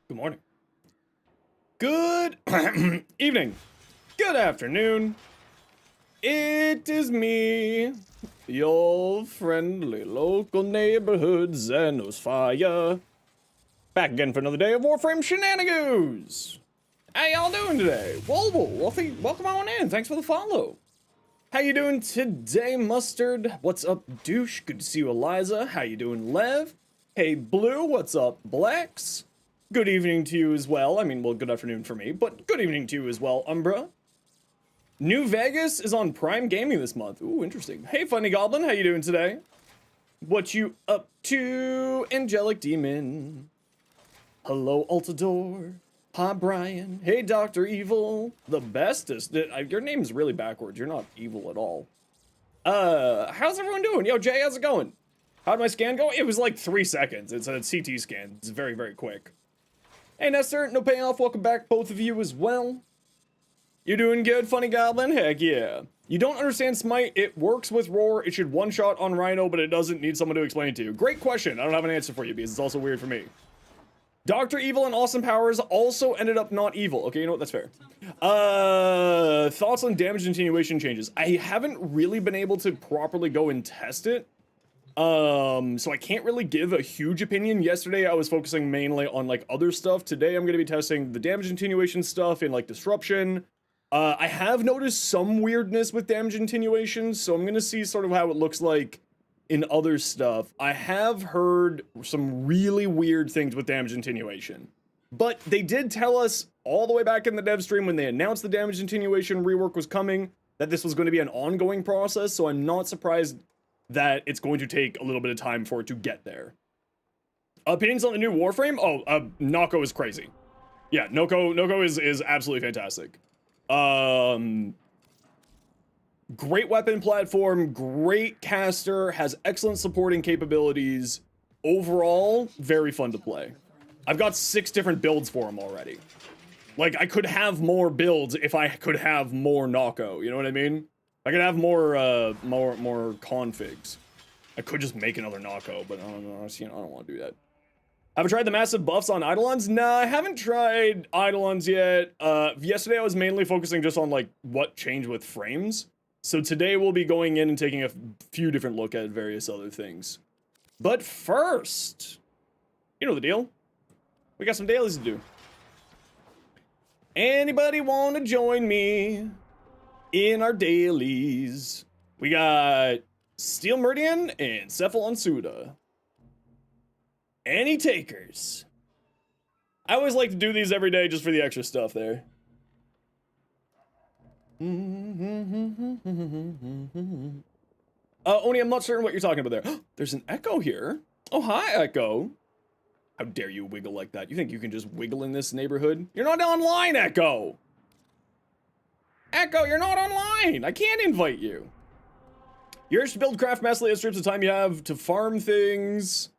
Good morning. Good evening. Good afternoon. It is me, your friendly local neighborhood Zenosfire. Back again for another day of Warframe shenanigans. How y'all doing today? Wolfie, welcome on in. Thanks for the follow. How you doing today, Mustard? What's up, Douche? Good to see you, Eliza. How you doing, Lev? Hey, Blue. What's up, Blex? Good evening to you as well. I mean, well, good afternoon for me, but good evening to you as well, Umbra. New Vegas is on Prime Gaming this month. Ooh, interesting. Hey, Funny Goblin, how you doing today? What you up to, Angelic Demon? Hello, Altador. Hi, Brian. Hey, Dr. Evil. The bestest. Your name's really backwards. You're not evil at all. How's everyone doing? Yo, Jay, how's it going? How'd my scan go? It was like 3 seconds. It's a CT scan. It's very, very quick. Hey, Nestor, no payoff. Welcome back, both of you as well. You doing good, Funny Goblin? Heck yeah. You don't understand Smite. It works with Roar. It should one-shot on Rhino, but it doesn't need someone to explain it to you. Great question. I don't have an answer for you because it's also weird for me. Dr. Evil and Awesome Powers also ended up not evil. Okay, you know what? That's fair. Thoughts on damage continuation changes. I haven't really been able to properly go and test it. So I can't really give a huge opinion. Yesterday I was focusing mainly on like other stuff. Today I'm going to be testing the damage continuation stuff in like Disruption. I have noticed some weirdness with damage continuation, so I'm going to see sort of how it looks like in other stuff. I have heard some really weird things with damage continuation, but they did tell us all the way back in the dev stream when they announced the damage continuation rework was coming that this was going to be an ongoing process, so I'm not surprised that it's going to take a little bit of time for it to get there. Opinions on the new Warframe? Oh, Noko is crazy. Yeah, Noko is absolutely fantastic. Great weapon platform, great caster, has excellent supporting capabilities. Overall, very fun to play. I've got 6 different builds for him already. Like, I could have more builds if I could have more Noko, you know what I mean? I could have more configs. I could just make another Noko, but I don't know, I don't want to do that. Have I tried the massive buffs on Eidolons? Nah, I haven't tried Eidolons yet. Yesterday I was mainly focusing just on like what changed with frames. So today we'll be going in and taking a few different look at various other things. But first, you know the deal. We got some dailies to do. Anybody want to join me in our dailies? We got Steel Meridian and Cephalon Suda. Any takers? I always like to do these every day just for the extra stuff there. Oni, I'm not certain what you're talking about there. There's an Echo here. Oh, hi, Echo. How dare you wiggle like that? You think you can just wiggle in this neighborhood? You're not online, Echo! Echo, you're not online! I can't invite you. You're to build craft massively outstrips the time you have to farm things.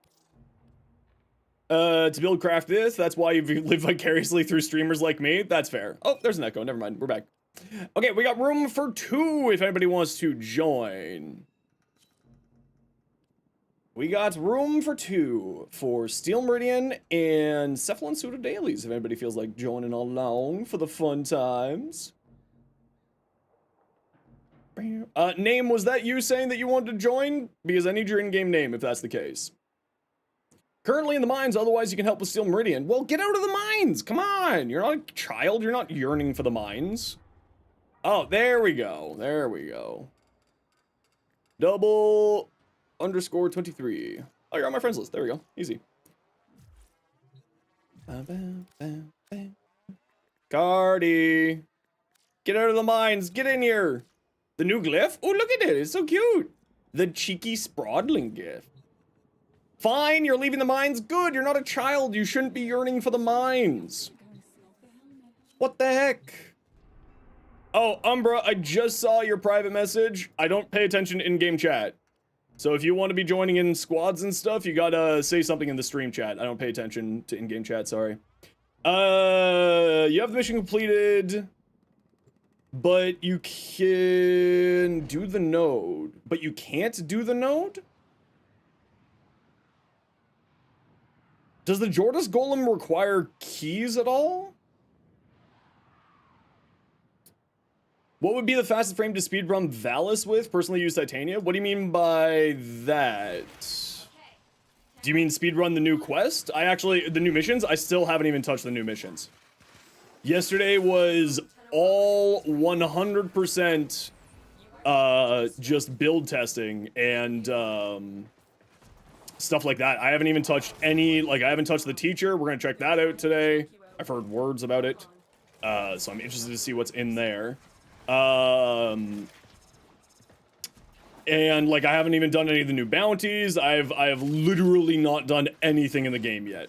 To build craft this, that's why you live vicariously through streamers like me. That's fair. Oh, there's an Echo. Never mind. We're back. Okay, we got room for 2 if anybody wants to join. We got room for 2 for Steel Meridian and Cephalon Suda dailies if anybody feels like joining along for the fun times. Name, was that you saying that you wanted to join? Because I need your in-game name if that's the case. Currently in the mines, otherwise you can help with Steel Meridian. Well, get out of the mines! Come on! You're not a child, you're not yearning for the mines. Oh, there we go. There we go. _23. Oh, you're on my friends list. There we go. Easy. Cardi. Get out of the mines. Get in here. The new glyph? Oh, look at it. It's so cute. The cheeky sprawdling gift. Fine, you're leaving the mines. Good, you're not a child. You shouldn't be yearning for the mines. What the heck? Oh, Umbra, I just saw your private message. I don't pay attention to in-game chat. So if you want to be joining in squads and stuff, you gotta say something in the stream chat. I don't pay attention to in-game chat, sorry. You have the mission completed, but you can do the node. But you can't do the node? Does the Jordas Golem require keys at all? What would be the fastest frame to speedrun Vallis with? Personally use Titania? What do you mean by that? Do you mean speedrun the new quest? The new missions? I still haven't even touched the new missions. Yesterday was all 100% just build testing and stuff like that. I haven't even touched any, like, I haven't touched the teacher. We're gonna check that out today. I've heard words about it. So I'm interested to see what's in there. And like, I haven't even done any of the new bounties. I have literally not done anything in the game yet.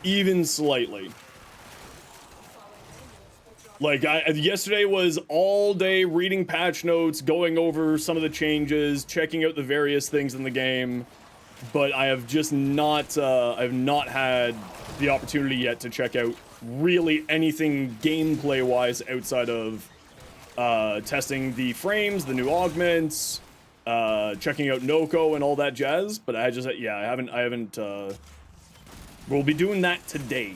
Even slightly. Like, yesterday was all day reading patch notes, going over some of the changes, checking out the various things in the game, but I have just not, I've not had the opportunity yet to check out really anything gameplay-wise outside of, testing the frames, the new augments, checking out Noko and all that jazz, but I just, yeah, I haven't, we'll be doing that today.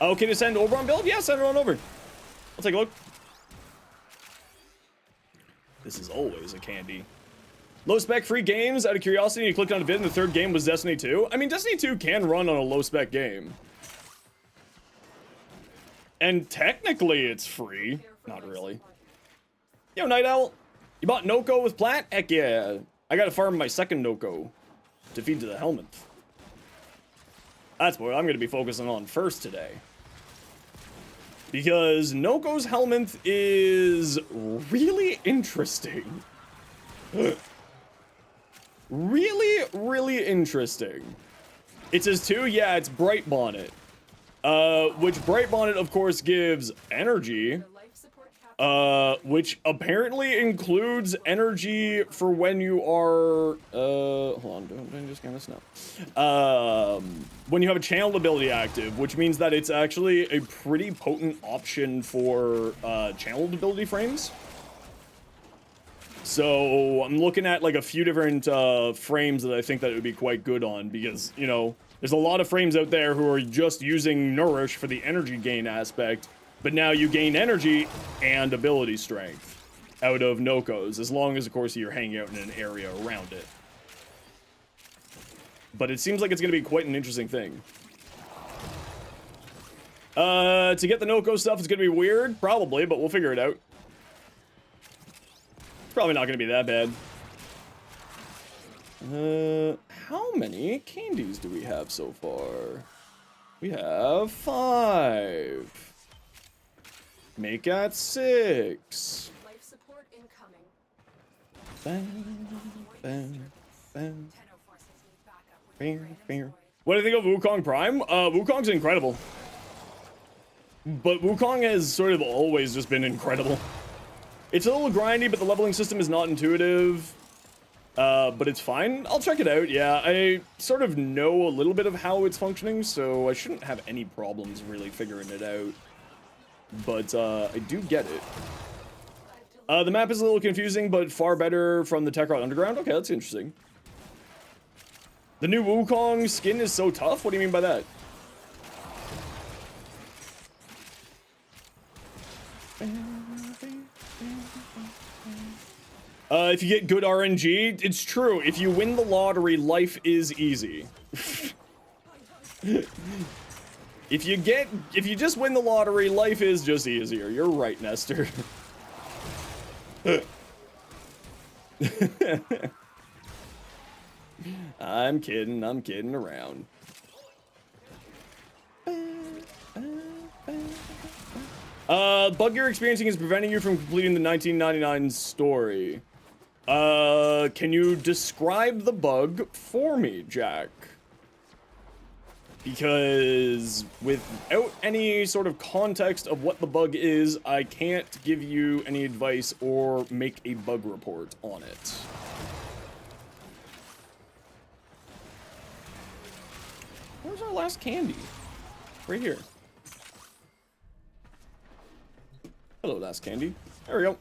Okay, to send over on build? Yeah, send it on over. I'll take a look. This is always a candy. Low spec free games, out of curiosity, you clicked on a vid and the third game was Destiny 2. I mean, Destiny 2 can run on a low spec game. And technically it's free. Not really. Yo, Night Owl. You bought Noko with Plat? Heck yeah. I gotta farm my second Noko to feed to the helmet. That's what I'm gonna be focusing on first today. Because Noko's helmet is really interesting. Really, really interesting. It says 2, yeah, it's Bright Bonnet. Which Bright Bonnet, of course, gives energy. Which apparently includes energy for when you are, hold on, don't just get this now. When you have a channeled ability active, which means that it's actually a pretty potent option for, channeled ability frames. So, I'm looking at, like, a few different, frames that I think that it would be quite good on, because, you know, there's a lot of frames out there who are just using Nourish for the energy gain aspect, but now you gain energy and ability strength out of Nokos, as long as, of course, you're hanging out in an area around it. But it seems like it's going to be quite an interesting thing. To get the Noko stuff is going to be weird, probably, but we'll figure it out. It's probably not going to be that bad. How many candies do we have so far? We have 5. Make at 6. Life support incoming. Bam, bam, bam. Bam, bam. What do you think of Wukong Prime? Wukong's incredible. But Wukong has sort of always just been incredible. It's a little grindy, but the leveling system is not intuitive. But it's fine. I'll check it out, yeah. I sort of know a little bit of how it's functioning, so I shouldn't have any problems really figuring it out. But, I do get it. The map is a little confusing, but far better from the Tekrot Underground? Okay, that's interesting. The new Wukong skin is so tough? What do you mean by that? If you get good RNG, it's true. If you win the lottery, life is easy. If you just win the lottery, life is just easier. You're right, Nestor. I'm kidding around. Bug you're experiencing is preventing you from completing the 1999 story. Can you describe the bug for me, Jack? Because without any sort of context of what the bug is, I can't give you any advice or make a bug report on it. Where's our last candy? Right here. Hello, last candy. There we go.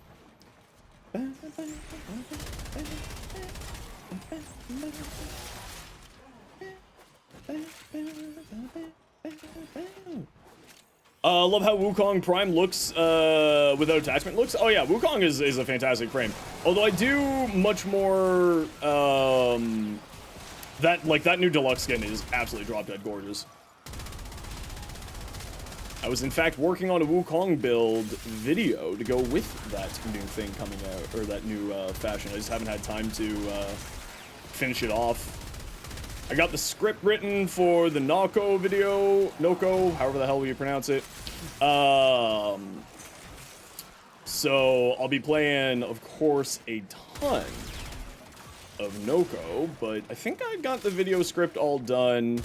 Love how Wukong Prime looks without attachment looks. Oh yeah, Wukong is a fantastic frame. Although I do much more that new deluxe skin is absolutely drop dead gorgeous. I was in fact working on a Wukong build video to go with that new thing coming out, or that new fashion. I just haven't had time to finish it off. I got the script written for the Noko video, Noko, however the hell you pronounce it. So I'll be playing, of course, a ton of Noko, but I think I got the video script all done.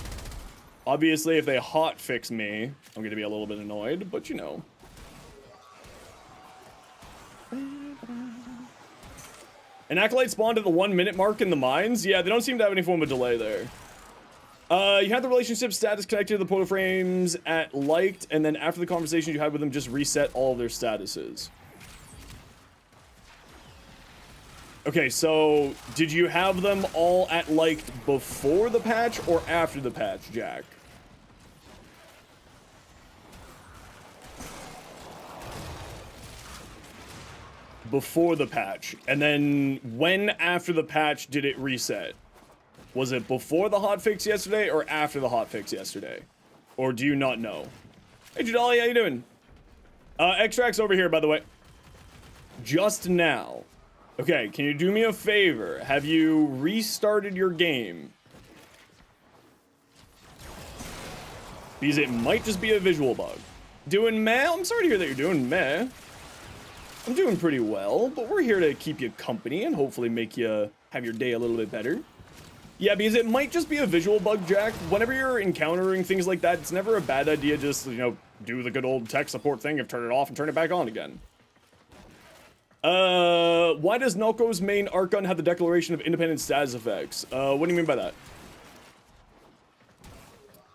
Obviously, if they hot fix me, I'm going to be a little bit annoyed, but you know. An Acolyte spawned at the 1 minute mark in the mines? Yeah, they don't seem to have any form of delay there. You had the relationship status connected to the proto frames at liked, and then after the conversations you had with them, just reset all of their statuses. Okay, so did you have them all at liked before the patch or after the patch, Jack? Before the patch. And then when after the patch did it reset? Was it before the hotfix yesterday or after the hotfix yesterday? Or do you not know? Hey Judali, how you doing? Extract's over here, by the way. Just now. Okay, can you do me a favor? Have you restarted your game? Because it might just be a visual bug. Doing meh? I'm sorry to hear that you're doing meh. I'm doing pretty well, but we're here to keep you company and hopefully make you have your day a little bit better. Yeah, because it might just be a visual bug, Jack. Whenever you're encountering things like that, it's never a bad idea just, you know, do the good old tech support thing of turn it off and turn it back on again. Why does Noko's main art gun have the declaration of independent status effects? What do you mean by that?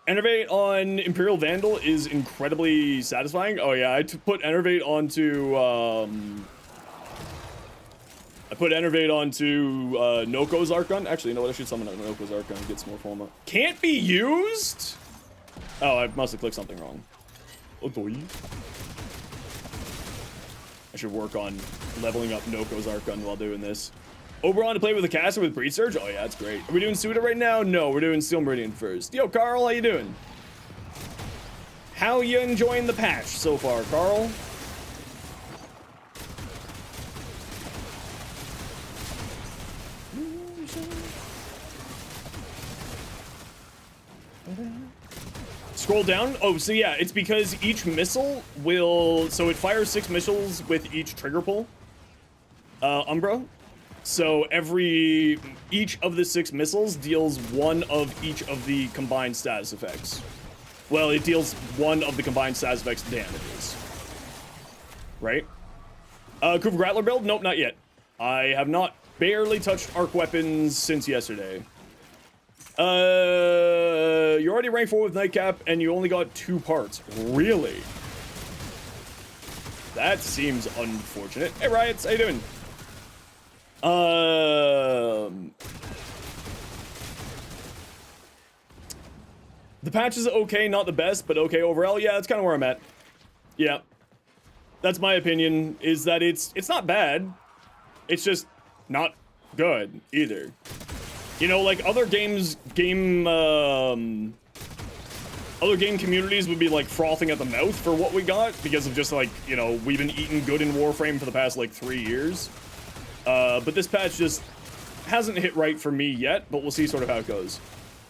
Enervate on Imperial Vandal is incredibly satisfying. Oh yeah, I put Enervate onto, Noko's art gun. Actually, you know what? I should summon a Noko's art gun and get some more forma. Can't be used? Oh, I must have clicked something wrong. I should work on leveling up Noko's art gun while doing this. Oberon to play with the caster with Breed Surge? Oh yeah, that's great. Are we doing Suda right now? No, we're doing Steel Meridian first. Yo, Carl, how you doing? How you enjoying the patch so far, Carl? Scroll down. Oh, so yeah, it's because each missile will... So it fires 6 missiles with each trigger pull. Umbra. So each of the 6 missiles deals 1 of each of the combined status effects. Well, it deals 1 of the combined status effects damages. Right? Kuva Grappler build? Nope, not yet. I have not barely touched arc weapons since yesterday. You're already ranked 4 with Nightcap, and you only got 2 parts. Really? That seems unfortunate. Hey, Riots, how you doing? The patch is okay, not the best, but okay overall. Yeah, that's kind of where I'm at. Yeah. That's my opinion, is that it's not bad. It's just not good, either. You know, like, other game communities would be, like, frothing at the mouth for what we got, because of just, like, you know, we've been eating good in Warframe for the past, like, 3 years. But this patch just hasn't hit right for me yet, but we'll see sort of how it goes.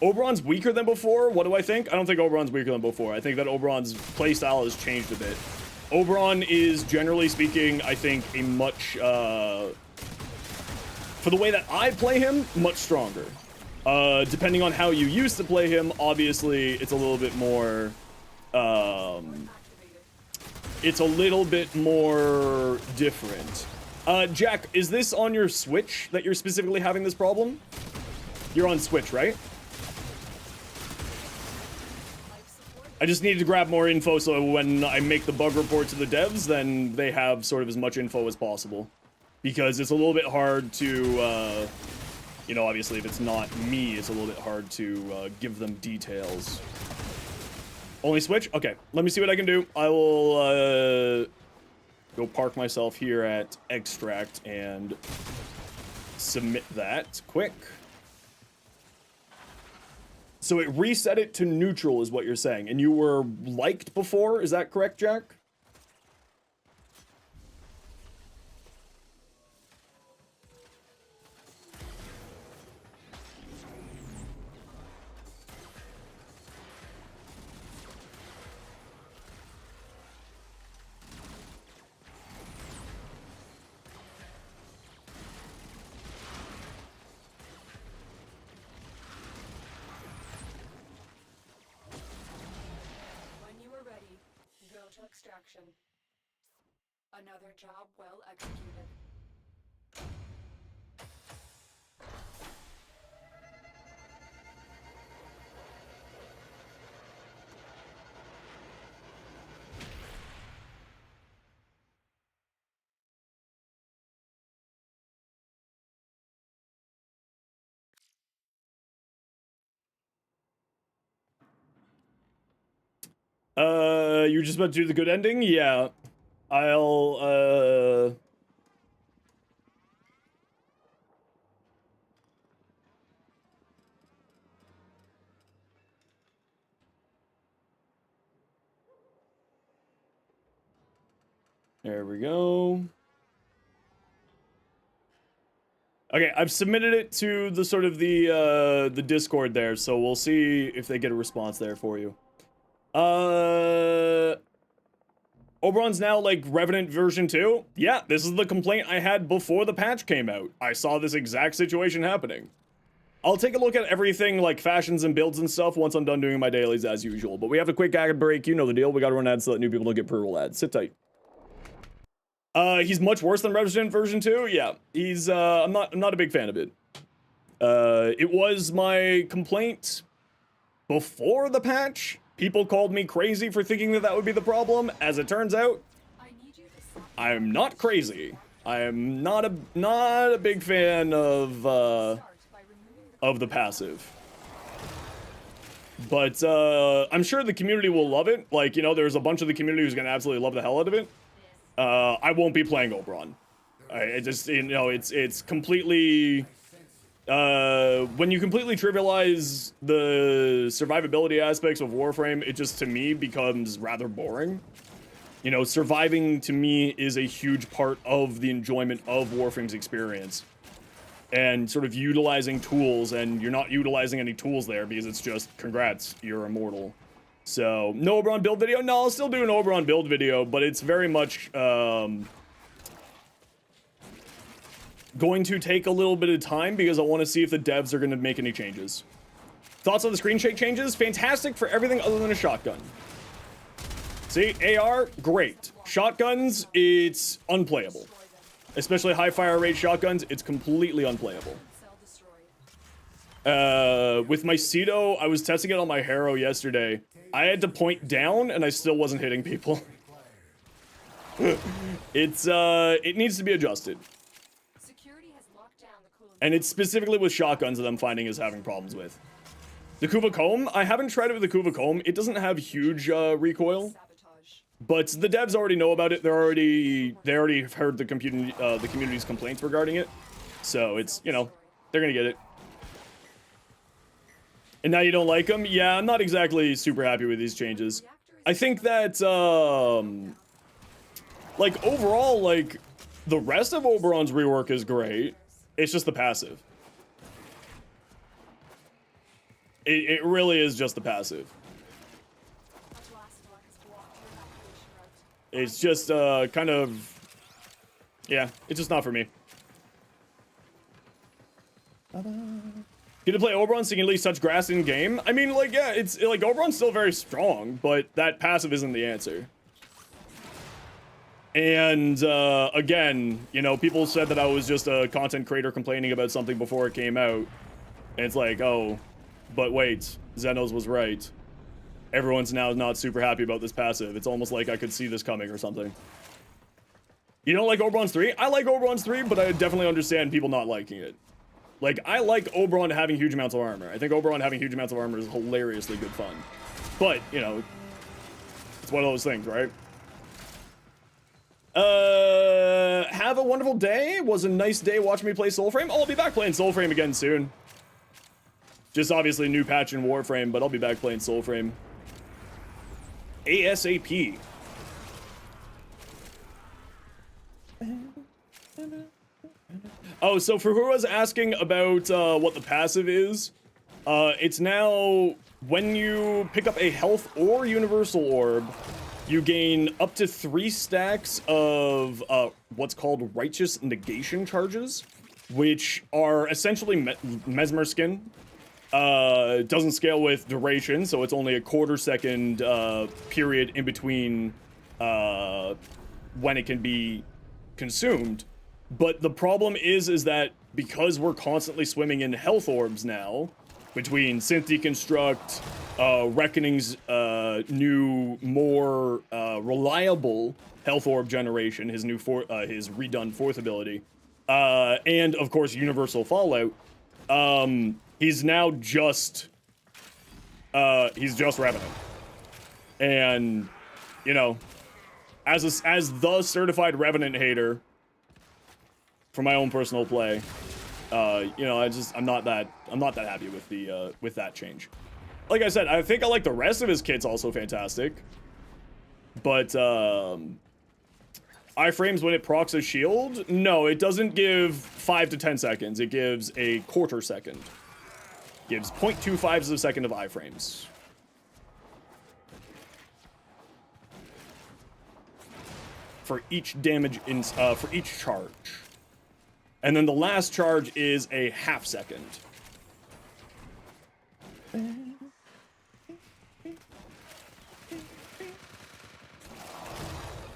Oberon's weaker than before? What do I think? I don't think Oberon's weaker than before. I think that Oberon's playstyle has changed a bit. Oberon is, generally speaking, I think, a much, for the way that I play him, much stronger. Depending on how you used to play him, obviously, it's a little bit more, different. Jack, is this on your Switch that you're specifically having this problem? You're on Switch, right? I just needed to grab more info so when I make the bug report to the devs, then they have sort of as much info as possible. Because it's a little bit hard to, you know, obviously if it's not me, it's a little bit hard to give them details. Only switch? Okay, let me see what I can do. I will go park myself here at extract and submit that quick. So it reset it to neutral is what you're saying, and you were liked before, is that correct, Jack? Extraction. Another job well executed. You're just about to do the good ending? Yeah. I'll, there we go. Okay, I've submitted it to the sort of the Discord there, so we'll see if they get a response there for you. Oberon's now, like, Revenant version 2? Yeah, this is the complaint I had before the patch came out. I saw this exact situation happening. I'll take a look at everything, like, fashions and builds and stuff once I'm done doing my dailies as usual. But we have a quick ad break, you know the deal. We gotta run ads so that new people don't get pre-roll ads. Sit tight. He's much worse than Revenant version 2? Yeah, he's, I'm not a big fan of it. It was my complaint before the patch. People called me crazy for thinking that that would be the problem. As it turns out, I'm not crazy. I am not a big fan of the passive. But I'm sure the community will love it. Like, you know, there's a bunch of the community who's gonna absolutely love the hell out of it. I won't be playing Oberon. I just, you know, it's completely. When you completely trivialize the survivability aspects of Warframe, it just, to me, becomes rather boring. You know, surviving, to me, is a huge part of the enjoyment of Warframe's experience. And sort of utilizing tools, and you're not utilizing any tools there, because it's just, congrats, you're immortal. So, no Oberon build video? No, I'll still do an Oberon build video, but it's very much, going to take a little bit of time because I want to see if the devs are going to make any changes. Thoughts on the screen shake changes? Fantastic for everything other than a shotgun. See, AR, great. Shotguns, it's unplayable. Especially high fire rate shotguns, it's completely unplayable. With my Cedo, I was testing it on my Harrow yesterday. I had to point down and I still wasn't hitting people. It needs to be adjusted. And it's specifically with shotguns that I'm finding is having problems with. The Kuva Comb, I haven't tried it with the Kuva Comb. It doesn't have huge recoil, but the devs already know about it. They already heard the community's complaints regarding it. So it's, you know, they're gonna get it. And now you don't like them? Yeah, I'm not exactly super happy with these changes. I think that, like, overall, like, the rest of Oberon's rework is great. It's just the passive. It really is just the passive. It's just, kind of... Yeah, it's just not for me. Get to play Oberon so you can at least touch grass in game? I mean, like, yeah, it's, like, Oberon's still very strong, but that passive isn't the answer. And, again, you know, people said that I was just a content creator complaining about something before it came out. And it's like, oh, but wait, Zenos was right. Everyone's now not super happy about this passive. It's almost like I could see this coming or something. You don't like Oberon's 3? I like Oberon's 3, but I definitely understand people not liking it. Like, I like Oberon having huge amounts of armor. I think Oberon having huge amounts of armor is hilariously good fun. But, you know, It's one of those things, right? Have a wonderful day. Was a nice day watching me play Soulframe. Oh, I'll be back playing Soulframe again soon. Just obviously new patch in Warframe, but I'll be back playing Soulframe. ASAP. Oh, so for who was asking about what the passive is, it's now when you pick up a health or universal orb, you gain up to 3 stacks of what's called righteous negation charges, which are essentially mesmer skin. Doesn't scale with duration, so it's only a quarter-second period in between when it can be consumed. But the problem is that because we're constantly swimming in health orbs now, between Synth Deconstruct, Reckoning's new, more reliable health orb generation, his new his redone 4th ability, and of course Universal Fallout, he's now just Revenant. And, you know, as the certified Revenant hater, for my own personal play, you know, I'm not that happy with that change. Like I said, I think I like the rest of his kit's also fantastic, but iframes when it procs a shield, no, it doesn't give 5 to 10 seconds. It gives a quarter second. Gives 0.25 of a second of iframes. For each damage for each charge. And then the last charge is a half second.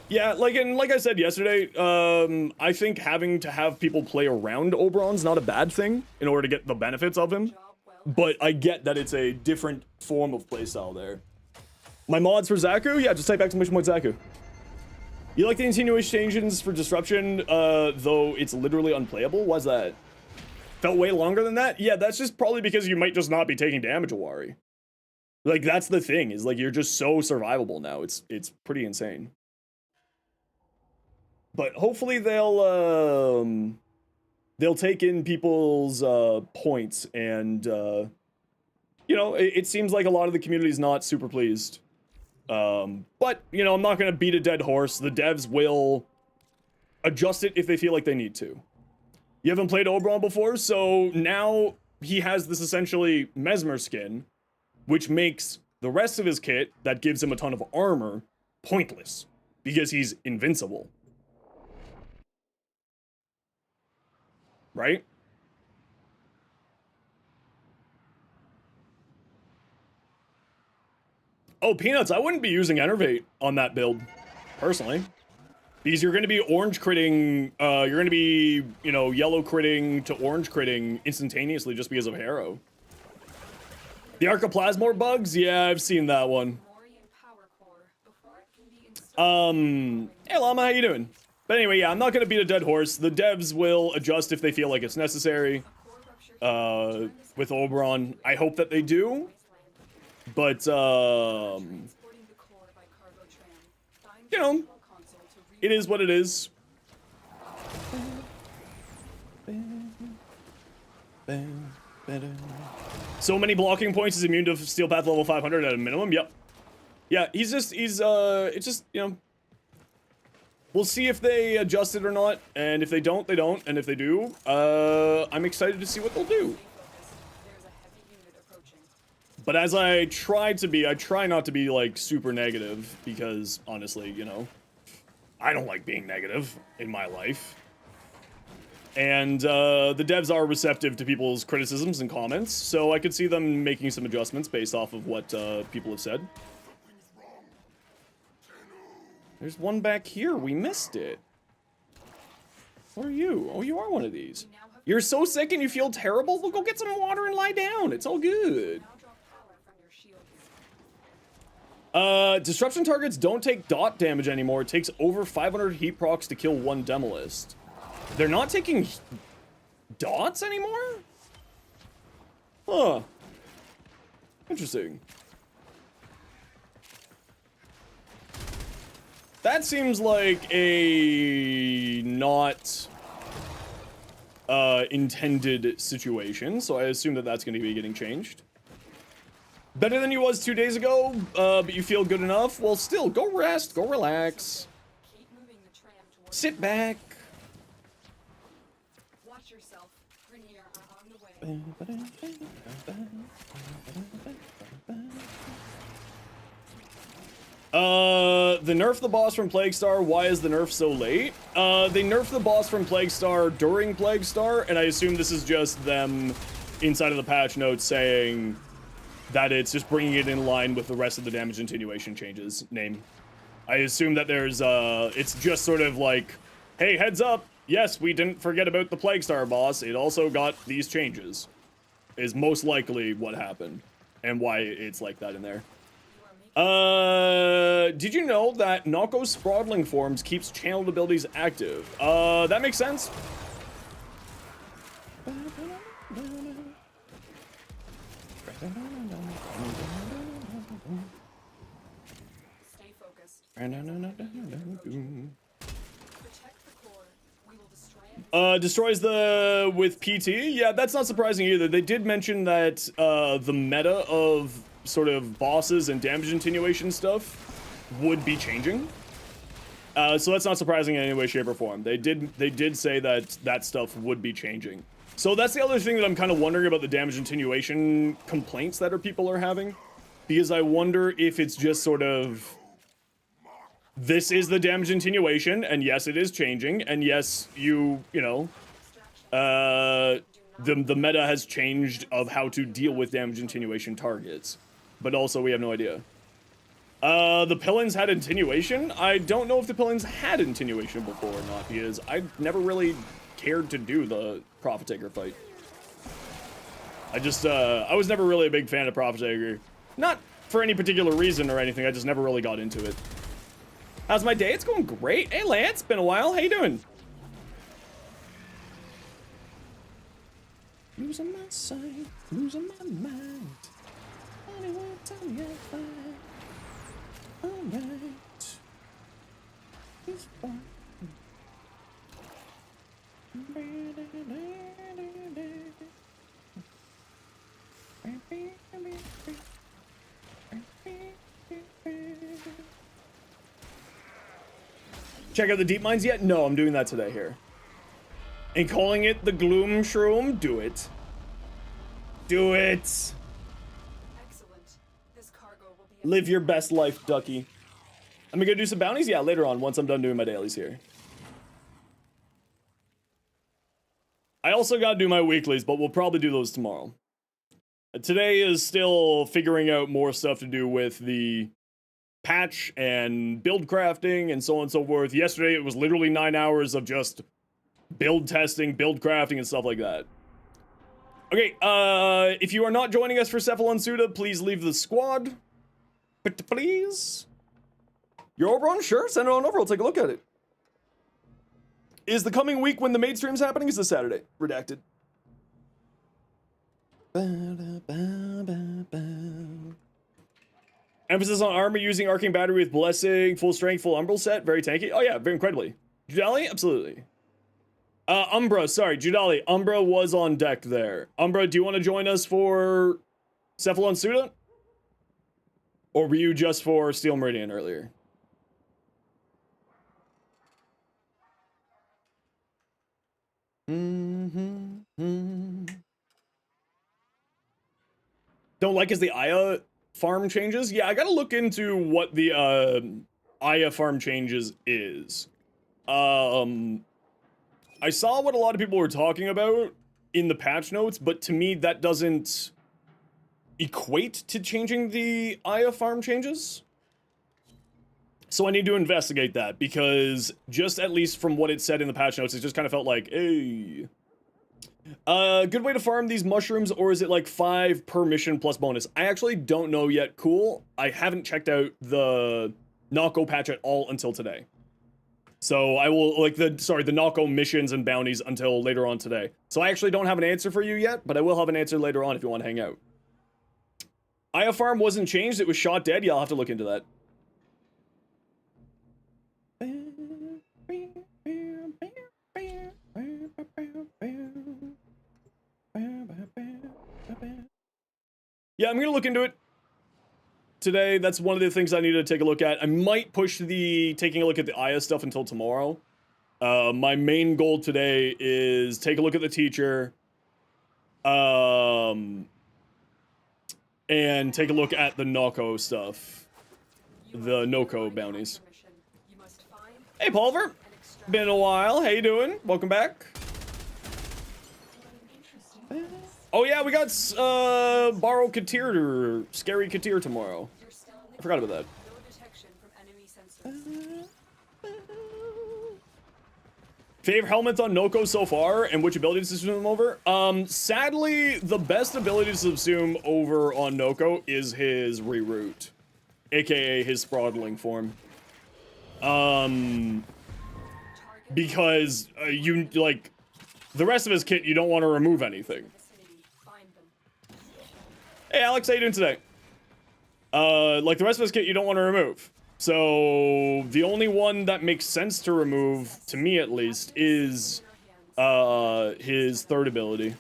Yeah, like I said yesterday, I think having to have people play around Oberon's not a bad thing in order to get the benefits of him. But I get that it's a different form of playstyle there. My mods for Zaku? Yeah, just type exclamation point Zaku. You like the insinuations for disruption, though it's literally unplayable? Why's that? Felt way longer than that? Yeah, that's just probably because you might just not be taking damage, Awari. Like, that's the thing, is like, you're just so survivable now. It's pretty insane. But hopefully they'll take in people's points, and you know, it seems like a lot of the community's not super pleased. But, you know, I'm not gonna beat a dead horse. The devs will adjust it if they feel like they need to. You haven't played Oberon before, so now he has this essentially mesmer skin, which makes the rest of his kit that gives him a ton of armor pointless, because he's invincible. Right? Oh, Peanuts, I wouldn't be using Enervate on that build, personally. Because you're going to be orange critting, you're going to be, you know, yellow critting to orange critting instantaneously just because of Harrow. The Archoplasmor bugs? Yeah, I've seen that one. Hey Llama, how you doing? But anyway, yeah, I'm not going to beat a dead horse. The devs will adjust if they feel like it's necessary. With Oberon, I hope that they do. But, you know, it is what it is. So many blocking points is immune to Steel Path level 500 at a minimum. Yep. Yeah, it's just, you know, we'll see if they adjust it or not. And if they don't, they don't. And if they do, I'm excited to see what they'll do. But as I try not to be, like, super negative, because, honestly, you know, I don't like being negative in my life. And, the devs are receptive to people's criticisms and comments, so I could see them making some adjustments based off of what, people have said. There's one back here, we missed it. What are you? Oh, you are one of these. You're so sick and you feel terrible? Well, go get some water and lie down, it's all good. Disruption targets don't take dot damage anymore. It takes over 500 heat procs to kill one Demolist. They're not taking dots anymore? Huh. Interesting. That seems like a not intended situation, so I assume that that's going to be getting changed. Better than you was 2 days ago, but you feel good enough? Well, still, go rest, go relax. Keep moving the tram towards Sit back. Watch yourself. Rainier are on the way. They nerfed the boss from Plague Star. Why is the nerf so late? They nerfed the boss from Plague Star during Plague Star, and I assume this is just them inside of the patch notes saying that it's just bringing it in line with the rest of the damage continuation changes name. I assume that there's, it's just sort of like, hey, heads up, yes, we didn't forget about the Plague Star boss, it also got these changes, is most likely what happened, and why it's like that in there. Did you know that Nako's Sprawling Forms keeps channeled abilities active? That makes sense. Stay focused. Protect the core. We will destroy it. Destroys the with PT? Yeah, that's not surprising either. They did mention that the meta of sort of bosses and damage attenuation stuff would be changing. So that's not surprising in any way, shape, or form. They did say that that stuff would be changing. So that's the other thing that I'm kind of wondering about the damage attenuation complaints that people are having. Because I wonder if it's just sort of, this is the damage attenuation, and yes, it is changing, and yes, you know, the meta has changed of how to deal with damage attenuation targets. But also, we have no idea. The Pillins had attenuation? I don't know if the Pillins had attenuation before or not, because I never really cared to do the Prophet Taker fight. I was never really a big fan of Prophet Taker. Not for any particular reason or anything, I just never really got into it. How's my day? It's going great. Hey, Lance, been a while. How you doing? Losing my sight, losing my mind. Anyone tell me I'm fine. Alright. It's fine. Check out the deep mines yet? No, I'm doing that today here. And calling it the Gloom Shroom? Do it. Do it. Excellent. This cargo will be Live your best life, Ducky. I'm gonna go do some bounties? Yeah, later on, once I'm done doing my dailies here. I also gotta do my weeklies, but we'll probably do those tomorrow. Today is still figuring out more stuff to do with the patch and build crafting and so on and so forth. Yesterday, it was literally 9 hours of just build testing, build crafting, and stuff like that. Okay, if you are not joining us for Cephalon Suda, please leave the squad. But please. You're over on? Sure, send it on over. I'll take a look at it. Is the coming week when the maid stream's happening? Is this Saturday? Redacted. Emphasis on armor using arcane battery with blessing, full strength, full umbral set, very tanky. Oh yeah, very incredibly. Judali? Absolutely. Umbra, sorry, Judali. Umbra was on deck there. Umbra, do you want to join us for Cephalon Suda? Or were you just for Steel Meridian earlier? Don't like is the Aya farm changes? Yeah, I gotta look into what the Aya farm changes is. I saw what a lot of people were talking about in the patch notes, but to me that doesn't equate to changing the Aya farm changes. So I need to investigate that, because just at least from what it said in the patch notes, it just kind of felt like, hey. Good way to farm these mushrooms, or is it like 5 per mission plus bonus? I actually don't know yet. Cool. I haven't checked out the Nako patch at all until today. So I will, like, the Nako missions and bounties until later on today. So I actually don't have an answer for you yet, but I will have an answer later on if you want to hang out. Aya farm wasn't changed, it was shot dead? Yeah, I'll have to look into that. Yeah, I'm gonna look into it today. That's one of the things I need to take a look at. I might push the taking a look at the Aya stuff until tomorrow. My main goal today is take a look at the teacher, and take a look at the Noko stuff, the Noko bounties. Hey, Pulver, been a while. How you doing? Welcome back. Oh yeah, we got Borrow Katir or Scary Katir tomorrow. I forgot about that. Favorite helmets on Noko so far, and which ability to subsume them over? Sadly, the best ability to subsume over on Noko is his reroute, aka his Sprawdling form. Because you like the rest of his kit, you don't want to remove anything. Hey Alex, how you doing today? Like the rest of his kit, you don't want to remove. So the only one that makes sense to remove, to me at least, is his third ability.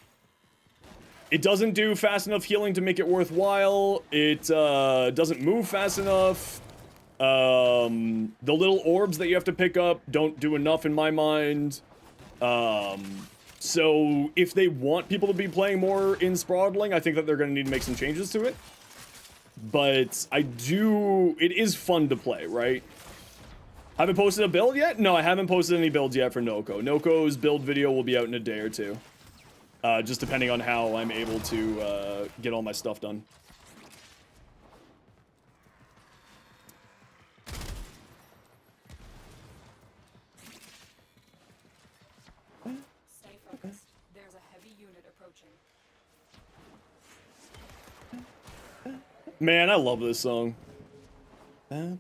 It doesn't do fast enough healing to make it worthwhile. It doesn't move fast enough. The little orbs that you have to pick up don't do enough in my mind. So if they want people to be playing more in Sprawdling, I think that they're going to need to make some changes to it. But it is fun to play, right? Haven't posted a build yet? No, I haven't posted any builds yet for Noko. Noko's build video will be out in a day or two. Just depending on how I'm able to get all my stuff done. Stay focused. There's a heavy unit approaching. Man, I love this song. But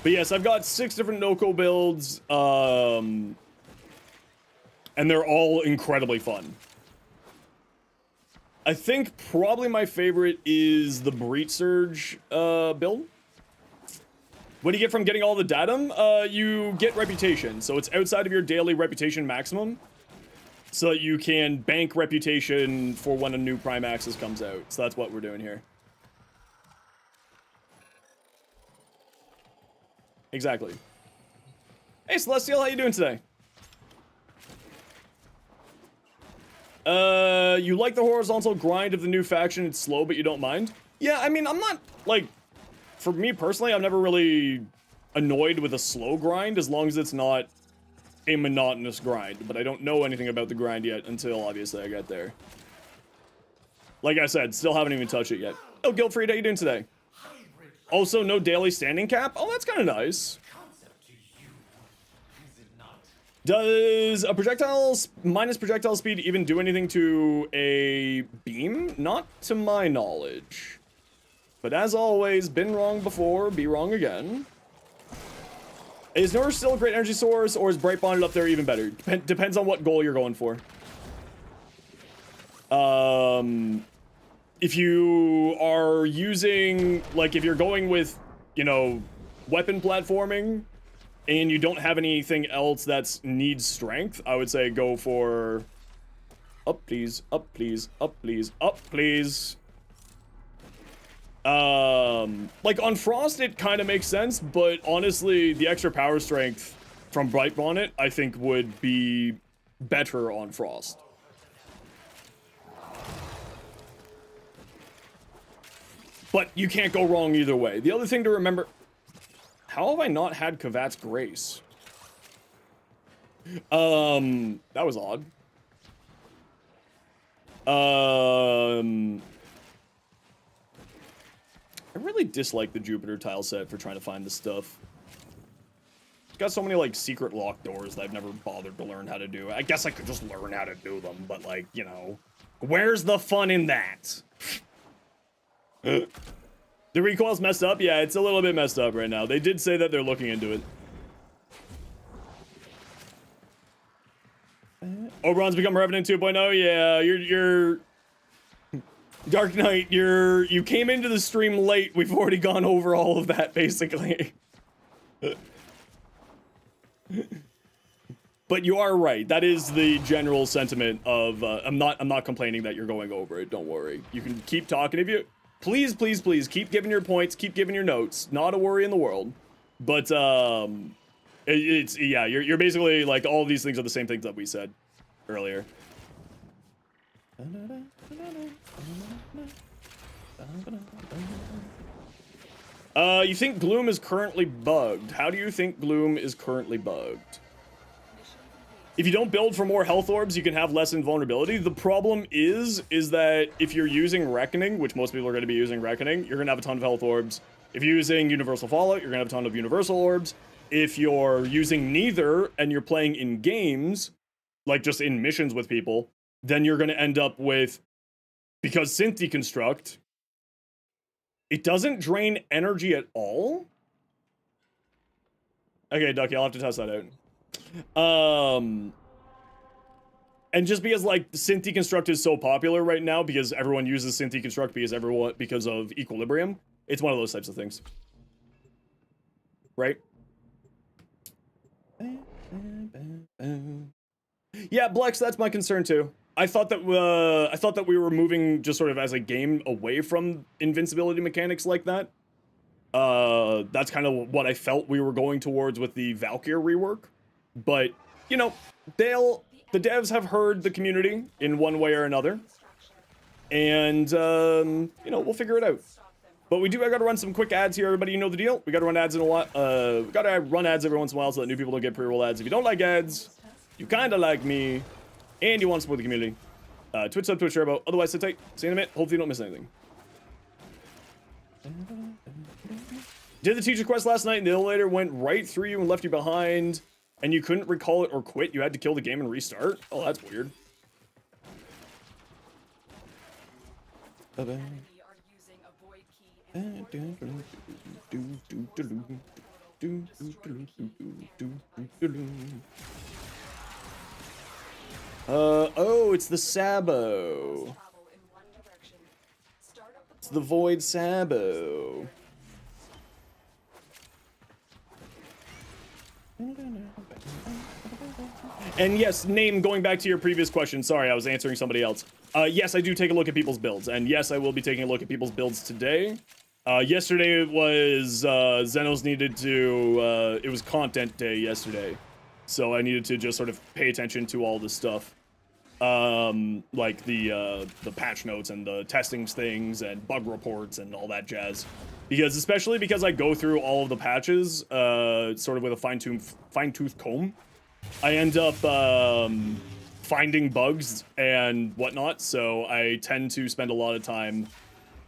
yes, I've got 6 different Noko builds, and they're all incredibly fun. I think probably my favorite is the Breach Surge build. What do you get from getting all the datum? You get reputation, so it's outside of your daily reputation maximum, so that you can bank reputation for when a new Prime Access comes out. So that's what we're doing here. Exactly. Hey, Celestial, how you doing today? You like the horizontal grind of the new faction. It's slow, but you don't mind. Yeah, I mean, I'm not, like, for me personally, I'm never really annoyed with a slow grind as long as it's not a monotonous grind. But I don't know anything about the grind yet until, obviously, I get there. Like I said, still haven't even touched it yet. Oh, Guildfried, how you doing today? Also, no daily standing cap? Oh, that's kind of nice. Does a projectile minus projectile speed even do anything to a beam? Not to my knowledge. But as always, been wrong before, be wrong again. Is Norse still a great energy source, or is Bright Bonded up there even better? Depends on what goal you're going for. If you are using, like, if you're going with, you know, weapon platforming, and you don't have anything else that needs strength, I would say go for up, please, up, please, up, please, up, please. Like on Frost, it kind of makes sense, but honestly, the extra power strength from Bright Bonnet, I think, would be better on Frost. But you can't go wrong either way. The other thing to remember... How have I not had Kavat's Grace? That was odd. I really dislike the Jupiter tile set for trying to find this stuff. It's got so many, like, secret locked doors that I've never bothered to learn how to do. I guess I could just learn how to do them, but, like, you know... Where's the fun in that? The recoil's messed up? Yeah, it's a little bit messed up right now. They did say that they're looking into it. Oberon's become Revenant 2.0? Yeah, you're... Dark Knight, you came into the stream late. We've already gone over all of that, basically. But you are right. That is the general sentiment of I'm not complaining that you're going over it. Don't worry. You can keep talking if you please keep giving your points, keep giving your notes. Not a worry in the world. But it's yeah, you're basically like all of these things are the same things that we said earlier. You think Gloom is currently bugged. How do you think Gloom is currently bugged? If you don't build for more health orbs, you can have less invulnerability. The problem is that if you're using Reckoning, which most people are going to be using Reckoning, you're going to have a ton of health orbs. If you're using Universal Fallout, you're going to have a ton of Universal Orbs. If you're using neither and you're playing in games, like just in missions with people, then you're going to end up with, because Synth Deconstruct, it doesn't drain energy at all. Okay, Ducky, I'll have to test that out. And just because like Synth Deconstruct is so popular right now, because everyone uses Synth Deconstruct because of Equilibrium, it's one of those types of things, right? Yeah, Blex, that's my concern too. I thought that we were moving just sort of as a game away from invincibility mechanics like that. That's kind of what I felt we were going towards with the Valkyr rework. But, you know, the devs have heard the community in one way or another. And, you know, we'll figure it out. But I gotta run some quick ads here, everybody. You know the deal. We gotta run ads in a while. We gotta run ads every once in a while so that new people don't get pre-roll ads. If you don't like ads, you kinda like me, and you want to support the community, Twitch sub, Twitch Turbo. Otherwise, sit tight. See you in a minute. Hopefully you don't miss anything. Did the teacher quest last night and the elevator went right through you and left you behind, and you couldn't recall it or quit? You had to kill the game and restart? Oh, that's weird. Oh, it's the Sabo. It's the Void Sabo. And yes, Name, going back to your previous question, sorry, I was answering somebody else. Yes, I do take a look at people's builds, and yes, I will be taking a look at people's builds today. Yesterday it was, Zenos needed to, it was content day yesterday. So I needed to just sort of pay attention to all this stuff. Like the patch notes and the testings things and bug reports and all that jazz. Especially because I go through all of the patches, sort of with a fine-tooth comb. I end up, finding bugs and whatnot, so I tend to spend a lot of time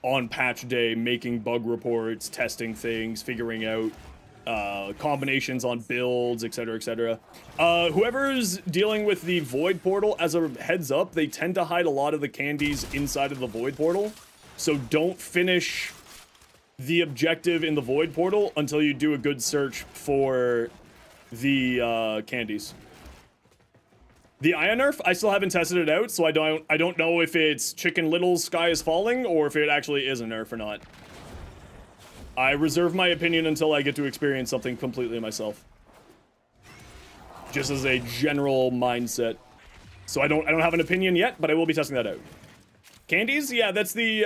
on patch day making bug reports, testing things, figuring out combinations on builds, etc, etc. Whoever's dealing with the Void Portal, as a heads up, they tend to hide a lot of the candies inside of the Void Portal, so don't finish the objective in the Void Portal until you do a good search for the candies. The Ion Nerf, I still haven't tested it out, so I don't know if it's Chicken Little's Sky is Falling or if it actually is a nerf or not. I reserve my opinion until I get to experience something completely myself. Just as a general mindset. So I don't have an opinion yet, but I will be testing that out. Candies? Yeah, that's the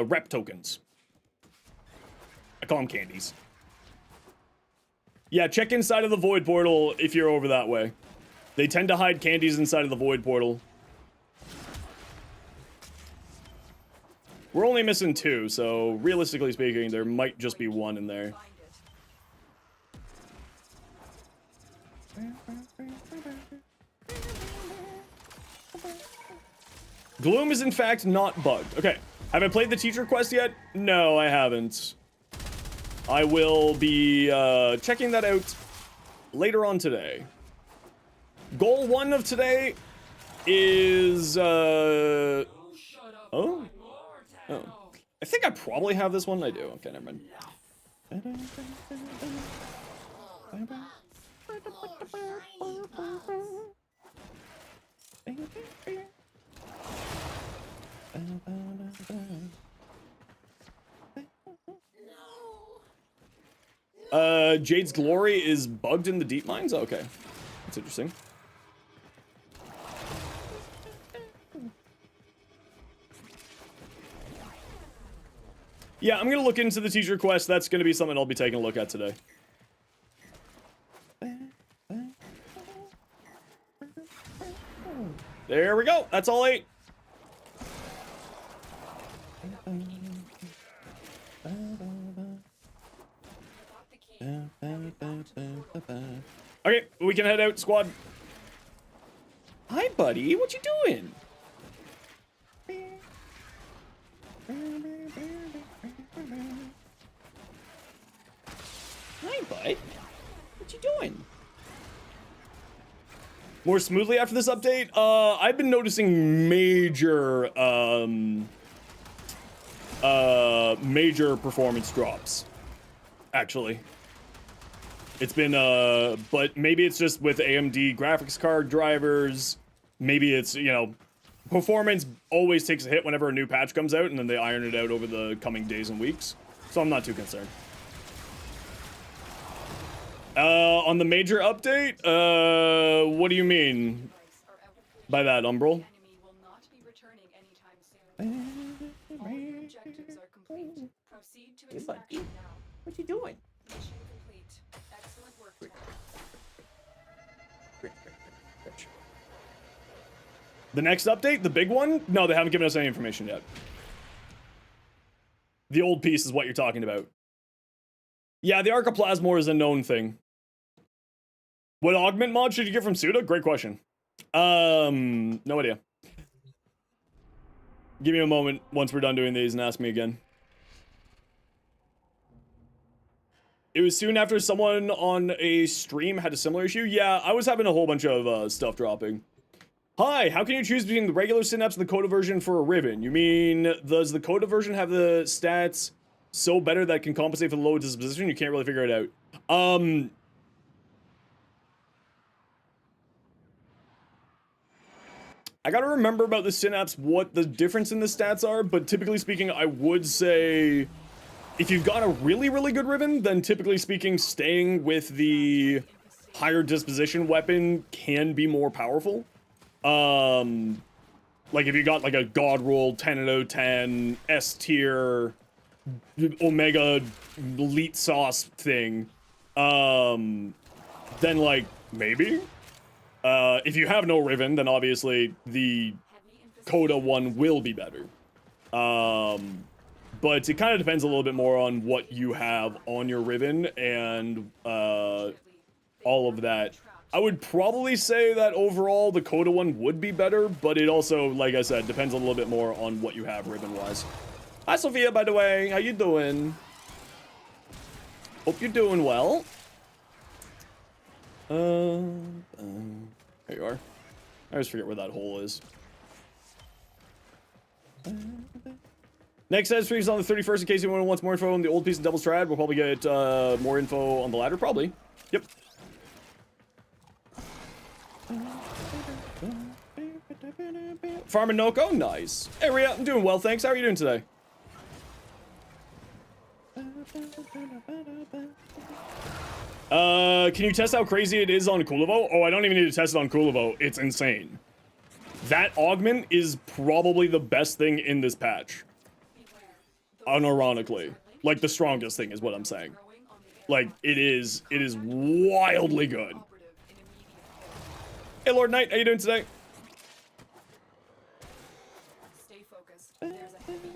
rep tokens. I call them candies. Yeah, check inside of the Void Portal if you're over that way. They tend to hide candies inside of the Void Portal. We're only missing 2, so realistically speaking, there might just be 1 in there. Gloom is in fact not bugged. Okay, have I played the teacher quest yet? No, I haven't. I will be checking that out later on today. Goal 1 of today is oh. I think I probably have this one. I do. Okay, never mind. Jade's Glory is bugged in the deep mines? Okay. That's interesting. Yeah, I'm gonna look into the teacher quest. That's gonna be something I'll be taking a look at today. There we go. That's all 8. Okay, we can head out, squad. Hi, buddy. What you doing? Hi, bud. What you doing? More smoothly after this update? I've been noticing major, major performance drops. Actually. It's been, but maybe it's just with AMD graphics card drivers. Maybe it's, you know, performance always takes a hit whenever a new patch comes out, and then they iron it out over the coming days and weeks. So I'm not too concerned. On the major update, what do you mean by that, Umbral? What you doing? The next update, the big one? No, they haven't given us any information yet. The old piece is what you're talking about. Yeah, the Archiplasmor is a known thing. What augment mod should you get from Suda? Great question. No idea. Give me a moment once we're done doing these and ask me again. It was soon after someone on a stream had a similar issue. Yeah, I was having a whole bunch of stuff dropping. Hi, how can you choose between the regular Synapse and the Coda version for a Riven? You mean, does the Coda version have the stats so better that it can compensate for the low disposition? You can't really figure it out. I gotta remember about the Synapse what the difference in the stats are, but typically speaking, I would say if you've got a really, really good Riven, then typically speaking, staying with the higher disposition weapon can be more powerful. Like if you got like a God Roll 10 out of 10 S tier Omega elite sauce thing, then like maybe. If you have no Riven, then obviously the Coda one will be better. But it kind of depends a little bit more on what you have on your Riven and all of that. I would probably say that overall the Coda one would be better, but it also, like I said, depends a little bit more on what you have Riven-wise. Hi, Sophia, by the way. How you doing? Hope you're doing well. There you are. I always forget where that hole is. Next says freeze on the 31st in case anyone wants more info on the old piece of Devil's Trad. We'll probably get more info on the ladder, probably. Yep. Farming Noko, nice. Hey Rhea, I'm doing well, thanks. How are you doing today? Can you test how crazy it is on Kulivo? Oh, I don't even need to test it on Kulivo. It's insane. That augment is probably the best thing in this patch. Unironically. Like, the strongest thing is what I'm saying. Like, it is wildly good. Hey, Lord Knight, how you doing today? Stay focused. There's a heavy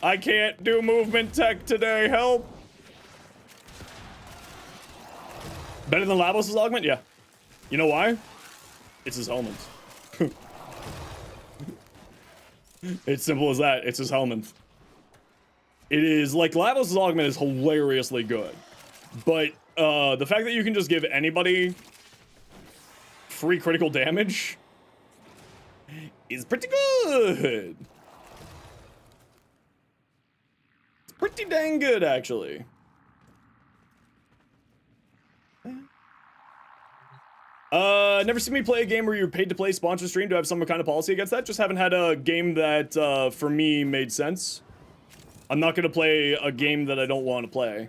I can't do movement tech today, help! Better than Lavos' augment? Yeah. You know why? It's his helmet. It's simple as that. It's his helmet. It is, like, Lavos' augment is hilariously good. But, the fact that you can just give anybody free critical damage is pretty good. It's pretty dang good, actually. Never seen me play a game where you're paid to play sponsor stream. Do I have some kind of policy against that? Just haven't had a game that, for me, made sense. I'm not gonna play a game that I don't want to play.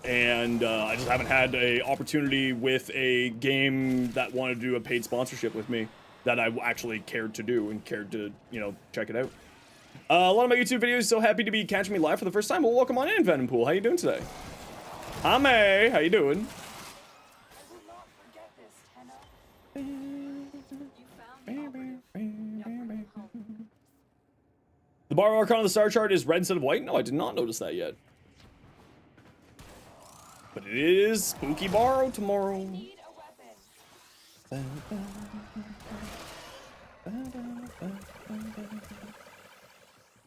And, I just haven't had a opportunity with a game that wanted to do a paid sponsorship with me that I actually cared to do and cared to, you know, check it out. A lot of my YouTube videos, so happy to be catching me live for the first time. Well, welcome on in, Venompool. How you doing today? Hi, May. How you doing? The bar archon on the star chart is red instead of white? No, I did not notice that yet. But it is spooky borrow tomorrow.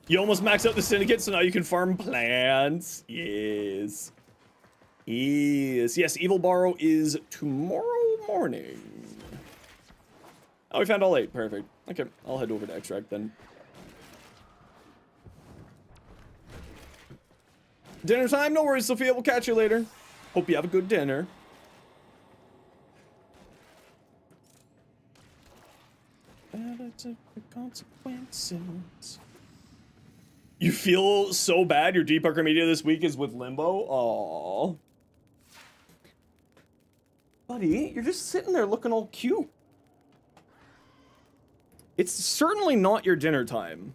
You almost maxed out the syndicate, so now you can farm plants. Yes. Yes. Yes, Evil Borrow is tomorrow morning. Oh, we found all 8. Perfect. Okay, I'll head over to Extract then. Dinner time? No worries, Sophia. We'll catch you later. Hope you have a good dinner. Consequences. You feel so bad your debugger media this week is with Limbo? Aww. Buddy, you're just sitting there looking all cute. It's certainly not your dinner time.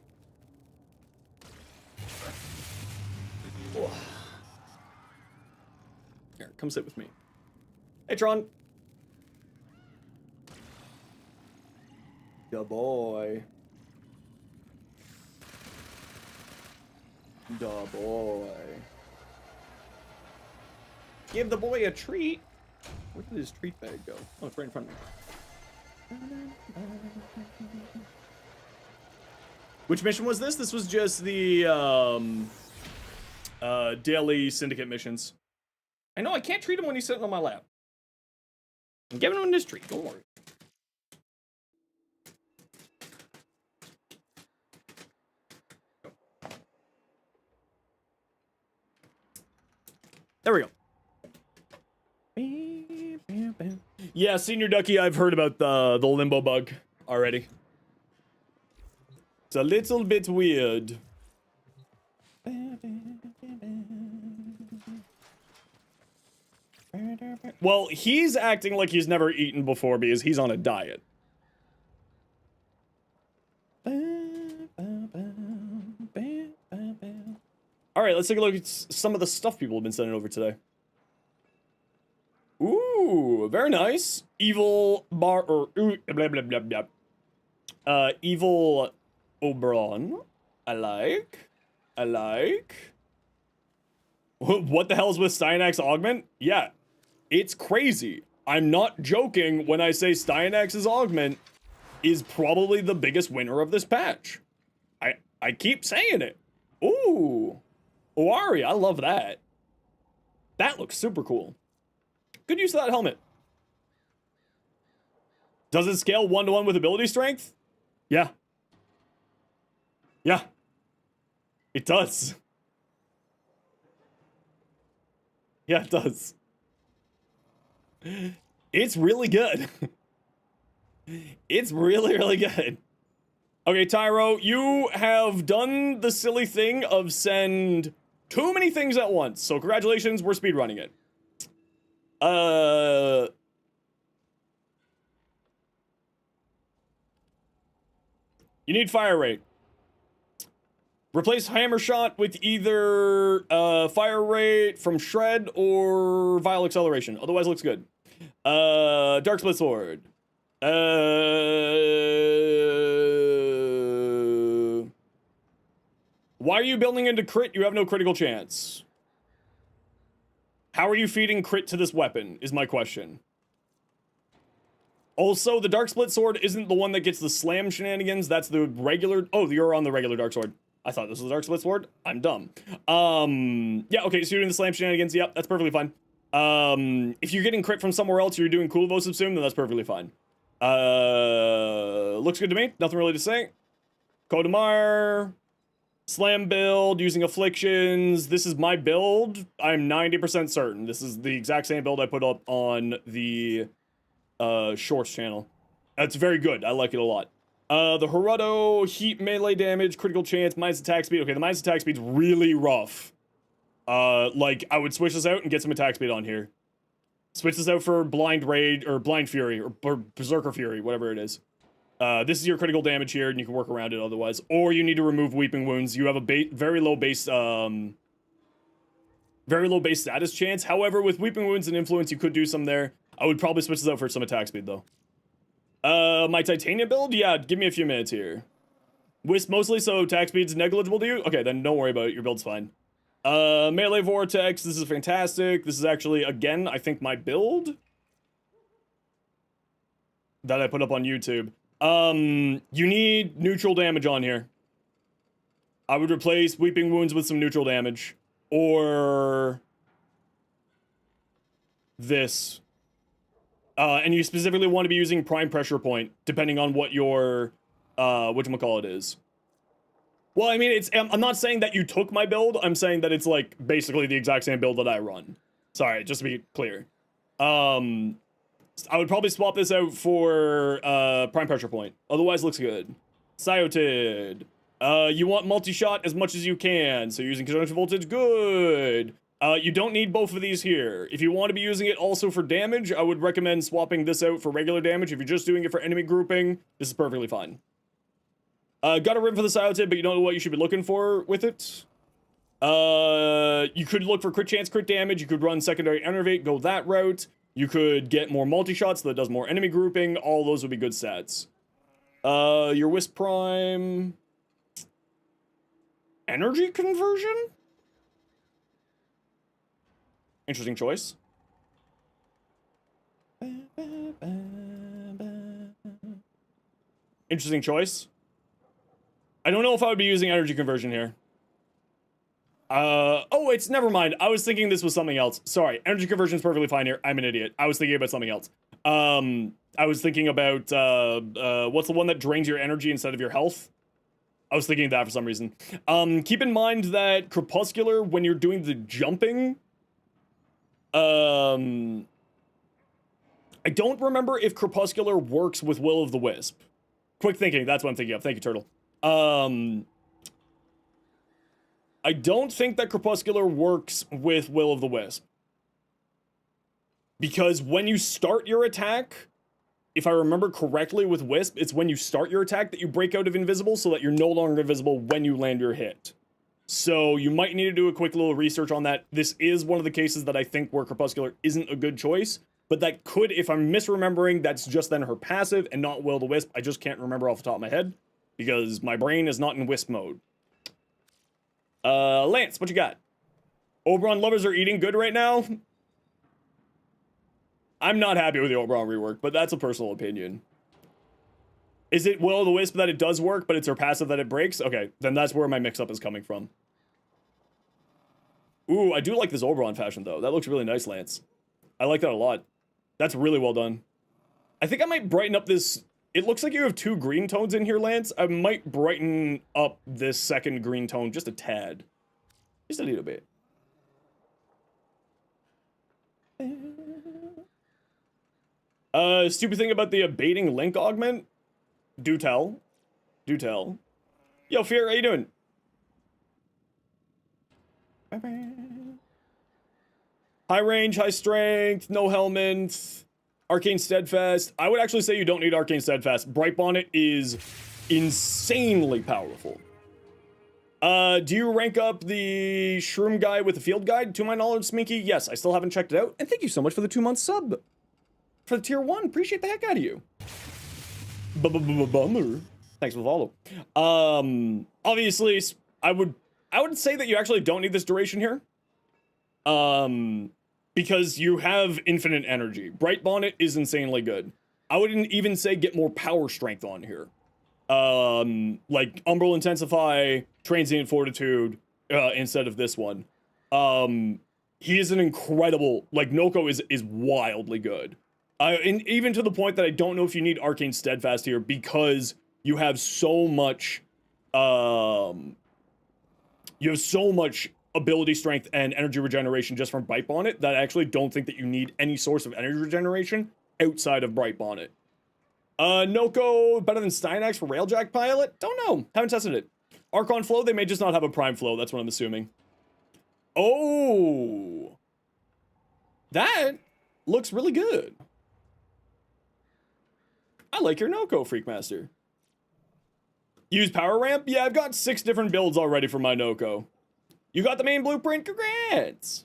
Here, come sit with me. Hey, Tron. Ya boy. Da boy. Give the boy a treat. Where did his treat bag go? Oh, it's right in front of me. Which mission was this? This was just the daily syndicate missions. I know I can't treat him when he's sitting on my lap. I'm giving him this treat. Don't worry. There we go. Yeah, Senior Ducky, I've heard about the limbo bug already. It's a little bit weird. Well, he's acting like he's never eaten before because he's on a diet. Alright, let's take a look at some of the stuff people have been sending over today. Ooh, very nice. Evil bar or blah blah blah blah. Evil Oberon. I like. What the hell is with Styanax Augment? Yeah, it's crazy. I'm not joking when I say Styanax's Augment is probably the biggest winner of this patch. I keep saying it. Ooh. Oari, I love that. That looks super cool. Good use of that helmet. Does it scale 1-to-1 with ability strength? Yeah. Yeah. It does. Yeah, it does. It's really good. It's really, really good. Okay, Tyro, you have done the silly thing of send too many things at once. So congratulations, we're speedrunning it. You need fire rate. Replace hammer shot with either fire rate from shred or vile acceleration. Otherwise, it looks good. Dark split sword. Why are you building into crit? You have no critical chance. How are you feeding crit to this weapon, is my question. Also, the Dark Split Sword isn't the one that gets the slam shenanigans. That's the regular... Oh, you're on the regular Dark Sword. I thought this was the Dark Split Sword. I'm dumb. Yeah, okay, so you're doing the slam shenanigans. Yep, that's perfectly fine. If you're getting crit from somewhere else, you're doing cool vote subsume, then that's perfectly fine. Looks good to me. Nothing really to say. Kodamar... Slam build, using afflictions. This is my build. I'm 90% certain. This is the exact same build I put up on the Shorts channel. That's very good. I like it a lot. The Haruto, heat melee damage, critical chance, minus attack speed. Okay, the minus attack speed's really rough. Like, I would switch this out and get some attack speed on here. Switch this out for Blind Rage, or Blind Fury, or Berserker Fury, whatever it is. This is your critical damage here, and you can work around it otherwise. Or you need to remove Weeping Wounds. You have a very low base status chance. However, with Weeping Wounds and Influence, you could do some there. I would probably switch this out for some attack speed, though. My Titania build? Yeah, give me a few minutes here. Wisp mostly, so attack speed's negligible to you? Okay, then don't worry about it. Your build's fine. Melee Vortex, this is fantastic. This is actually, again, I think my build that I put up on YouTube. You need neutral damage on here. I would replace Weeping Wounds with some neutral damage. Or this. And you specifically want to be using Prime Pressure Point, depending on what your, whatchamacallit is. Well, I mean, I'm not saying that you took my build, I'm saying that it's, like, basically the exact same build that I run. Sorry, just to be clear. I would probably swap this out for, Prime Pressure Point. Otherwise, looks good. Cyotid. You want multi-shot as much as you can, so using conjunction voltage, good. You don't need both of these here. If you want to be using it also for damage, I would recommend swapping this out for regular damage. If you're just doing it for enemy grouping, this is perfectly fine. Got a rim for the Cyotid, but you don't know what you should be looking for with it. You could look for crit chance, crit damage. You could run secondary enervate, go that route. You could get more multi-shots that does more enemy grouping. All those would be good stats. Your Wisp Prime... Energy conversion? Interesting choice. Interesting choice. I don't know if I would be using energy conversion here. Oh, it's never mind. I was thinking this was something else. Sorry, energy conversion is perfectly fine here. I'm an idiot. I was thinking about something else. I was thinking about, what's the one that drains your energy instead of your health? I was thinking of that for some reason. Keep in mind that Crepuscular, when you're doing the jumping, I don't remember if Crepuscular works with Will of the Wisp. Quick thinking, that's what I'm thinking of. Thank you, Turtle. I don't think that Crepuscular works with Will of the Wisp. Because when you start your attack, if I remember correctly with Wisp, it's when you start your attack that you break out of invisible so that you're no longer invisible when you land your hit. So you might need to do a quick little research on that. This is one of the cases that I think where Crepuscular isn't a good choice, but that could, if I'm misremembering, that's just then her passive and not Will the Wisp. I just can't remember off the top of my head because my brain is not in Wisp mode. Lance, what you got? Oberon lovers are eating good right now. I'm not happy with the Oberon rework, but that's a personal opinion. Is it Will of the Wisp that it does work, but it's her passive that it breaks? Okay, then that's where my mix-up is coming from. Ooh, I do like this Oberon fashion, though. That looks really nice, Lance. I like that a lot. That's really well done. I think I might brighten up this... It looks like you have 2 green tones in here, Lance. I might brighten up this second green tone just a tad. Just a little bit. Stupid thing about the abating link augment? Do tell. Do tell. Yo, Fear, how you doing? High range, high strength, no helmet, Arcane Steadfast. I would actually say you don't need Arcane Steadfast. Bright Bonnet is insanely powerful. Do you rank up the Shroom guy with the field guide? To my knowledge, Sminky, yes, I still haven't checked it out. And thank you so much for the 2-month sub. For the tier 1, appreciate the heck out of you. Bummer. Thanks for the follow. Obviously, I would say that you actually don't need this duration here. Because you have infinite energy. Bright Bonnet is insanely good. I wouldn't even say get more power strength on here. Like Umbral Intensify, Transient Fortitude, instead of this one. He is an incredible, like Noko is wildly good. And even to the point that I don't know if you need Arcane Steadfast here because you have so much, ability strength and energy regeneration just from Bright Bonnet that I actually don't think that you need any source of energy regeneration outside of Bright Bonnet. Noko better than Stynax for Railjack Pilot? Don't know. Haven't tested it. Archon Flow, they may just not have a Prime Flow. That's what I'm assuming. Oh. That looks really good. I like your Noko, Freakmaster. Use Power Ramp? Yeah, I've got 6 different builds already for my Noko. You got the main blueprint? Congrats!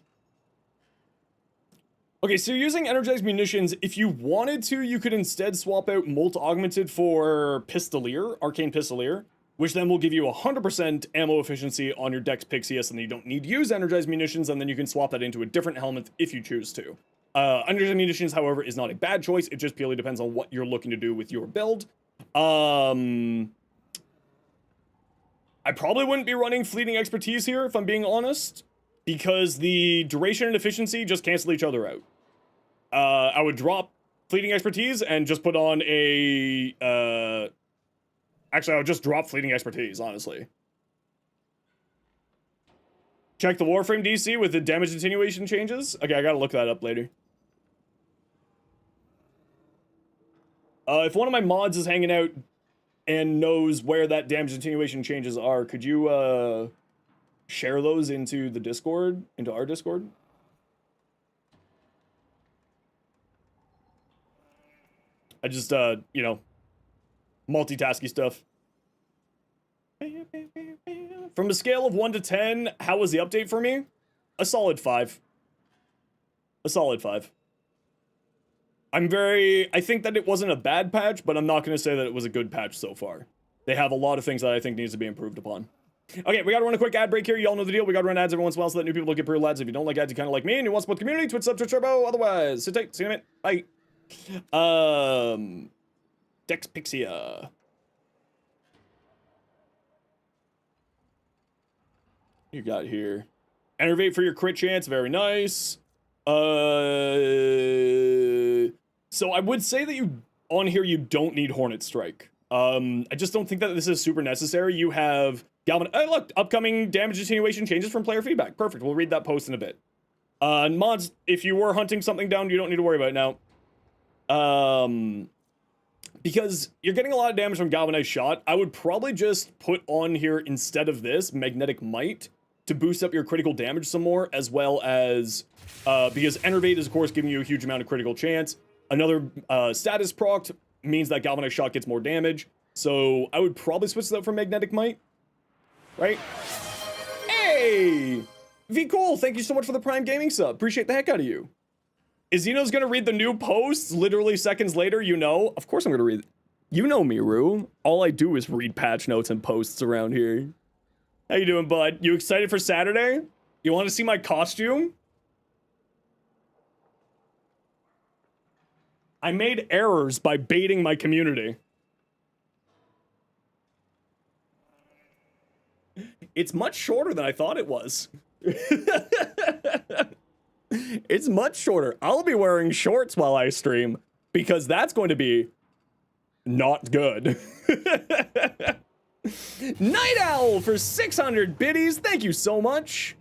Okay, so you're using Energized Munitions. If you wanted to, you could instead swap out Molt Augmented for Pistolier, Arcane Pistolier, which then will give you 100% ammo efficiency on your Dex Pixius, and then you don't need to use Energized Munitions, and then you can swap that into a different helmet if you choose to. Energized Munitions, however, is not a bad choice. It just purely depends on what you're looking to do with your build. I probably wouldn't be running Fleeting Expertise here, if I'm being honest, because the duration and efficiency just cancel each other out. I would drop Fleeting Expertise and just put on a, actually, I would just drop Fleeting Expertise, honestly. Check the Warframe DC with the damage attenuation changes. Okay, I gotta look that up later. If one of my mods is hanging out and knows where that damage attenuation changes are, could you, share those into the Discord, into our Discord? I just, you know, multitasky stuff. From a scale of 1 to 10, how was the update for me? A solid 5. A solid 5. I think that it wasn't a bad patch, but I'm not going to say that it was a good patch so far. They have a lot of things that I think needs to be improved upon. Okay, we gotta run a quick ad break here. You all know the deal. We gotta run ads every once in a while so that new people don't get pre-roll ads. If you don't like ads, you kind of like me and you want to support the community, Twitch sub, Twitch turbo. Otherwise, sit tight. See you in a minute. Bye. Dex Pixia. You got here. Enervate for your crit chance. Very nice. So I would say that on here you don't need Hornet Strike. I just don't think that this is super necessary. You have Galvan. Look, upcoming damage attenuation changes from player feedback. Perfect. We'll read that post in a bit. Mods, if you were hunting something down, you don't need to worry about it now. Because you're getting a lot of damage from Galvanized Shot. I would probably just put on here instead of this Magnetic Might to boost up your critical damage some more, as well as because Enervate is of course giving you a huge amount of critical chance. Another status proc means that Galvanized Shot gets more damage. So I would probably switch that for Magnetic Might. Right? Hey! V Cool, thank you so much for the Prime Gaming sub. Appreciate the heck out of you. Is Zeno's gonna read the new posts literally seconds later? You know? Of course I'm gonna read it. You know me, Rue. All I do is read patch notes and posts around here. How you doing, bud? You excited for Saturday? You want to see my costume? I made errors by baiting my community. It's much shorter than I thought it was. It's much shorter. I'll be wearing shorts while I stream because that's going to be not good. Night Owl for 600 biddies. Thank you so much.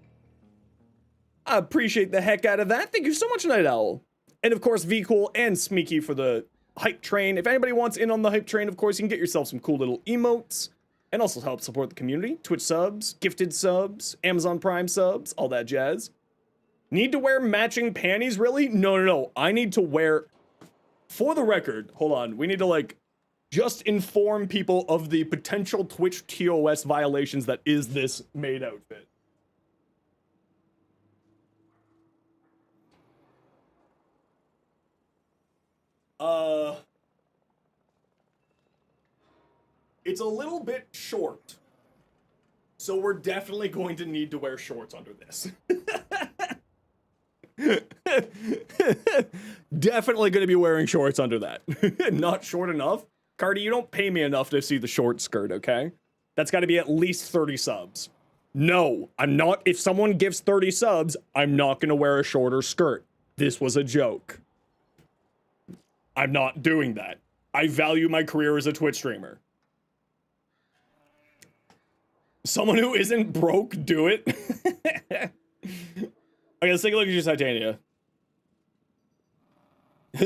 I appreciate the heck out of that. Thank you so much, Night Owl. And of course, V-Cool and Smeeky for the hype train. If anybody wants in on the hype train, of course, you can get yourself some cool little emotes and also help support the community. Twitch subs, gifted subs, Amazon Prime subs, all that jazz. Need to wear matching panties, really? No. I need to wear... For the record, hold on. We need to, like, just inform people of the potential Twitch TOS violations that is this maid outfit. It's a little bit short. So we're definitely going to need to wear shorts under this. Definitely going to be wearing shorts under that. Not short enough. Cardi, you don't pay me enough to see the short skirt, okay? That's got to be at least 30 subs. No, I'm not. If someone gives 30 subs, I'm not going to wear a shorter skirt. This was a joke. I'm not doing that. I value my career as a Twitch streamer. Someone who isn't broke, do it. Okay, let's take a look at your Titania.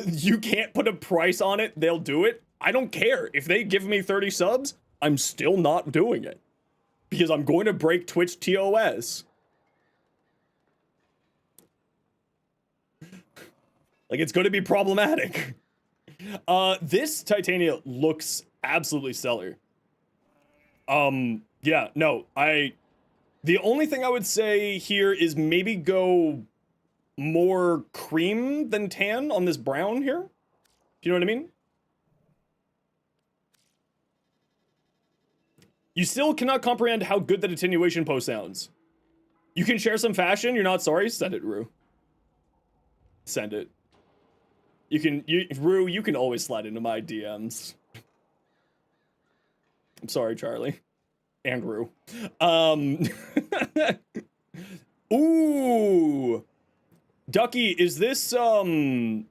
You can't put a price on it, they'll do it. I don't care. If they give me 30 subs, I'm still not doing it. Because I'm going to break Twitch TOS. Like, it's going to be problematic. This Titania looks absolutely stellar. Yeah, no, the only thing I would say here is maybe go more cream than tan on this brown here. Do you know what I mean? You still cannot comprehend how good that attenuation post sounds. You can share some fashion, you're not sorry? Send it, Rue. Send it. Rue, you can always slide into my DMs. I'm sorry, Charlie. And Rue. Ooh. Ducky, is this the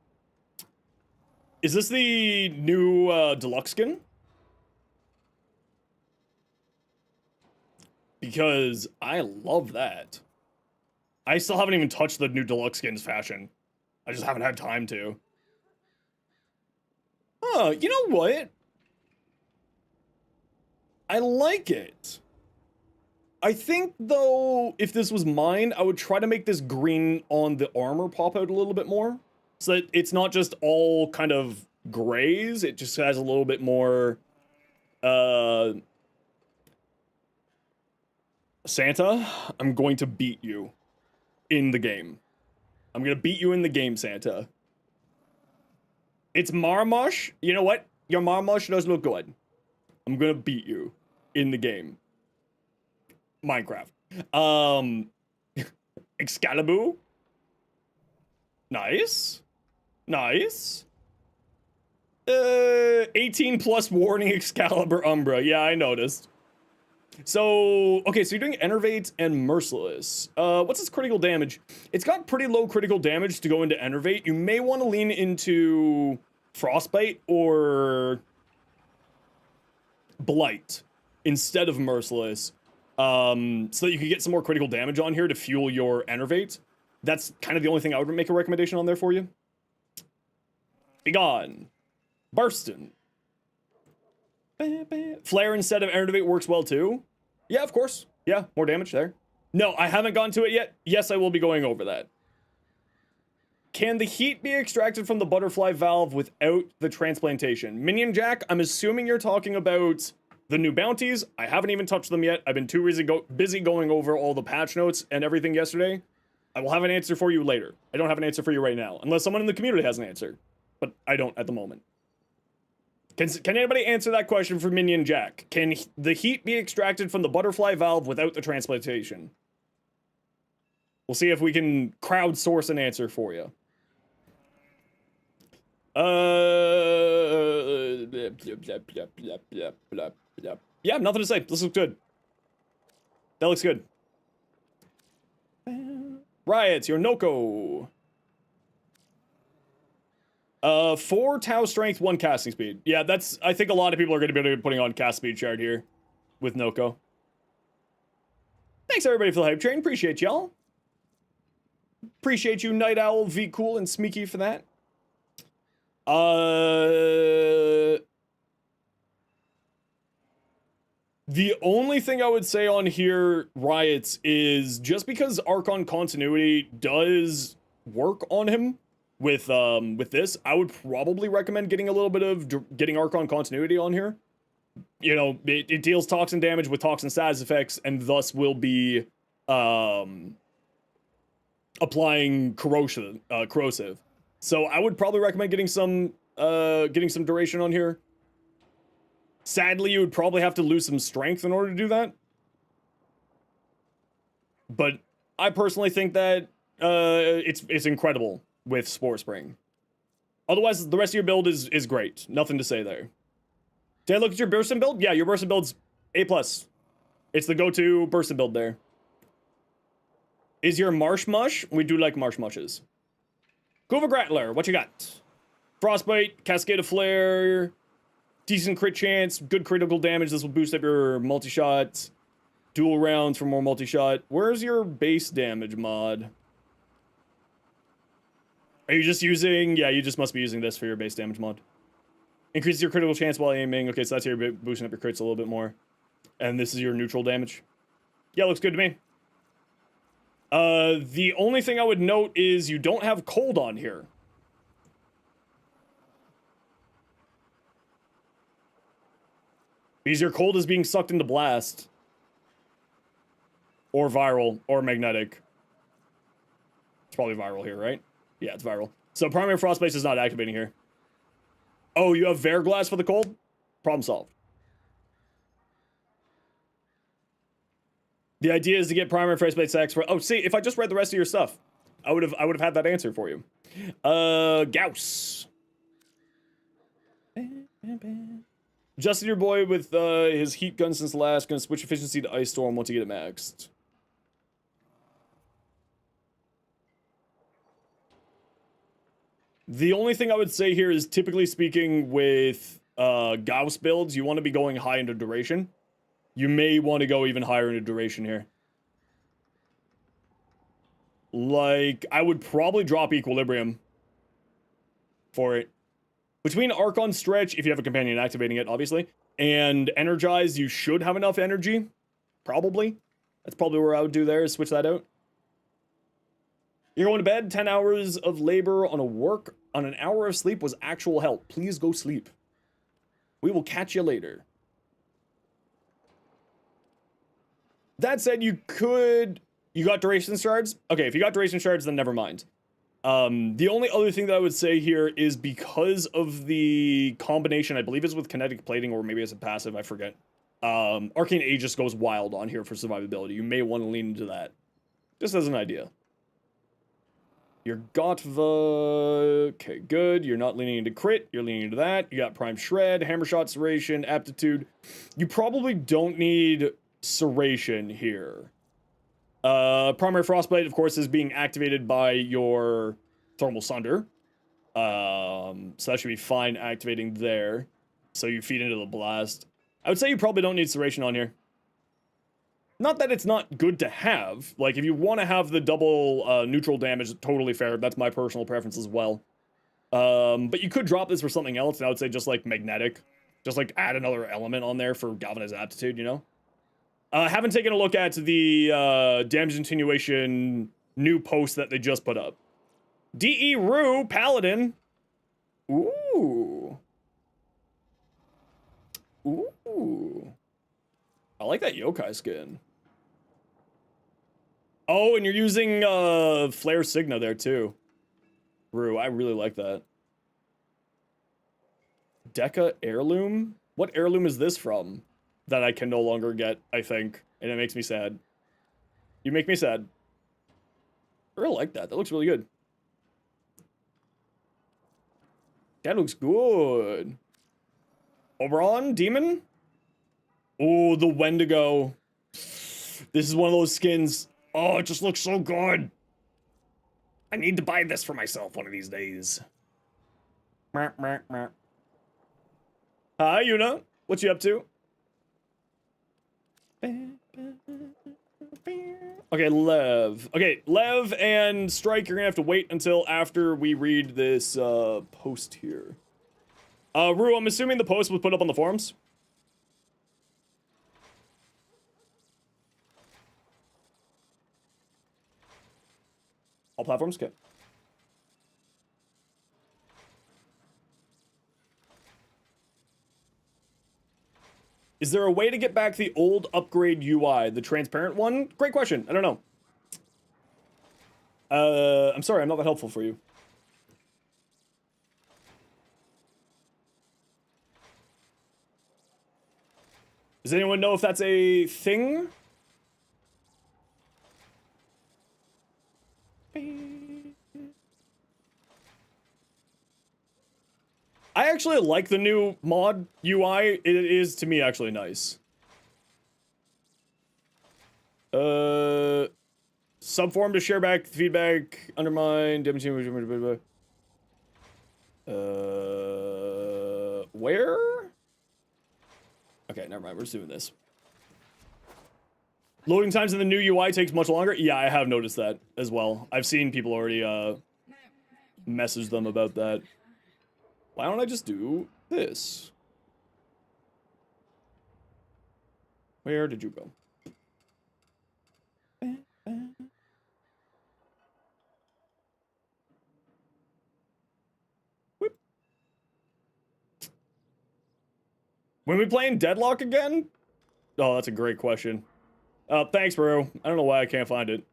new deluxe skin? Because I love that. I still haven't even touched the new deluxe skins fashion. I just haven't had time to. Huh, you know what? I like it. I think, though, if this was mine, I would try to make this green on the armor pop out a little bit more. So that it's not just all kind of grays, it just has a little bit more, Santa, I'm going to beat you in the game. I'm gonna beat you in the game, Santa. It's Marmosh. You know what? Your Marmosh does look good. I'm gonna beat you in the game. Minecraft. Excalibur. Nice. Nice. 18 plus warning Excalibur Umbra. Yeah, I noticed. So, okay, so you're doing Enervate and Merciless. What's its critical damage? It's got pretty low critical damage to go into Enervate. You may want to lean into Frostbite or Blight instead of Merciless, so that you can get some more critical damage on here to fuel your Enervate. That's kind of the only thing I would make a recommendation on there for you. Begone. Burstin. Flare instead of Enervate works well too. Yeah, of course. Yeah, more damage there. No, I haven't gone to it yet. Yes, I will be going over that. Can the heat be extracted from the butterfly valve without the transplantation? Minion Jack, I'm assuming you're talking about the new bounties. I haven't even touched them yet. I've been too busy going over all the patch notes and everything yesterday. I will have an answer for you later. I don't have an answer for you right now, unless someone in the community has an answer. But I don't at the moment. Can anybody answer that question for Minion Jack? Can the heat be extracted from the butterfly valve without the transplantation? We'll see if we can crowdsource an answer for you. Yeah, nothing to say. This looks good. That looks good. Riots, your Noko. 4 Tau strength, 1 casting speed. Yeah, that's, I think a lot of people are going to be putting on cast speed shard here with Noko. Thanks everybody for the hype train. Appreciate y'all. Appreciate you, Night Owl, V Cool, and Smeeky for that. The only thing I would say on here, Riots, is just because Archon continuity does work on him with this, I would probably recommend getting a little bit of getting Archon continuity on here. You know, it deals toxin damage with toxin status effects, and thus will be applying corrosive. So I would probably recommend getting some duration on here. Sadly, you would probably have to lose some strength in order to do that. But I personally think that it's incredible with Spore Spring. Otherwise, the rest of your build is great. Nothing to say there. Did I look at your Burstin build? Yeah, your Burstin build's A+. It's the go-to Burstin build there. Is your Marsh Mush? We do like Marsh Mushes. Kuva Grattler, what you got? Frostbite, Cascade of Flare, decent crit chance, good critical damage. This will boost up your multi-shot. Dual rounds for more multi-shot. Where's your base damage mod? Are you just using... Yeah, you just must be using this for your base damage mod. Increases your critical chance while aiming. Okay, so that's here boosting up your crits a little bit more. And this is your neutral damage. Yeah, looks good to me. The only thing I would note is you don't have cold on here. Because your cold is being sucked into blast. Or viral, or magnetic. It's probably viral here, right? Yeah, it's viral. So primary frostbite is not activating here. Oh, you have Verglass for the cold? Problem solved. The idea is to get primary frostbite sacks for... Oh, see, if I just read the rest of your stuff, I would have had that answer for you. Gauss. Adjusted your boy with his heat gun since last. Gonna switch efficiency to Ice Storm once you get it maxed. The only thing I would say here is, typically speaking, with Gauss builds, you want to be going high into duration. You may want to go even higher into duration here. Like, I would probably drop Equilibrium for it. Between Archon Stretch, if you have a companion activating it, obviously, and Energize, you should have enough energy. Probably. That's probably where I would do there, is switch that out. You're going to bed. 10 hours of labor on an hour of sleep was actual help. Please go sleep. We will catch you later. That said, you got duration shards? Okay, if you got duration shards, then never mind. The only other thing that I would say here is, because of the combination, I believe is with kinetic plating, or maybe it's a passive, I forget. Arcane Aegis goes wild on here for survivability. You may want to lean into that. Just as an idea. You're Gotva. Okay, good. You're not leaning into crit. You're leaning into that. You got Prime Shred, Hammer Shot, Serration, Aptitude. You probably don't need Serration here. Primary Frostbite, of course, is being activated by your Thermal Sunder. So that should be fine activating there. So you feed into the blast. I would say you probably don't need Serration on here. Not that it's not good to have. Like, if you want to have the double neutral damage, totally fair. That's my personal preference as well. But you could drop this for something else, and I would say just, like, magnetic. Just, like, add another element on there for Galvanized Aptitude, you know? Haven't taken a look at the damage attenuation new post that they just put up. D.E. Rue, Paladin. Ooh. Ooh. I like that yokai skin. Oh, and you're using Flare Signa there too. Rue, I really like that. Deca Heirloom? What heirloom is this from? That I can no longer get, I think. And it makes me sad. You make me sad. I really like that. That looks really good. That looks good. Oberon? Demon? Oh, the Wendigo. This is one of those skins. Oh, it just looks so good. I need to buy this for myself one of these days. Hi, Yuna. What you up to? Okay, Lev. Okay, Lev and Strike, you're gonna have to wait until after we read this post here. Rue, I'm assuming the post was put up on the forums? All platforms? Okay. Is there a way to get back the old upgrade UI, the transparent one? Great question. I don't know. I'm sorry, I'm not that helpful for you. Does anyone know if that's a thing? I actually like the new mod UI. It is, to me, actually nice. Subform to share back feedback, undermine, where? Okay, never mind. We're just doing this. Loading times in the new UI takes much longer. Yeah, I have noticed that as well. I've seen people already message them about that. Why don't I just do this? Where did you go? Whip. When we playing Deadlock again? Oh, that's a great question. Thanks, bro. I don't know why I can't find it.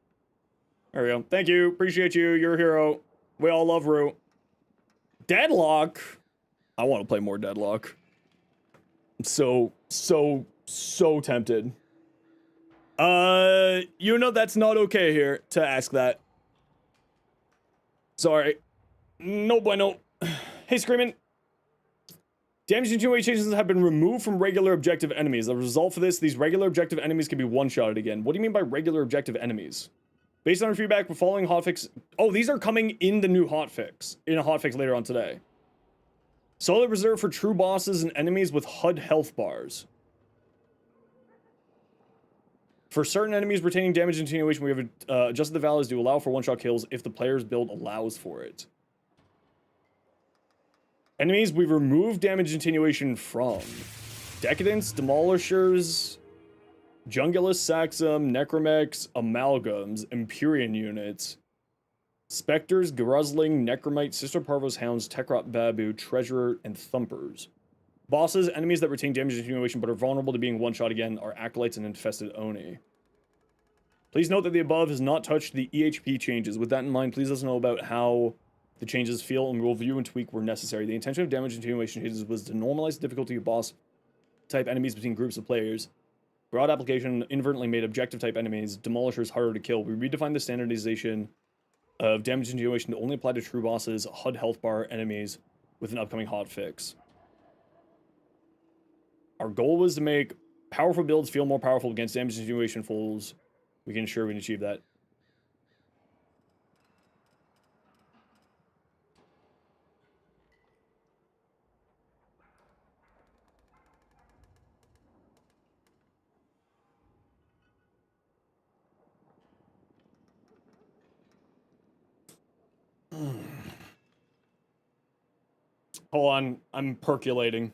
There we go. Thank you. Appreciate you. You're a hero. We all love Rue. Deadlock? I want to play more Deadlock. I'm so tempted. You know that's not okay here to ask that. Sorry. No bueno. Hey, Screamin'. Damage and situations have been removed from regular objective enemies. As a result for this, these regular objective enemies can be one-shotted again. What do you mean by regular objective enemies? Based on our feedback, we're following hotfix. Oh, these are coming in the new hotfix. In a hotfix later on today. Solely reserved for true bosses and enemies with HUD health bars. For certain enemies retaining damage and continuation, we have adjusted the values to allow for one-shot kills if the player's build allows for it. Enemies we've removed damage attenuation from. Decadents, Demolishers, Jungulus, Saxum, Necromex, Amalgams, Empyrean units, Spectres, Gruzzling, Necromite, Sister Parvo's Hounds, Tekrot Babu, Treasurer, and Thumpers. Bosses, enemies that retain damage attenuation but are vulnerable to being one-shot again are Acolytes and Infested Oni. Please note that the above has not touched the EHP changes. With that in mind, please let us know about how the changes feel and we'll review and tweak where necessary. The intention of damage attenuation changes was to normalize the difficulty of boss-type enemies between groups of players. Broad application inadvertently made objective-type enemies, Demolishers, harder to kill. We redefined the standardization of damage attenuation to only apply to true bosses, HUD health bar enemies with an upcoming hotfix. Our goal was to make powerful builds feel more powerful against damage attenuation fools. We can ensure we can achieve that. Hold on, I'm percolating.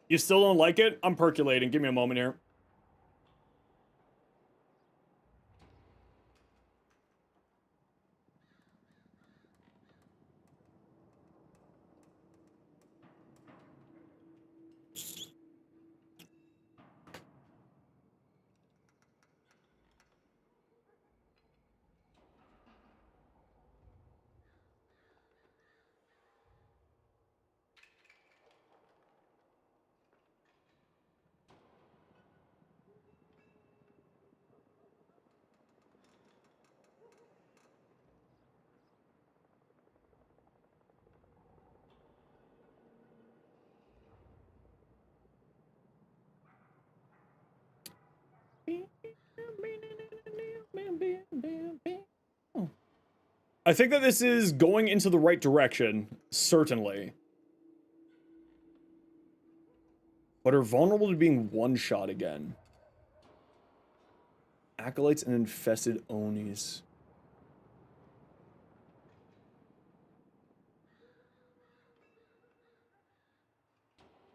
You still don't like it? I'm percolating. Give me a moment here. I think that this is going into the right direction, certainly. But are vulnerable to being one-shot again. Acolytes and Infested Onis.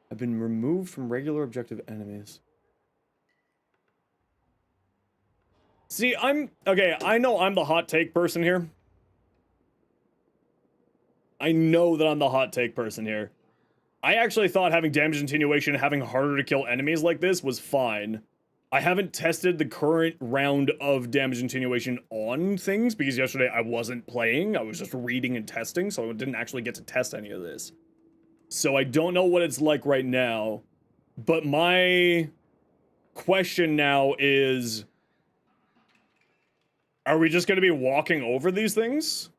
Have been removed from regular objective enemies. See, okay, I know I'm the hot take person here. I know that I'm the hot take person here. I actually thought having damage attenuation and having harder to kill enemies like this was fine. I haven't tested the current round of damage attenuation on things because yesterday I wasn't playing. I was just reading and testing, so I didn't actually get to test any of this. So I don't know what it's like right now. But my question now is, are we just going to be walking over these things?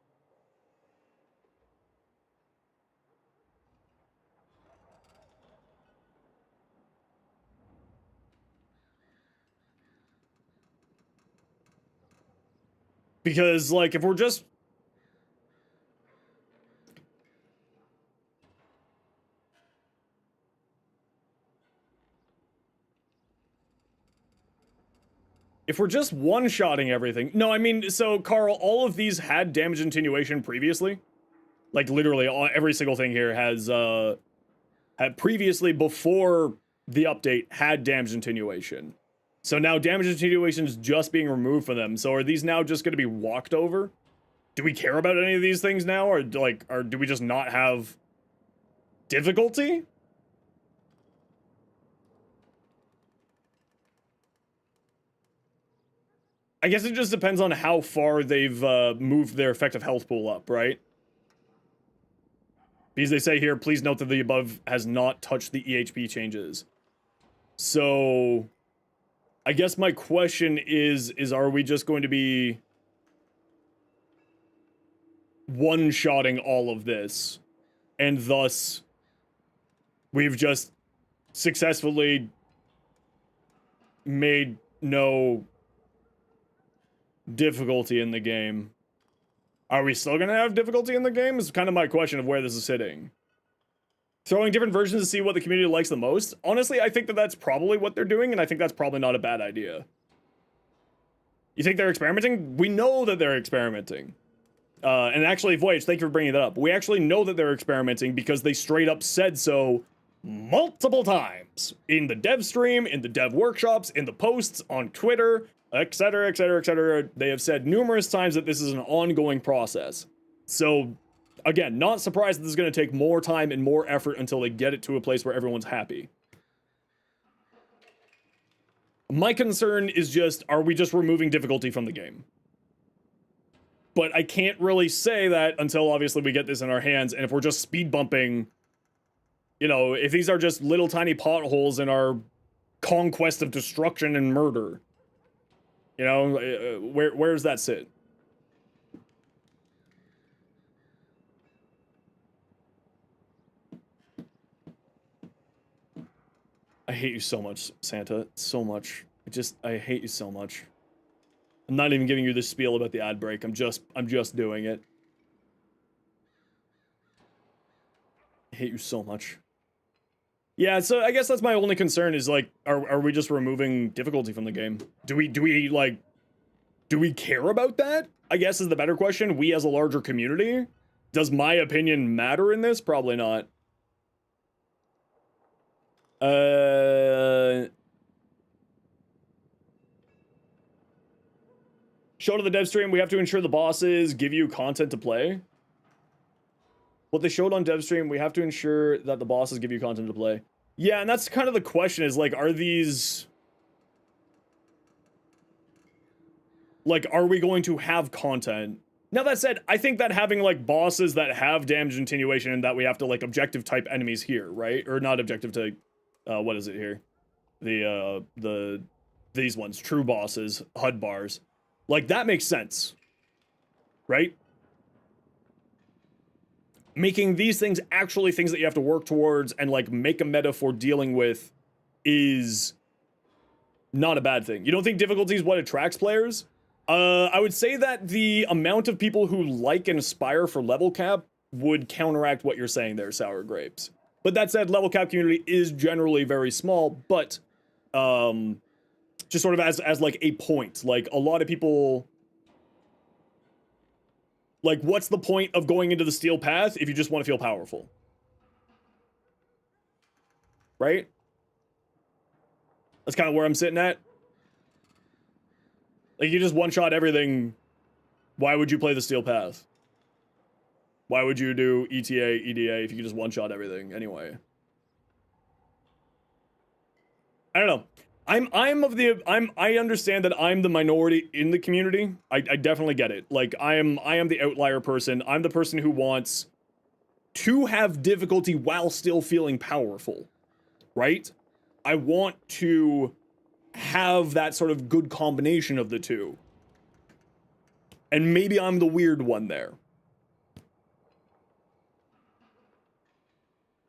Because, like, if we're just... If we're just one-shotting everything... No, I mean, so, Carl, all of these had damage attenuation previously. Like, literally, every single thing here has, had previously, before the update, had damage attenuation. So now damage attenuation is just being removed from them. So are these now just going to be walked over? Do we care about any of these things now? Or, like, or do we just not have difficulty? I guess it just depends on how far they've moved their effective health pool up, right? Because they say here, please note that the above has not touched the EHP changes. So, I guess my question is are we just going to be one-shotting all of this? And thus, we've just successfully made no difficulty in the game. Are we still gonna have difficulty in the game? Is kind of my question of where this is sitting. Throwing different versions to see what the community likes the most? Honestly, I think that that's probably what they're doing, and I think that's probably not a bad idea. You think they're experimenting? We know that they're experimenting. And actually, Voyage, thank you for bringing that up. We actually know that they're experimenting because they straight up said so multiple times. In the dev stream, in the dev workshops, in the posts, on Twitter, etc., etc., etc. They have said numerous times that this is an ongoing process. So, again, not surprised that this is going to take more time and more effort until they get it to a place where everyone's happy. My concern is just, are we just removing difficulty from the game? But I can't really say that until obviously we get this in our hands, and if we're just speed bumping, you know, if these are just little tiny potholes in our conquest of destruction and murder, you know, where does that sit? I hate you so much, Santa. So much. I hate you so much. I'm not even giving you this spiel about the ad break. I'm just doing it. I hate you so much. Yeah, so I guess that's my only concern is, like, are we just removing difficulty from the game? Do we care about that? I guess is the better question. We as a larger community? Does my opinion matter in this? Probably not. Show to the dev stream, we have to ensure the bosses give you content to play. What they showed on dev stream, we have to ensure that the bosses give you content to play. Yeah, and that's kind of the question is, like, are these... Like, are we going to have content? Now, that said, I think that having, like, bosses that have damage attenuation and that we have to, like, objective type enemies here, right? Or not objective type, what is it here? These ones, true bosses, HUD bars. Like, that makes sense. Right? Making these things actually things that you have to work towards and, like, make a meta for dealing with is not a bad thing. You don't think difficulty is what attracts players? I would say that the amount of people who like and aspire for level cap would counteract what you're saying there, Sour Grapes. But that said, level cap community is generally very small, but, just sort of as like a point. Like, a lot of people... Like, what's the point of going into the steel path if you just want to feel powerful? Right? That's kind of where I'm sitting at. Like, you just one-shot everything. Why would you play the steel path? Why would you do ETA, EDA if you could just one-shot everything anyway? I don't know. I understand that I'm the minority in the community. I definitely get it. Like, I am the outlier person. I'm the person who wants to have difficulty while still feeling powerful. Right? I want to have that sort of good combination of the two. And maybe I'm the weird one there.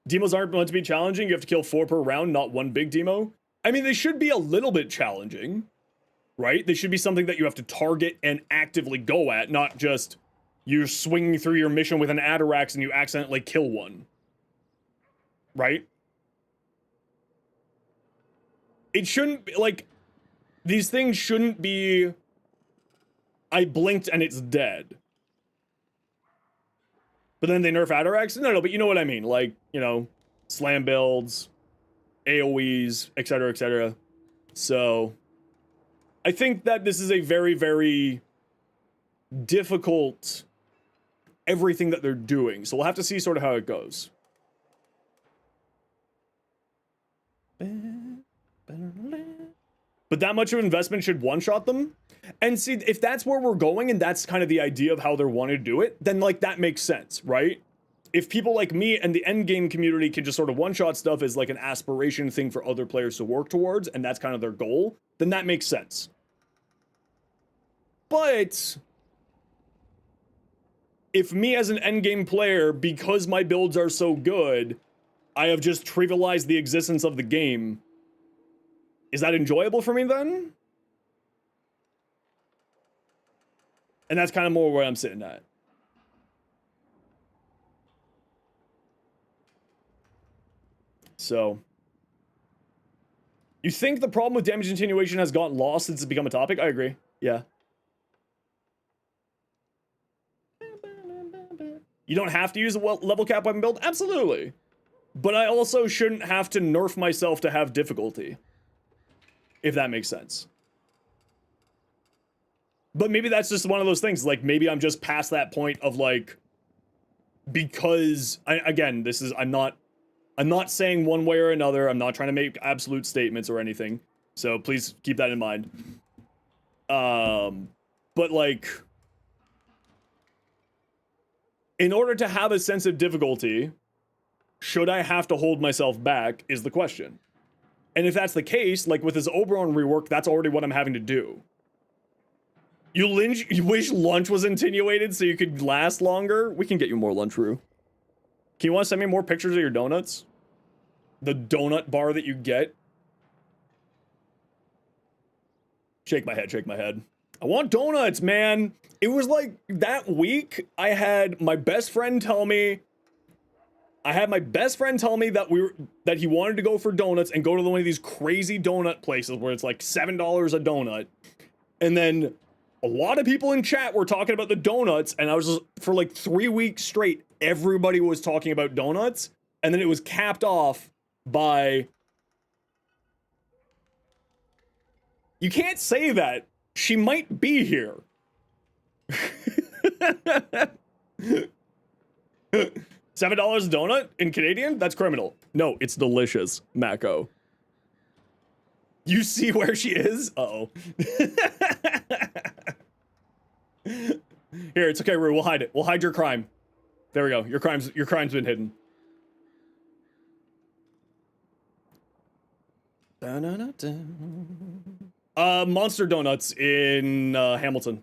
Demos aren't meant to be challenging. You have to kill 4 per round, not one big demo. I mean, they should be a little bit challenging, right? They should be something that you have to target and actively go at, not just you're swinging through your mission with an Atarax and you accidentally kill one. Right? It shouldn't be, like, these things shouldn't be, I blinked and it's dead. But then they nerf Atarax? No, but you know what I mean. Like, you know, slam builds, AoEs, etc., etc. So, I think that this is a very, very difficult everything that they're doing. So we'll have to see sort of how it goes. But that much of investment should one-shot them? And see, if that's where we're going and that's kind of the idea of how they're wanting to do it, then like that makes sense, right? If people like me and the endgame community can just sort of one-shot stuff as like an aspiration thing for other players to work towards, and that's kind of their goal, then that makes sense. But if me as an endgame player, because my builds are so good, I have just trivialized the existence of the game, is that enjoyable for me then? And that's kind of more where I'm sitting at. So, you think the problem with damage attenuation has gotten lost since it's become a topic? I agree. Yeah. You don't have to use a level cap weapon build? Absolutely. But I also shouldn't have to nerf myself to have difficulty. If that makes sense. But maybe that's just one of those things. Like, maybe I'm just past that point of, like... Because, again, this is... I'm not saying one way or another. I'm not trying to make absolute statements or anything. So please keep that in mind. But, like... In order to have a sense of difficulty, should I have to hold myself back is the question. And if that's the case, like with this Oberon rework, that's already what I'm having to do. You wish lunch was attenuated so you could last longer? We can get you more lunch, Rue. Can you want to send me more pictures of your donuts? The donut bar that you get? Shake my head, shake my head. I want donuts, man. It was like that week I had my best friend tell me that he wanted to go for donuts and go to one of these crazy donut places where it's like $7 a donut. And then a lot of people in chat were talking about the donuts, and I was just, for like 3 weeks straight, everybody was talking about donuts, and then it was capped off by... You can't say that. She might be here. $7 a donut in Canadian? That's criminal. No, it's delicious, Mako. You see where she is? Uh-oh. Here, it's okay, Rue. We'll hide it. We'll hide your crime. There we go. Your crime's been hidden. Monster Donuts in Hamilton.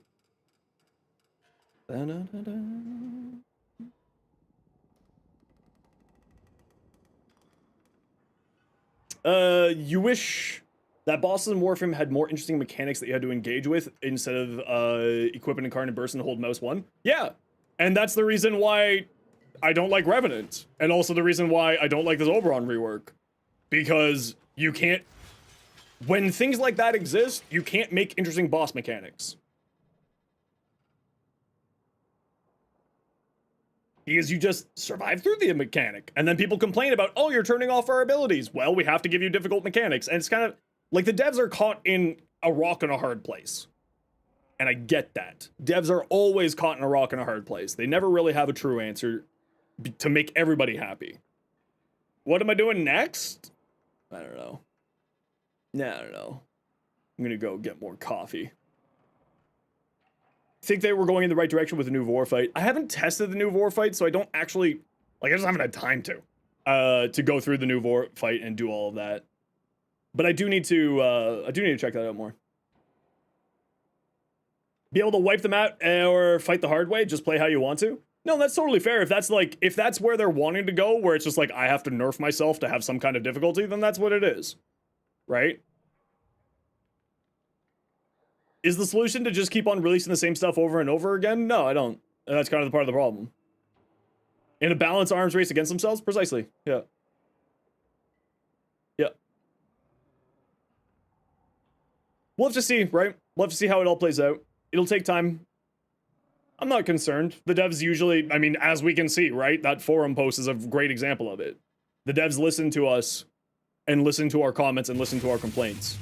You wish that bosses in Warframe had more interesting mechanics that you had to engage with instead of equipping Incarnate Burst and hold mouse 1? Yeah, and that's the reason why I don't like Revenant, and also the reason why I don't like this Oberon rework. Because you can't... When things like that exist, you can't make interesting boss mechanics. Because you just survive through the mechanic. And then people complain about, oh, you're turning off our abilities. Well, we have to give you difficult mechanics. And it's kind of... Like, the devs are caught in a rock and a hard place. And I get that. Devs are always caught in a rock and a hard place. They never really have a true answer to make everybody happy. What am I doing next? I don't know. Nah, I don't know. I'm gonna go get more coffee. Think they were going in the right direction with the new Vor fight. I haven't tested the new Vor fight, so I don't actually... Like, I just haven't had time to go through the new Vor fight and do all of that. But I do need to check that out more. Be able to wipe them out or fight the hard way, just play how you want to? No, that's totally fair. If that's where they're wanting to go, where it's just like, I have to nerf myself to have some kind of difficulty, then that's what it is. Right? Is the solution to just keep on releasing the same stuff over and over again? No, I don't. And that's kind of the part of the problem. In a balanced arms race against themselves? Precisely. Yeah. Yeah. We'll have to see, right? We'll have to see how it all plays out. It'll take time. I'm not concerned. The devs usually, I mean, as we can see, right? That forum post is a great example of it. The devs listen to us and listen to our comments and listen to our complaints.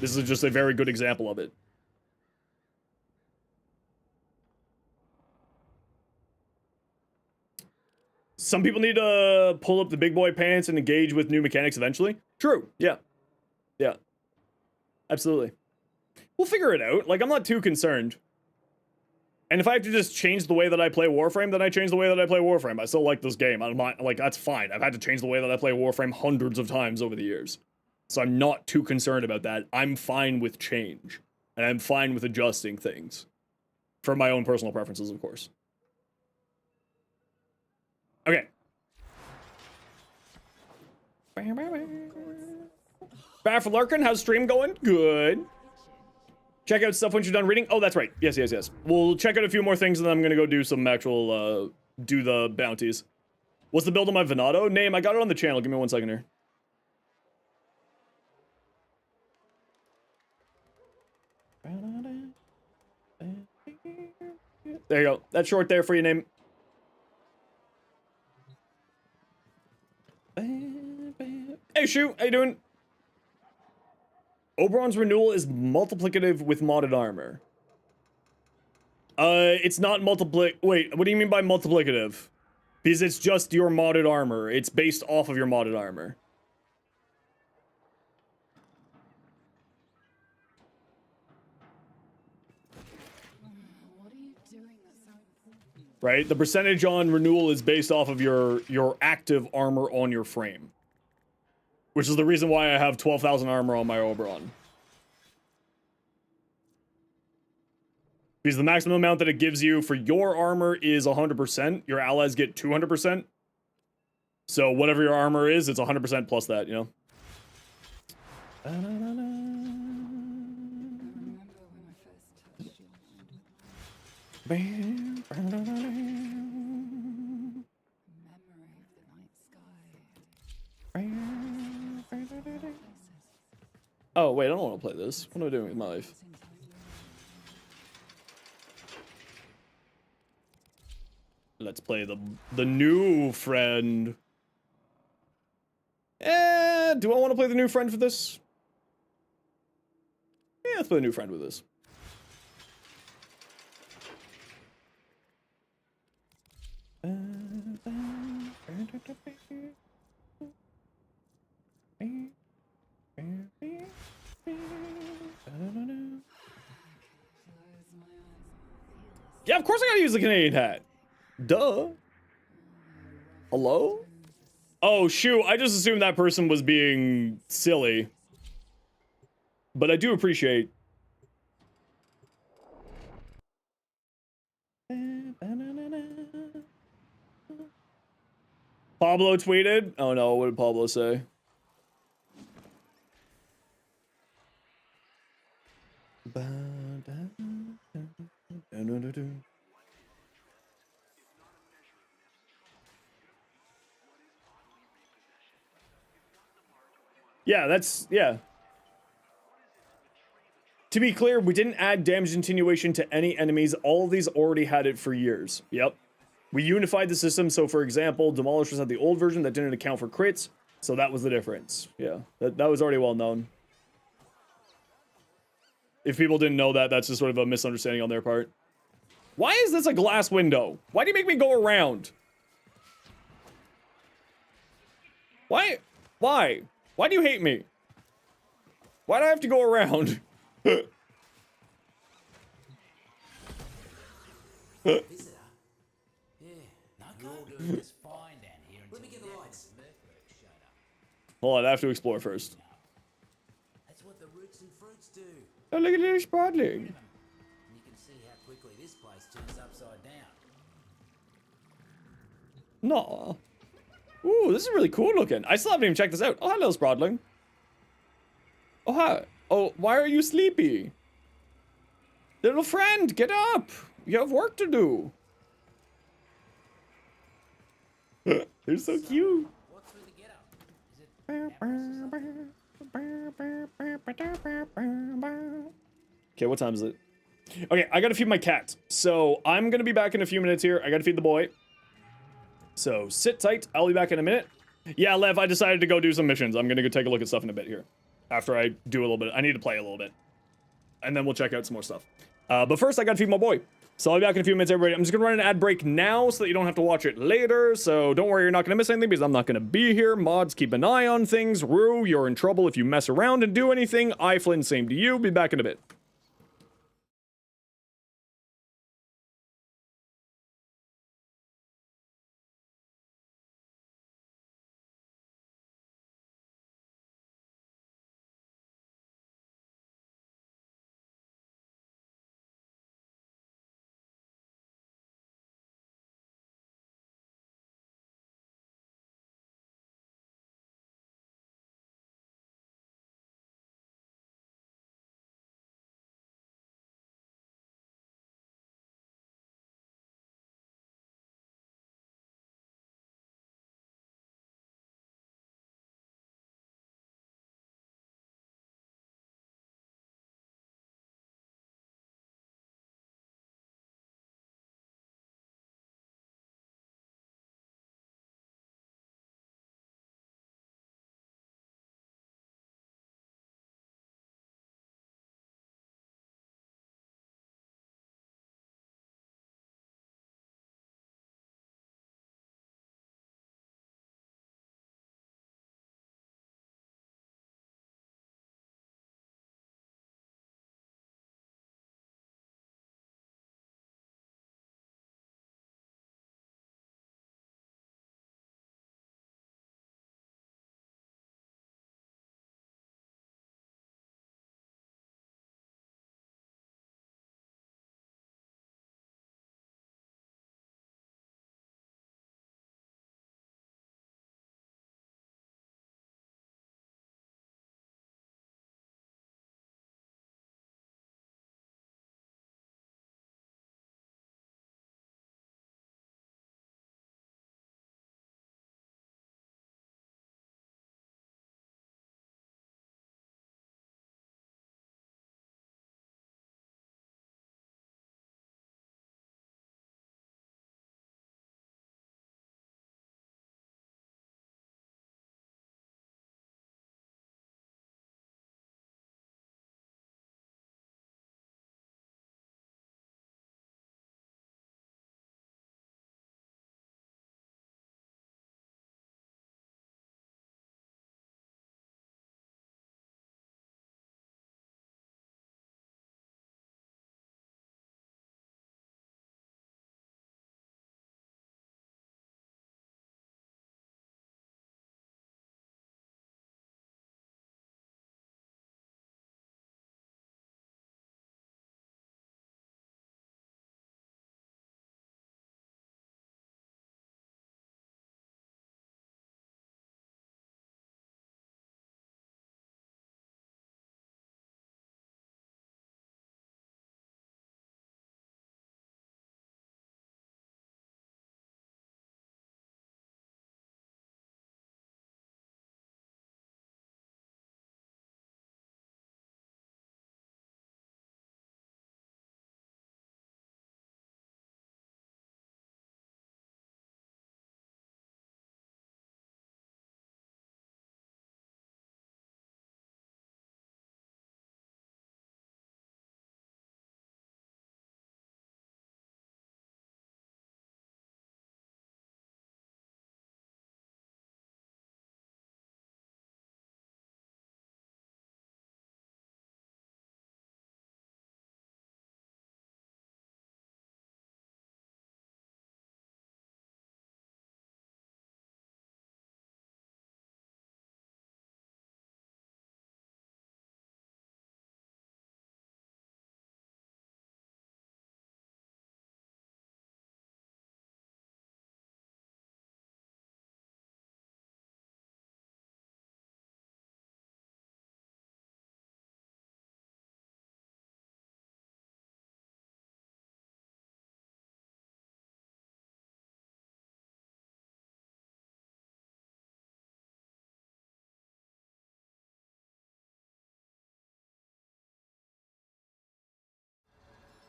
This is just a very good example of it. Some people need to pull up the big boy pants and engage with new mechanics eventually. True. Yeah. Yeah. Absolutely. We'll figure it out. Like, I'm not too concerned. And if I have to just change the way that I play Warframe, then I change the way that I play Warframe. I still like this game. I'm not, like, that's fine. I've had to change the way that I play Warframe hundreds of times over the years. So I'm not too concerned about that. I'm fine with change. And I'm fine with adjusting things. For my own personal preferences, of course. Okay. Back for Larkin, how's stream going? Good. Check out stuff once you're done reading. Oh, that's right. Yes, yes, yes. We'll check out a few more things and then I'm gonna go do some actual, do the bounties. What's the build on my Venado? Name, I got it on the channel. Give me 1 second here. There you go. That's short there for your name. Hey, Shu, how you doing? Oberon's renewal is multiplicative with modded armor. It's not wait, what do you mean by multiplicative? Because it's just your modded armor. It's based off of your modded armor. What are you doing that's so important? Right? The percentage on renewal is based off of your active armor on your frame. Which is the reason why I have 12,000 armor on my Oberon. Because the maximum amount that it gives you for your armor is 100%. Your allies get 200%. So whatever your armor is, it's 100% plus that, you know? I remember when I first touched your hand. Memory of the night sky. Oh, wait, I don't want to play this. What am I doing with my life? Let's play the new friend. Do I want to play the new friend for this? Yeah, let's play the new friend with this. Yeah, of course I gotta use the Canadian hat. Duh. Hello? Oh, shoot. I just assumed that person was being silly. But I do appreciate. Pablo tweeted? Oh no, what did Pablo say? Yeah, that's, yeah. To be clear, we didn't add damage attenuation to any enemies. All of these already had it for years. Yep. We unified the system, so for example, Demolishers had the old version that didn't account for crits, so that was the difference. Yeah, that was already well known. If people didn't know that, that's just sort of a misunderstanding on their part. Why is this a glass window? Why do you make me go around? Why? Why? Why do you hate me? Why do I have to go around? Visitor? Yeah, no, you're all doing just fine down here. Let me get the lights. Hold on, I have to explore first. That's what the roots and fruits do. Oh, look at little sparkling. And you can see how quickly this place turns upside down. No. Ooh, this is really cool looking. I still haven't even checked this out. Oh, hello, Sprodling. Oh, hi. Oh, why are you sleepy? Little friend, get up. You have work to do. They're so cute. What's with the get up? Is it Okay, what time is it? Okay, I gotta feed my cat. So I'm gonna be back in a few minutes here. I gotta feed the boy. So sit tight. I'll be back in a minute. Yeah, Lev, I decided to go do some missions. I'm gonna go take a look at stuff in a bit here. After I do a little bit. I need to play a little bit. And then we'll check out some more stuff. But first, I gotta feed my boy. So I'll be back in a few minutes, everybody. I'm just gonna run an ad break now so that you don't have to watch it later. So don't worry, you're not gonna miss anything because I'm not gonna be here. Mods, keep an eye on things. Rue, you're in trouble if you mess around and do anything. Flynn, same to you. Be back in a bit.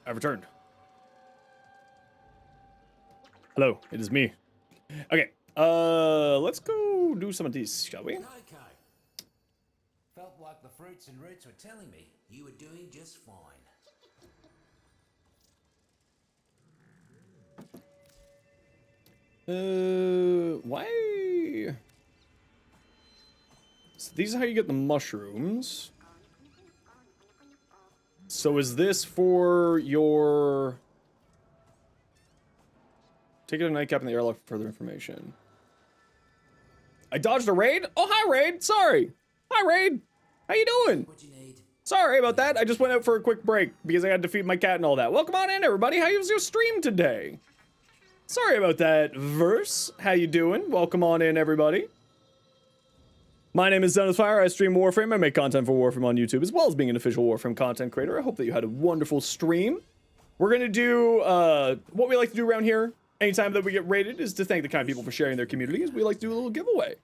I've returned. Hello, it is me. Okay, let's go do some of these, shall we? Okay. Felt like the fruits and roots were telling me you were doing just fine. Why? So these are how you get the mushrooms. So is this for your... Take it a nightcap in the airlock for further information. I dodged a raid? Oh, hi, raid. Sorry. Hi, raid. How you doing? What you need? Sorry about that. I just went out for a quick break because I had to feed my cat and all that. Welcome on in, everybody. How was your stream today? Sorry about that, Verse. How you doing? Welcome on in, everybody. My name is Zenosfire. I stream Warframe. I make content for Warframe on YouTube, as well as being an official Warframe content creator. I hope that you had a wonderful stream. We're going to do what we like to do around here anytime that we get raided is to thank the kind people for sharing their communities. We like to do a little giveaway.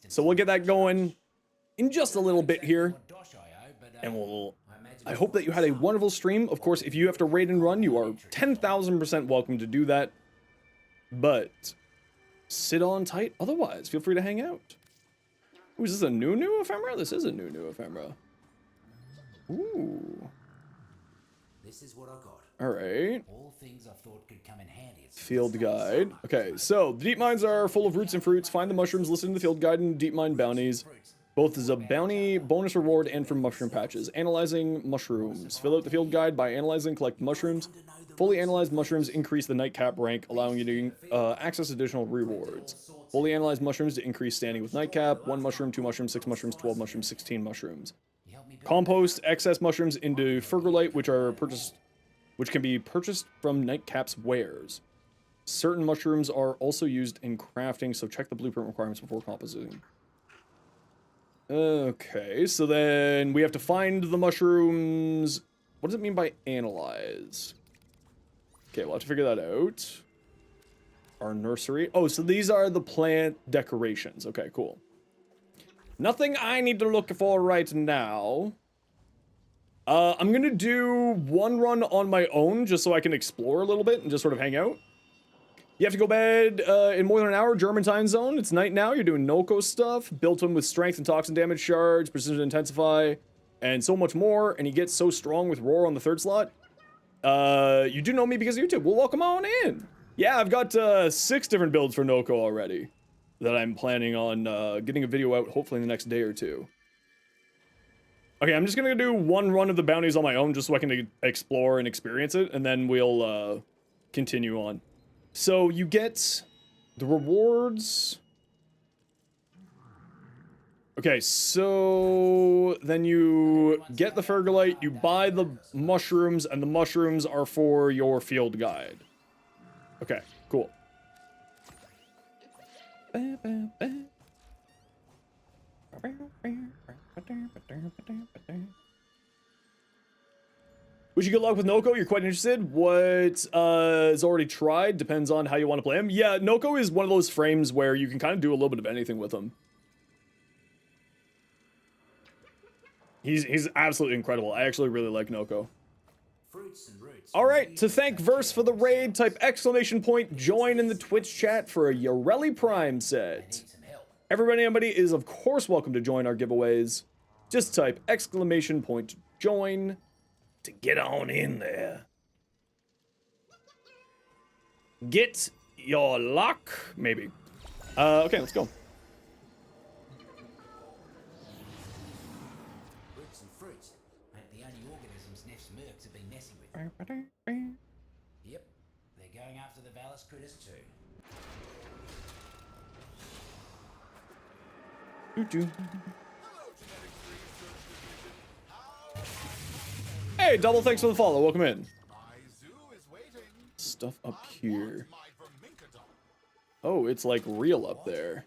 So we'll get that going in just a little bit here. And I hope that you had a wonderful stream. Of course, if you have to raid and run, you are 10,000% welcome to do that. But sit on tight. Otherwise, feel free to hang out. Ooh, is this a new ephemera? This is a new ephemera. Ooh. This is what I got. All right. All things I thought could come in handy. Field guide. Okay, so the deep mines are full of roots and fruits. Find the mushrooms listed in the field guide and deep mine bounties. Both as a bounty, bonus reward, and from mushroom patches. Analyzing mushrooms. Fill out the field guide by analyzing, collect mushrooms. Fully analyzed mushrooms increase the nightcap rank, allowing you to access additional rewards. Fully analyzed mushrooms to increase standing with nightcap. 1 mushroom, 2 mushrooms, 6 mushrooms, 12 mushrooms, 16 mushrooms. Compost excess mushrooms into fergalite, which can be purchased from nightcap's wares. Certain mushrooms are also used in crafting, so check the blueprint requirements before compositing. Okay, so then we have to find the mushrooms. What does it mean by analyze? Okay, we'll have to figure that out. Our nursery. Oh, so these are the plant decorations. Okay, cool. Nothing I need to look for right now. I'm gonna do one run on my own just so I can explore a little bit and just sort of hang out. You have to go to bed in more than an hour, German time zone. It's night now. You're doing Noko stuff. Built him with strength and toxin damage shards, precision intensify, and so much more. And he gets so strong with roar on the 3rd slot. You do know me because of YouTube. Well, welcome on in. Yeah, I've got 6 different builds for Noko already that I'm planning on getting a video out hopefully in the next day or 2. Okay, I'm just gonna do one run of the bounties on my own just so I can explore and experience it, and then we'll continue on. So you get the rewards. Okay, so then you get the fergalite, you buy the mushrooms, and the mushrooms are for your field guide. Okay, cool. Wish you good luck with Noko. You're quite interested. What is already tried depends on how you want to play him. Yeah, Noko is one of those frames where you can kind of do a little bit of anything with him. He's absolutely incredible. I actually really like Noko. All right, to thank Verse for the raid, type ! join in the Twitch chat for a Yoreli Prime set. Everybody is of course welcome to join our giveaways. Just type ! join to get on in there. Get your luck, maybe. Okay, let's go. Roots and fruits ain't the only organisms Neff's mercs have been messing with. Yep, they're going after the Vallis critters too. Hey, Double, thanks for the follow. Welcome in. Stuff up here. Oh, it's like real up there.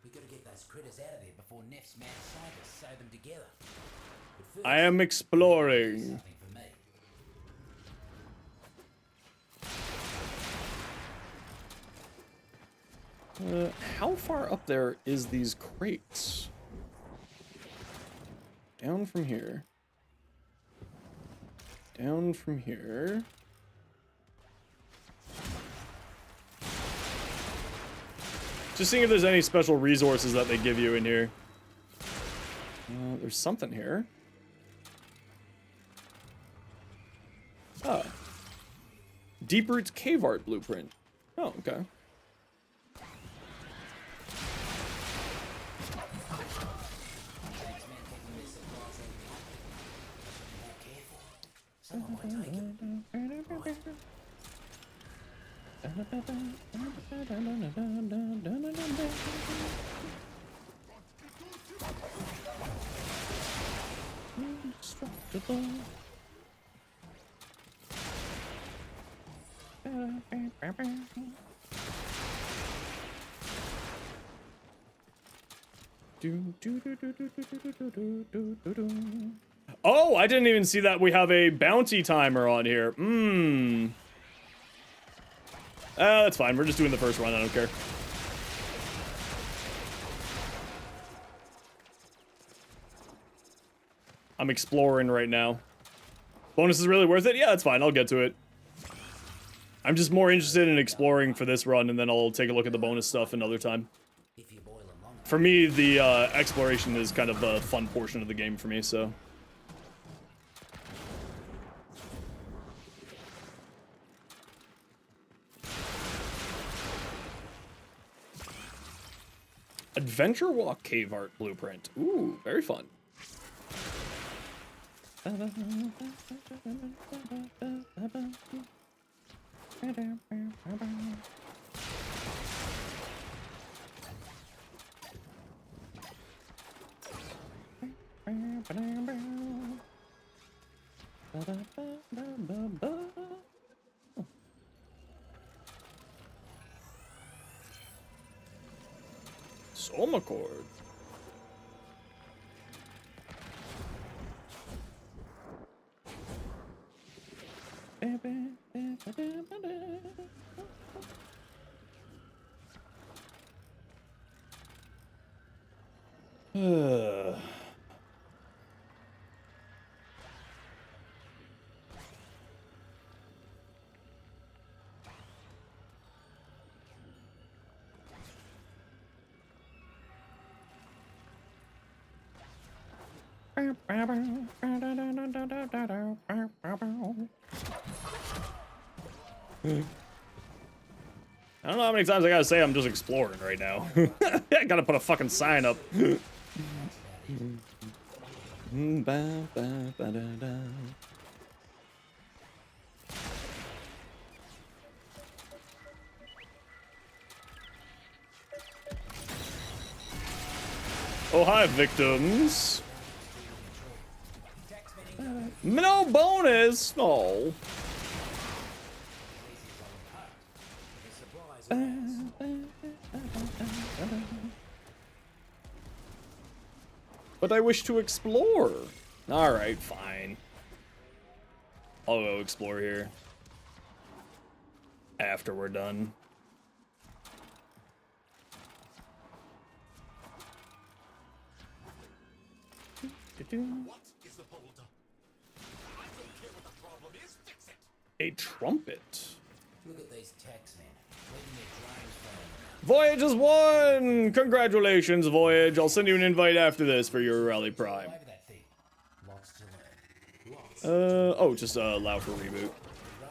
We gotta get those critters out of there before Neff's mad scientists sew them together. But first, I am exploring. something for me. How far up there is these crates? Down from here. down from here. Just seeing if there's any special resources that they give you in here. There's something here. Oh. Deep Roots Cave Art Blueprint. Oh, okay. Oh, I didn't even see that we have a bounty timer on here. That's fine. We're just doing the first run. I don't care. I'm exploring right now. Bonus is really worth it? Yeah, that's fine. I'll get to it. I'm just more interested in exploring for this run, and then I'll take a look at the bonus stuff another time. For me, the exploration is kind of a fun portion of the game for me, so... Adventure Walk Cave Art Blueprint. Ooh, very fun. Soma cord. I don't know how many times I gotta say I'm just exploring right now. I gotta put a fucking sign up. Oh, hi, victims. No bonus. Oh. But I wish to explore. Alright, fine. I'll go explore here. After we're done. What is the boulder? I don't care what the problem is, fix it! A trumpet. Look at these taxmen, letting their drones phone. Voyage is won! Congratulations, Voyage. I'll send you an invite after this for your Rally Prime. Over that thing. Lots to learn. Lots. Oh, just allow for reboot.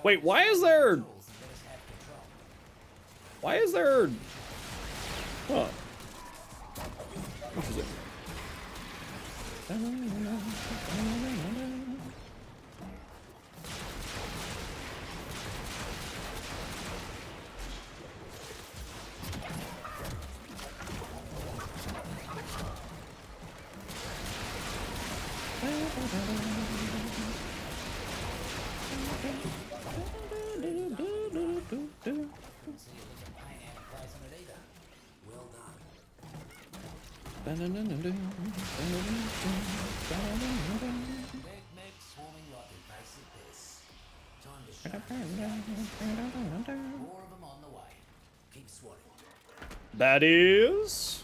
Wait, why is there... Let us have control. Why is there... Huh. Interesting. More of them on the way. Keep swatting. That is...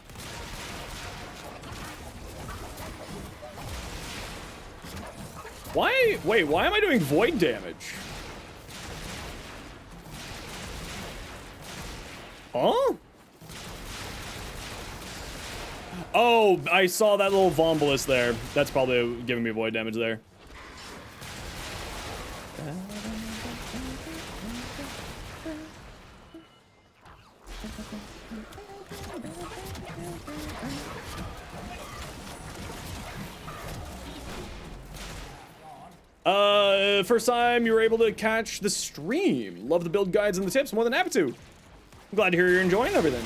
Why? Wait, why am I doing void damage? Huh? Oh, I saw that little Vombolus there. That's probably giving me void damage there. First time you were able to catch the stream. Love the build guides and the tips more than happy to. I'm glad to hear you're enjoying everything.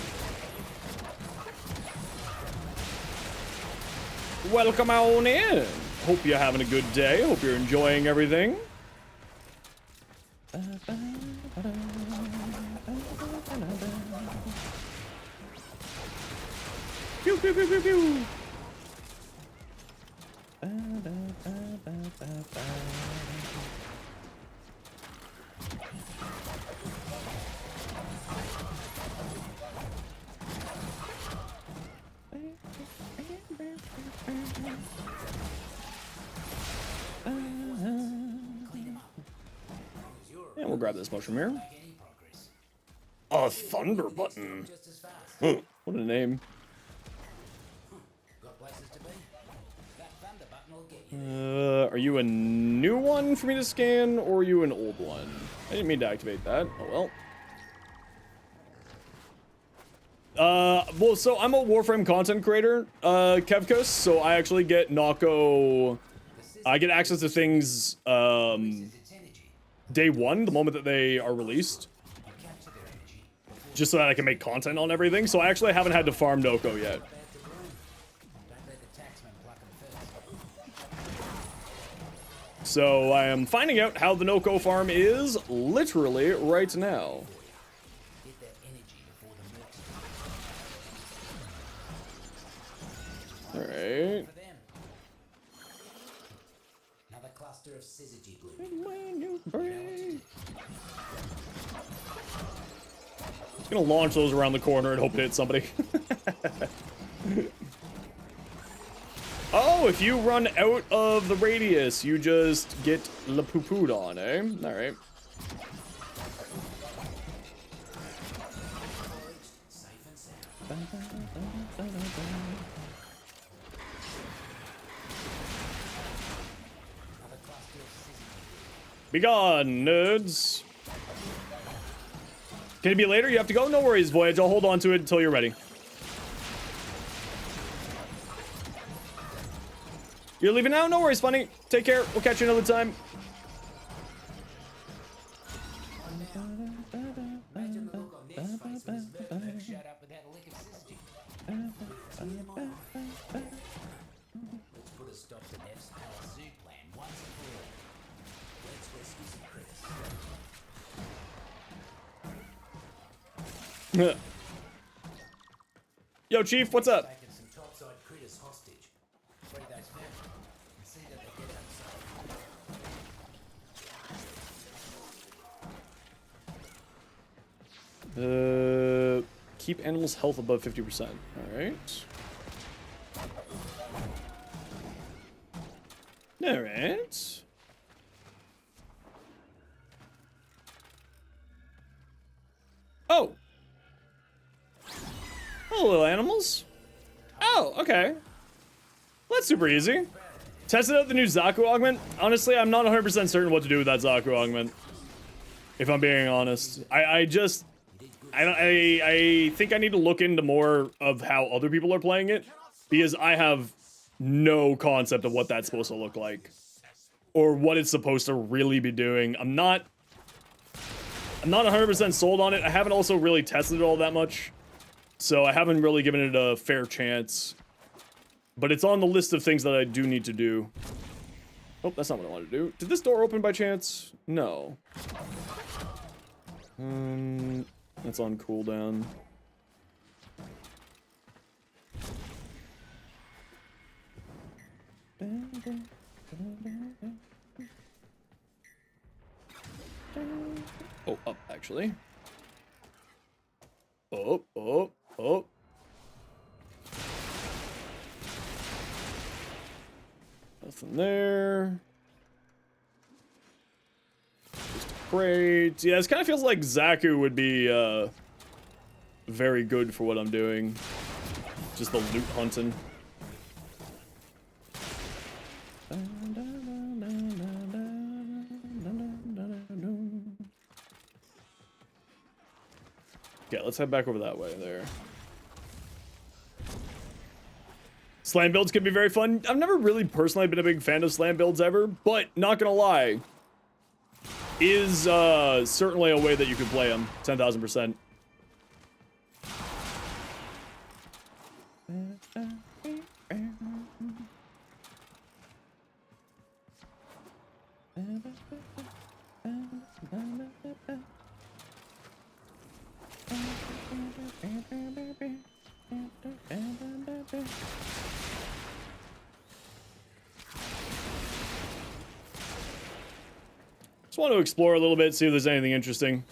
Welcome on in. Hope you're having a good day. Hope you're enjoying everything. Pew, pew, pew, pew, pew. And we'll grab this mushroom here. A thunder button. Huh, what a name. Are you a new one for me to scan, or are you an old one? I didn't mean to activate that. Oh well. Well, so I'm a Warframe content creator, Kevkus, so I actually get Nako. I get access to things, day one, the moment that they are released. Just so that I can make content on everything, so I actually haven't had to farm Noko yet. So I am finding out how the Noko farm is literally right now. Alright. Another cluster of syzygy glue. Just gonna launch those around the corner and hope it hits somebody. Oh, if you run out of the radius, you just get la-poo-pooed on, eh? Alright. Be gone, nerds. Can it be later? You have to go? No worries, Voyage. I'll hold on to it until you're ready. You're leaving now? No worries, Funny. Take care. We'll catch you another time. Imagine the look on their face when his merc showed up without a lick of syzygy. Let's put a stop to Neff's Palace Zoo plan once and for all. Let's rescue some critters. Yo, Chief, what's up? Taking some topside critters hostage. Free those families and see that they get outside. Keep animals' health above 50%. Alright. Alright. Oh! Hello, little animals. Oh, okay. Well, that's super easy. Tested out the new Zaku augment. Honestly, I'm not 100% certain what to do with that Zaku augment. If I'm being honest. I think I need to look into more of how other people are playing it. Because I have no concept of what that's supposed to look like. Or what it's supposed to really be doing. I'm not 100% sold on it. I haven't also really tested it all that much. So I haven't really given it a fair chance. But it's on the list of things that I do need to do. Oh, that's not what I wanted to do. Did this door open by chance? No. That's on cooldown. Oh, up, actually. Oh, oh, oh. Nothing there. Great. Yeah, this kind of feels like Zaku would be very good for what I'm doing. Just the loot hunting. Yeah, let's head back over that way there. Slam builds can be very fun. I've never really personally been a big fan of slam builds ever, but not gonna lie, is certainly a way that you could play them. 10,000%. Just want to explore a little bit, see if there's anything interesting.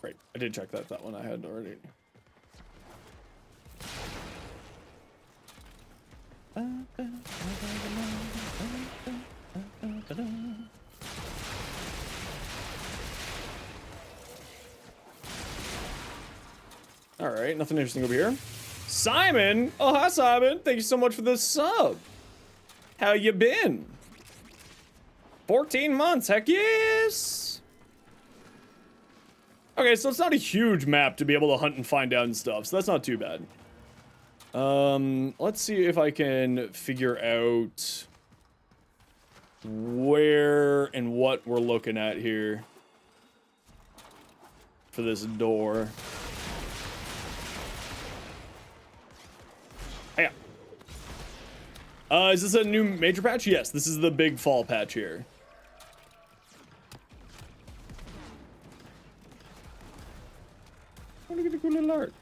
Right, I did check that one I had already. All right, nothing interesting over here. Simon! Oh, hi, Simon. Thank you so much for the sub. How you been? 14 months, heck yes! Okay, so it's not a huge map to be able to hunt and find out and stuff, so that's not too bad. Let's see if I can figure out where and what we're looking at here for this door. Yeah. Is this a new major patch? Yes, this is the big fall patch here. Oh, look at the cool little art.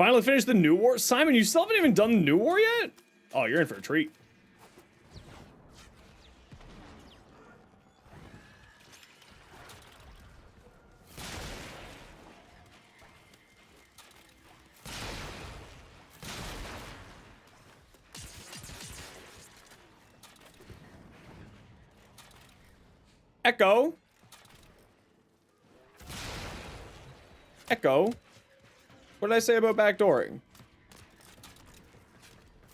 Finally finished the new war? Simon, you still haven't even done the new war yet? Oh, you're in for a treat. Echo. Echo. What did I say about backdooring?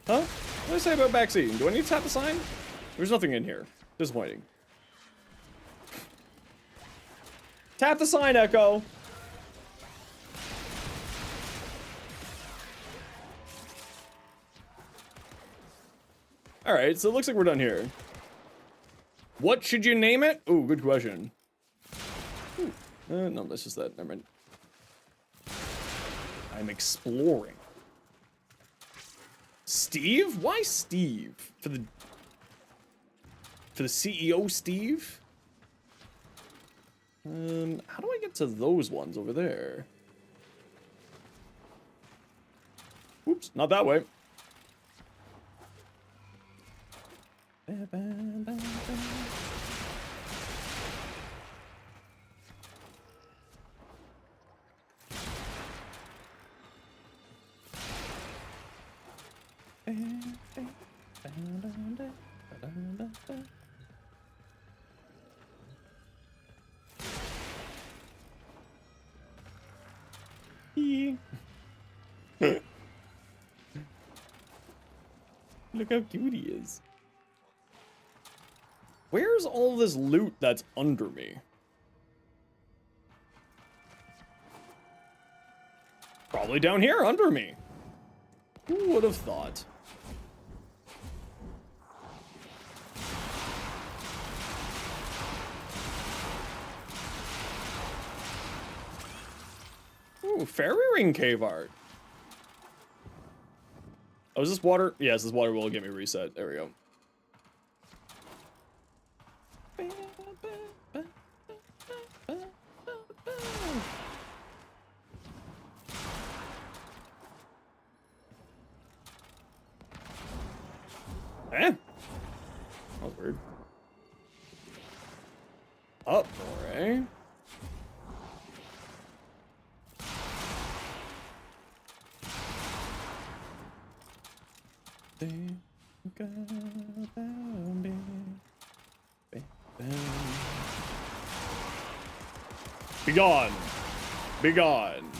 Huh? What did I say about backseating? Do I need to tap the sign? There's nothing in here. Disappointing. Tap the sign, Echo. Alright, so it looks like we're done here. What should you name it? Ooh, good question. No, that's just that. Never mind. I'm exploring. Steve? Why Steve? For the CEO Steve? How do I get to those ones over there? Oops, not that way. Look how cute he is. Where's all this loot that's under me? Probably down here under me. Who would have thought? Ooh, fairy ring cave art. Oh, is this water? Yes, this water will get me reset. There we go. Eh? That was weird. Up more, eh? Be gone. Be gone.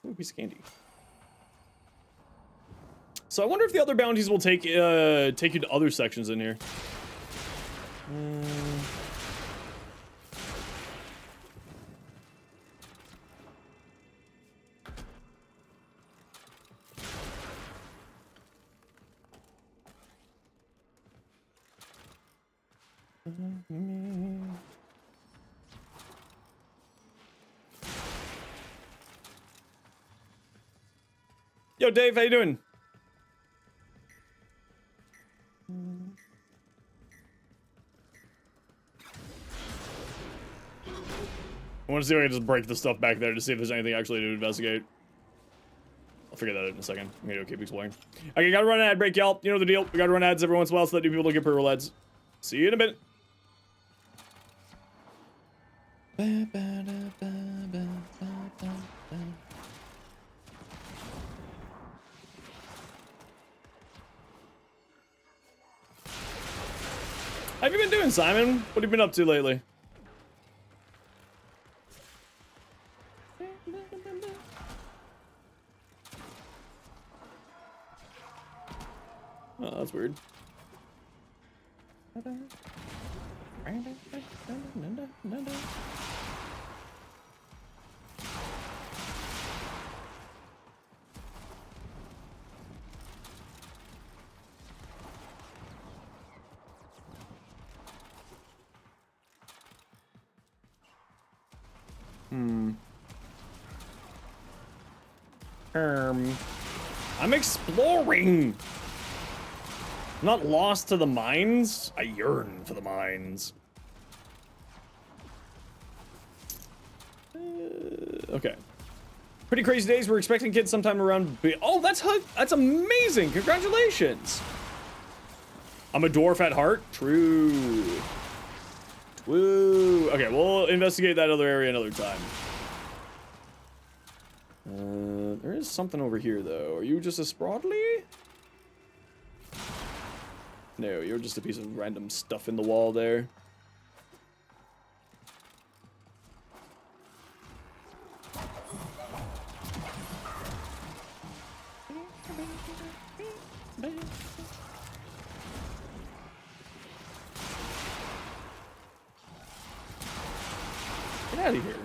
Ooh, piece of candy. So I wonder if the other bounties will take you to other sections in here. Yo, Dave, how you doing? I want to see if I can just break the stuff back there to see if there's anything actually to investigate. I'll figure that out in a second. I'm gonna go keep exploring. Okay, gotta run an ad break, y'all. You know the deal. We gotta run ads every once in a while so that new people don't get pre-roll ads. See you in a bit. How have you been doing, Simon? What have you been up to lately? Oh, that's weird. I'm exploring. I'm not lost to the mines. I yearn for the mines. Okay. Pretty crazy days. We're expecting kids sometime around. Oh, that's amazing! Congratulations. I'm a dwarf at heart. True. Woo. Okay, we'll investigate that other area another time. There is something over here, though. Are you just a Sprawdly? No, you're just a piece of random stuff in the wall there. Get out of here.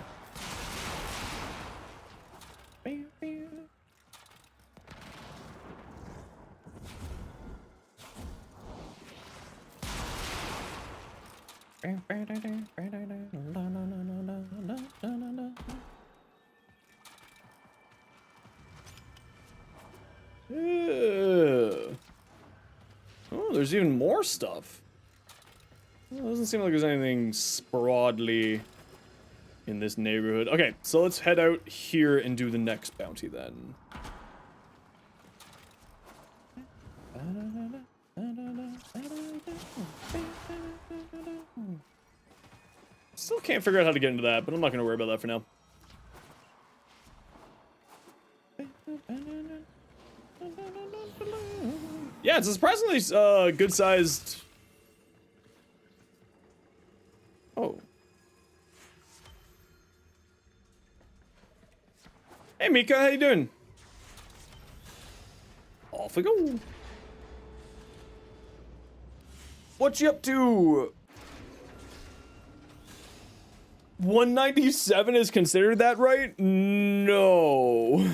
Ew. Oh, there's even more stuff. Well, it doesn't seem like there's anything sprawdly in this neighborhood. Okay, so let's head out here and do the next bounty then. Still can't figure out how to get into that, but I'm not going to worry about that for now. Yeah, it's a surprisingly good-sized... Oh. Hey Mika, how you doing? Off we go. What you up to? 197 is considered that, right? No.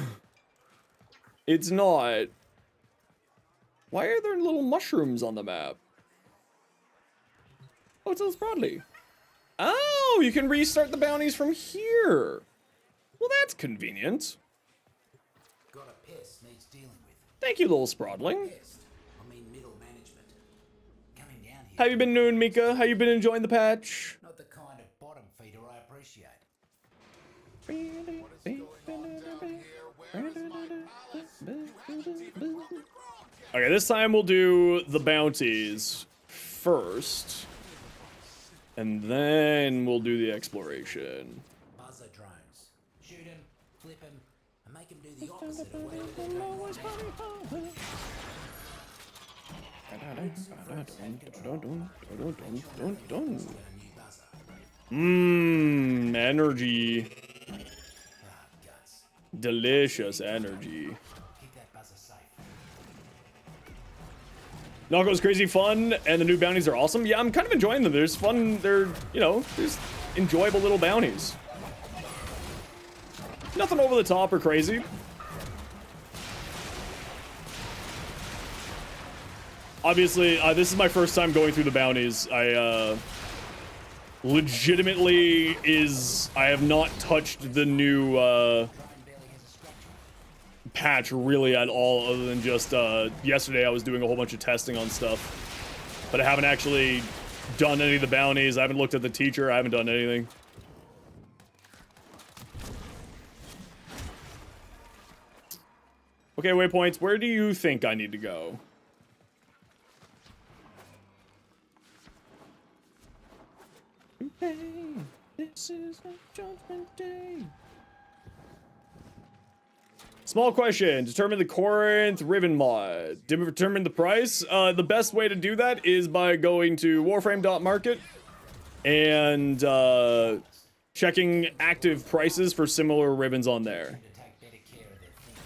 It's not. Why are there little mushrooms on the map? Oh, it's Ellis Broadley. Oh, you can restart the bounties from here. Well, that's convenient. Got a pest needs dealing with. Thank you, little Sprodling. Pest? I mean middle management. Coming down here. How you been doing, Mika? How you been enjoying the patch? Not the kind of bottom feeder I appreciate. What is going on down here? Where is my palace? You haven't even broken ground yet. Okay, this time we'll do the bounties first. And then we'll do the exploration. Buzzer drones. Shoot him, flip him, and make him do the opposite of whatever they're doing right now. Mmm, energy. Ah, guts. Delicious energy. Keep that buzzer safe. Knockout's crazy fun, and the new bounties are awesome. Yeah, I'm kind of enjoying them. There's fun, they're, you know, there's enjoyable little bounties. Nothing over the top or crazy. Obviously, this is my first time going through the bounties. I have not touched the new patch really at all, other than just yesterday I was doing a whole bunch of testing on stuff, but I haven't actually done any of the bounties. I haven't looked at the teacher. I haven't done anything. Okay, waypoints, where do you think I need to go? Okay, this is a judgment day. Small question. Determine the Corinth ribbon mod. Determine the price. The best way to do that is by going to warframe.market and checking active prices for similar ribbons on there. To take better care of their things.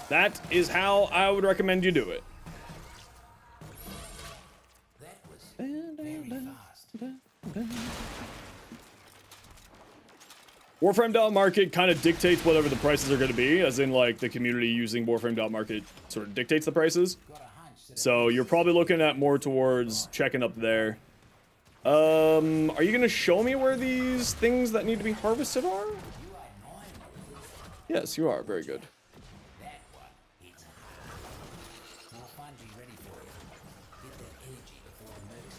That is how I would recommend you do it. That was very fast. Warframe.market kind of dictates whatever the prices are going to be, as in, like, the community using Warframe.market sort of dictates the prices. Got a hunch that So you're probably looking at more towards checking up there. Are you going to show me where these things that need to be harvested are? you are nine. Yes, you are. Very good. That one, it's more fun be ready for you. Get that energy before the murders.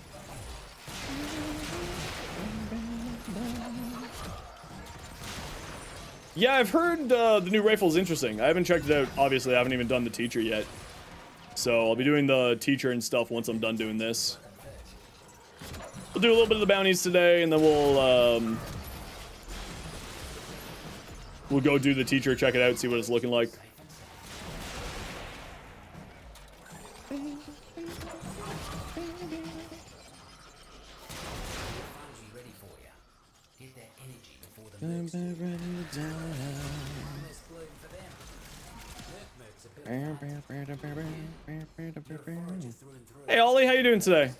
Yeah, I've heard the new rifle is interesting. I haven't checked it out. Obviously, I haven't even done the teacher yet. So I'll be doing the teacher and stuff once I'm done doing this. We'll do a little bit of the bounties today, and then we'll go do the teacher, check it out, see what it's looking like. Fungi ready for you. Get that energy before the murders. Less bloom for them. Mercs are built through and through. Hey Ollie, how you doing today?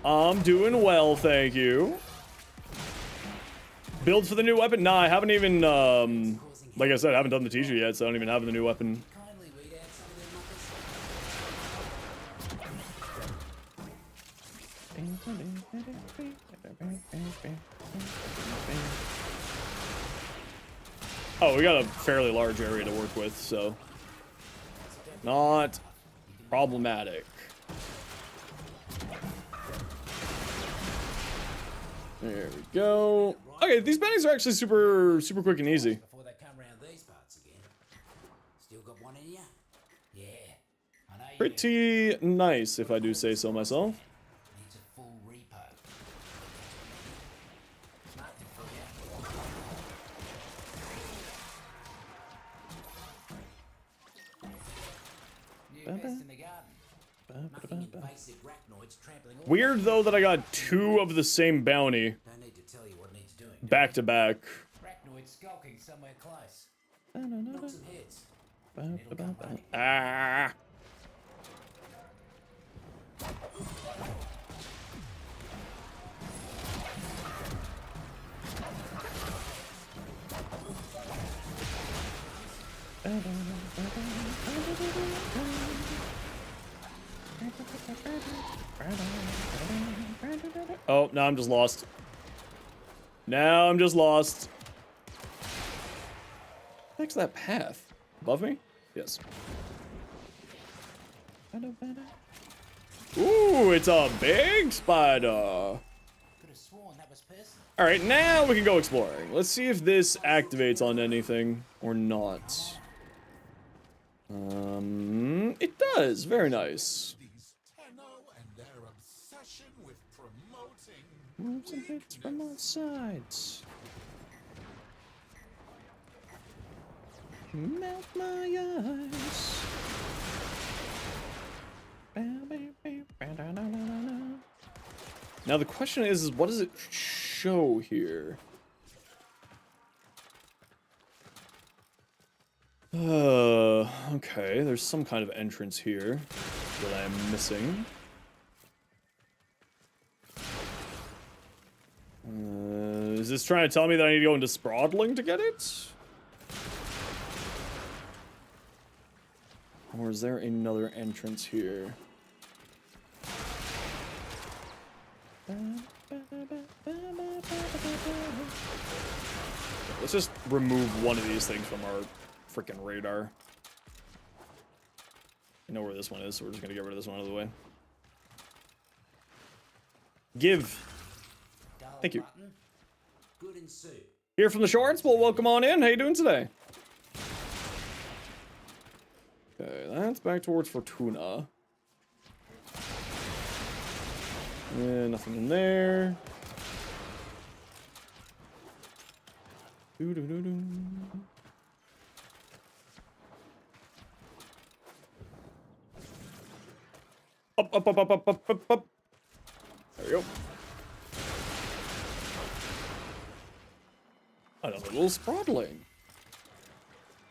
I'm doing well, thank you. Build for the new weapon? Nah, I haven't even, like I said, I haven't done the teacher yet, so I don't even have the new weapon. Kindly weed out some of them Oh, we got a fairly large area to work with, so not problematic. There we go. Okay, these bounties are actually super quick and easy. before they come round these parts again. Still got one in ya? Yeah. I know you do. Pretty nice, if I do say so myself. Needs a full repo. Nothing for you. New best in the garden. Nothing invasive arachnoids trampling all Weird though that I got 2 of the same bounty Don't need to tell you what needs doing. back to back. Arachnoid skulking somewhere close. Knock some heads. and it'll come back. Ah. Oh, now I'm just lost. Now I'm just lost. What's that path? Above me? Yes. Ooh, it's a big spider. Could have sworn that was personal. Alright, now we can go exploring. Let's see if this activates on anything or not. It does. Very nice. These Tenno and their obsession with promoting Moves and hits from all sides. Melt my eyes. Now the question is what does it show here? Okay, there's some kind of entrance here that I am missing. Is this trying to tell me that I need to go into Sprawdling to get it? Or is there another entrance here? Let's just remove one of these things from our freaking radar. I know where this one is, so we're just gonna get rid of this one out of the way. Give. Dull Thank you. button. Good in soup. Here from the shorts, well, welcome on in. How you doing today? Okay, that's back towards Fortuna. Yeah, nothing in there. Doo-doo-doo-doo. Up, up, up, up, up, up, up, up. There we go. Another little Sprawdling.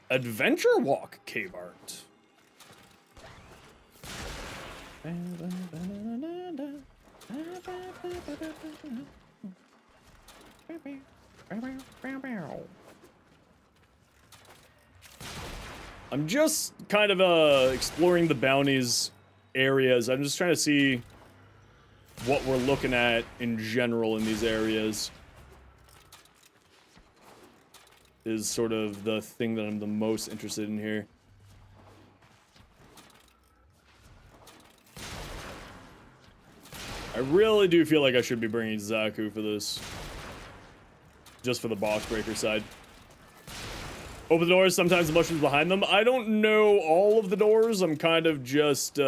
Adventure Walk cave art. I'm just kind of exploring the bounties areas. I'm just trying to see what we're looking at in general in these areas. Is sort of the thing that I'm the most interested in here. I really do feel like I should be bringing Zaku for this. Just for the box breaker side. Open the doors, sometimes the mushrooms behind them. I don't know all of the doors. I'm kind of just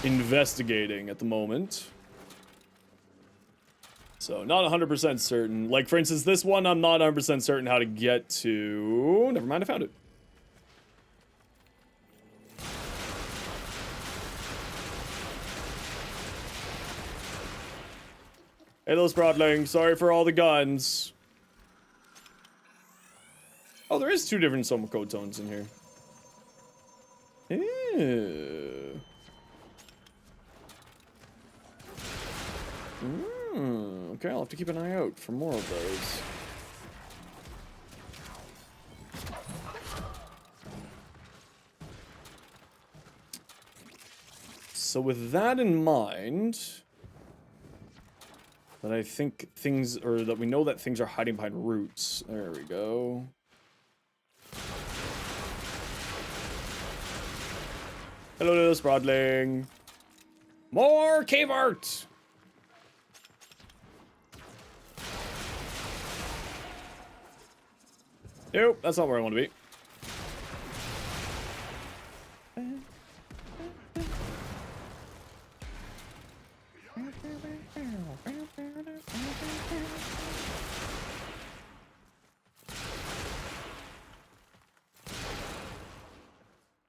investigating at the moment. So, not 100% certain. Like, for instance, this one, I'm not 100% certain how to get to... Never mind, I found it. Hello, Sprawdling. Sorry for all the guns. Oh, there is 2 different summer code tones in here. Ew. Okay, I'll have to keep an eye out for more of those. So with that in mind, that I think things, or that we know that things are hiding behind roots. There we go. Hello, Sprawdling. More cave art! Nope, that's not where I want to be.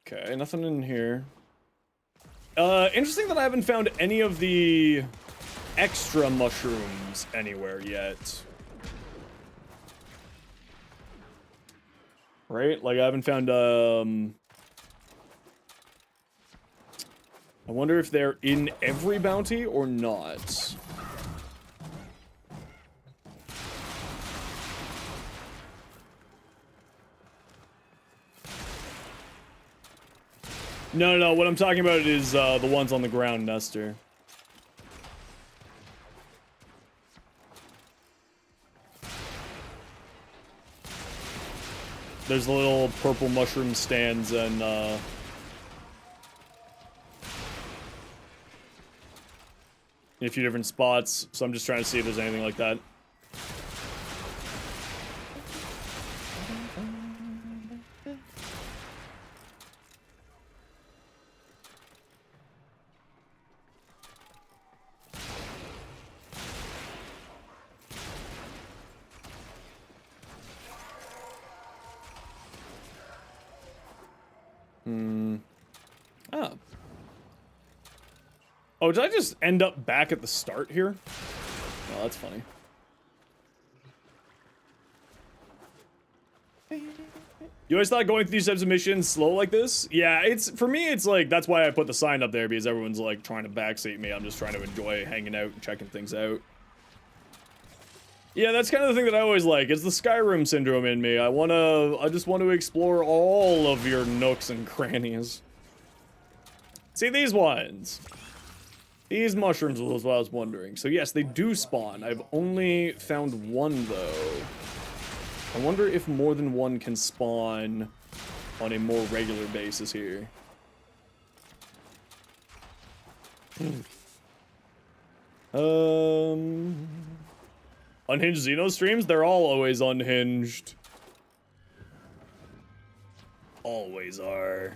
Okay, nothing in here. Interesting that I haven't found any of the extra mushrooms anywhere yet. Right? Like, I haven't found, I wonder if they're in every bounty or not. No, what I'm talking about is, the ones on the ground, Nestor. There's little purple mushroom stands and, in a few different spots, so I'm just trying to see if there's anything like that. Oh. Oh, did I just end up back at the start here? Oh, that's funny. You always thought going through these types of missions slow like this? Yeah, it's, for me, it's like, that's why I put the sign up there, because everyone's like trying to backseat me. I'm just trying to enjoy hanging out and checking things out. Yeah, that's kind of the thing that I always like. It's the Skyrim syndrome in me. I just want to explore all of your nooks and crannies. See, these ones. These mushrooms was what I was wondering. So yes, they do spawn. I've only found one, though. I wonder if more than one can spawn on a more regular basis here. Unhinged Xeno streams? They're all always unhinged. Always are.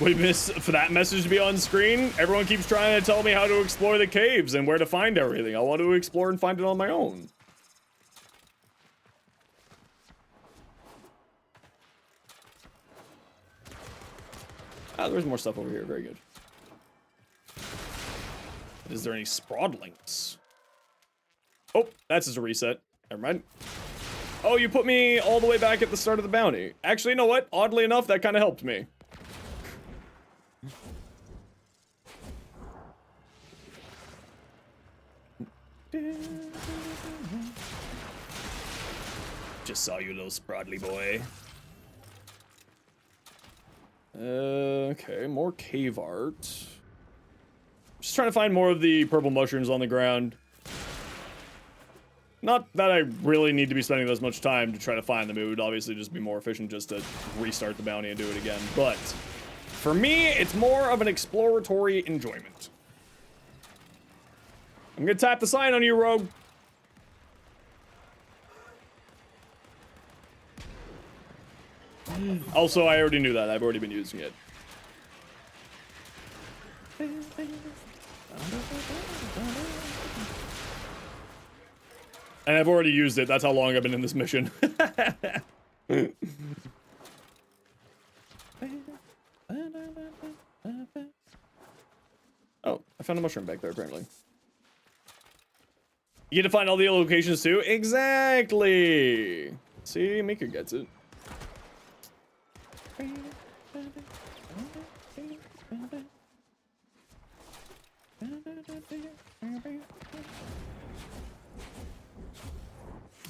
Wait, miss for that message to be on screen? Everyone keeps trying to tell me how to explore the caves and where to find everything. I want to explore and find it on my own. Ah, there's more stuff over here. Very good. Is there any Sprawdlings? Oh, that's just a reset. Never mind. Oh, you put me all the way back at the start of the bounty. Actually, you know what? Oddly enough, that kind of helped me. Just saw you, little Sprodly boy. Okay, more cave art. Just trying to find more of the purple mushrooms on the ground. Not that I really need to be spending this much time to try to find them. It would obviously just be more efficient just to restart the bounty and do it again. But for me, it's more of an exploratory enjoyment. I'm gonna tap the sign on you, Rogue. Also, I already knew that. I've already been using it. And I've already used it. That's how long I've been in this mission. Oh, I found a mushroom back there, apparently. You get to find all the locations, too? Exactly! See, Mika gets it.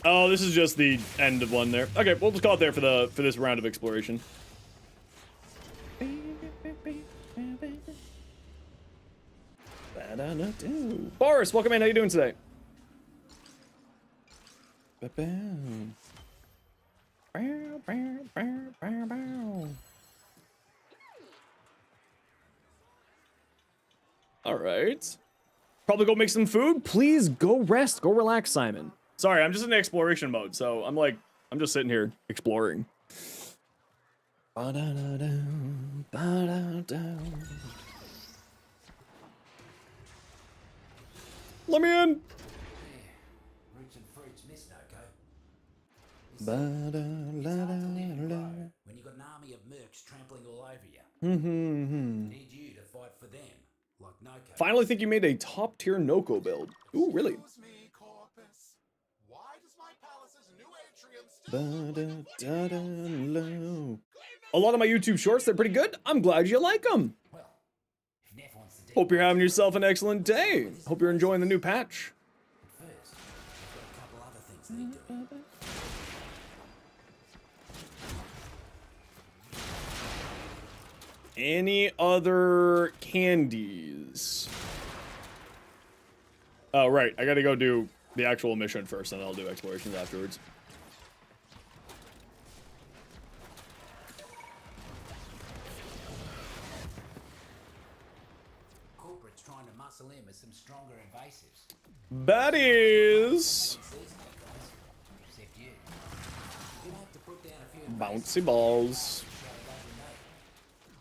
Oh, this is just the end of one there. Okay, we'll just call it there for this round of exploration. Boris, welcome in. How you doing today? All right. Probably go make some food. Please go rest. Go relax, Simon. Sorry, I'm just in exploration mode, so I'm just sitting here exploring. Let me in. Yeah, roots and fruits miss Noko. Ba-da-la-la-la. When you got an army of mercs trampling all over you, Mm-hmm. need you to fight for them, like Noko. Finally think you made a top tier Noko build. Ooh, really? Excuse me, Corpus. Why does my palace's new atrium still look like a football Ba-da-da-la. A lot of my YouTube shorts, they're pretty good. I'm glad you like them. Well, if Neff wants to Hope you're having yourself an excellent day. Hope you're enjoying the new patch. first, I've got a couple other things they do. Any other candies? Oh, right. I gotta go do the actual mission first, and I'll do explorations afterwards. Corporate's trying to muscle in with some stronger invasives. Baddies! Season guys, except you. You're gonna have to put down a few Bouncy balls.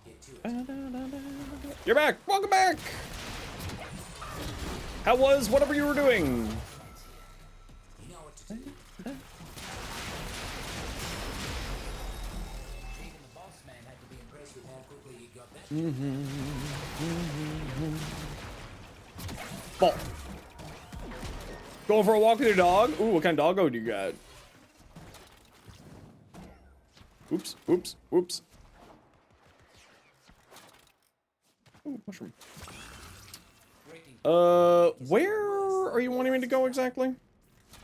Get to it. You're back! Welcome back! How was whatever you were doing? You know what to do. Even the boss man had to be impressed with how quickly you got that. Ball. Going for a walk with your dog? Ooh, what kind of doggo do you got? Oops, oops, oops. Ooh, mushroom. Where are you wanting me to go exactly?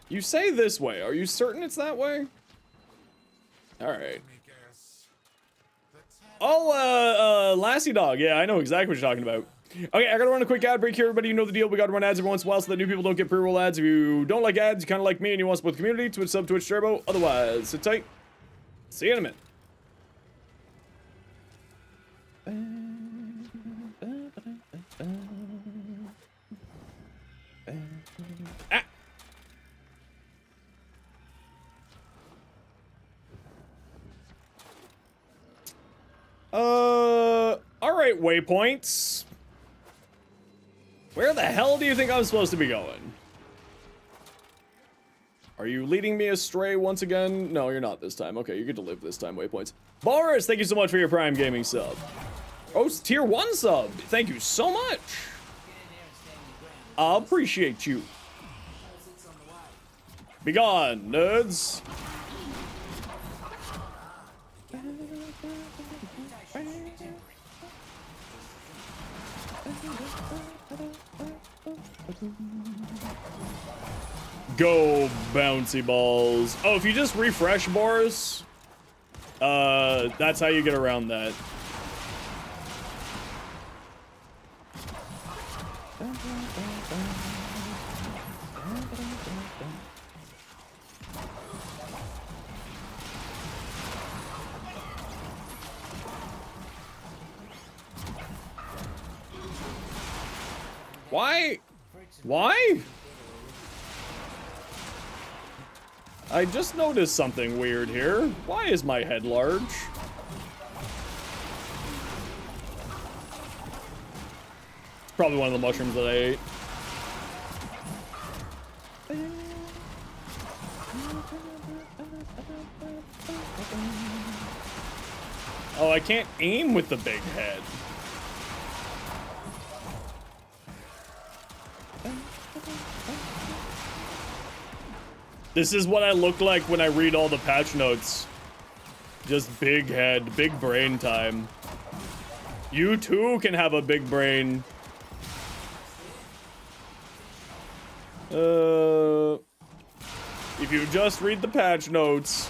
You say this way. Are you certain it's that way? Alright. Let me guess. Oh, Lassie Dog. Yeah, I know exactly what you're talking about. Okay, I gotta run a quick ad break here. Everybody, you know the deal. We gotta run ads every once in a while so that new people don't get pre-roll ads. If you don't like ads, you kind of like me and you want to support the community, Twitch sub, Twitch Turbo. Otherwise, sit tight. See you in a minute. Ah. Alright, waypoints. Where the hell do you think I'm supposed to be going? Are you leading me astray once again? No, you're not this time. Okay, you get to live this time, waypoints. Boris, thank you so much for your Prime Gaming sub. Oh, it's tier 1 sub. Thank you so much. I appreciate you. Be gone, nerds. Go, bouncy balls. Oh, if you just refresh, Boris, that's how you get around that. Why? Why? I just noticed something weird here. Why is my head large? Probably one of the mushrooms that I ate. Oh, I can't aim with the big head. This is what I look like when I read all the patch notes. Just big head, big brain time. You too can have a big brain. If you just read the patch notes.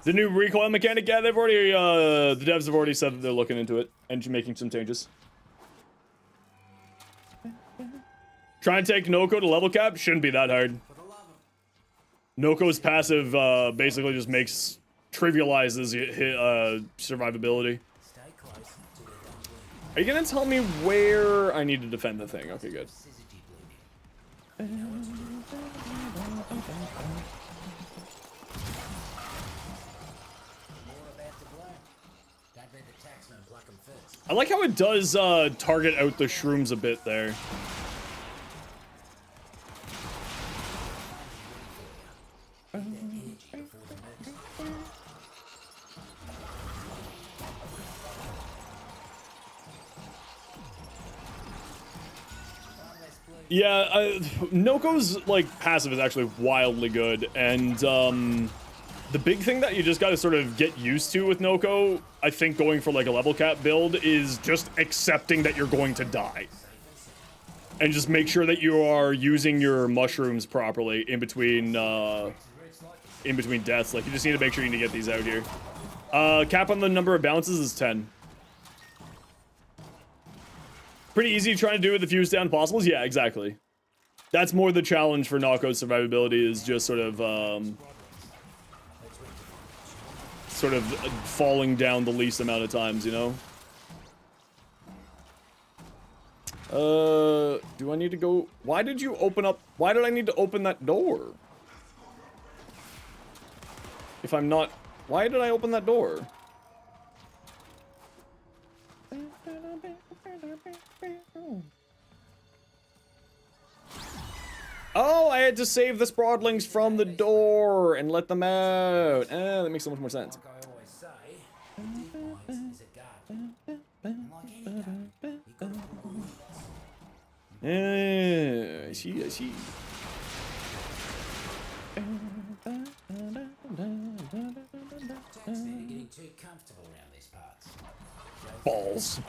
The new recoil mechanic, yeah, they've already, the devs have already said that they're looking into it and making some changes. Try and take Noko to level cap? Shouldn't be that hard. Noko's passive, basically just trivializes survivability. Are you gonna tell me where I need to defend the thing? Okay, good. I like how it does target out the shrooms a bit there. Yeah, Noko's like passive is actually wildly good, and the big thing that you just got to sort of get used to with Noko, I think going for like a level cap build, is just accepting that you're going to die. And just make sure that you are using your mushrooms properly in between deaths. Like, you just need to make sure you need to get these out here. Cap on the number of bounces is 10. Pretty easy trying to do with the fuse down possibles? Yeah, exactly. That's more the challenge for Nako's survivability, is just sort of falling down the least amount of times, you know? Do I need to go? Why did you open up? Why did I need to open that door? If I'm not, why did I open that door? Oh, I had to save the Sprawdlings from the door and let them out. That makes so much more sense. Like I always say, Deep is a garden. And like any garden, you've got to put weeds. I see, I see. Jack's there getting too comfortable around these parts. Balls.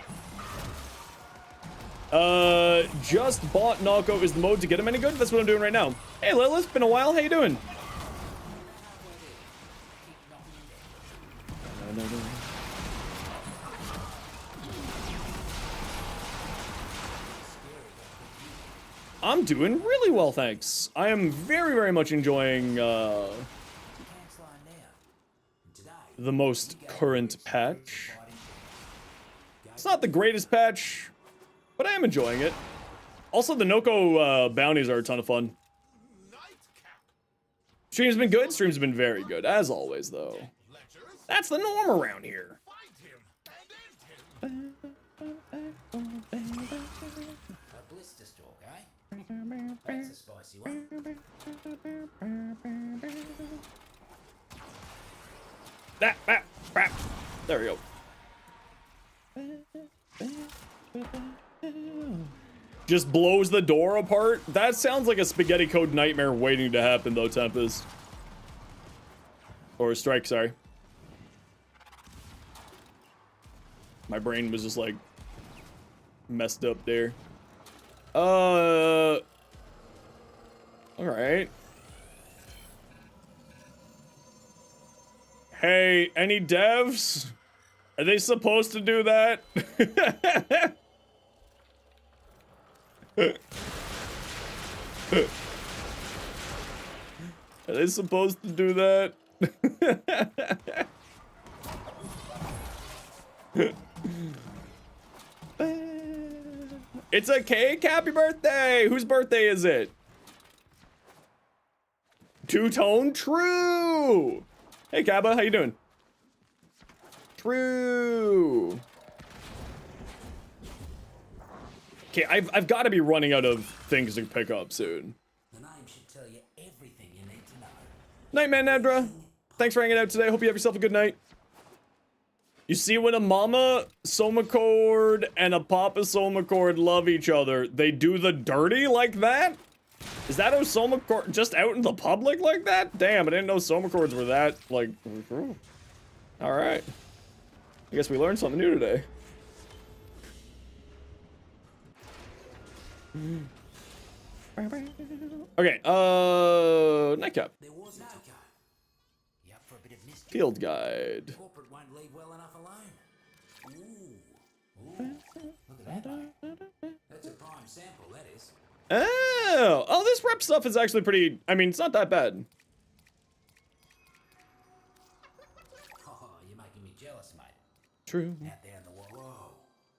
Just bought Nako is the mode to get him any good. That's what I'm doing right now. Hey Lilith, been a while. How you doing? I'm doing really well, thanks. I am very, very much enjoying the most current patch. It's not the greatest patch, but I am enjoying it. Also, the Noko bounties are a ton of fun. Stream's been good. Stream's been very good, as always, though. That's the norm around here. A blister stalk, eh? That's a spicy one. There we go. Just blows the door apart? That sounds like a spaghetti code nightmare waiting to happen, though, Tempest. Or Strike, sorry. My brain was just, like, messed up there. Alright. Hey, any devs? Are they supposed to do that? Are they supposed to do that? It's a cake. Happy birthday. Whose birthday is it? Two-tone true. Hey, Kaba, how you doing? True. Okay, I've got to be running out of things to pick up soon. The name should tell you everything you need to know. Night, man, Nedra. Thanks for hanging out today. Hope you have yourself a good night. You see, when a mama Somacord and a papa Somacord love each other, they do the dirty like that? Is that how Somacord just out in the public like that? Damn, I didn't know Somacords were that, like... Alright. I guess we learned something new today. Okay, nightcap. There was no go. You up for a bit of mystery? Field guide. Corporate won't leave well enough alone. Ooh. Look at that, mate. That's a prime sample, that is. Oh, this rep stuff is actually pretty, I mean, it's not that bad. Oh, you're making me jealous, mate. True. Out there in the world. Whoa.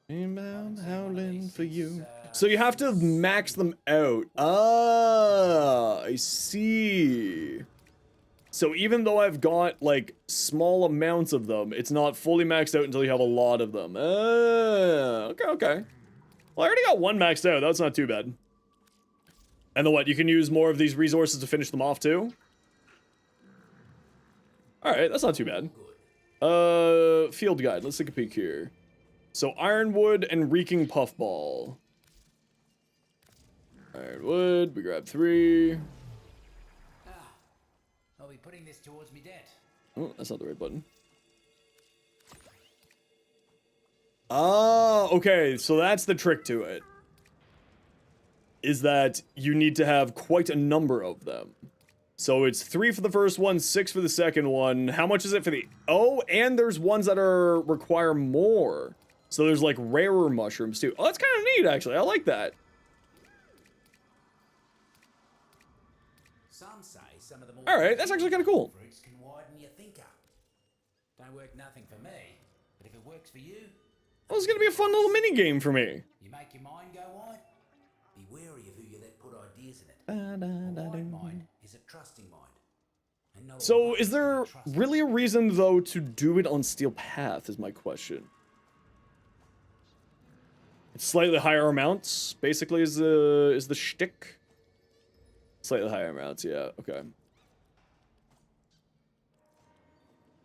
Inbound howling for you. So you have to max them out. Ah, I see. So even though I've got, like, small amounts of them, it's not fully maxed out until you have a lot of them. Okay. Well, I already got one maxed out. That's not too bad. And then what? You can use more of these resources to finish them off, too? Alright, that's not too bad. Field guide. Let's take a peek here. So, Ironwood and Reeking Puffball. Alright, wood. We grab 3. Ah, I'll be putting this towards me debt. Oh, that's not the right button. Ah, okay. So that's the trick to it. Is that you need to have quite a number of them. So it's 3 for the first one, 6 for the second one. How much is it for the... Oh, and there's ones that require more. So there's like rarer mushrooms too. Oh, that's kind of neat actually. I like that. Some say some of the more Alright, that's actually kind of cool. fruits can widen your thinker. Don't work nothing for me, but if it works for you, Well, it's gonna be a fun little mini game for me. you make your mind go wide. Be wary of who you let put ideas in it. A wide mind is a trusting mind. And not So all is minds there can be trusted. really a reason though to do it on Steel Path is my question. It's slightly higher amounts, basically is the shtick. Slightly higher amounts, yeah, okay.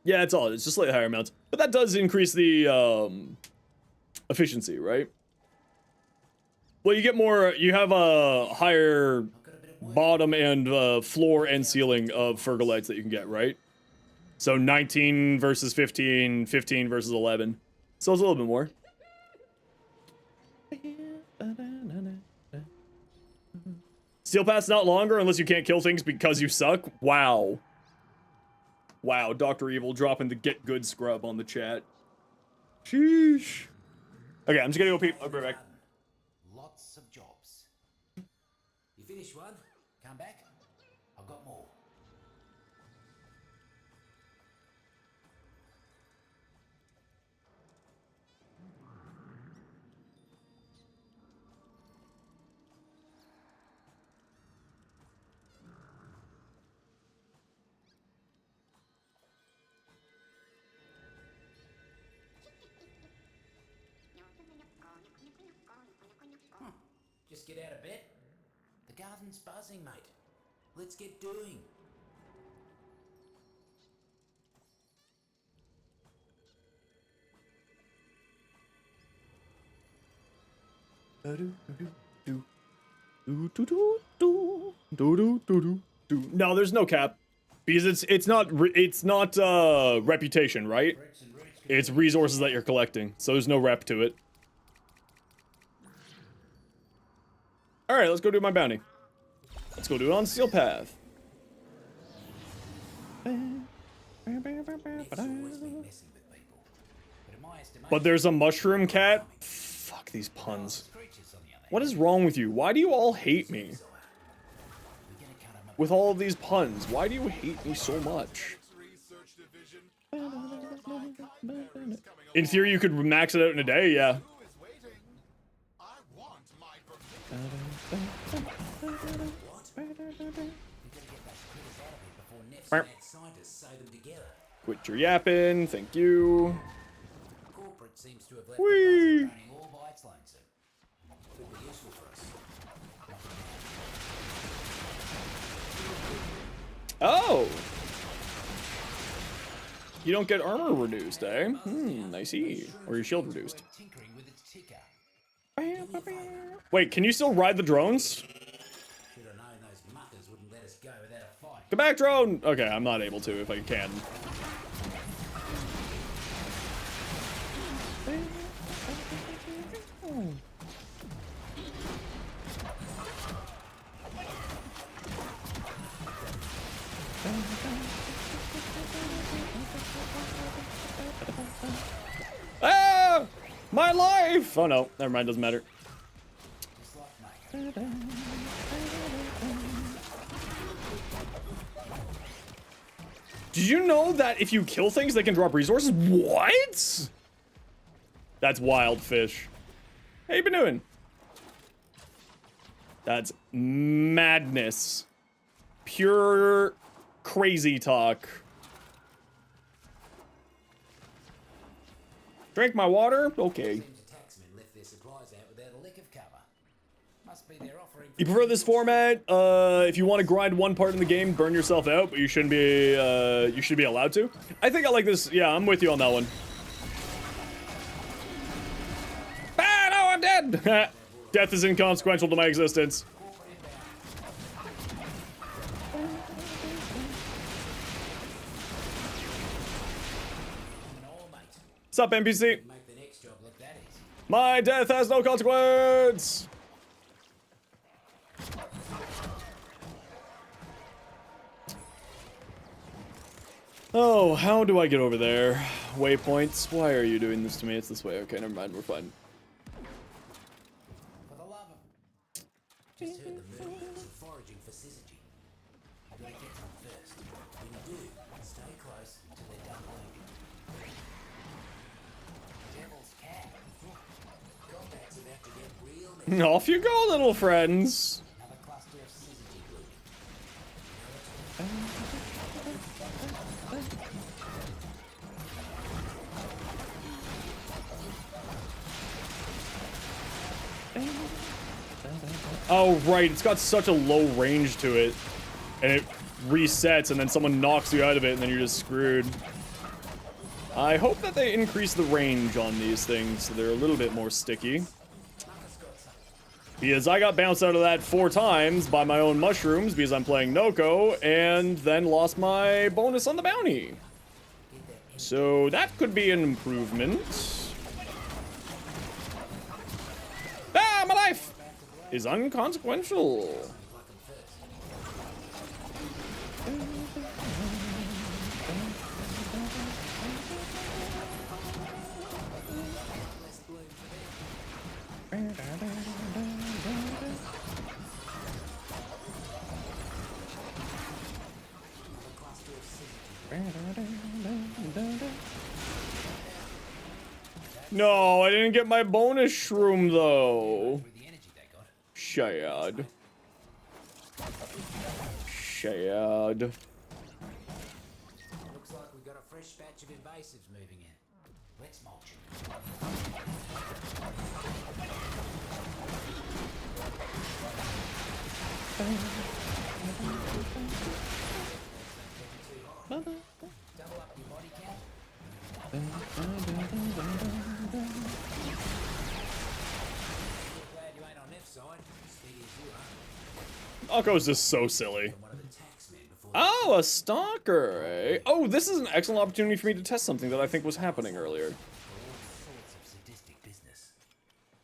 Yeah, it's all. It's just slightly higher amounts. But that does increase the efficiency, right? Well, you get more, you have a higher bottom and floor and ceiling of Fergalites that you can get, right? So 19 versus 15, 15 versus 11. So it's a little bit more. Steel Path's not longer unless you can't kill things because you suck. Wow. Wow, Dr. Evil dropping the get good scrub on the chat. Sheesh. Okay, I'm just gonna go peep. I'll be right back. Lots of jobs. You finish one, come back. I've got more. Just get out of bed. The garden's buzzing, mate. Let's get doing. No, there's no cap. Because it's not reputation, right? It's resources that you're collecting. So there's no rep to it. Alright, let's go do my bounty. Let's go do it on Steel Path. But there's a mushroom cat? Fuck these puns. What is wrong with you? Why do you all hate me? With all of these puns, why do you hate me so much? Research division. In theory, you could max it out in a day, yeah. Who is waiting? I want my permission. Quit your yapping, thank you. Corporate seems to have left Whee! the buzzer running all by its lonesome. Could be useful for us. Oh! You don't get armor reduced, eh? Nicey. Or your shield reduced. Tinkering with its ticker. Wait, can you still ride the drones? Should have known those muckers wouldn't let us go without a fight. Come back, drone! Okay, I'm not able to if I can. Ah! My life! Oh no, never mind, doesn't matter. Did you know that if you kill things, they can drop resources? What? That's wild fish. How you been doing? That's madness. Pure crazy talk. Drink my water? Okay. Seems the taxmen left their supplies out without a lick of cover. Must be their offering. You prefer this format? If you want to grind one part in the game, burn yourself out, but you shouldn't be, you should be allowed to. I think I like this. Yeah, I'm with you on that one. Ah, no, I'm dead! Death is inconsequential to my existence. What's up, NPC? Make the next job look that easy. My death has no consequence! Oh, how do I get over there? Waypoints, why are you doing this to me? It's this way. Okay, never mind, we're fine. For the love of... Just heard the mermaids are foraging for syzygy. You gotta get them first. When you do, stay close till they're done bleeding. Devil's cat. Combat's about to get real messy. Off you go, little friends. Another cluster of syzygy bleeding. Oh, right, it's got such a low range to it. And it resets, and then someone knocks you out of it, and then you're just screwed. I hope that they increase the range on these things so they're a little bit more sticky. Because I got bounced out of that 4 times by my own mushrooms because I'm playing Noko, and then lost my bonus on the bounty. So that could be an improvement. Ah, my life is unconsequential. No, I didn't get my bonus shroom though. Shad. Shad. Looks like we've got a fresh batch of invasives moving in. Let's mulch. Double up your body count. Glad you ain't on Neff's side. Steady as you are. Noko is just so silly. One of the taxmen before Oh, a stalker, eh? Oh, this is an excellent opportunity for me to test something that I think was happening earlier. all sorts of sadistic business.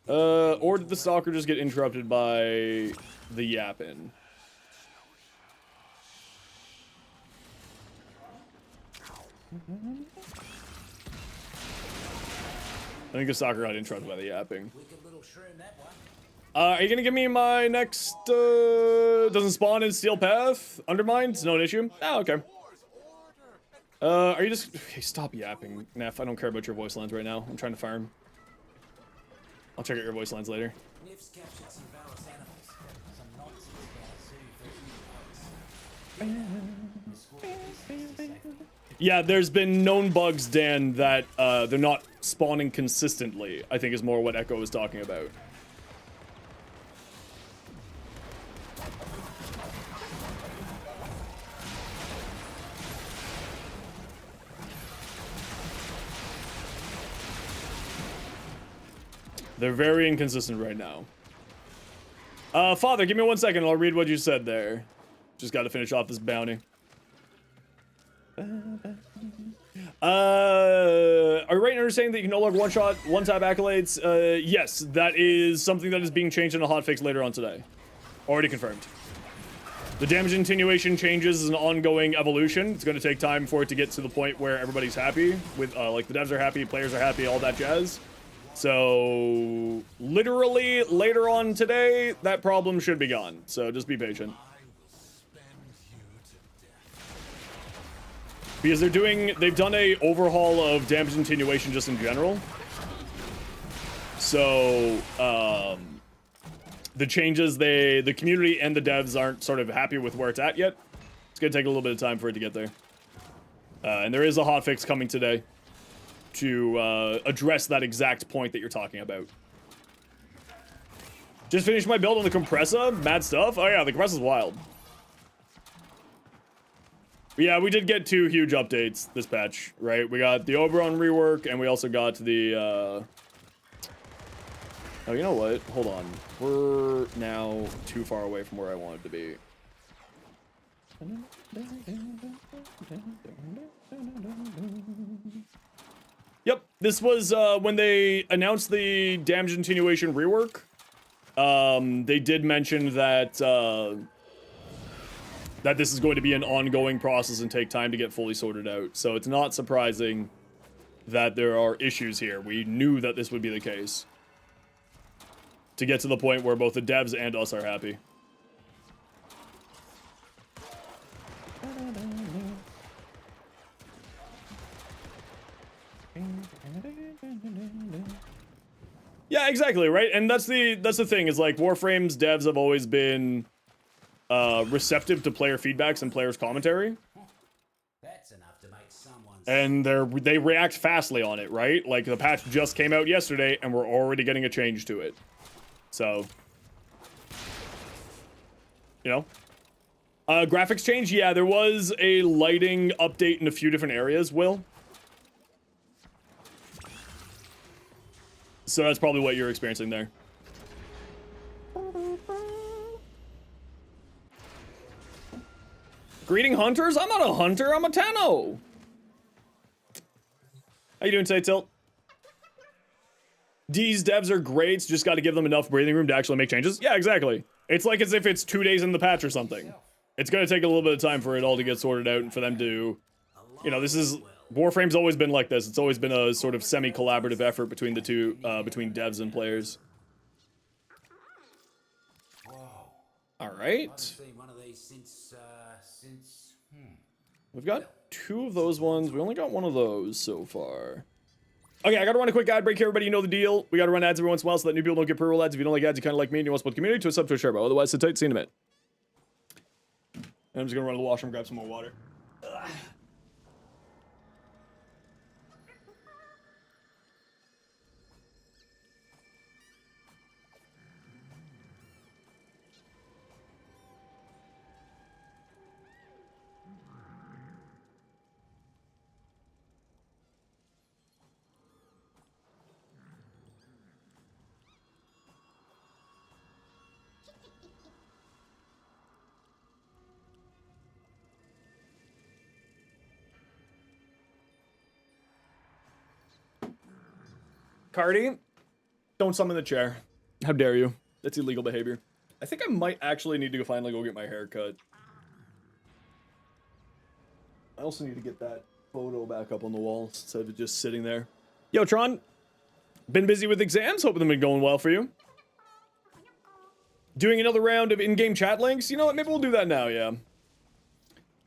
Or did the stalker just get interrupted by the yapping? I think the stalker got interrupted by the yapping. Wicked little shroom that one. Are you gonna give me my next, doesn't spawn in Steel Path? Undermined? No issue? Oh, okay. Are you just, okay, stop yapping, Neff. I don't care about your voice lines right now. I'm trying to farm. I'll check out your voice lines later. Neff's captured some Vallis animals. Some nonsense about a zoo for a few bucks. Yeah, there's been known bugs, Dan, that they're not spawning consistently, I think is more what Echo was talking about. They're very inconsistent right now. Father, give me 1 second, I'll read what you said there. Just gotta finish off this bounty. Are you right in understanding that you can no longer one-shot, one-tap accolades? Yes, that is something that is being changed in a hotfix later on today. Already confirmed. The damage continuation changes is an ongoing evolution. It's going to take time for it to get to the point where everybody's happy with, like, the devs are happy, players are happy, all that jazz. So, literally, later on today, that problem should be gone. So, just be patient. Because they've done a overhaul of damage continuation just in general. So, the changes, the community and the devs aren't sort of happy with where it's at yet. It's gonna take a little bit of time for it to get there. And there is a hotfix coming today to address that exact point that you're talking about. Just finished my build on the compressor. Mad stuff. Oh yeah, the compressor's wild. But yeah, we did get 2 huge updates this patch, right? We got the Oberon rework, and we also got the, Oh, you know what? Hold on. We're now too far away from where I wanted to be. Yep, This was when they announced the damage attenuation rework. They did mention that that this is going to be an ongoing process and take time to get fully sorted out. So it's not surprising that there are issues here. We knew that this would be the case. To get to the point where both the devs and us are happy. Yeah, exactly, right? And that's the thing, is like Warframe's devs have always been receptive to player feedbacks and players' commentary. That's enough to make someone. And they react fastly on it, right? Like the patch just came out yesterday and we're already getting a change to it. So, you know. Graphics change, yeah, there was a lighting update in a few different areas, Will. So that's probably what you're experiencing there. Greeting hunters? I'm not a hunter, I'm a Tenno. How you doing today, Tilt? These devs are great, just gotta give them enough breathing room to actually make changes. Yeah, exactly. It's like as if it's 2 days in the patch or something. It's gonna take a little bit of time for it all to get sorted out and for them to... You know, this is... Warframe's always been like this. It's always been a sort of semi-collaborative effort between the two, between devs and players. Alright. Seen one of these since. We've got 2 of those ones. We only got 1 of those so far. Okay, I gotta run a quick ad break here, everybody. You know the deal. We gotta run ads every once in a while so that new people don't get pre-roll ads. If you don't like ads, you kind of like me and you want to support the community, to a sub, to a share, but otherwise, sit tight. See you in a minute. And I'm just gonna run to the washroom, grab some more water. Ugh. Cardi, don't summon the chair. How dare you? That's illegal behavior. I think I might actually need to go finally go get my hair cut. I also need to get that photo back up on the wall instead of just sitting there. Yo, Tron. Been busy with exams? Hoping they've been going well for you. Doing another round of in-game chat links? You know what? Maybe we'll do that now, yeah.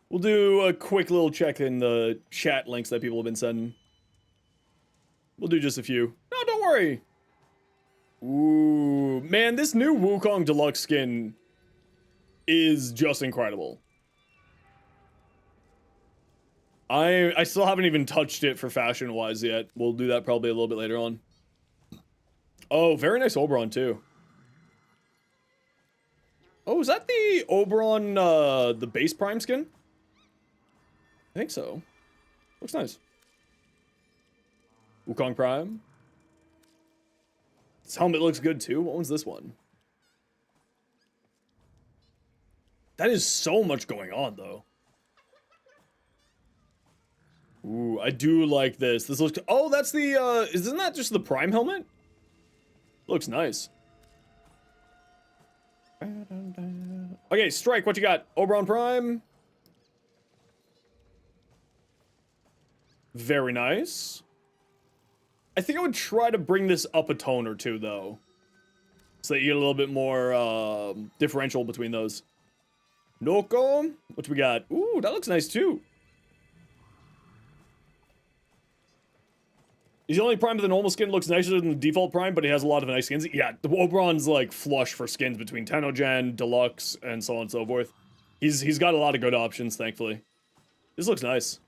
We'll do a quick little check in the chat links that people have been sending. We'll do just a few. No, don't worry. Ooh, man, this new Wukong Deluxe skin is just incredible. I still haven't even touched it for fashion-wise yet. We'll do that probably a little bit later on. Oh, very nice Oberon, too. Oh, is that the Oberon, the base Prime skin? I think so. Looks nice. Wukong Prime. This helmet looks good too. What one's this one? That is so much going on though. Ooh, I do like this. This looks... Oh, that's the, isn't that just the Prime helmet? Looks nice. Okay, Strike, what you got? Oberon Prime. Very nice. I think I would try to bring this up a tone or two, though. So that you get a little bit more, differential between those. Noko? What we got? Ooh, that looks nice, too. He's the only Prime with the normal skin looks nicer than the default Prime, but he has a lot of nice skins. Yeah, the Oberon's, like, flush for skins between Tennogen, Deluxe, and so on and so forth. He's got a lot of good options, thankfully. This looks nice.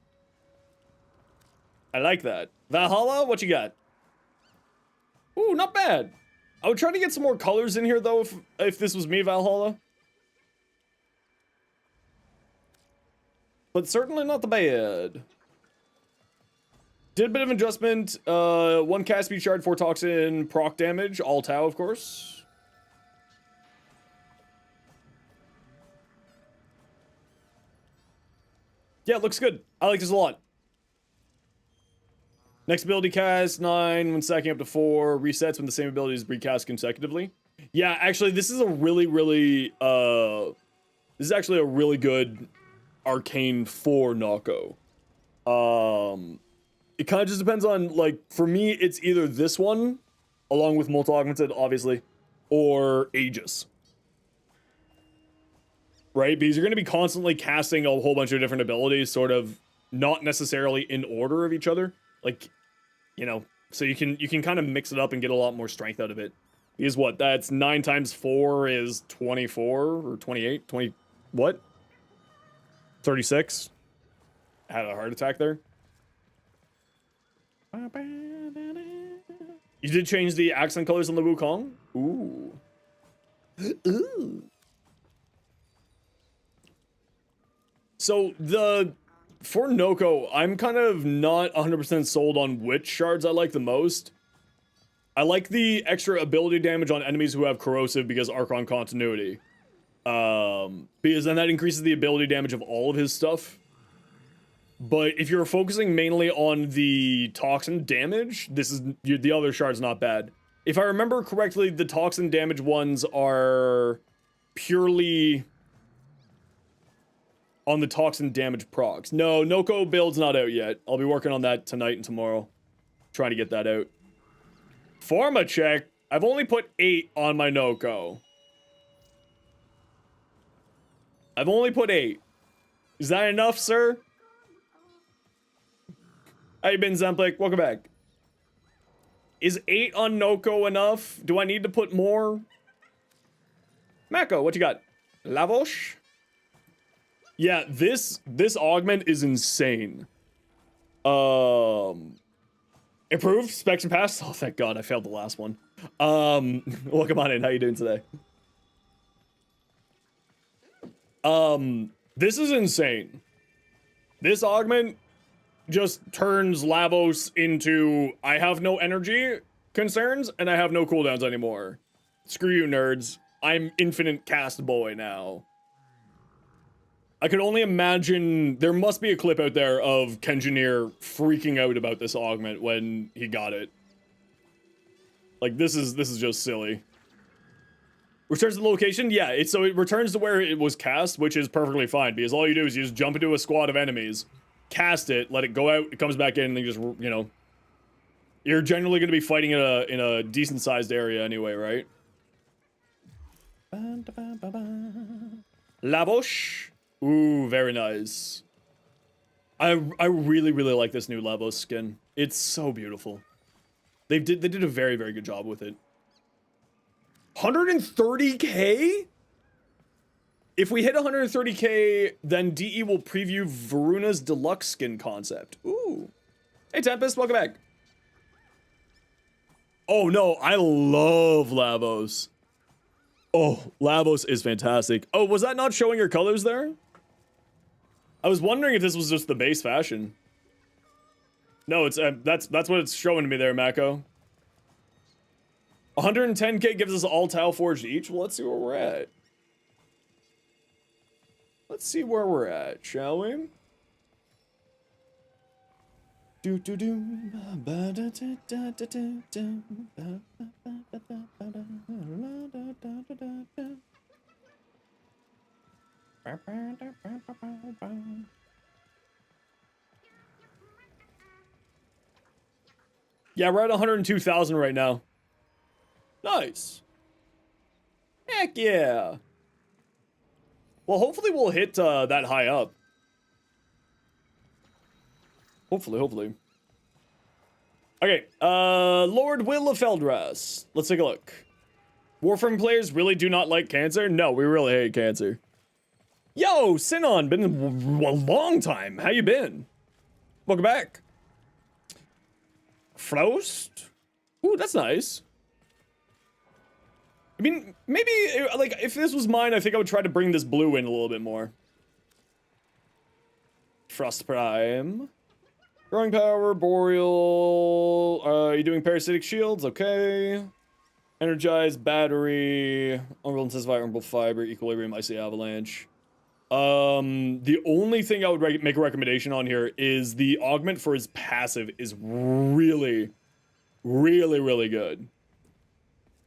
I like that. Valhalla, what you got? Ooh, not bad. I would try to get some more colors in here, though, if this was me, Valhalla. But certainly not the bad. Did a bit of adjustment. 1 cast speed shard, 4 toxin, proc damage, all Tau, of course. Yeah, it looks good. I like this a lot. Next ability cast 9 when stacking up to 4. Resets when the same ability is recast consecutively. Yeah, actually, this is a really this is actually a really good arcane for Nako. It kind of just depends on, like, for me, it's either this one, along with multi-augmented, obviously, or Aegis. Right? Because you're going to be constantly casting a whole bunch of different abilities, sort of not necessarily in order of each other. Like, you know, so you can kind of mix it up and get a lot more strength out of it. Because what? That's 9 times 4 is 24 or 28? 20, what? 36? Had a heart attack there. You did change the accent colors on the Wukong? Ooh. Ooh. So for Noko, I'm kind of not 100% sold on which shards I like the most. I like the extra ability damage on enemies who have corrosive because Archon continuity. Because then that increases the ability damage of all of his stuff. But if you're focusing mainly on the toxin damage, the other shard's not bad. If I remember correctly, the toxin damage ones are purely on the toxin damage procs. No, Noko build's not out yet. I'll be working on that tonight and tomorrow. Trying to get that out. Pharma check. I've only put 8 on my Noko. I've only put 8. Is that enough, sir? How you been, Zemplik? Welcome back. Is 8 on Noko enough? Do I need to put more? Mako, what you got? Lavosh? Yeah, this augment is insane. Improved specs and pass. Oh, thank God, I failed the last one. Welcome on in. How you doing today? This is insane. This augment just turns Lavos into I have no energy concerns and I have no cooldowns anymore. Screw you, nerds. I'm infinite cast boy now. I could only imagine there must be a clip out there of Kenjineer freaking out about this augment when he got it. Like this is just silly. Returns to the location? Yeah, so it returns to where it was cast, which is perfectly fine because all you do is you just jump into a squad of enemies, cast it, let it go out, it comes back in, and then just, you know, you're generally going to be fighting in a decent sized area anyway, right? Lavos. Ooh, very nice. I really like this new Lavos skin. It's so beautiful. They did a very good job with it. 130k? If we hit 130k, then DE will preview Varuna's deluxe skin concept. Ooh. Hey Tempest, welcome back. Oh no, I love Lavos. Oh, Lavos is fantastic. Oh, was that not showing your colors there? I was wondering if this was just the base fashion. No, it's that's what it's showing to me there, Mako. 110k gives us all tile forged each. Well, let's see where we're at. Let's see where we're at, shall we? Do do do. Ba da da da da da. Ba ba ba ba ba ba da. La da da da da. Ba ba da ba ba ba ba. Yeah, we're at 102,000 right now. Nice. Heck yeah. Well, hopefully we'll hit that high up. Hopefully. Okay, Lord Will of Feldras. Let's take a look. Warframe players really do not like cancer? No, we really hate cancer. Yo, Sinon, been a long time. How you been? Welcome back. Frost? Ooh, that's nice. I mean, maybe, like, if this was mine, I think I would try to bring this blue in a little bit more. Frost Prime. Growing Power, Boreal. Are you doing Parasitic Shields? Okay. Energized, Battery. Unreal Intensify, Unreal Fiber, Equilibrium, Icy Avalanche. The only thing I would make a recommendation on here is the augment for his passive is really, really, really good.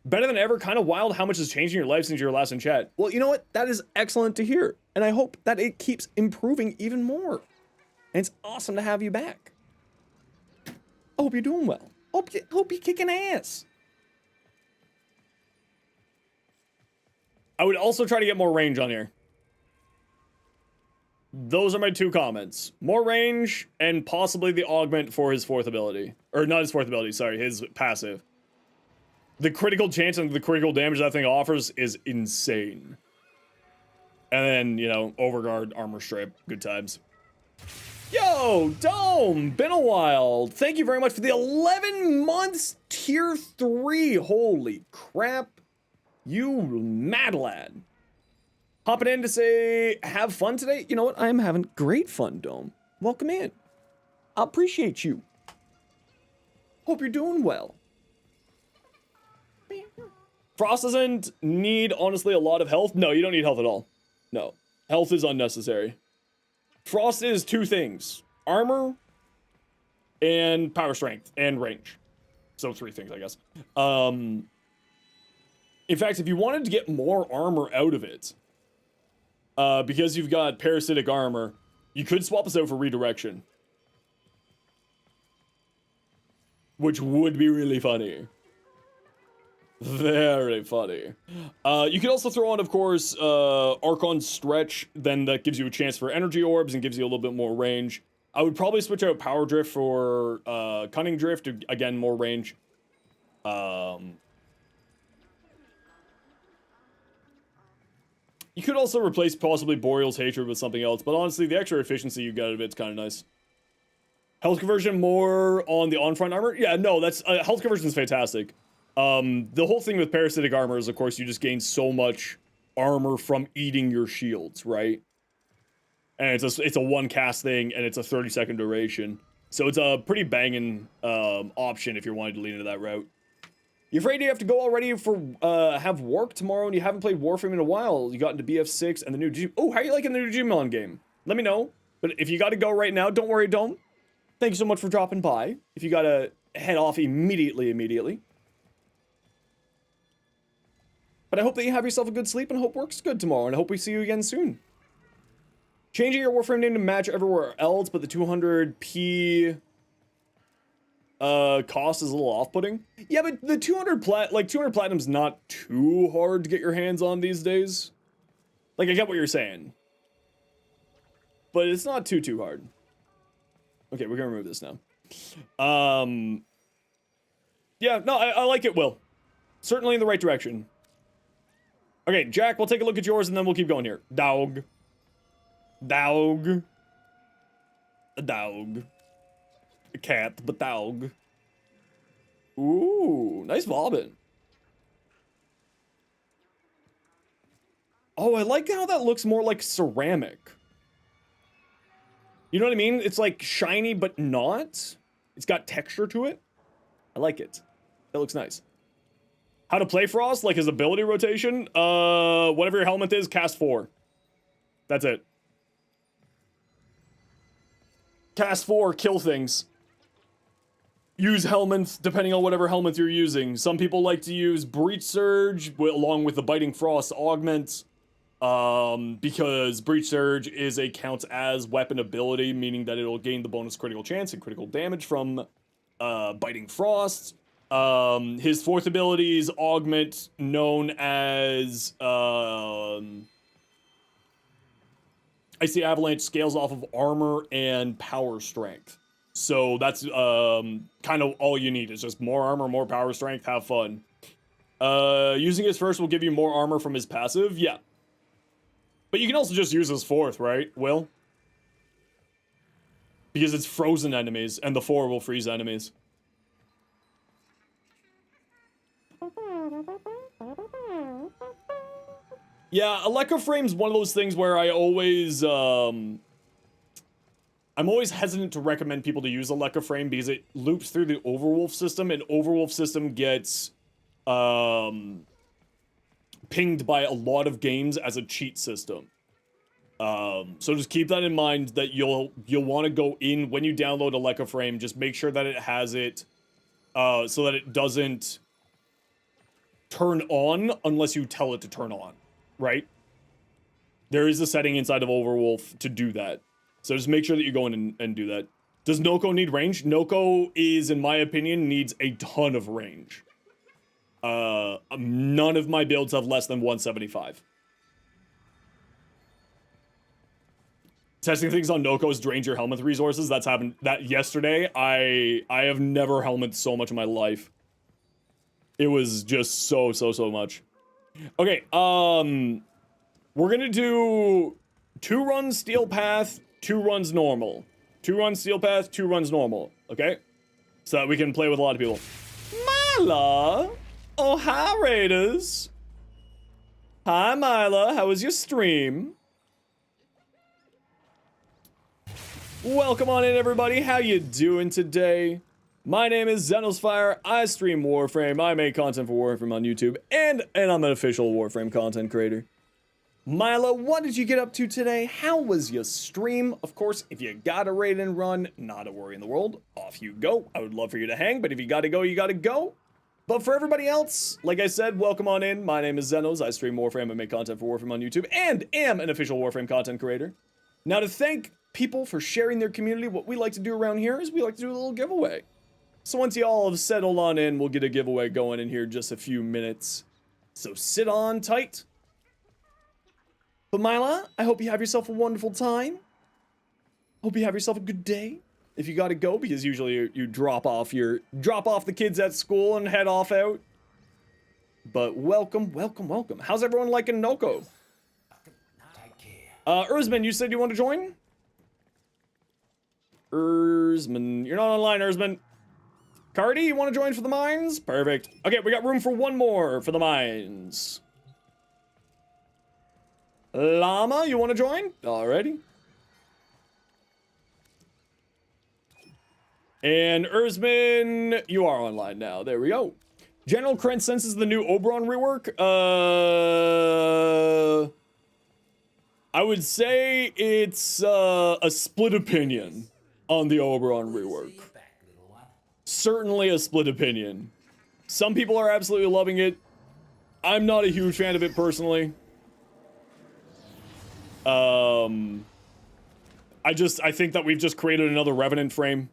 Better than ever. Kind of wild how much has changed in your life since your last in chat. Well, you know what? That is excellent to hear. And I hope that it keeps improving even more. And it's awesome to have you back. I hope you're doing well. Hope you're kicking ass. I would also try to get more range on here. Those are my 2 comments. More range and possibly the augment for his 4th ability. Or not his 4th ability, sorry, his passive. The critical chance and the critical damage that thing offers is insane. And then, you know, Overguard, Armor Strip, good times. Yo, Dome, been a while. Thank you very much for the 11 months tier 3. Holy crap. You mad lad. Hopping in to say, have fun today? You know what? I am having great fun, Dome. Welcome in. I appreciate you. Hope you're doing well. Frost doesn't need, honestly, a lot of health. No, you don't need health at all. No. Health is unnecessary. Frost is 2 things. Armor and power strength and range. So 3 things, I guess. In fact, if you wanted to get more armor out of it, because you've got parasitic armor, you could swap this out for redirection. Which would be really funny. Very funny. You could also throw on, of course, Archon Stretch. Then that gives you a chance for energy orbs and gives you a little bit more range. I would probably switch out Power Drift for Cunning Drift to, again, more range. You could also replace possibly Boreal's Hatred with something else, but honestly, the extra efficiency you get out of it's kind of nice. Health conversion more on the on-front armor? Yeah, no, that's health conversion is fantastic. The whole thing with parasitic armor is, of course, you just gain so much armor from eating your shields, right? And it's a one cast thing, and it's a 30-second duration. So it's a pretty banging option if you're wanting to lean into that route. You afraid you have to go already for have work tomorrow and you haven't played Warframe in a while? You got into BF6 and the new oh, how are you liking the new Digimon game? Let me know. But if you got to go right now, don't worry, don't. Thank you so much for dropping by. If you got to head off immediately. But I hope that you have yourself a good sleep and I hope work's good tomorrow and I hope we see you again soon. Changing your Warframe name to match everywhere else, but the 200p cost is a little off-putting. Yeah, but the 200 platinum's not too hard to get your hands on these days. Like, I get what you're saying. But it's not too hard. Okay, we're gonna remove this now. Yeah, no, I like it, Will. Certainly in the right direction. Okay, Jack, we'll take a look at yours and then we'll keep going here. Dog. A dog. A cat, but dog. Ooh, nice bobbin. Oh, I like how that looks more like ceramic. You know what I mean? It's like shiny, but not. It's got texture to it. I like it. That looks nice. How to play Frost, like his ability rotation. Whatever your helmet is, cast 4. That's it. Cast 4, kill things. Use helmets, depending on whatever helmet you're using. Some people like to use Breach Surge, along with the Biting Frost augment. Because Breach Surge counts as weapon ability, meaning that it'll gain the bonus critical chance and critical damage from Biting Frost. His 4th ability is augment, known as Icy Avalanche, scales off of armor and power strength. So that's kind of all you need. It's just more armor, more power strength, have fun. Using his 1st will give you more armor from his passive, yeah. But you can also just use his 4th, right, Will? Because it's frozen enemies, and the 4 will freeze enemies. Yeah, Electroframe's one of those things where I always, I'm always hesitant to recommend people to use Electroframe because it loops through the Overwolf system, and Overwolf system gets, pinged by a lot of games as a cheat system. So just keep that in mind that you'll want to go in when you download a Leica frame. Just make sure that it has it so that it doesn't turn on unless you tell it to turn on, right? There is a setting inside of Overwolf to do that. So just make sure that you go in and do that. Does Noko need range? Noko is, in my opinion, needs a ton of range. None of my builds have less than 175. Testing things on Noko's drains your helmet resources. That's happened yesterday. I have never helmeted so much in my life. It was just so much. Okay, we're gonna do 2 runs steel path, 2 runs normal. 2 runs steel path, 2 runs normal, okay? So that we can play with a lot of people. Myla! Oh, hi, Raiders! Hi, Myla, how was your stream? Welcome on in, everybody. How you doing today? My name is Zenosfire. I stream Warframe. I make content for Warframe on YouTube, and I'm an official Warframe content creator. Myla, what did you get up to today? How was your stream? Of course, if you got a raid and run, not a worry in the world. Off you go. I would love for you to hang, but if you gotta go, you gotta go. But for everybody else, like I said, welcome on in. My name is Zenos. I stream Warframe and make content for Warframe on YouTube, and am an official Warframe content creator. Now, to thank people for sharing their community, what we like to do around here is we like to do a little giveaway. So once you all have settled on in, we'll get a giveaway going in here in just a few minutes. So sit on tight. But Myla, I hope you have yourself a wonderful time. Hope you have yourself a good day. If you gotta go, because usually you drop off the kids at school and head off out. But welcome. How's everyone liking Noko? Erzman, you said you want to join? Erzman, you're not online, Erzman. Cardi, you want to join for the mines? Perfect. Okay, we got room for 1 more for the mines. Llama, you want to join? Alrighty. And Erzman, you are online now. There we go. General Krent senses the new Oberon rework. I would say it's a split opinion on the Oberon rework. Certainly a split opinion. Some people are absolutely loving it. I'm not a huge fan of it personally. I think that we've just created another Revenant frame.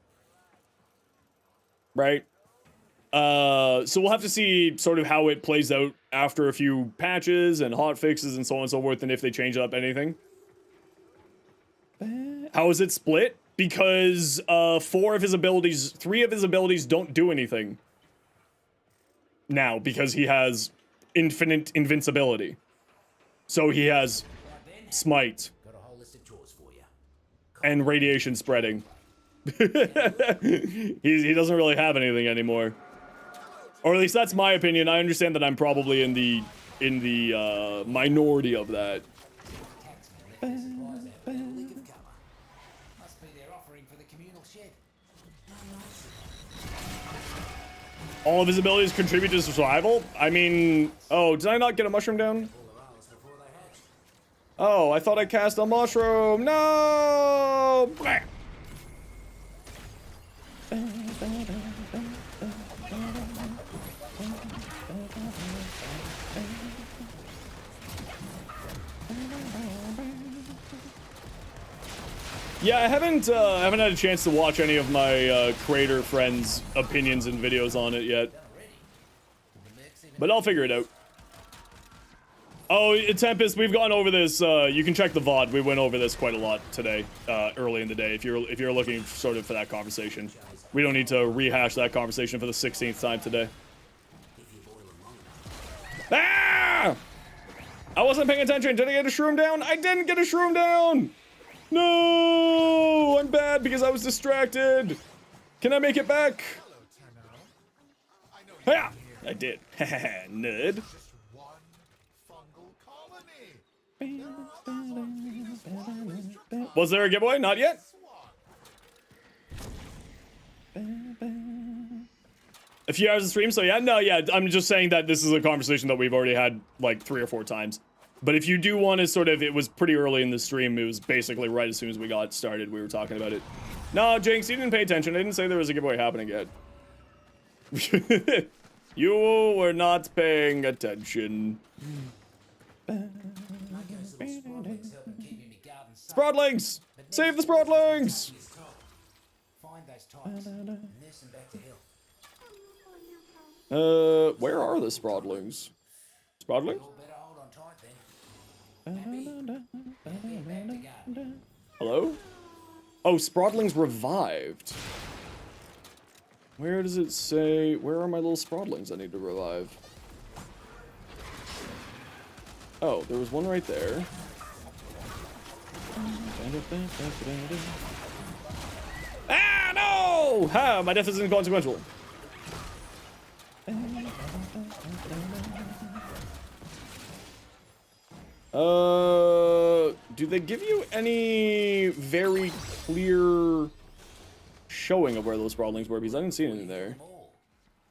Right? So we'll have to see sort of how it plays out after a few patches and hot fixes and so on and so forth, and if they change up anything. How is it split? Because 3 of his abilities don't do anything now, because he has infinite invincibility. So he has smite and radiation spreading. he doesn't really have anything anymore. Or at least that's my opinion. I understand that I'm probably in the minority of that. All of his abilities contribute to survival? I mean, oh, did I not get a mushroom down? Oh, I thought I cast a mushroom. No! Yeah, I haven't had a chance to watch any of my creator friends' opinions and videos on it yet. But I'll figure it out. Oh, Tempest, we've gone over this. You can check the VOD. We went over this quite a lot today, early in the day. If you're looking sort of for that conversation, we don't need to rehash that conversation for the 16th time today. Ah! I wasn't paying attention. Did I get a shroom down? I didn't get a shroom down. No, I'm bad because I was distracted. Can I make it back? Yeah, I did. Nerd. Was there a giveaway? Not yet. A few hours of stream, so yeah, no, yeah, I'm just saying that this is a conversation that we've already had like 3 or 4 times. But if you do want to sort of, it was pretty early in the stream. It was basically right as soon as we got started, we were talking about it. No, Jinx, you didn't pay attention. I didn't say there was a giveaway happening yet. You were not paying attention. Sproudlings! Save the Sproudlings! Find those types. Nurse them back to health. Where are the Sproudlings? Sproudlings? All better hold on tight then. Happy? Back to go. Hello? Oh, Sproudlings revived. Where does it say? Where are my little Sproudlings I need to revive? Oh, there was one right there. Ah, no! Ha! My death is inconsequential. Do they give you any very clear showing of where those Sproudlings were? Because I didn't see anything there.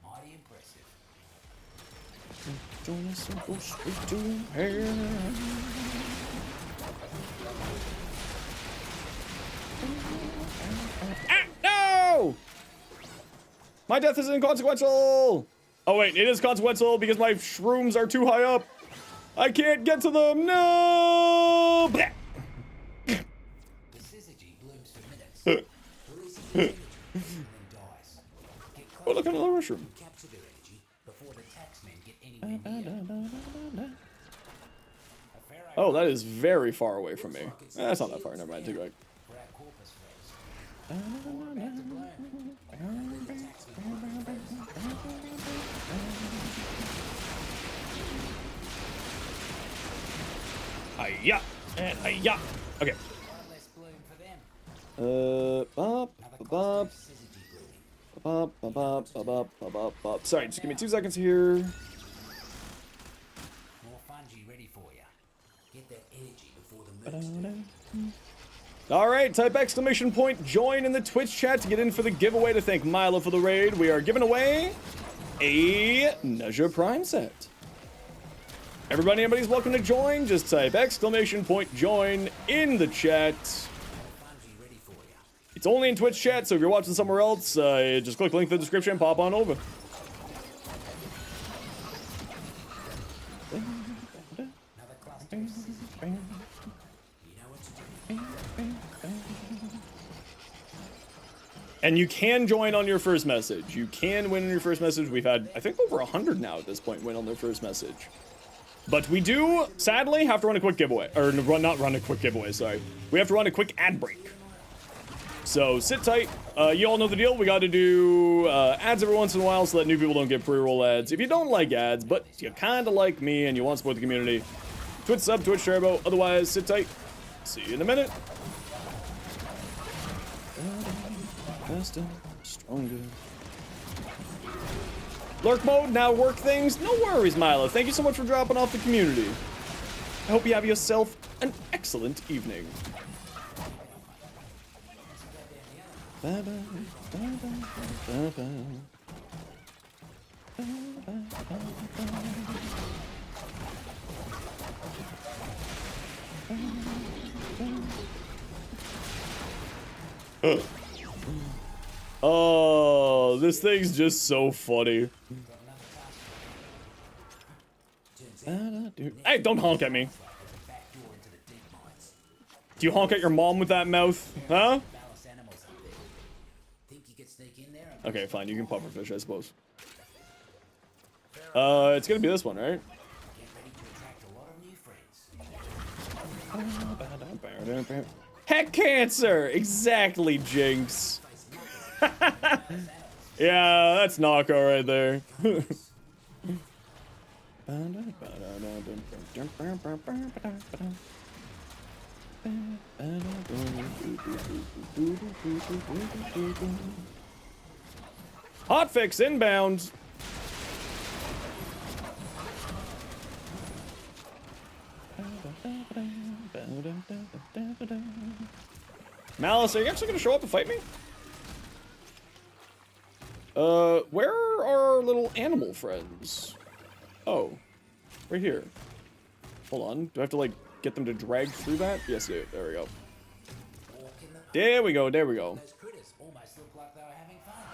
Mighty impressive. Join us and go straight to hell. Ah, no! My death is inconsequential! Oh wait, it is consequential because my shrooms are too high up. I can't get to them. No! Blech. The syzygy blooms for minutes. Releases its energy and then dies. Get Oh, close look at another mushroom. to capture their energy before the taxmen get anywhere near. Oh, that is very far away from me. That's not that far. Never mind. Take it back. For our corpus friends. More about to bloom. Only the taxmen will be Hiya and hiya. Okay. one less bloom for them. Bop, Another bop, cost of syzygy blooming. bop, bop, bop, bop, bop, bop, bop. Sorry, just give me 2 seconds here. More fungi ready for you. Get that energy before the moods do. All right, type exclamation point join in the Twitch chat to get in for the giveaway to thank Milo for the raid. We are giving away a Nezha Prime set. Everybody's welcome to join. Just type exclamation point join in the chat. Fungi ready for you. It's only in Twitch chat, so if you're watching somewhere else, just click link in the description and pop on over. Another cluster of syzygy. You know what to do. And you can join on your first message. You can win on your first message. We've had, I think, over 100 now at this point win on their first message. But we do, sadly, have to run a quick giveaway. Or not run a quick giveaway, sorry. We have to run a quick ad break. So sit tight. You all know the deal. We got to do ads every once in a while so that new people don't get pre-roll ads. If you don't like ads, but you kind of like me and you want to support the community, Twitch sub, Twitch turbo. Otherwise, sit tight. See you in a minute. Faster, stronger. Lurk mode, now work things. No worries, Milo. Thank you so much for dropping off the community. I hope you have yourself an excellent evening. Oh, this thing's just so funny. Hey, don't honk at me. Do you honk at your mom with that mouth? Huh? Vallis animals up there. Think you could sneak in there? Okay, fine. You can puffer fish, I suppose. It's gonna be this one, right? Get ready to attract a lot of new friends. Heck cancer! Exactly, Jinx. Yeah, that's Knocko right there. Hotfix inbound. Malice, are you actually gonna show up and fight me? Where are our little animal friends? Oh, right here. Hold on. Do I have to, like, get them to drag through that? Yes, dude. There we go. Walk in the There we go. There we go. Those critters almost look like they were having fun.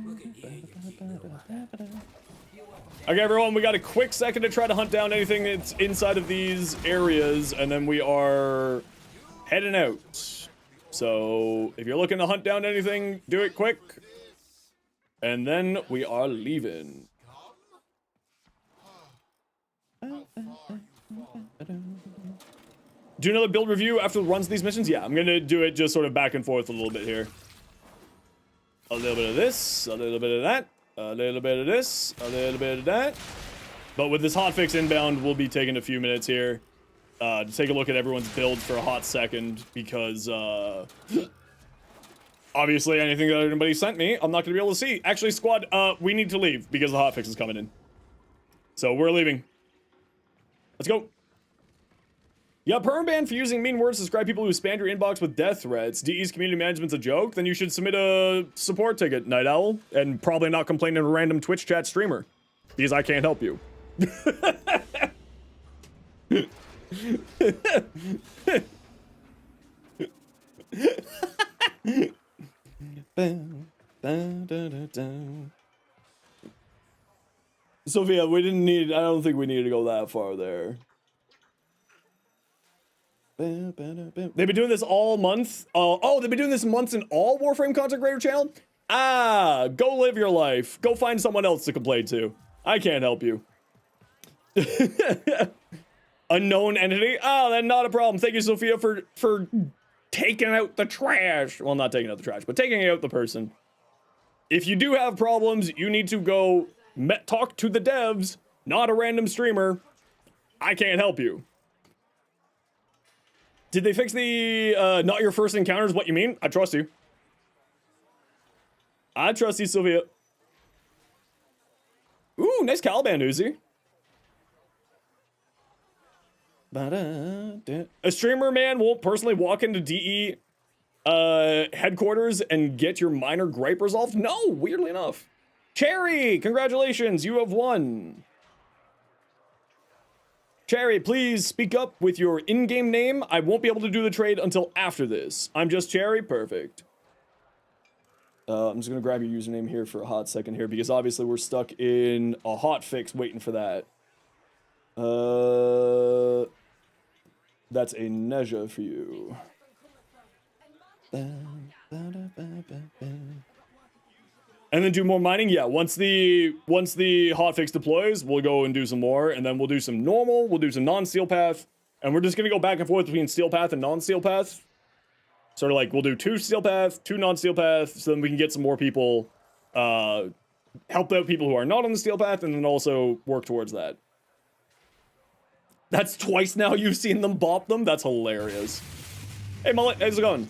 Look at you, you cute little muppet. You're welcome Okay, everyone, we got a quick second to try to hunt down anything that's inside of these areas, and then we are heading out. So, if you're looking to hunt down anything, do it quick. And then we are leaving. Do another build review after the runs of these missions? Yeah, I'm gonna do it just sort of back and forth a little bit here. A little bit of this, a little bit of that, a little bit of this, a little bit of that. But with this hotfix inbound, we'll be taking a few minutes here to take a look at everyone's builds for a hot second, because obviously anything that anybody sent me, I'm not gonna be able to see. Actually, squad, we need to leave because the hotfix is coming in. So we're leaving. Let's go. Yeah, perm ban for using mean words to describe people who spam your inbox with death threats. DE's community management's a joke? Then you should submit a support ticket, Night Owl, and probably not complain to a random Twitch chat streamer, because I can't help you. Sophia, we didn't need, I don't think we needed to go that far there. They've been doing this all month. Oh, they've been doing this months in all Warframe content creator channel? Ah, go live your life. Go find someone else to complain to. I can't help you. Unknown entity? Oh, then not a problem. Thank you, Sophia, for taking out the trash. Well, not taking out the trash, but taking out the person. If you do have problems, you need to go talk to the devs, not a random streamer. I can't help you. Did they fix the not your first encounter is what you mean? I trust you. I trust you, Sylvia. Ooh, nice Caliban, Uzi. A streamer, man, won't personally walk into DE headquarters and get your minor gripe resolved? No, weirdly enough. Cherry, congratulations, you have won. Cherry, please speak up with your in-game name. I won't be able to do the trade until after this. I'm just Cherry, perfect. I'm just gonna grab your username here for a hot second here, because obviously we're stuck in a hot fix waiting for that. That's a Neja for you. And then do more mining? Yeah, once the hotfix deploys, we'll go and do some more, and then we'll do some normal, we'll do some non-steel path, and we're just gonna go back and forth between steel path and non-steel path. Sort of like, we'll do 2 steel path, 2 non-steel path, so then we can get some more people, help out people who are not on the steel path, and then also work towards that. That's twice now you've seen them bop them? That's hilarious. Hey, Mullet, how's it going?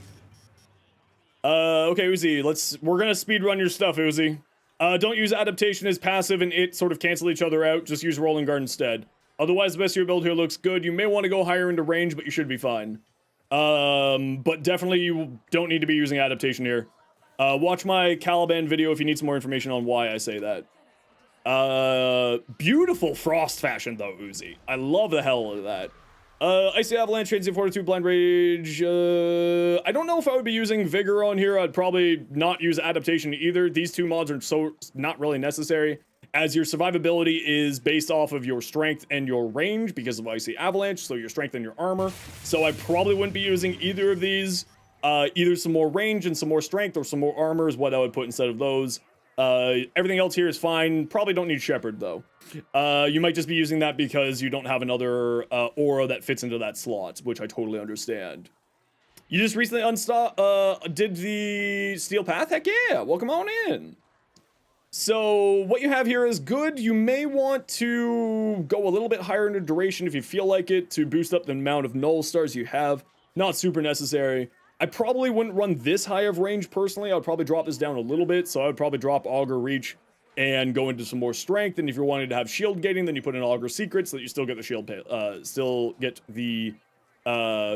Okay, Uzi, we're gonna speedrun your stuff, Uzi. Don't use adaptation as passive and it sort of cancel each other out. Just use rolling guard instead. Otherwise, the best of your build here looks good. You may want to go higher into range, but you should be fine. But definitely you don't need to be using adaptation here. Watch my Caliban video if you need some more information on why I say that. Beautiful frost fashion though, Uzi. I love the hell out of that. Icy Avalanche, Transient Fortitude, Blind Rage. I don't know if I would be using Vigor on here. I'd probably not use Adaptation either. These 2 mods are so not really necessary, as your survivability is based off of your strength and your range because of Icy Avalanche, so your strength and your armor. So I probably wouldn't be using either of these. Either some more range and some more strength, or some more armor is what I would put instead of those. Everything else here is fine. Probably don't need Shepherd though. You might just be using that because you don't have another aura that fits into that slot, which I totally understand. You just recently did the Steel Path? Heck yeah, welcome on in. So what you have here is good. You may want to go a little bit higher into duration if you feel like it, to boost up the amount of null stars you have. Not super necessary. I probably wouldn't run this high of range personally. I would probably drop this down a little bit. So I would probably drop Augur Reach and go into some more strength. And if you're wanting to have shield gating, then you put in Augur Secret so that you still get the shield,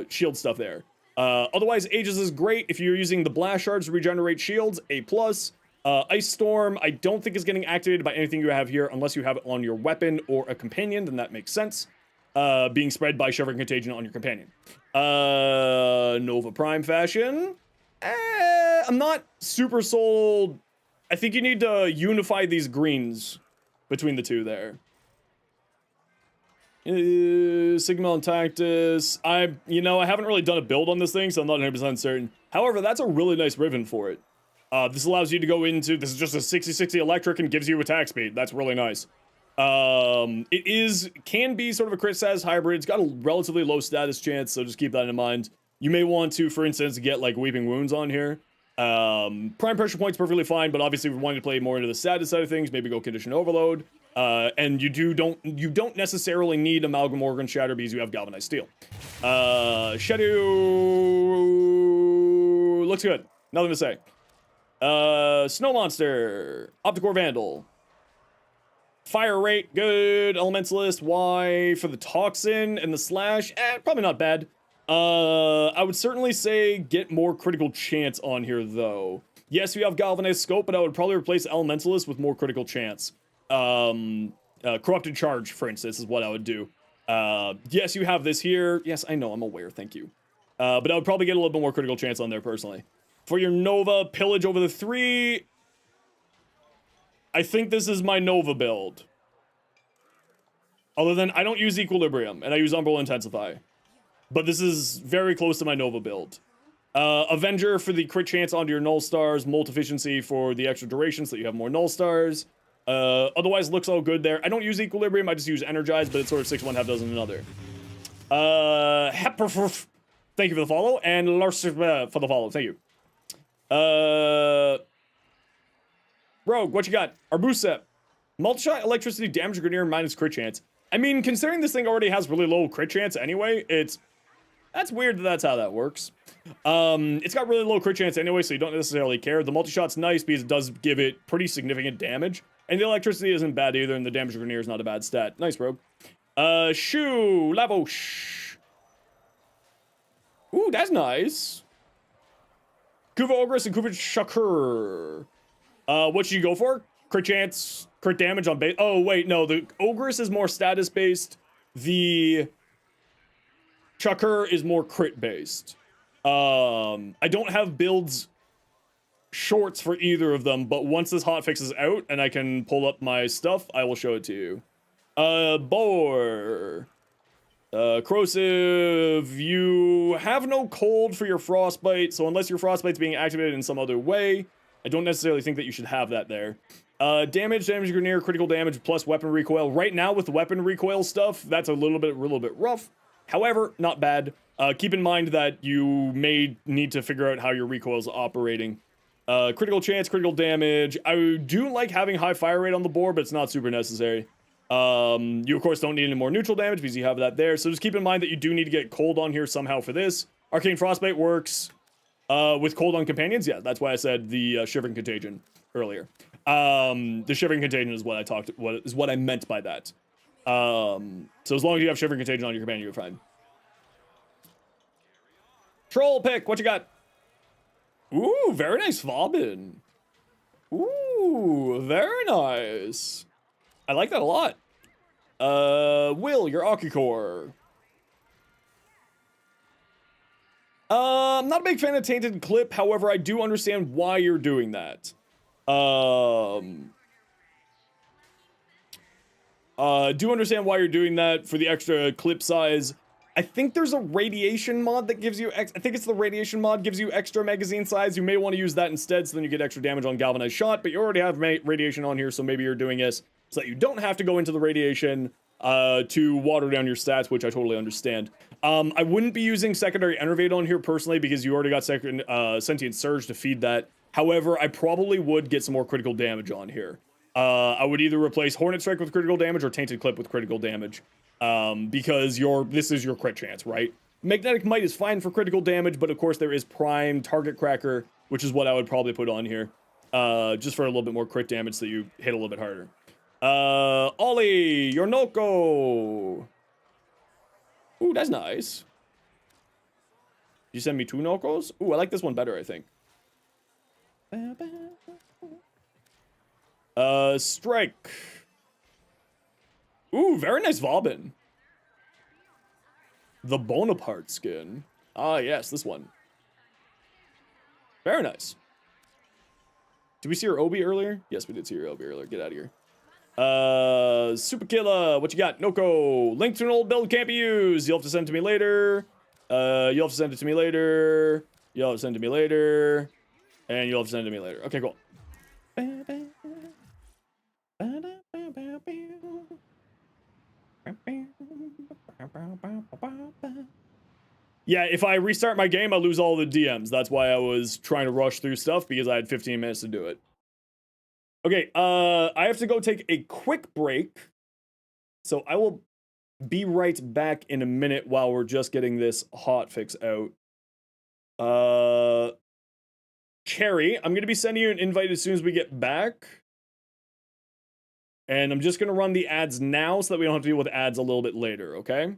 shield stuff there. Otherwise, Aegis is great if you're using the blast shards to regenerate shields. A+. Ice Storm, I don't think is getting activated by anything you have here unless you have it on your weapon or a companion, then that makes sense. Being spread by Shivering Contagion on your companion. Nova Prime Fashion. I'm not super sold. I think you need to unify these greens between the two there. Sigma and Tactus. I haven't really done a build on this thing, so I'm not 100% certain. However, that's a really nice ribbon for it. This allows you to go into, this is just a 60-60 electric and gives you attack speed. That's really nice. Can be sort of a crit status hybrid. It's got a relatively low status chance, so just keep that in mind. You may want to, for instance, get like Weeping Wounds on here. Prime Pressure Point's perfectly fine, but obviously if we're wanting to play more into the status side of things, maybe go Condition Overload. And you don't necessarily need Amalgam Organ Shatter because you have Galvanized Steel. Shadow looks good. Nothing to say. Snow Monster, Opticore Vandal. Fire rate, good. Elementalist, Y for the Toxin and the Slash, probably not bad. I would certainly say get more critical chance on here, though. Yes, you have Galvanized Scope, but I would probably replace Elementalist with more critical chance. Corrupted Charge, for instance, is what I would do. Yes, you have this here. Yes, I know, I'm aware, thank you. But I would probably get a little bit more critical chance on there, personally. For your Nova, Pillage over the 3... I think this is my Nova build. Other than, I don't use Equilibrium, and I use Umbral Intensify. But this is very close to my Nova build. Avenger for the crit chance onto your Null Stars, Molt Efficiency for the extra duration so that you have more Null Stars. Otherwise, looks all good there. I don't use Equilibrium, I just use Energize, but it's sort of 6 one, half dozen another. Thank you for the follow, and Lars for the follow, thank you. Rogue, what you got? Arbusep. Multi-shot electricity damage grenadier minus crit chance. I mean, considering this thing already has really low crit chance anyway, that's weird that that's how that works. It's got really low crit chance anyway, so you don't necessarily care. The multi-shot's nice because it does give it pretty significant damage. And the electricity isn't bad either, and the damage grenadier is not a bad stat. Nice, Rogue. Shu, Lavosh. Ooh, that's nice. Kuva Ogress and Kuva Shakur. What should you go for? Crit chance, crit damage on base. Oh, wait, no, the Ogress is more status based. The Shakur is more crit based. I don't have builds shorts for either of them, but once this hotfix is out and I can pull up my stuff, I will show it to you. Boar. Corrosive, you have no cold for your frostbite, so unless your frostbite's being activated in some other way, I don't necessarily think that you should have that there. Damage grenadier, critical damage, plus weapon recoil. Right now with the weapon recoil stuff, that's a little bit rough. However, not bad. Keep in mind that you may need to figure out how your recoil is operating. Critical chance, critical damage. I do like having high fire rate on the board, but it's not super necessary. You of course don't need any more neutral damage because you have that there, so just keep in mind that you do need to get cold on here somehow for this. Arcane Frostbite works with cold on companions. Yeah, that's why I said the Shivering Contagion earlier. The Shivering Contagion is what I meant by that. So as long as you have Shivering Contagion on your companion, you're fine. Troll pick, what you got? Ooh, very nice Vauban. Ooh, very nice. I like that a lot. Will, your Akicore. I'm not a big fan of Tainted Clip, however, I do understand why you're doing that. Do understand why you're doing that for the extra clip size. I think there's a radiation mod that gives you I think it's the radiation mod gives you extra magazine size. You may want to use that instead so then you get extra damage on galvanized shot, but you already have radiation on here, so maybe you're doing this so that you don't have to go into the radiation to water down your stats, which I totally understand. I wouldn't be using secondary Enervate on here personally because you already got Sentient Surge to feed that. However, I probably would get some more critical damage on here. I would either replace Hornet Strike with critical damage or Tainted Clip with critical damage. Because this is your crit chance, right? Magnetic Might is fine for critical damage, but of course there is Prime Target Cracker, which is what I would probably put on here. Just for a little bit more crit damage so you hit a little bit harder. Ollie, your Noko. Ooh, that's nice. You send me 2 Nokos? Ooh, I like this one better, I think. Strike. Ooh, very nice Vauban. The Bonaparte skin. Ah, yes, this one. Very nice. Did we see your Obi earlier? Yes, we did see your Obi earlier. Get out of here. Super Killa, what you got? Noko. Link to an old build can't be used. You'll have to send it to me later. You'll have to send it to me later. You'll have to send it to me later. And you'll have to send it to me later. Okay, cool. Yeah, if I restart my game, I'll lose all the DMs. That's why I was trying to rush through stuff, because I had 15 minutes to do it. Okay, I have to go take a quick break. So I will be right back in a minute while we're just getting this hotfix out. Cherry, I'm going to be sending you an invite as soon as we get back. And I'm just going to run the ads now so that we don't have to deal with ads a little bit later, okay?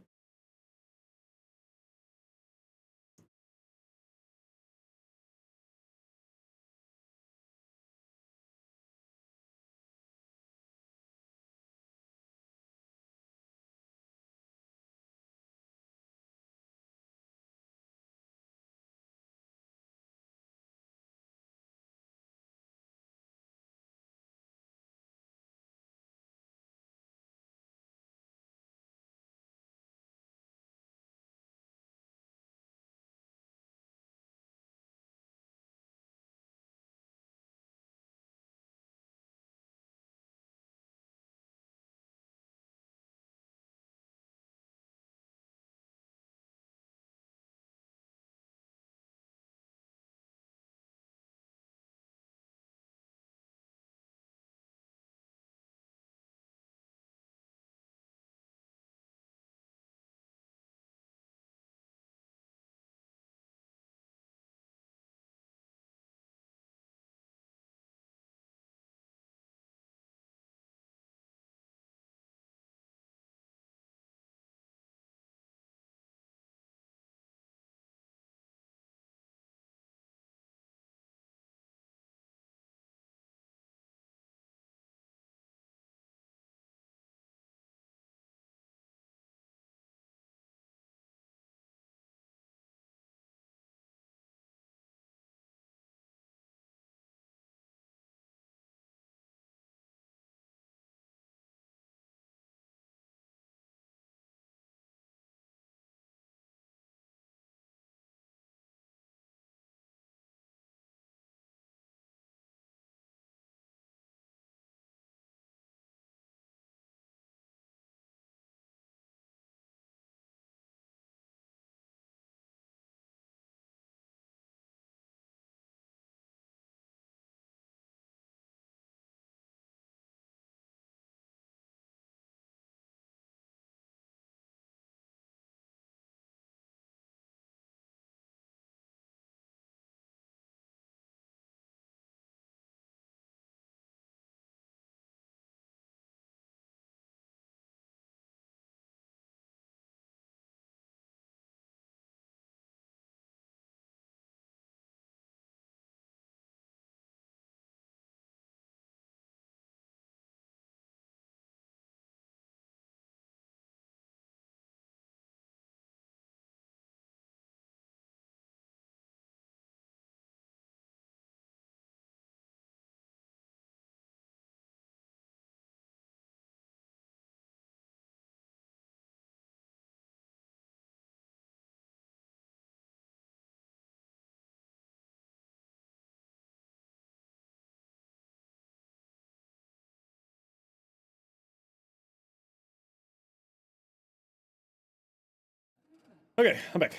Okay, I'm back.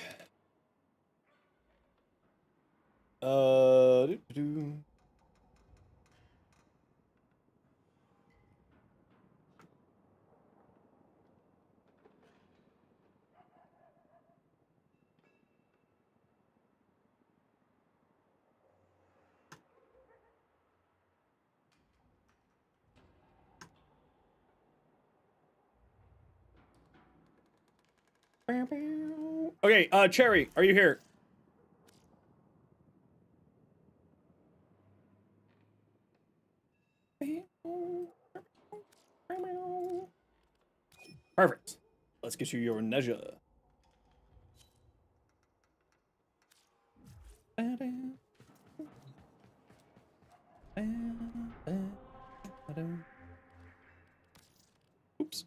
Doo-doo-doo. Okay, Cherry, are you here? Perfect. Let's get you your Neja. Oops.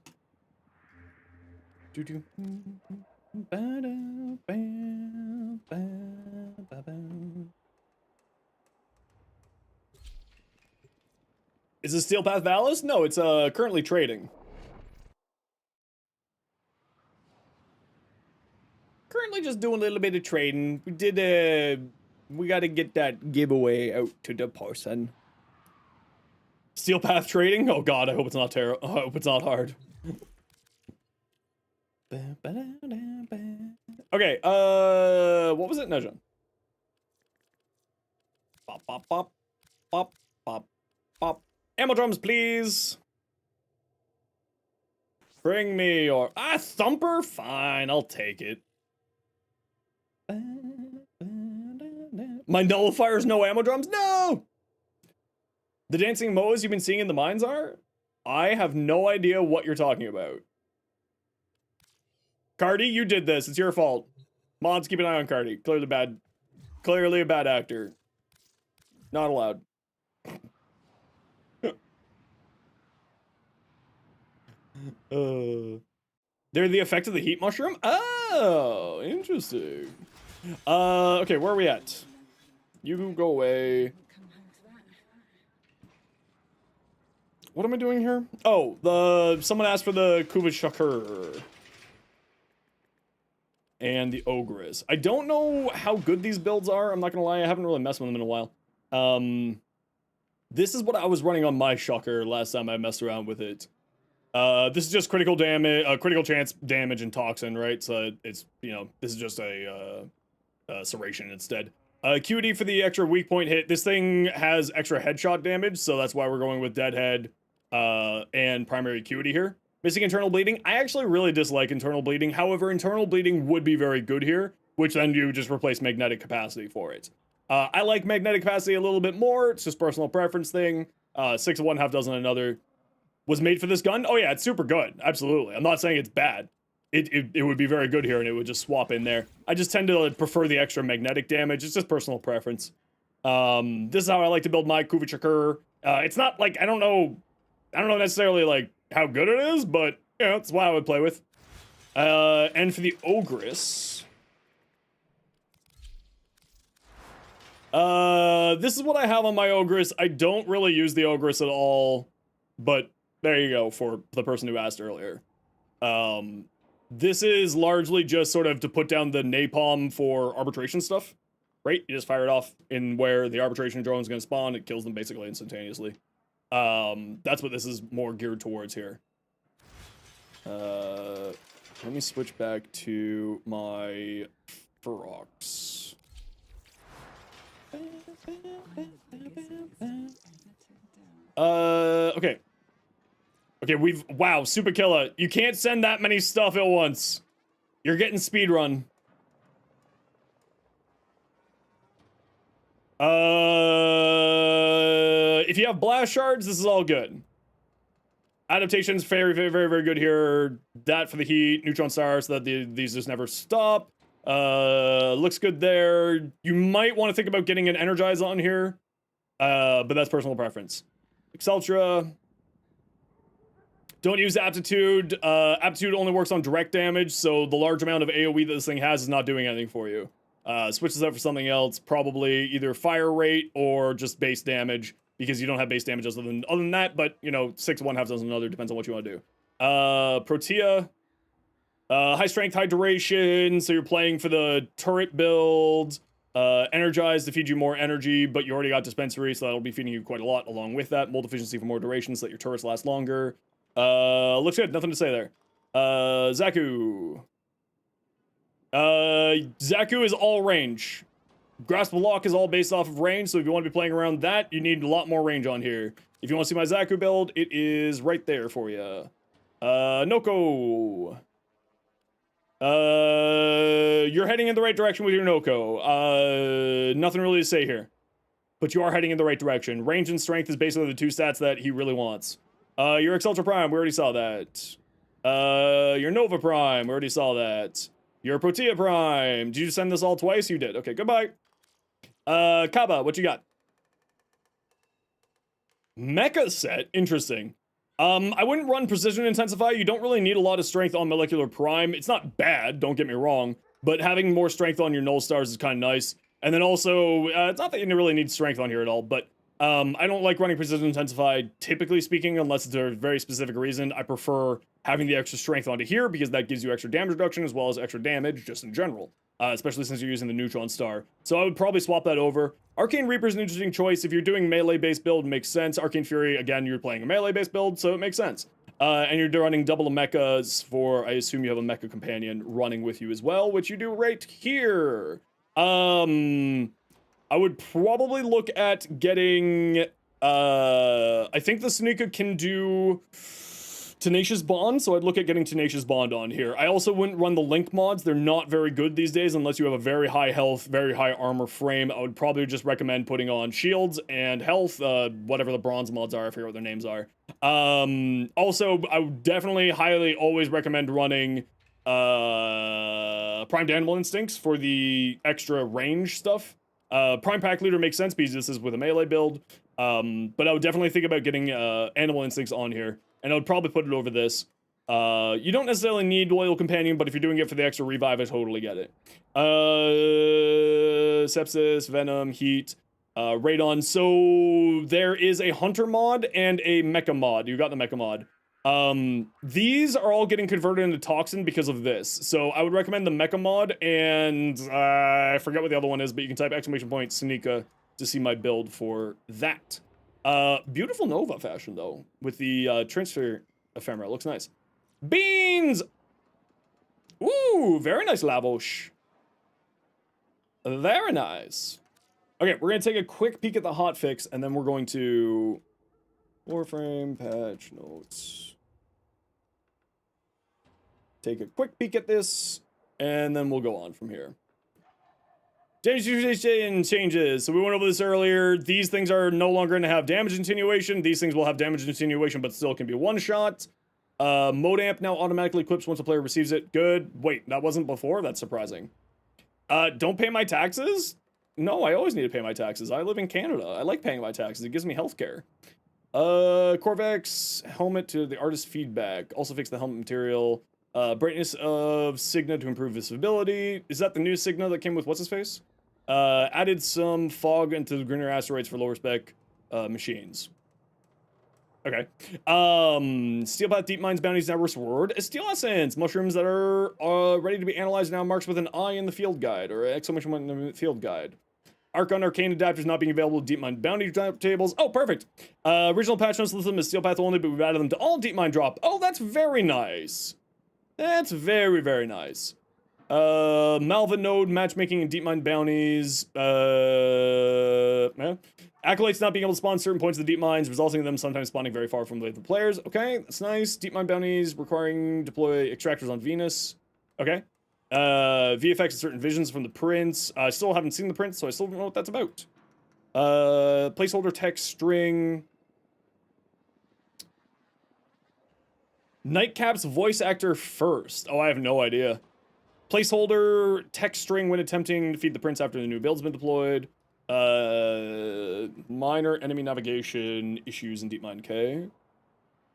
Is this Steel Path Vallis? No, it's currently trading. Currently just doing a little bit of trading. We gotta get that giveaway out to the person. Steel Path trading? Oh god, I hope it's not terrible. I hope it's not hard. Okay, what was it, Neja? Pop, pop, pop, pop, pop, pop. Ammo drums, please. Bring me your... Thumper? Fine, I'll take it. My nullifiers, no ammo drums? No! The dancing moas you've been seeing in the mines are? I have no idea what you're talking about. Cardi, you did this. It's your fault. Mods, keep an eye on Cardi. Clearly bad. Clearly a bad actor. Not allowed. They're the effect of the heat mushroom? Oh, interesting. Okay, where are we at? You go away. What am I doing here? Oh, someone asked for the Kuvashakur. And the Ogress. I don't know how good these builds are. I'm not gonna lie, I haven't really messed with them in a while. This is what I was running on my Shocker last time I messed around with it. This is just critical damage, critical chance damage and toxin, right? So it's, you know, this is just a serration instead. QD for the extra weak point hit. This thing has extra headshot damage, so that's why we're going with Deadhead and primary QD here. Missing internal bleeding. I actually really dislike internal bleeding. However, internal bleeding would be very good here, which then you just replace magnetic capacity for it. I like magnetic capacity a little bit more. It's just personal preference thing. 6 of one, half dozen another. Was made for this gun? Oh yeah, it's super good. Absolutely. I'm not saying it's bad. It would be very good here and it would just swap in there. I just tend to prefer the extra magnetic damage. It's just personal preference. This is how I like to build my Kuvachakur. It's not like, I don't know necessarily like how good it is, but you know, it's what I would play with. And for the Ogress. This is what I have on my Ogress. I don't really use the Ogress at all, but there you go for the person who asked earlier. This is largely just sort of to put down the napalm for arbitration stuff, right? You just fire it off in where the arbitration drone is going to spawn. It kills them basically instantaneously. That's what this is more geared towards here. Let me switch back to my Ferox. Okay. Okay, wow, Super Killer. You can't send that many stuff at once. You're getting speedrun. If you have blast shards, this is all good. Adaptation's very, very, very, very good here. That for the heat, neutron stars, so that these just never stop. Looks good there. You might want to think about getting an energize on here. But that's personal preference. Exceltra. Don't use aptitude. Aptitude only works on direct damage, so the large amount of AoE that this thing has is not doing anything for you. Switch this out for something else, probably either fire rate or just base damage, because you don't have base damage other than that, but, you know, 6 one, half dozen another, depends on what you want to do. Protea. High strength, high duration, so you're playing for the turret build. Energize to feed you more energy, but you already got dispensary, so that'll be feeding you quite a lot along with that. Mold efficiency for more duration, so that your turrets last longer. Looks good, nothing to say there. Zaku. Zaku is all range. Grasp of Lock is all based off of range, so if you want to be playing around that, you need a lot more range on here. If you want to see my Zaku build, it is right there for you. Noko. You're heading in the right direction with your Noko. Nothing really to say here. But you are heading in the right direction. Range and strength is basically the two stats that he really wants. Your Exceltra Prime, we already saw that. Your Nova Prime, we already saw that. Your Protea Prime, did you send this all twice? You did. Okay, goodbye. Kaba, what you got? Mecha set, interesting. I wouldn't run Precision Intensify. You don't really need a lot of strength on Molecular Prime. It's not bad, don't get me wrong, but having more strength on your Null Stars is kind of nice. And then also, it's not that you really need strength on here at all, but I don't like running Precision Intensify, typically speaking, unless it's a very specific reason. I prefer having the extra strength onto here because that gives you extra damage reduction as well as extra damage just in general. Especially since you're using the Neutron Star. So I would probably swap that over. Arcane Reaper's an interesting choice. If you're doing melee-based build, makes sense. Arcane Fury, again, you're playing a melee-based build, so it makes sense. And you're running double mechas for, I assume you have a mecha companion running with you as well, which you do right here. I would probably look at getting, I think the Sneaker can do Tenacious Bond, so I'd look at getting Tenacious Bond on here. I also wouldn't run the Link mods. They're not very good these days unless you have a very high health, very high armor frame. I would probably just recommend putting on shields and health, whatever the bronze mods are, I forget what their names are. Also, I would definitely highly always recommend running Primed Animal Instincts for the extra range stuff. Prime Pack Leader makes sense because this is with a melee build, but I would definitely think about getting Animal Instincts on here. And I would probably put it over this. You don't necessarily need Loyal Companion, but if you're doing it for the extra revive, I totally get it. Sepsis, Venom, Heat, Radon. So there is a Hunter mod and a Mecha mod. You got the Mecha mod. These are all getting converted into Toxin because of this. So I would recommend the Mecha mod, and I forget what the other one is, but you can type ! Sneaka to see my build for that. Beautiful Nova fashion, though, with the transfer ephemera. Looks nice. Beans! Ooh, very nice, Lavosh. Very nice. Okay, we're going to take a quick peek at the hotfix, and then we're going to Warframe, patch notes. Take a quick peek at this, and then we'll go on from here. Damage utilization changes. So we went over this earlier. These things are no longer going to have damage attenuation. These things will have damage attenuation, but still can be one shot. Mode amp now automatically equips once a player receives it. Good. Wait, that wasn't before? That's surprising. Don't pay my taxes? No, I always need to pay my taxes. I live in Canada. I like paying my taxes. It gives me healthcare. Corvex helmet to the artist feedback. Also fix the helmet material. Brightness of Signa to improve visibility. Is that the new Signa that came with what's his face? Added some fog into the greener asteroids for lower spec machines. Okay. Steel Path Deep Mines bounties now reward as Steel Essence. Mushrooms that are ready to be analyzed now marks with an I in the field guide, or exclamation point in the field guide. Archon Arcane adapters not being available with Deep Mine bounty drop tables. Oh, perfect. Original patch notes list them as Steel Path only, but we've added them to all Deep Mine drop. Oh, that's very nice. That's very, very nice. Malva node matchmaking and deep mine bounties. Acolytes not being able to spawn certain points of the deep mines, resulting in them sometimes spawning very far from the players. Okay, that's nice. Deep mine bounties requiring deploy extractors on Venus. Okay. VFX and certain visions from the prints. I still haven't seen the prints, so I still don't know what that's about. Placeholder text string. Nightcap's voice actor first. Oh, I have no idea. Placeholder text string when attempting to feed the prints after the new build's been deployed. Minor enemy navigation issues in Deep Mine K.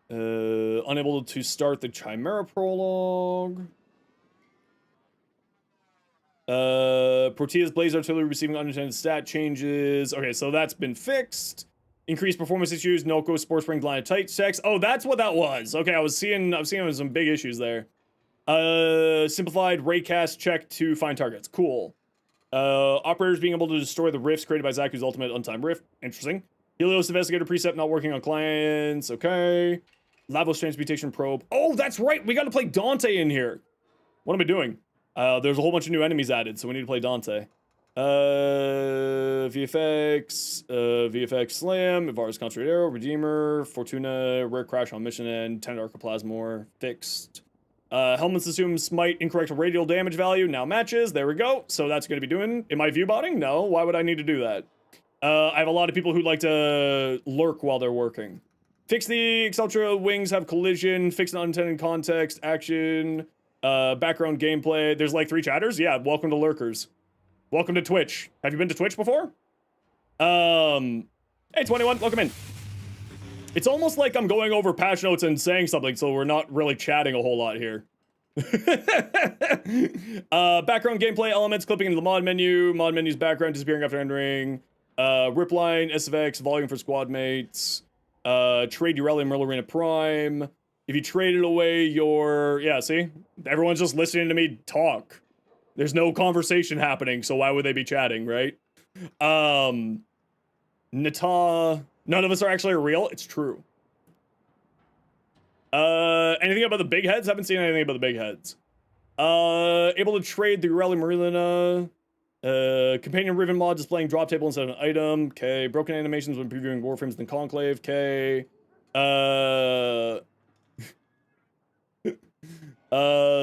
Unable to start the Chimera prologue. Protea's Blaze Artillery receiving unintended stat changes. Okay, so that's been fixed. Increased performance issues, Noko, Spore Spring, Line of Tight checks. Oh, that's what that was. Okay, I was seeing some big issues there. Simplified raycast check to find targets. Cool. Operators being able to destroy the rifts created by Zaku's ultimate untimed rift. Interesting. Helios Investigator Precept not working on clients. Okay. Lavos Transmutation Probe. Oh, that's right. We got to play Dante in here. What am I doing? There's a whole bunch of new enemies added, so we need to play Dante. VFX Slam, Ivar's Concentrate Arrow, Redeemer, Fortuna, Rare Crash on Mission End, Tenet Archoplasmor, fixed. Helmets assume Smite, incorrect radial damage value, now matches, there we go. So that's going to be doing, am I viewbotting? No, why would I need to do that? I have a lot of people who like to lurk while they're working. Fix the Exceltra wings have collision. Fix an unintended context. Action. Background gameplay. There's like 3 chatters. Yeah, welcome to lurkers. Welcome to Twitch. Have you been to Twitch before? Hey 21, welcome in. It's almost like I'm going over patch notes and saying something, so we're not really chatting a whole lot here. Background gameplay elements, clipping into the mod menu. Mod menu's background disappearing after entering. Rip line, SFX, volume for squad mates. Trade your Rally Merle Arena Prime. If you traded away your... Yeah, see? Everyone's just listening to me talk. There's no conversation happening, so why would they be chatting, right? Nata... None of us are actually real. It's true. Anything about the big heads? Haven't seen anything about the big heads. Able to trade the Rally Marina. Companion Riven mod displaying drop table instead of an item. Okay. Broken animations when previewing Warframes in the Conclave. Okay.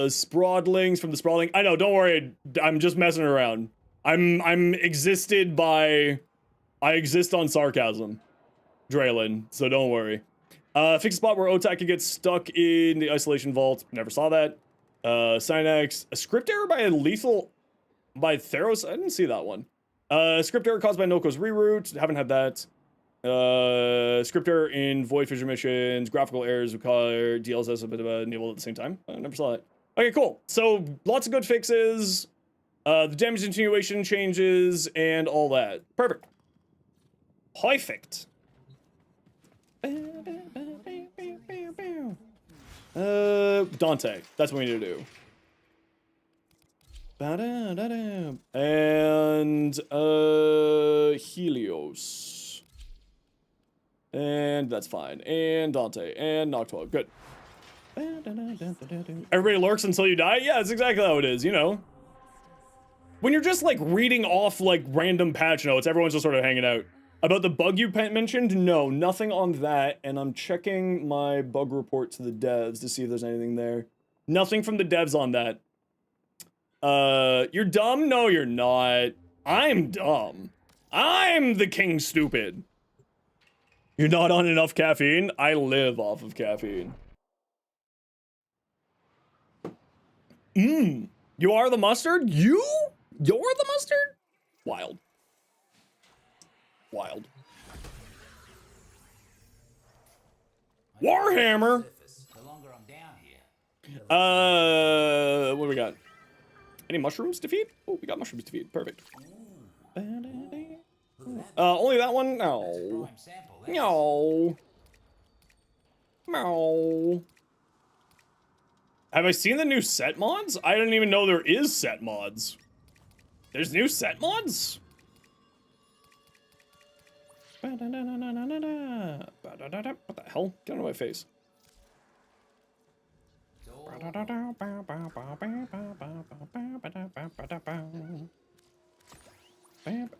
Sprawdlings from the Sprawling. I know, don't worry. I'm just messing around. I'm existed by... I exist on sarcasm. Draylin, so don't worry. Fix a spot where Otak can get stuck in the isolation vault. Never saw that. Synax. A script error by a lethal... By Theros? I didn't see that one. Script error caused by Noko's reroute. Haven't had that. Script error in Void Fissure missions. Graphical errors require DLSS a bit of enabled at the same time. I never saw that. Okay, cool. So, lots of good fixes. The damage continuation changes and all that. Perfect. Perfect. Dante. That's what we need to do. And, Helios. And that's fine. And Dante. And Noctua. Good. Everybody lurks until you die? Yeah, that's exactly how it is, you know. When you're just, like, reading off, like, random patch notes, everyone's just sort of hanging out. About the bug you mentioned? No, nothing on that, and I'm checking my bug report to the devs to see if there's anything there. Nothing from the devs on that. You're dumb? No, you're not. I'm dumb. I'm the king stupid. You're not on enough caffeine? I live off of caffeine. You are the mustard? You're the mustard? Wild. Wild. Warhammer! The longer I'm down here, What do we got? Any mushrooms to feed? Oh, we got mushrooms to feed. Perfect. Only that one? No. prime sample. That No. No. Have I seen the new set mods? I didn't even know there is set mods. There's new set mods? What the hell? Get out of my face.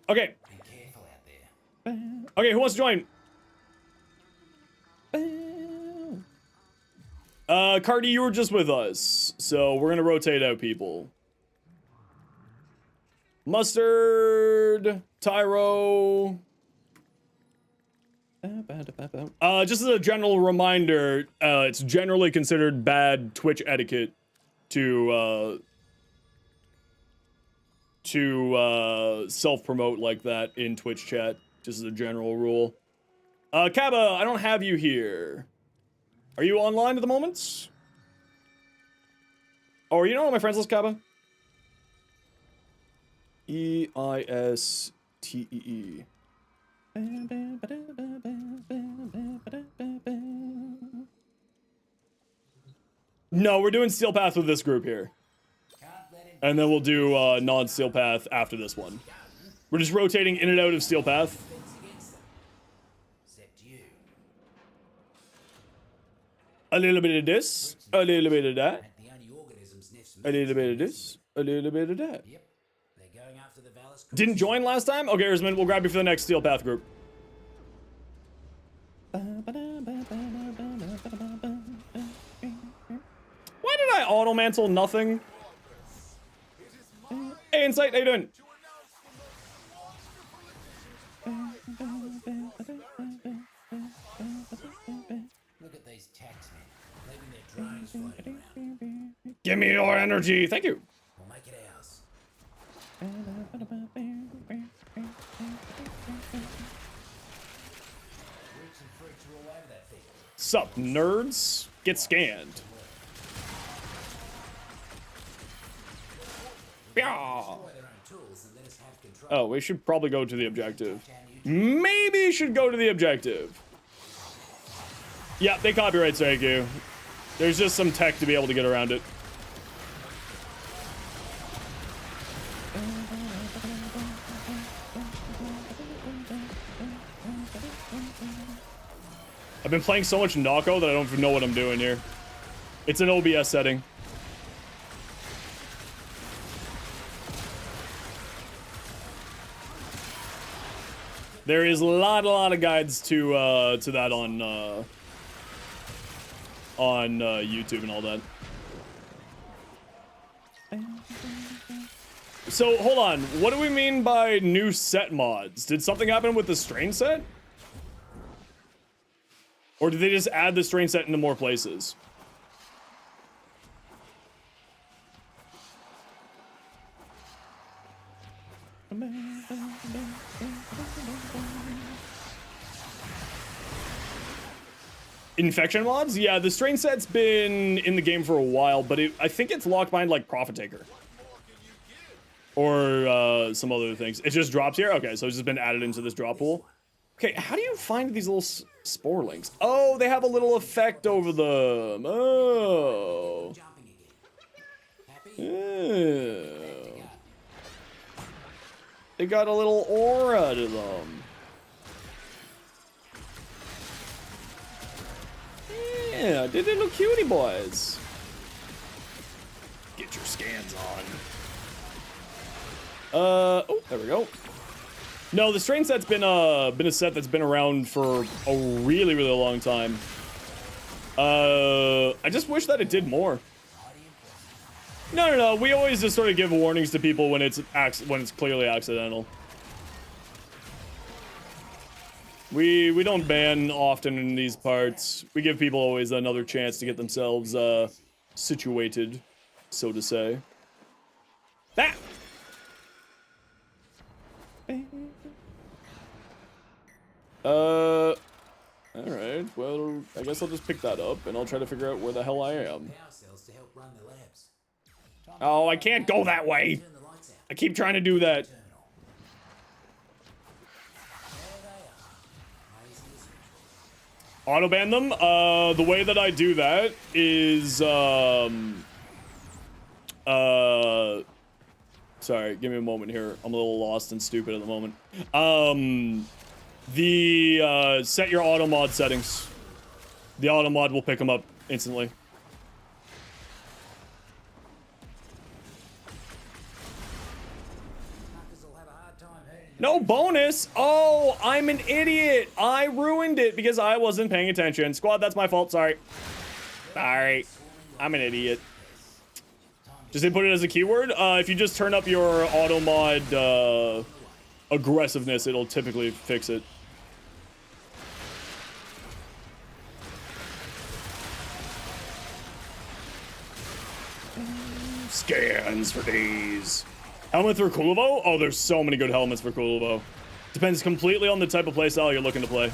Okay. Be careful out there. Okay, who wants to join? Cardi, you were just with us, so we're gonna rotate out people. Mustard, Tyro. Just as a general reminder, it's generally considered bad Twitch etiquette to self-promote like that in Twitch chat, just as a general rule. Kaba, I don't have you here. Are you online at the moment? Oh, are you not on my friends list, Kaba? E-I-S-T-E-E. No, we're doing Steel Path with this group here. And then we'll do non-Steel Path after this one. We're just rotating in and out of Steel Path. Except you. A little bit of this, a little bit of that, The only organism sniffs a little bit of this, a little bit of that. Yep. They're going after the Vallis. Didn't join last time? Okay, Erzman, we'll grab you for the next Steel Path group. Why did I auto-mantle nothing? Hey, Insight, how you doing? floating around. Give me your energy. Thank you. We'll make it ours. Roots and fruits are all over that thing. Sup, nerds? Get scanned. Yeah. Destroy their own tools and let us have control. Oh, we should probably go to the objective. Maybe should go to the objective. Yeah, they copyright strike you. There's just some tech to be able to get around it. I've been playing so much Knocko that I don't even know what I'm doing here. It's an OBS setting. There is a lot of guides to that on YouTube and all that. So hold on, what do we mean by new set mods? Did something happen with the strain set? Or did they just add the strain set into more places? Infection mods? Yeah, the strain set's been in the game for a while, but I think it's locked behind like Profit Taker. Or some other things. It just drops here? Okay, so it's just been added into this drop pool. Okay, how do you find these little spore links? Oh, they have a little effect over them. Oh. Jumping again. Happy? Yeah. They got a little aura to them. Yeah, they're little cutie boys. Get your scans on. Oh, there we go. No, the strain set's been a set that's been around for a really long time. I just wish that it did more. No. We always just sort of give warnings to people when it's clearly accidental. We don't ban often in these parts. We give people always another chance to get themselves situated, so to say. That. Alright, well, I guess I'll just pick that up, and I'll try to figure out where the hell I am. Power cells to help run the labs. Oh, I can't go that way! Turn the lights out. I keep trying to do that. Terminal. There they are. Easy as usual. Autoban them? The way that I do that is, sorry, give me a moment here. I'm a little lost and stupid at the moment. Set your auto mod settings. The auto mod will pick them up instantly. Fuckers will have a hard time hurting. No bonus? Oh, I'm an idiot. I ruined it because I wasn't paying attention. Squad, that's my fault. Sorry. Sorry. I'm an idiot. Just didn't put it as a keyword. If you just turn up your auto mod aggressiveness, it'll typically fix it. Scans for days. Helmet for Kuluvo? Oh, there's so many good helmets for Kuluvo. Depends completely on the type of playstyle you're looking to play.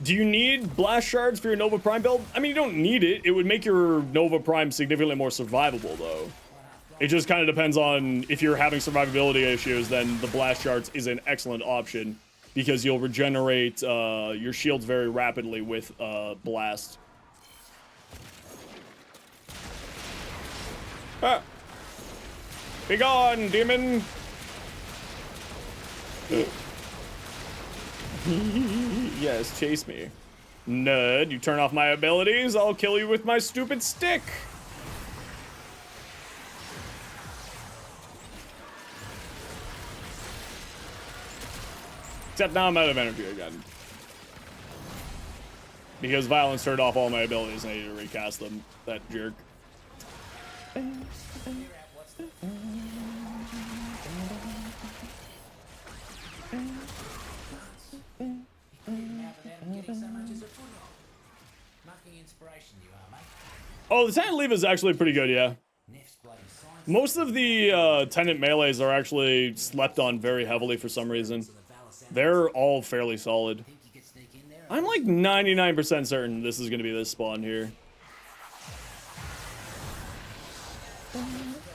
Do you need blast shards for your Nova Prime build? I mean, you don't need it. It would make your Nova Prime significantly more survivable, though. It just kind of depends on if you're having survivability issues, then the blast shards is an excellent option because you'll regenerate your shields very rapidly with blast. Ah. Be gone, demon! Yes, chase me. Nerd, you turn off my abilities, I'll kill you with my stupid stick! Except now I'm out of energy again. Because violence turned off all my abilities and I need to recast them. That jerk. Figure out what's the Getting out without getting so much as a foot on. Marking inspiration, you are, mate. Oh, the Tenant Leave is actually pretty good, yeah. Neff's bloody science. Most of the Tenant melees are actually slept on very heavily for some reason. The Vallis Undermind. They're all fairly solid. Think you could sneak in there? I'm like 99% certain this is going to be this spawn here.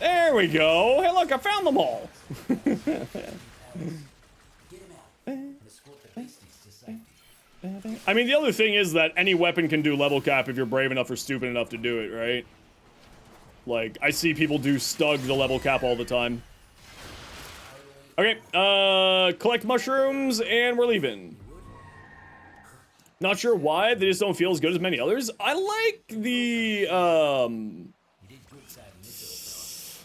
There we go. Hey, look, I found them all. Get him out and escort the beasties to safety. I mean, the other thing is that any weapon can do level cap if you're brave enough or stupid enough to do it, right? Like, I see people do Stug to level cap all the time. Okay, collect mushrooms, and we're leaving. Not sure why, they just don't feel as good as many others. I like the, You did good saving this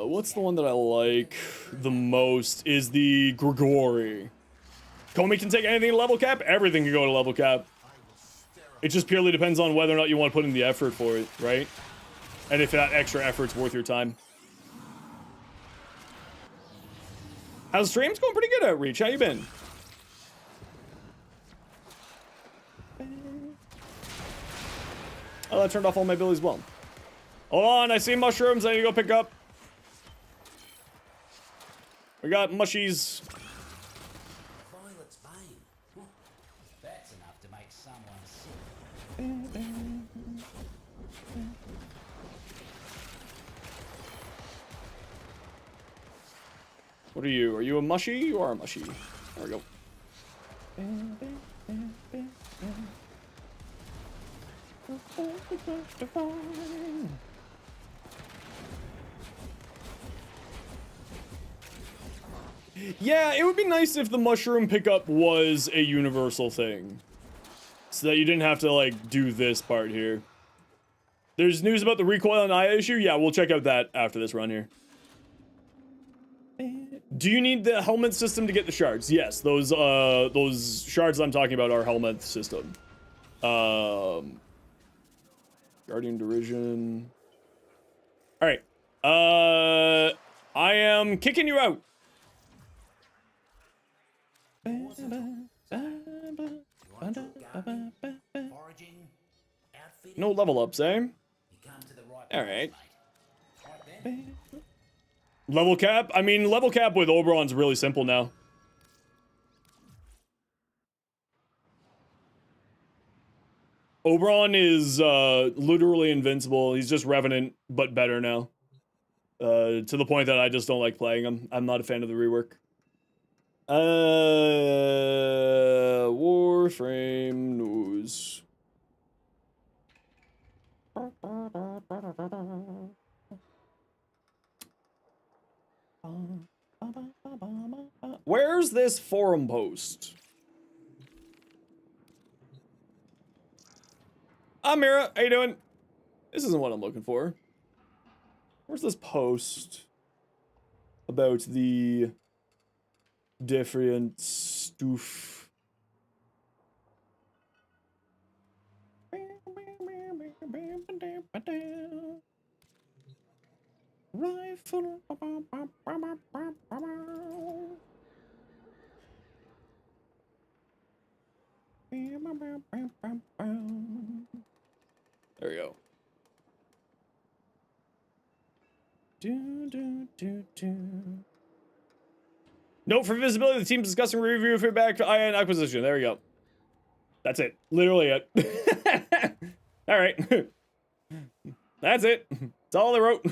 what's the one that I like the most is the Grigori. Comey can take anything to level cap, everything can go to level cap. It just purely depends on whether or not you want to put in the effort for it, right? And if that extra effort's worth your time. How's streams going? Pretty good, Outreach. How you been? Oh, that turned off all my abilities as well. Hold on, I see mushrooms I need to go pick up. We got mushies. Violet's Bane. That's enough to make someone sick. What are you? Are you a mushy? You are a mushy. There we go. Yeah, it would be nice if the mushroom pickup was a universal thing. So that you didn't have to, like, do this part here. There's news about the recoil and eye issue? Yeah, we'll check out that after this run here. Do you need the helmet system to get the shards? Yes, those shards I'm talking about are helmet system. Guardian Derision. Alright. I am kicking you out. Origin, outfitting. No level ups, eh? You come to the right Alright. place, mate. Right then. Level cap? I mean, level cap with Oberon's really simple now. Oberon is literally invincible. He's just Revenant, but better now. To the point that I just don't like playing him. I'm not a fan of the rework. Warframe news. Where's this forum post? Mira, how you doing? This isn't what I'm looking for. Where's this post about the different stuff? Rifle. There we go. Note for visibility, the team's discussing review feedback to IN acquisition. There we go. That's it. Literally it. All right. That's it. That's all I wrote.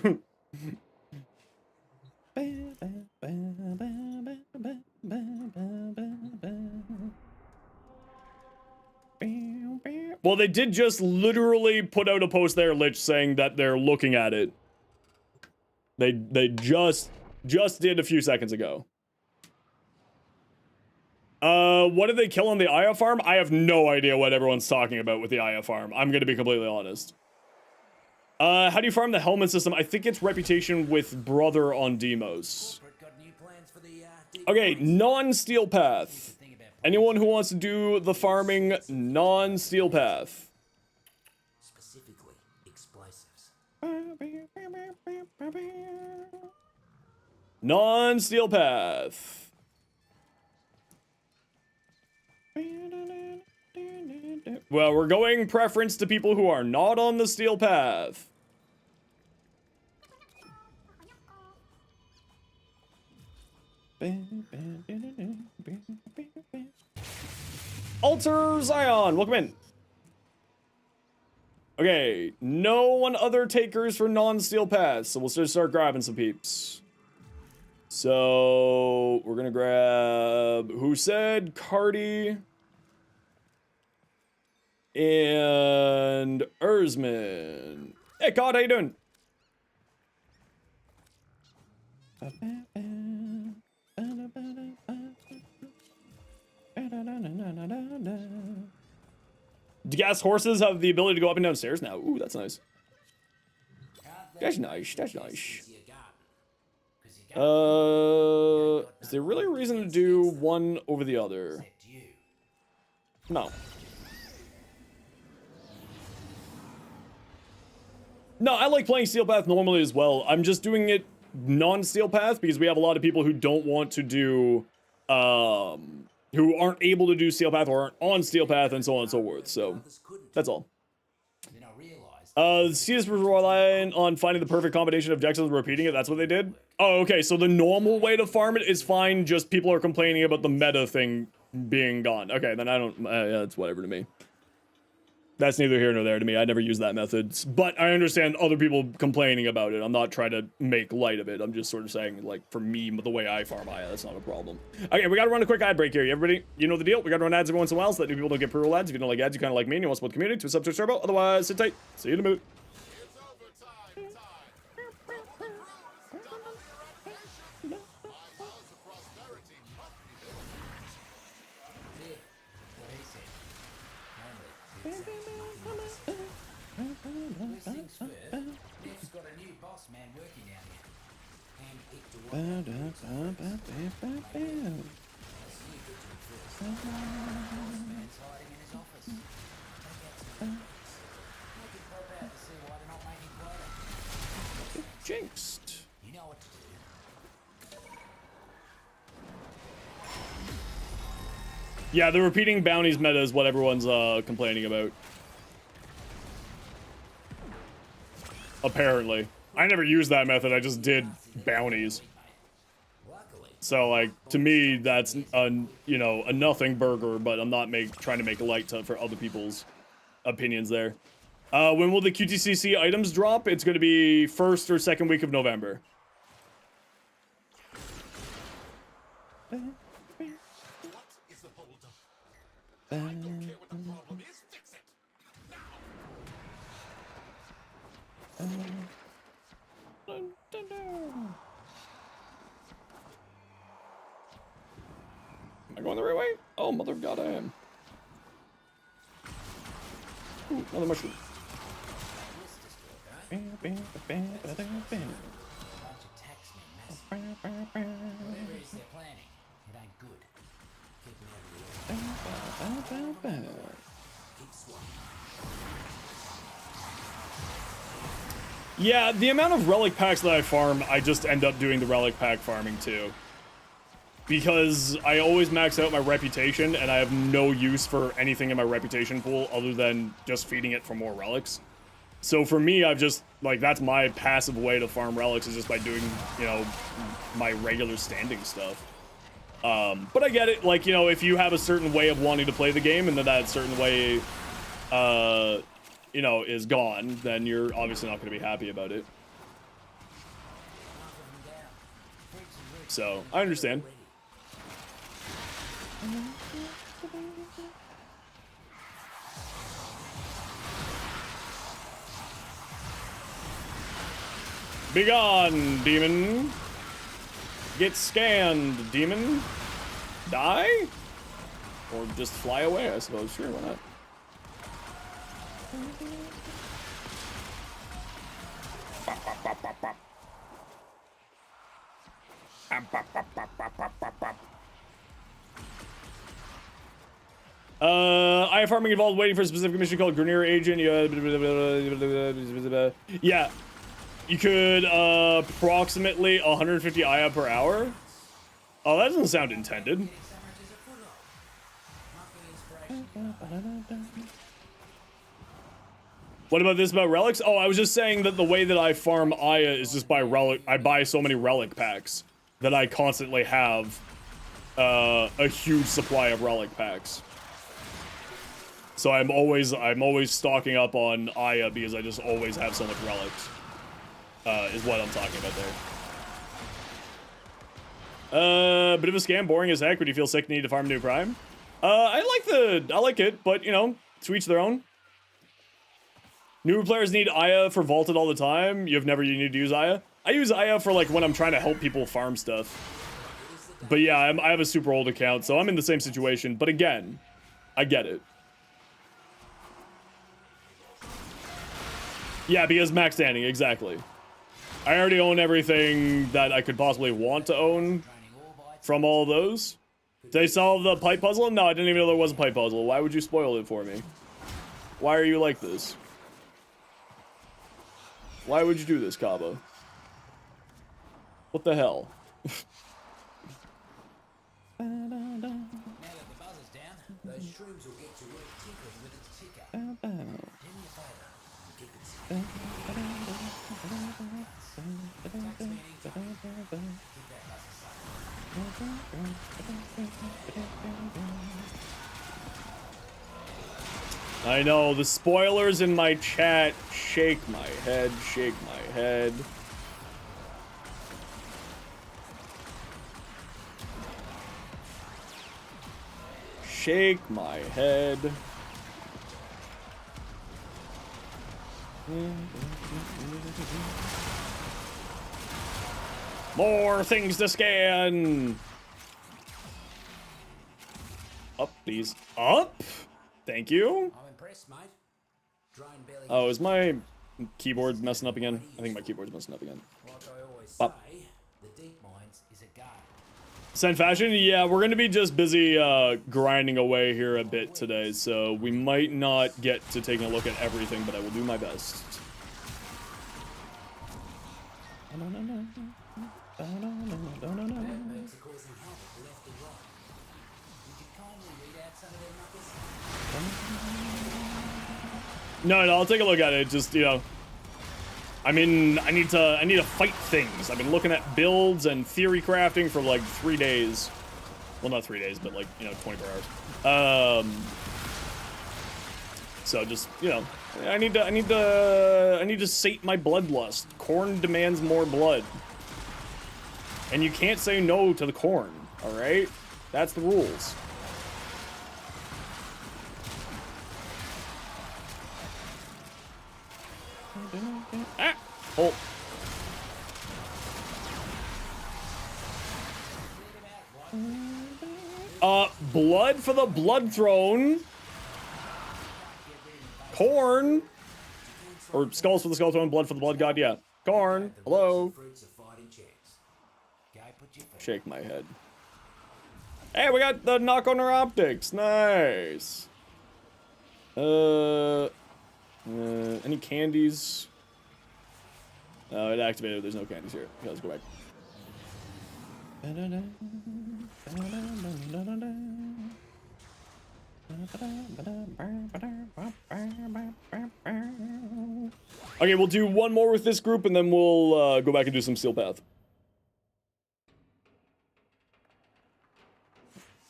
Well, they did just literally put out a post there, Lich, saying that they're looking at it. They just did a few seconds ago. What did they kill on the Aya farm? I have no idea what everyone's talking about with the Aya farm. I'm gonna be completely honest. How do you farm the helmet system? I think it's reputation with brother on Demos. Got new plans for the Okay, non-steel path. Think about Anyone who wants to do the farming non-steel path? Specifically, explosives. Non-steel path. Well, we're going preference to people who are not on the steel path. Alter Zion, welcome in. Okay, no one other takers for non-steel paths, so we'll just start grabbing some peeps. So we're gonna grab who said Cardi and Erzman. Hey, Cod, how you doing? Do gas horses have the ability to go up and down stairs now? Ooh, that's nice. That's nice. That's nice. Is there really a reason to do one over the other? No. No, I like playing Steel Path normally as well. I'm just doing it non-Steel Path because we have a lot of people who don't want to do, who aren't able to do Steel Path or aren't on Steel Path and so on and so forth. So, that's all. CS was relying on finding the perfect combination of decks and repeating it. That's what they did? Oh, okay. So the normal way to farm it is fine. Just people are complaining about the meta thing being gone. Okay, then I don't, yeah, it's whatever to me. That's neither here nor there to me. I never use that method, but I understand other people complaining about it. I'm not trying to make light of it. I'm just sort of saying, like, for me, the way I farm Aya, that's not a problem. Okay, we gotta run a quick ad break here. Everybody, you know the deal. We gotta run ads every once in a while so that new people don't get pre-roll ads. If you don't like ads, you kind of like me and you want to support the community, to a sub to a turbo. Otherwise, sit tight. See you in a minute. It's overtime time. The crew is done on the eradication. My house of prosperity must be built. First things first, Neff's got a new boss man working down here. Handpicked to work. Boss man's hiding in his office. Take out some evidence. Make him pop out to see why they're not making product. Jinxed. You know what to do. Yeah, the repeating bounties meta is what everyone's complaining about. Apparently. I never used that method, I just did bounties. So, like, to me, that's, you know, a nothing burger, but I'm not trying to make light for other people's opinions there. When will the QTCC items drop? It's going to be first or second week of November. What is the holdup? I don't care what the problem is. Fix it. Am I going the right way? Oh, mother of God, I am. Ooh, another mushroom. Bunch of taxmen massive. Whatever it is they're planning, it ain't good. Keep me out of the way. Keep swatting. Yeah, the amount of relic packs that I farm, I just end up doing the relic pack farming too. Because I always max out my reputation, and I have no use for anything in my reputation pool other than just feeding it for more relics. So for me, I've just, like, that's my passive way to farm relics, is just by doing, you know, my regular standing stuff. But I get it, like, you know, if you have a certain way of wanting to play the game, and then that certain way, you know, is gone, then you're obviously not going to be happy about it. So, I understand. Begone, demon. Get scanned, demon. Die? Or just fly away, I suppose. Sure, why not? Pop, pop, pop, pop, pop. Pop, pop, pop, pop, pop, pop, pop, pop. I farming involved waiting for a specific mission called Grenier Agent. Yeah. You could approximately 150 IA per hour. Oh, that doesn't sound intended. Getting summaries is a full on. Marking inspiration. What about this about relics? Oh, I was just saying that the way that I farm Aya is just by relic. I buy so many relic packs that I constantly have a huge supply of relic packs. So I'm always stocking up on Aya because I just always have so much relics. Is what I'm talking about there. Bit of a scam, boring as heck. Would you feel sick need to farm new prime? I like it, but you know, to each their own. Newer players need Aya for vaulted all the time. You need to use Aya. I use Aya for like when I'm trying to help people farm stuff. But yeah, I have a super old account, so I'm in the same situation. But again, I get it. Yeah, because max standing, exactly. I already own everything that I could possibly want to own from all of those. Did I solve the pipe puzzle? No, I didn't even know there was a pipe puzzle. Why would you spoil it for me? Why are you like this? Why would you do this, Kaba? What the hell? Now that the buzz is down, those shrooms will get to work tinkering with its ticker. Do me a favour and keep it secret. Tax me anytime. Keep that hustle. I know, the spoilers in my chat shake my head, shake my head. Shake my head. More things to scan. Up, please. Up? Thank you. I'm impressed, mate. Drone belly. Oh, is my keyboard messing up again? I think my keyboard's messing up again. Like I always Up. say, the deep mines is a go. Send fashion? Yeah, we're gonna be just busy grinding away here a bit today, so we might not get to taking a look at everything, but I will do my best. Birds are causing havoc left and right. Would you kindly read out some of their numbers? No, I'll take a look at it. Just, you know, I mean, I need to fight things. I've been looking at builds and theory crafting for like 3 days. Well, not 3 days, but like, you know, 24 hours. So just, you know, I need to sate my bloodlust. Corn demands more blood. And you can't say no to the corn, all right? That's the rules. Ah! Oh. Blood for the blood throne. Corn. Or skulls for the skull throne, blood for the blood god, yeah. Corn. Hello. Fruits of fighting chance. Go put your feet. Shake my head. Hey, we got the knock on our optics. Nice. Any candies? Oh, it activated. There's no candies here. Okay, let's go back. Okay, we'll do one more with this group, and then we'll go back and do some Steel Path.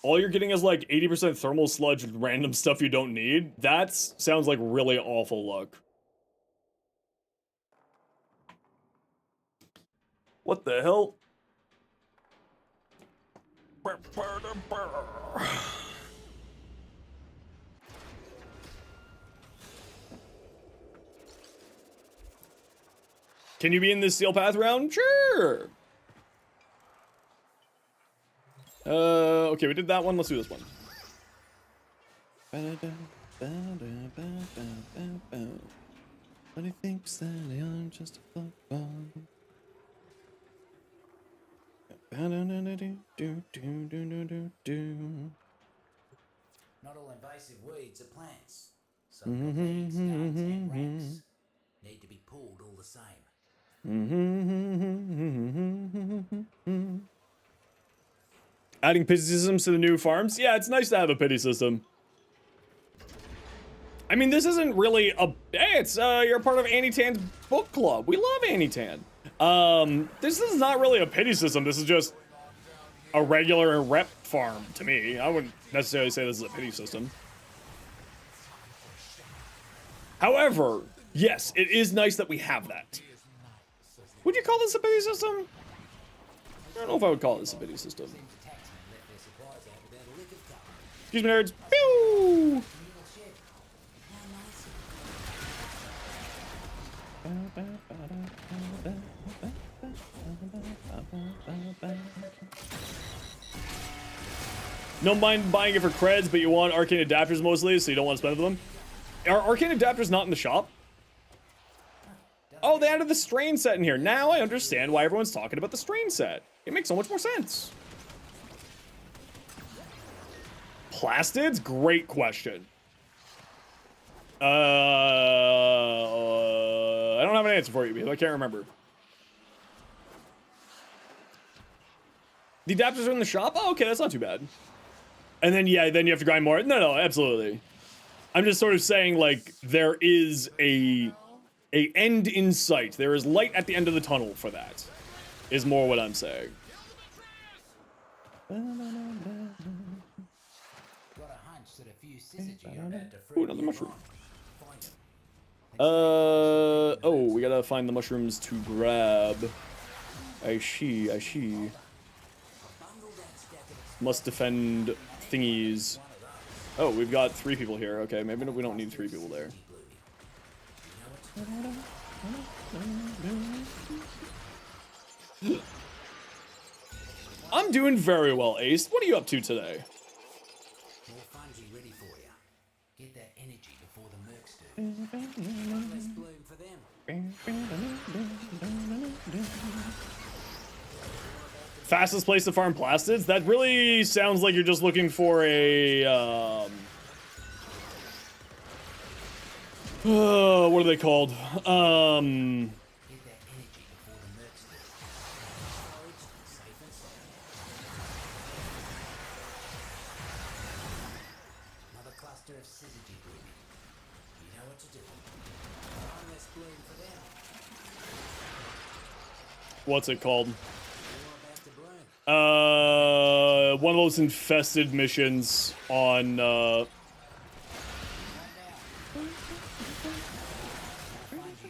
All you're getting is like 80% thermal sludge with random stuff you don't need. That sounds like really awful luck. What the hell? Can you be in this Steel Path round? Sure. Okay, we did that one. Let's do this one. But he thinks that I'm just a fuckball. Not all invasive weeds are plants. Some weeds, yarns, and ranks need to be pulled all the same. Adding pity systems to the new farms? Yeah, it's nice to have a pity system. I mean, this isn't really a... Hey, it's, you're part of Annie Tan's book club. We love Annie Tan. This is not really a pity system. This is just a regular rep farm to me. I wouldn't necessarily say this is a pity system. However, yes, it is nice that we have that. Would you call this a pity system? I don't know if I would call this a pity system. Excuse me, nerds. Pew! No mind buying it for creds, but you want arcane adapters mostly, so you don't want to spend them. Are arcane adapters not in the shop? Oh, they added the strain set in here. Now I understand why everyone's talking about the strain set. It makes so much more sense. Plastids? Great question. I don't have an answer for you because I can't remember. The adapters are in the shop? Oh, okay, that's not too bad. And then, yeah, then you have to grind more. No, absolutely. I'm just sort of saying, like, there is a end in sight. There is light at the end of the tunnel for that, is more what I'm saying. Got a hunch that a few syzygy are about to free Ooh, another you mushroom. up. Find 'em. Oh, we gotta find the mushrooms to grab. I see. Bundle that stack of Must defend thingies. Oh, we've got 3 people here. Okay, maybe we don't need 3 people there. I'm doing very well, Ace. What are you up to today? more fungi ready for you. Get that energy before the mercs do. One less bloom for them. Fastest place to farm plastids? That really sounds like you're just looking for a, what are they called? Get that energy before the mercs do. Storage, safe and sound. Another cluster of syzygy blooming. You know what to do. One less bloom for them. What's it called? You're about to bloom. One of those infested missions on, Fungi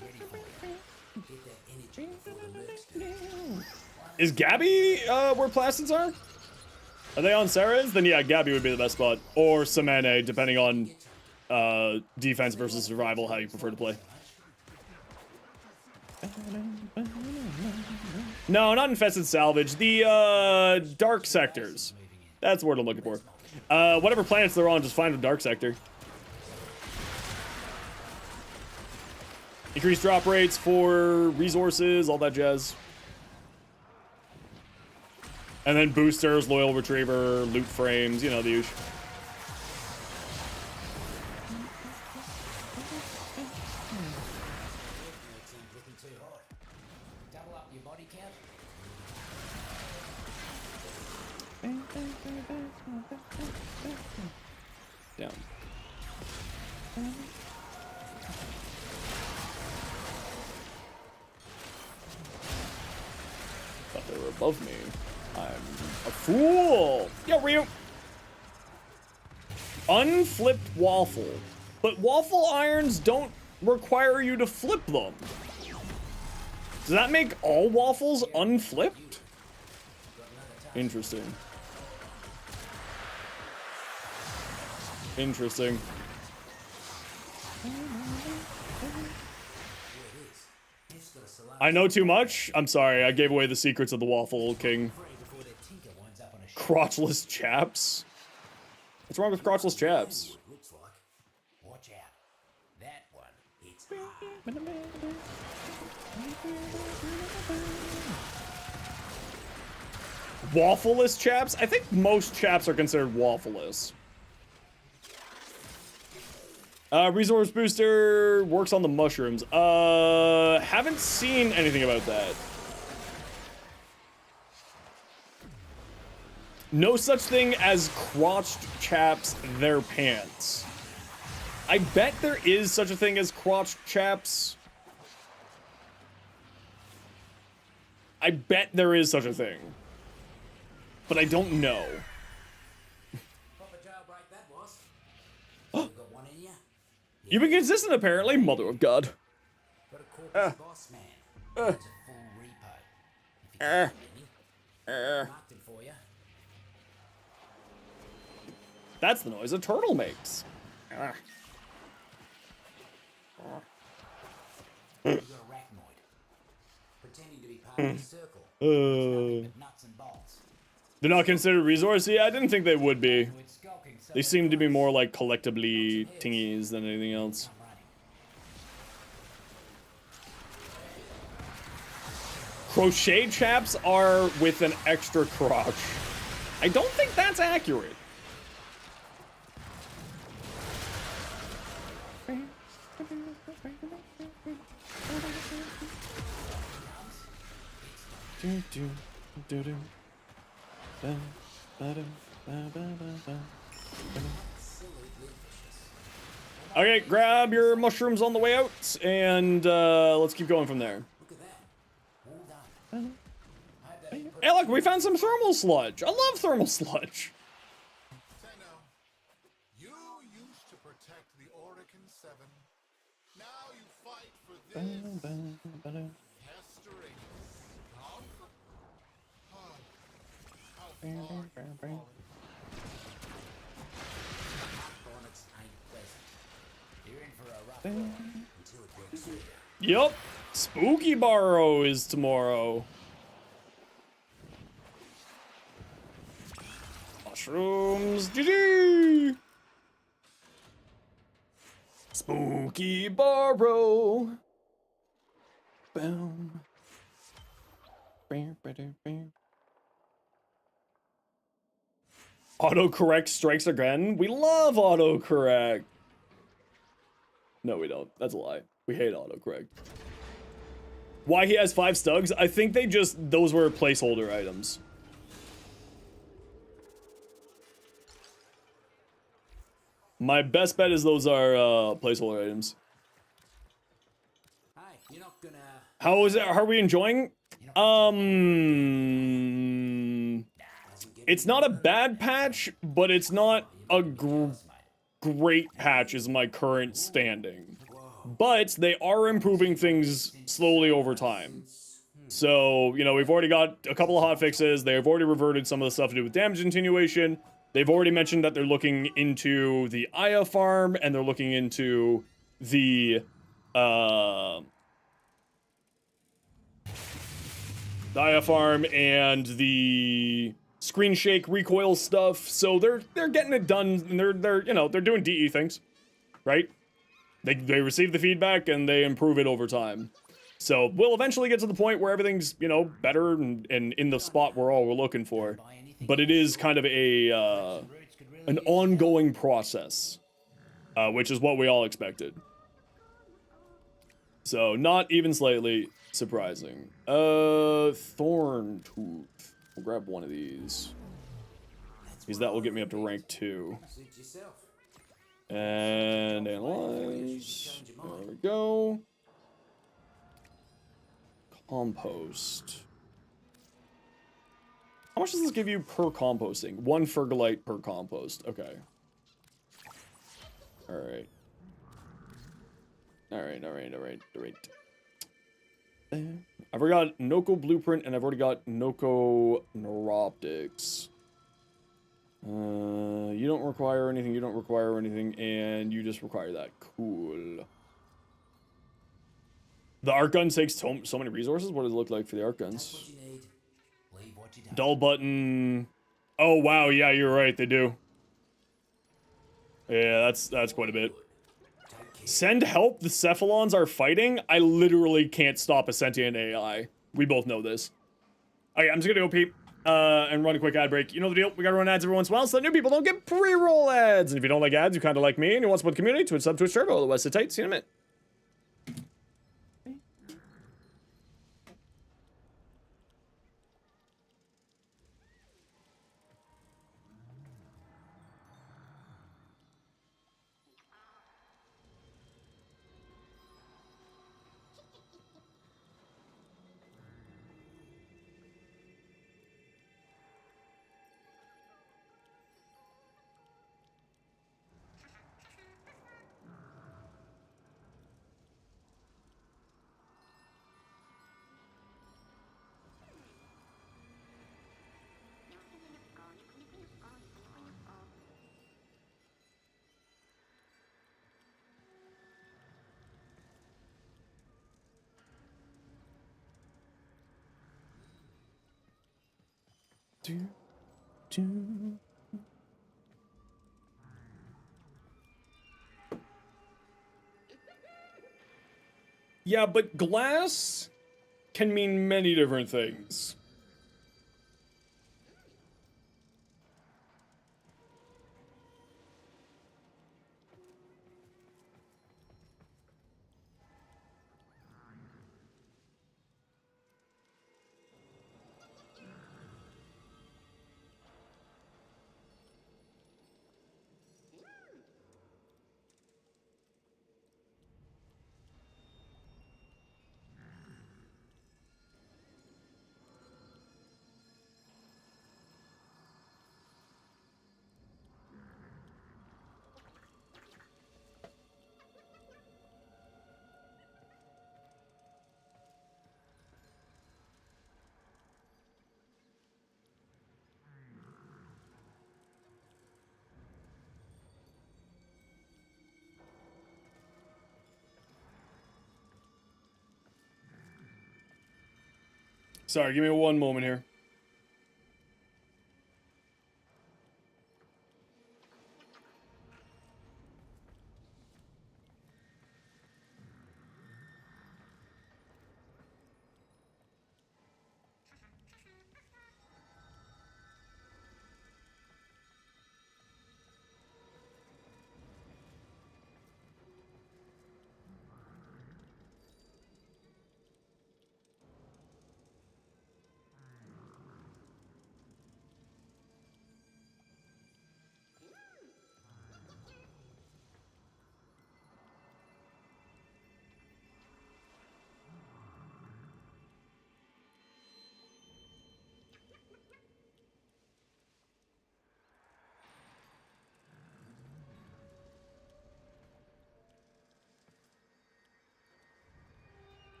ready for you. Get that energy before the mercs do. is Gabby, where plastids are? Are they on Sarah's? Then yeah, Gabby would be the best spot. Or Samane, depending on, defense versus survival, how you prefer to play. No, not infested salvage. The, dark sectors. That's the word I'm looking for. Whatever planets they're on, just find a dark sector. Increase drop rates for resources, all that jazz. And then boosters, loyal retriever, loot frames, you know, the usual. Mercs ain't looking too hot. Double up your body count. Down. Thought they were above me. I'm a fool! Yo, Ryu! Unflipped waffle. But waffle irons don't require you to flip them. Does that make all waffles unflipped? Interesting. Interesting. I know too much? I'm sorry, I gave away the secrets of the Waffle King. Crotchless chaps? What's wrong with crotchless chaps? Looks like. Watch out. That one, it's Waffleless chaps? I think most chaps are considered waffleless. Resource booster works on the mushrooms. Haven't seen anything about that. No such thing as crotched chaps their pants. I bet there is such a thing as crotched chaps. I bet there is such a thing. But I don't know. Proper jailbreak that was. You got one in you? You've been consistent apparently, mother of God. Got a corpus boss man. It's a full repo. If you got any, marked it for you. That's the noise a turtle makes. You got a arachnoid. Pretending to be part of the circle. Nothing but nuts and bolts. They're not considered resource? Yeah, I didn't think they would be. With skulking so They seem to be more like collectively tingies than anything else. I'm running. Crochet chaps are with an extra crotch. I don't think that's accurate. Okay, grab your mushrooms on the way out, and let's keep going from there. Look at that. All done. I hope that didn't put Hey, look, we found some thermal sludge. I love thermal sludge. Zeno, you used to protect the Oregon 7. Now you fight for this festering scum? How far you've fallen. Hornets ain't pleasant. You're in for a rough ride until it breaks through. Yup. Spooky Barrow is tomorrow. Mushrooms. GG. Spooky Barrow. Boom. Autocorrect strikes again. We love autocorrect. No, we don't. That's a lie. We hate autocorrect. Why he has 5 stugs? I think those were placeholder items. My best bet is those are placeholder items. Hey, you're not gonna. How is it? How are we enjoying? It's not a bad patch, but it's not a great patch is my current standing. But they are improving things slowly over time. So, you know, we've already got a couple of hotfixes. They've already reverted some of the stuff to do with damage attenuation. They've already mentioned that they're looking into the Aya farm, and they're looking into the Aya farm and the screen shake recoil stuff. So they're getting it done, and they're you know, they're doing DE things, right? They receive the feedback and they improve it over time. So we'll eventually get to the point where everything's, you know, better and in the spot we're looking for. But it is kind of a an ongoing process, which is what we all expected. So not even slightly surprising. Thorn Tooth. We'll grab one of these. Because that will get me up to rank 2. Suit yourself. And analyze. There we go. Compost. How much does this give you per composting? 1 fergalite per compost. Okay. Alright. Alright. I've already got Noko Blueprint, and I've already got Noko Neuroptics. You don't require anything, and you just require that. Cool. The arc gun takes so many resources? What does it look like for the arc guns? What you need. Leave what you don't. Dull button. Oh, wow, yeah, you're right, they do. Yeah, that's quite a bit. Send help, the Cephalons are fighting? I literally can't stop a sentient AI. We both know this. Okay, I'm just gonna go peep. and run a quick ad break. You know the deal. We gotta run ads every once in a while so that new people don't get pre-roll ads. And if you don't like ads, you kind of like me, and you want to support the community, Twitch sub, Twitch turbo. Otherwise, sit tight. See you in a minute. Yeah, but glass can mean many different things. Sorry, give me one moment here.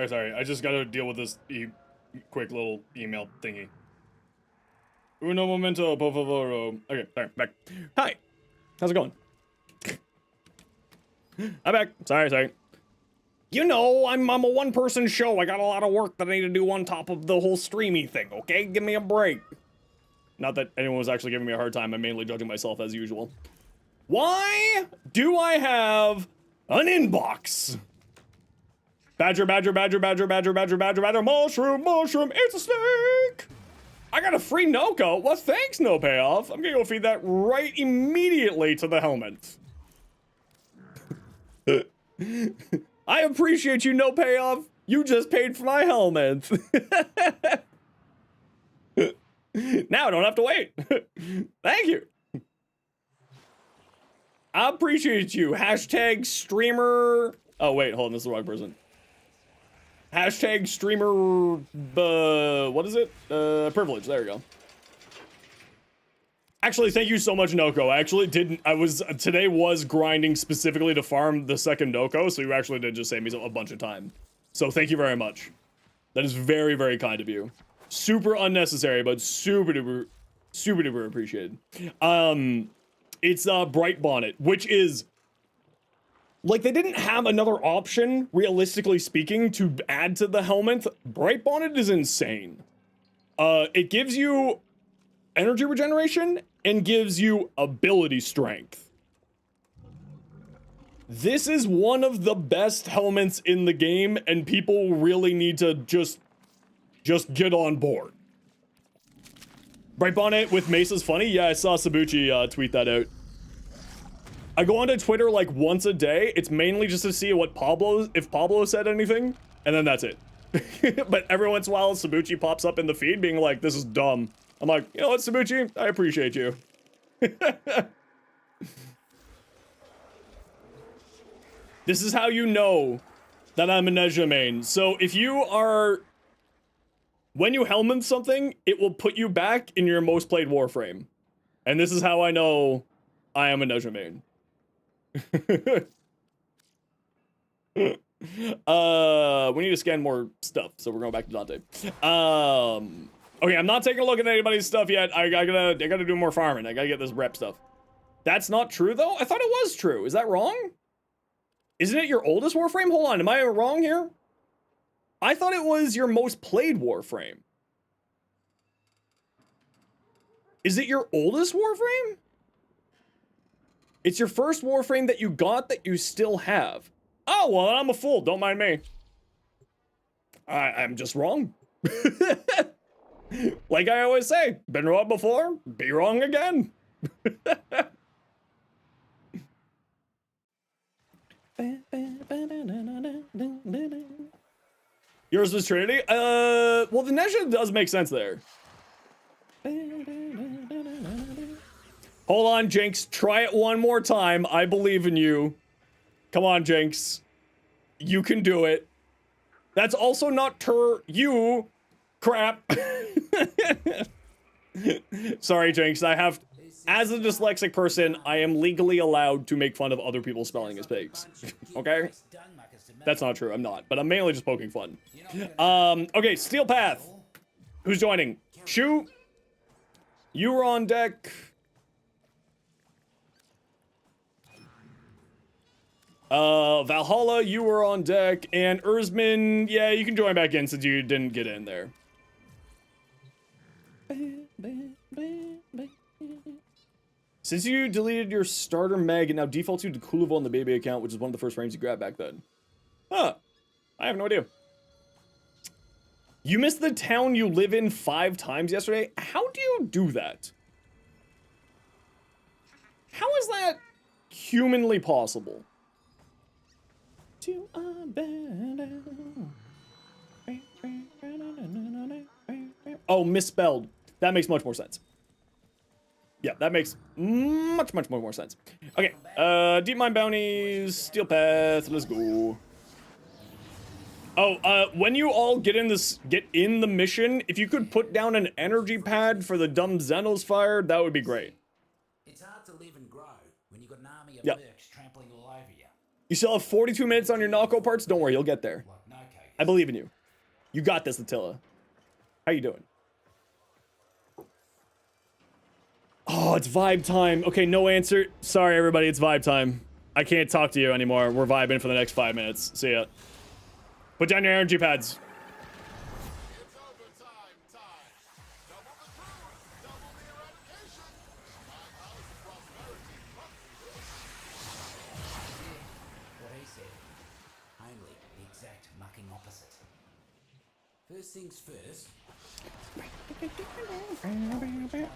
Sorry. I just gotta deal with this quick little email thingy. Uno momento, por favor. Okay, sorry, back. Hi, how's it going? I'm back. Sorry. You know, I'm a one-person show. I got a lot of work that I need to do on top of the whole streamy thing, okay? Give me a break. Not that anyone was actually giving me a hard time. I'm mainly judging myself as usual. Why do I have an inbox? Badger, mushroom, it's a snake! I got a free no-co. Well, thanks, no payoff. I'm gonna go feed that right immediately to the helmet. I appreciate you, no payoff. You just paid for my helmet. Now I don't have to wait. Thank you. I appreciate you. Hashtag streamer. Oh, wait, hold on. This is the wrong person. Hashtag streamer. What is it? Privilege. There we go. Actually, thank you so much, Noko. I actually didn't. Today was grinding specifically to farm the second Noko, so you actually did just save me a bunch of time. So thank you very much. That is very, very kind of you. Super unnecessary, but super duper appreciated. It's Bright Bonnet, which is like they didn't have another option, realistically speaking, to add to the helmet. Bright Bonnet is insane. It gives you energy regeneration and gives you ability strength. This is one of the best helmets in the game, and people really need to just get on board. Bright Bonnet with Mesa's funny? Yeah, I saw Sabuchi tweet that out. I go onto Twitter like once a day. It's mainly just to see what if Pablo said anything, and then that's it. But every once in a while, Sabuchi pops up in the feed being like, this is dumb. I'm like, you know what, Sabuchi? I appreciate you. This is how you know that I'm a Nezha main. So if you are... When you helmet something, it will put you back in your most played Warframe. And this is how I know I am a Nezha main. We need to scan more stuff, so we're going back to Dante. Okay, I'm not taking a look at anybody's stuff yet. I gotta do more farming. I gotta get this rep stuff. That's not true, though? I thought it was true. Is that wrong? Isn't it your oldest Warframe? Hold on, am I wrong here? I thought it was your most played Warframe. Is it your oldest Warframe? It's your first Warframe that you got that you still have. Oh, well, I'm a fool. Don't mind me. I'm just wrong. Like I always say, been wrong before, be wrong again. Yours was Trinity? Well, the Nezha does make sense there. Hold on, Jinx. Try it one more time. I believe in you. Come on, Jinx. You can do it. That's also not you. Crap. Sorry, Jinx. I have... As a dyslexic person, I am legally allowed to make fun of other people's spelling mistakes. Okay? That's not true. I'm not. But I'm mainly just poking fun. Okay, Steel Path. Who's joining? Shu? You were on deck. Valhalla, you were on deck. And Erzman, yeah, you can join back in since you didn't get in there. Since you deleted your starter Meg, it now defaults you to Kuluvo on the baby account, which is one of the first frames you grabbed back then. Huh. I have no idea. You missed the town you live in 5 times yesterday? How do you do that? How is that humanly possible? Oh, misspelled. That makes much more sense. Yeah, that makes much more sense. Okay, Deep Mine Bounties, Steel Path, let's go. Oh, when you all get in the mission, if you could put down an energy pad for the dumb Zenosfire, that would be great. It's hard to live and grow when you've got an army of mercs trampling all over you. You still have 42 minutes on your Nalco parts? Don't worry, you'll get there. Like no case. I believe in you. You got this, Attila. How you doing? Oh, it's vibe time. Okay, no answer. Sorry, everybody, it's vibe time. I can't talk to you anymore. We're vibing for the next 5 minutes. See ya. Put down your energy pads. It's overtime time. Double the crews, double the eradication. My house of prosperity must be What he said. Only the exact mucking opposite. First things first.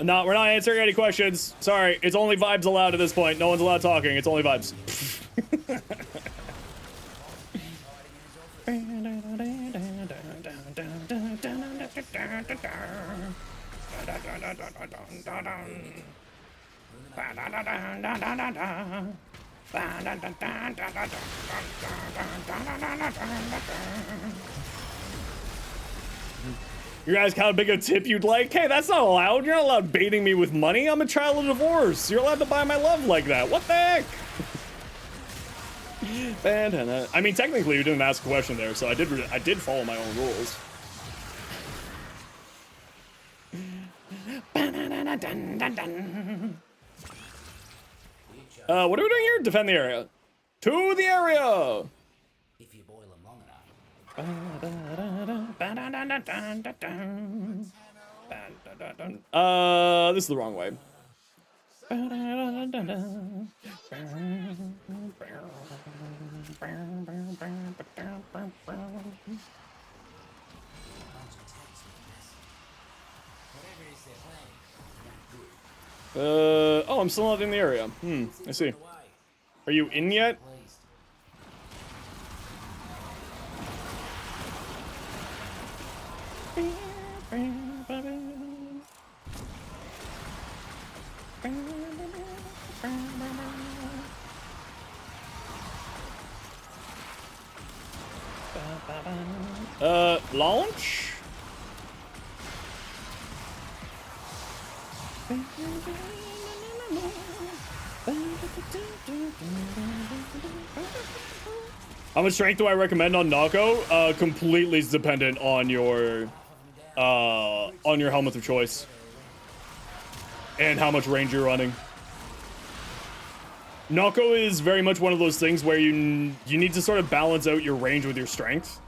No, we're not answering any questions. Sorry, it's only vibes allowed at this point. No one's allowed talking. It's only vibes. You guys kind of big a tip you'd like? Hey, that's not allowed. You're not allowed baiting me with money. I'm a child of divorce. You're allowed to buy my love like that. What the heck? I mean, technically, you didn't ask a question there, so I did follow my own rules. What are we doing here? Defend the area. To the area! If you boil them long enough. This is the wrong way. Oh, I'm still not in the area. I see. Are you in yet? Launch? How much strength do I recommend on Nako? Completely is dependent on your helmet of choice and how much range you're running. Nako is very much one of those things where you need to sort of balance out your range with your strength.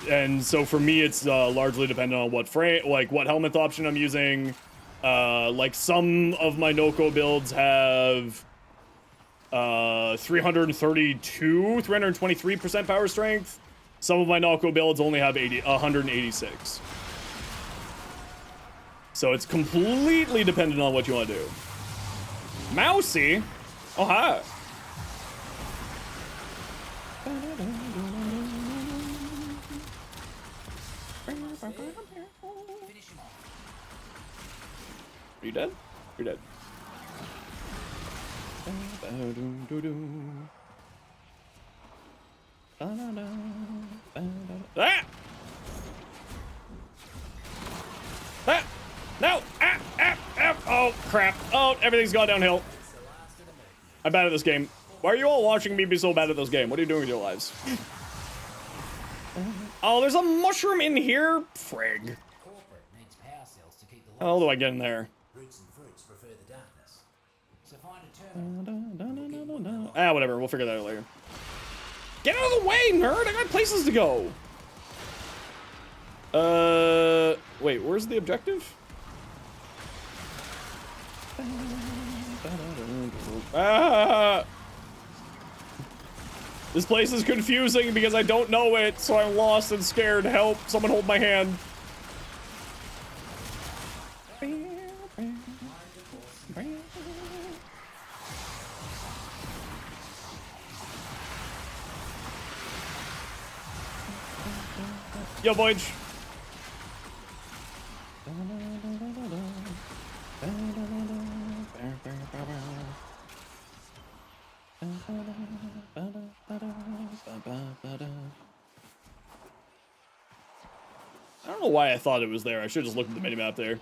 And so for me, it's largely dependent on what frame, like what helmet option I'm using. Like some of my Noko builds have 323% power strength. Some of my Noko builds only have 186. So it's completely dependent on what you want to do. Mousy? Oh, hi. Are you dead? You're dead. Ah! Ah! No! Ah! Ah! Ah! Oh, crap. Oh, everything's gone downhill. I'm bad at this game. Why are you all watching me be so bad at this game? What are you doing with your lives? Oh, there's a mushroom in here? Frig. How do I get in there? Roots and fruits prefer the darkness. So find a terminal. Ah, whatever. We'll figure that out later. Get out of the way, nerd! I got places to go! Wait, where's the objective? Ah! This place is confusing because I don't know it, so I'm lost and scared. Help! Someone hold my hand. Yo, Voyage. I don't know why I thought it was there. I should just look at the minimap there.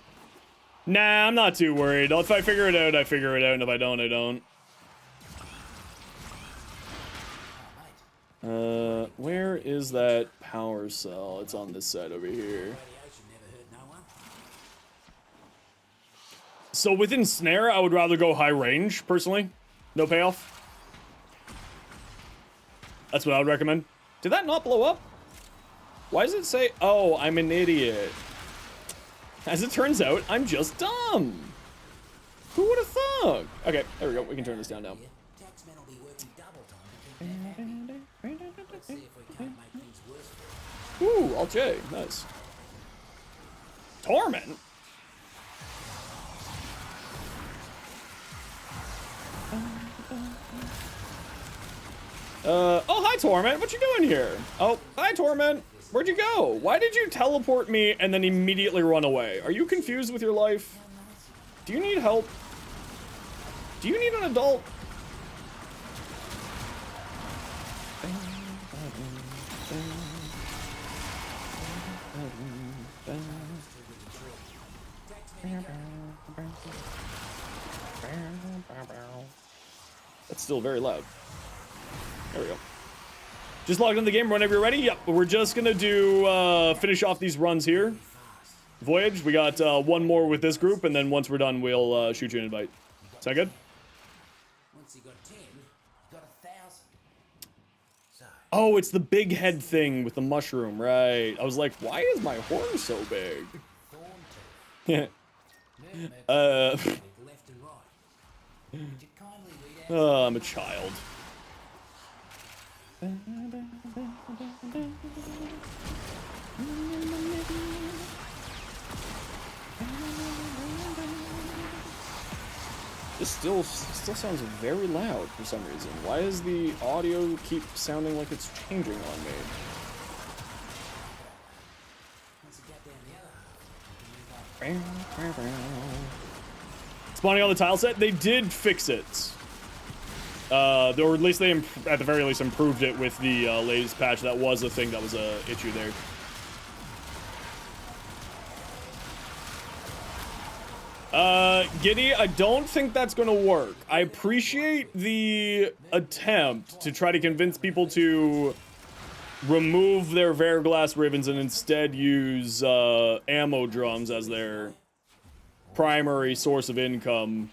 Nah, I'm not too worried. If I figure it out, I figure it out. And if I don't, I don't. Where is that power cell? It's on this side over here. So within Snare, I would rather go high range, personally. No payoff. That's what I would recommend. Did that not blow up? Why does it say, oh, I'm an idiot? As it turns out, I'm just dumb. Who would have thought? Okay, there we go. We can turn this down now. Ooh, Alt J. Nice. Torment? Oh, hi, Torment. What you doing here? Oh, hi, Torment. Where'd you go? Why did you teleport me and then immediately run away? Are you confused with your life? Do you need help? Do you need an adult? That's still very loud. There we go. Just logged into the game whenever you're ready. Yep, we're just gonna do finish off these runs here. Voyage, we got one more with this group, and then once we're done, we'll shoot you an invite. Sound good? Once you got 10, you got 1,000. So, Oh, it's the big head thing with the mushroom, right? I was like, why is my horn so big? Thorn tooth. Left and right. Would you kindly read out? I'm a child. This still sounds very loud for some reason. Why does the audio keep sounding like it's changing on me? Once you get down the other half, you can move on. Spawning on the tile set, they did fix it. Or at least they, at the very least, improved it with the latest patch. That was a thing that was a issue there. Giddy, I don't think that's gonna work. I appreciate the attempt to try to convince people to remove their Verglass ribbons and instead use ammo drums as their primary source of income.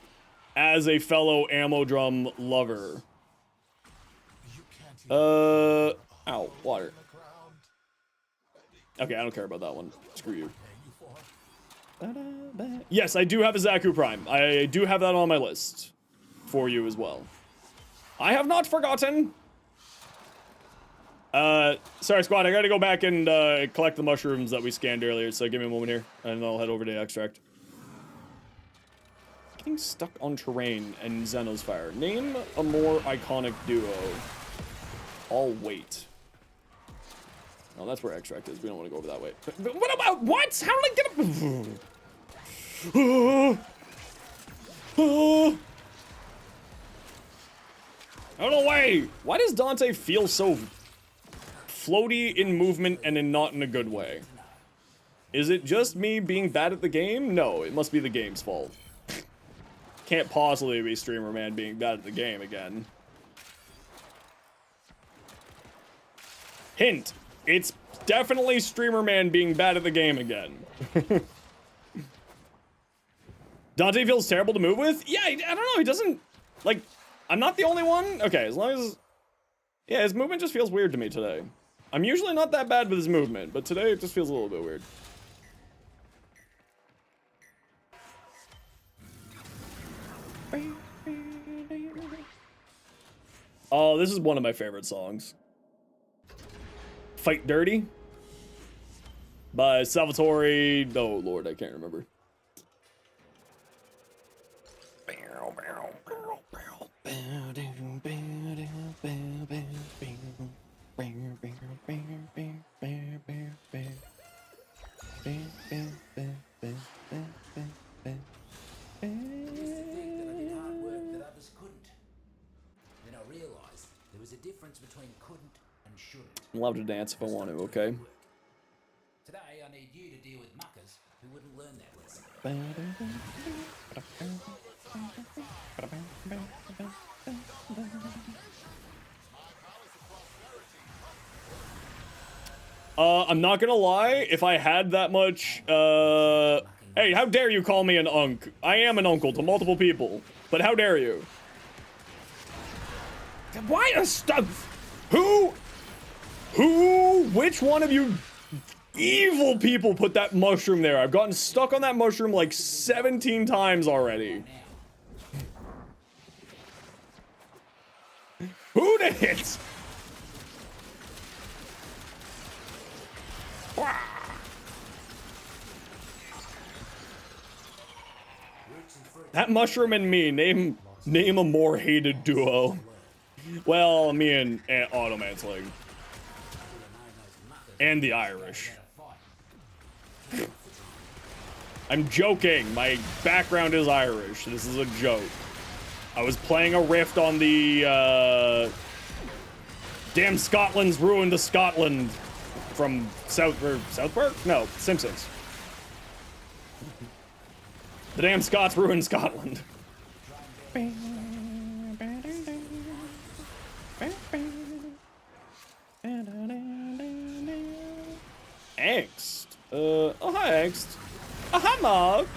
As a fellow ammo drum lover. Ow, water. Okay, I don't care about that one. Screw you. Yes, I do have a Zaku Prime. I do have that on my list for you as well. I have not forgotten. Sorry, squad. I gotta go back and collect the mushrooms that we scanned earlier. So give me a moment here, and I'll head over to extract. Getting stuck on terrain and Zenosfire. Name a more iconic duo. I'll wait. Oh, that's where extract is. We don't want to go over that way. But what about what? How did I get up? Out of the way! Why does Dante feel so floaty in movement and not in a good way? Is it just me being bad at the game? No, it must be the game's fault. Can't possibly be Streamer Man being bad at the game again. Hint, it's definitely Streamer Man being bad at the game again. Dante feels terrible to move with? Yeah, I don't know, he doesn't, like, I'm not the only one? Okay, as long as, yeah, his movement just feels weird to me today. I'm usually not that bad with his movement, but today it just feels a little bit weird. Oh, this is one of my favorite songs. Fight Dirty by Salvatore. Oh Lord, I can't remember. I'm allowed to dance if I want to, okay? Today I need you to deal with muckers who wouldn't learn that lesson. I'm not gonna lie, if I had that much, hey, how dare you call me an unk? I am an uncle to multiple people, but how dare you? Why a stuff? Which one of you evil people put that mushroom there? I've gotten stuck on that mushroom like 17 times already. Who did it? That mushroom and me, name a more hated duo. Well, me and Automantling. And the Irish. I'm joking. My background is Irish. This is a joke. I was playing a rift on the, damn Scotland's ruined to Scotland from South Park? No, Simpsons. The damn Scots ruined Scotland. Angst. Oh hi, Angst. Oh hi, Mark.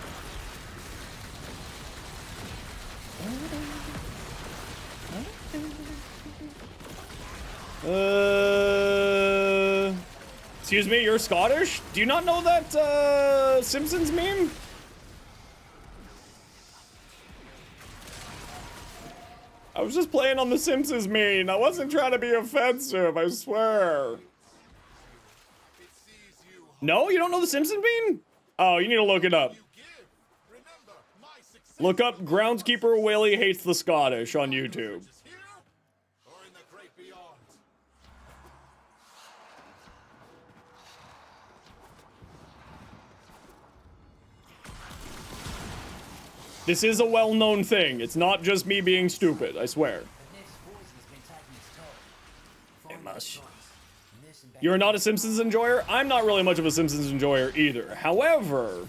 Excuse me, you're Scottish? Do you not know that, Simpsons meme? I was just playing on the Simpsons meme. I wasn't trying to be offensive, I swear. It sees you. No, you don't know the Simpsons meme? Oh, you need to look it up. You give. Remember, my success Look up Groundskeeper Whaley Hates the Scottish on YouTube. is here or in the great beyond. This is a well-known thing. It's not just me being stupid, I swear. The next poison has been taking its toll. It must. Find nurse and You're not a Simpsons enjoyer? I'm not really much of a Simpsons enjoyer either. However,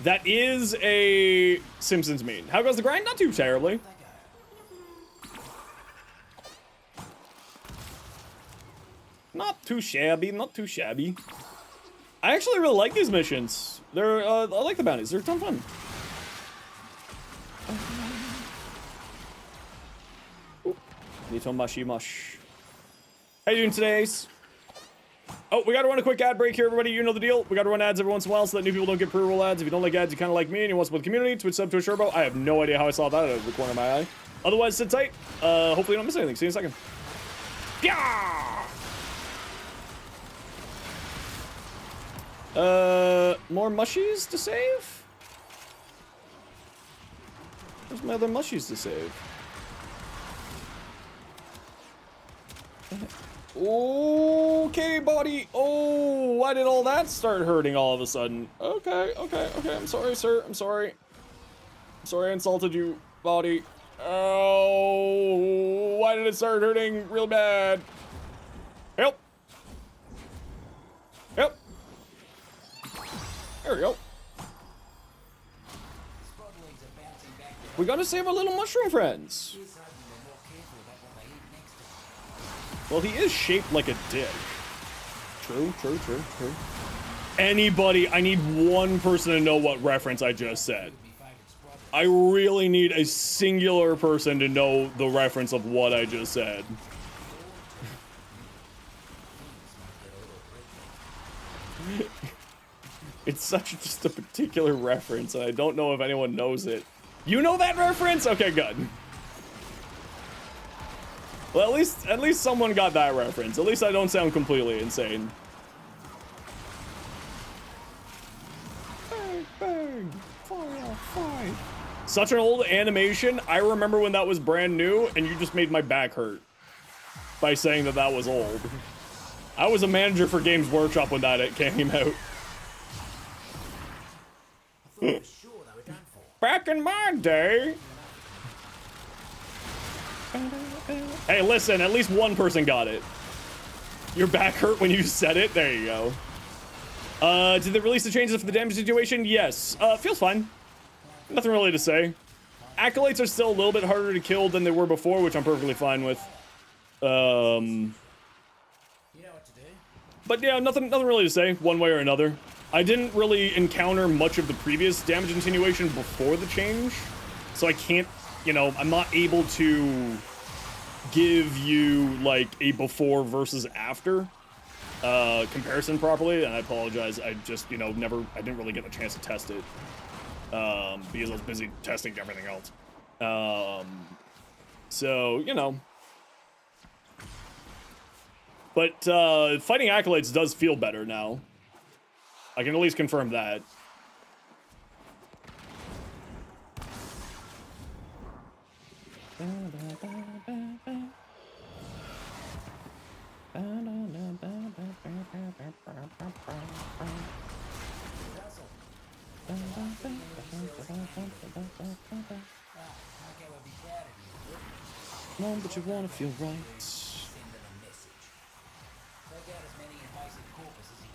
that is a Simpsons meme. How goes the grind? Not too terribly. Not too shabby, not too shabby. I actually really like these missions. They're, I like the bounties. They're a ton of fun. Nito Mashi Mush. How you doing today, Ace? Oh, we gotta run a quick ad break here, everybody. You know the deal. We gotta run ads every once in a while so that new people don't get pre-roll ads. If you don't like ads, you kind of like me and you want to support the community, Twitch sub to a Sherbo. I have no idea how I saw that out of the corner of my eye. Otherwise, sit tight. Hopefully you don't miss anything. See you in a second. Yeah! More mushies to save? Where's my other mushies to save? Okay, buddy. Oh, why did all that start hurting all of a sudden? Okay. I'm sorry, sir. I'm sorry. I'm sorry I insulted you, buddy. Oh, why did it start hurting real bad? Help. Help. There we go. Sprodlings are bouncing back to We gotta save our little mushroom friends. Here's hoping they're more careful about what they eat next time. Well, he is shaped like a dick. True. Anybody, I need one person to know what reference I just said. Be favored Sprodling. I really need a singular person to know the reference of what I just said. It's such just a particular reference, and I don't know if anyone knows it. You know that reference? Okay, good. Well, at least someone got that reference. At least I don't sound completely insane. Bang, bang, fire, fire. Such an old animation. I remember when that was brand new, and you just made my back hurt by saying that that was old. I was a manager for Games Workshop when that came out. I thought for sure they were done for. Back in my day. Hey, listen, at least one person got it. Your back hurt when you said it? There you go. Did they release the changes for the damage situation? Yes. Feels fine. Nothing really to say. Acolytes are still a little bit harder to kill than they were before, which I'm perfectly fine with. You know what to do? But yeah, nothing really to say, one way or another. I didn't really encounter much of the previous damage attenuation before the change, so I can't, you know, I'm not able to give you, like, a before versus after comparison properly, and I apologize. I just, you know, I didn't really get a chance to test it because I was busy testing everything else. So, you know. But fighting Acolytes does feel better now. I can at least confirm that. No, but you wanna feel right. Send them a message. Take out as many invasive corpus as you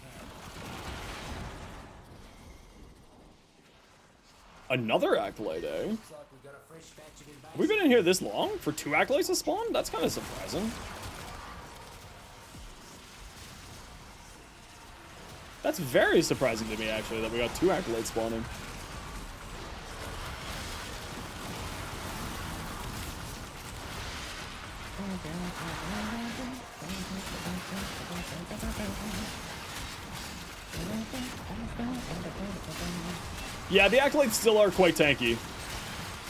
can. Another acolyte, eh? Looks like we got a fresh batch of invasive. Have we been in here this long for 2 acolytes to spawn? That's kind of surprising. That's very surprising to me, actually, that we got 2 acolytes spawning. Yeah, the acolytes still are quite tanky.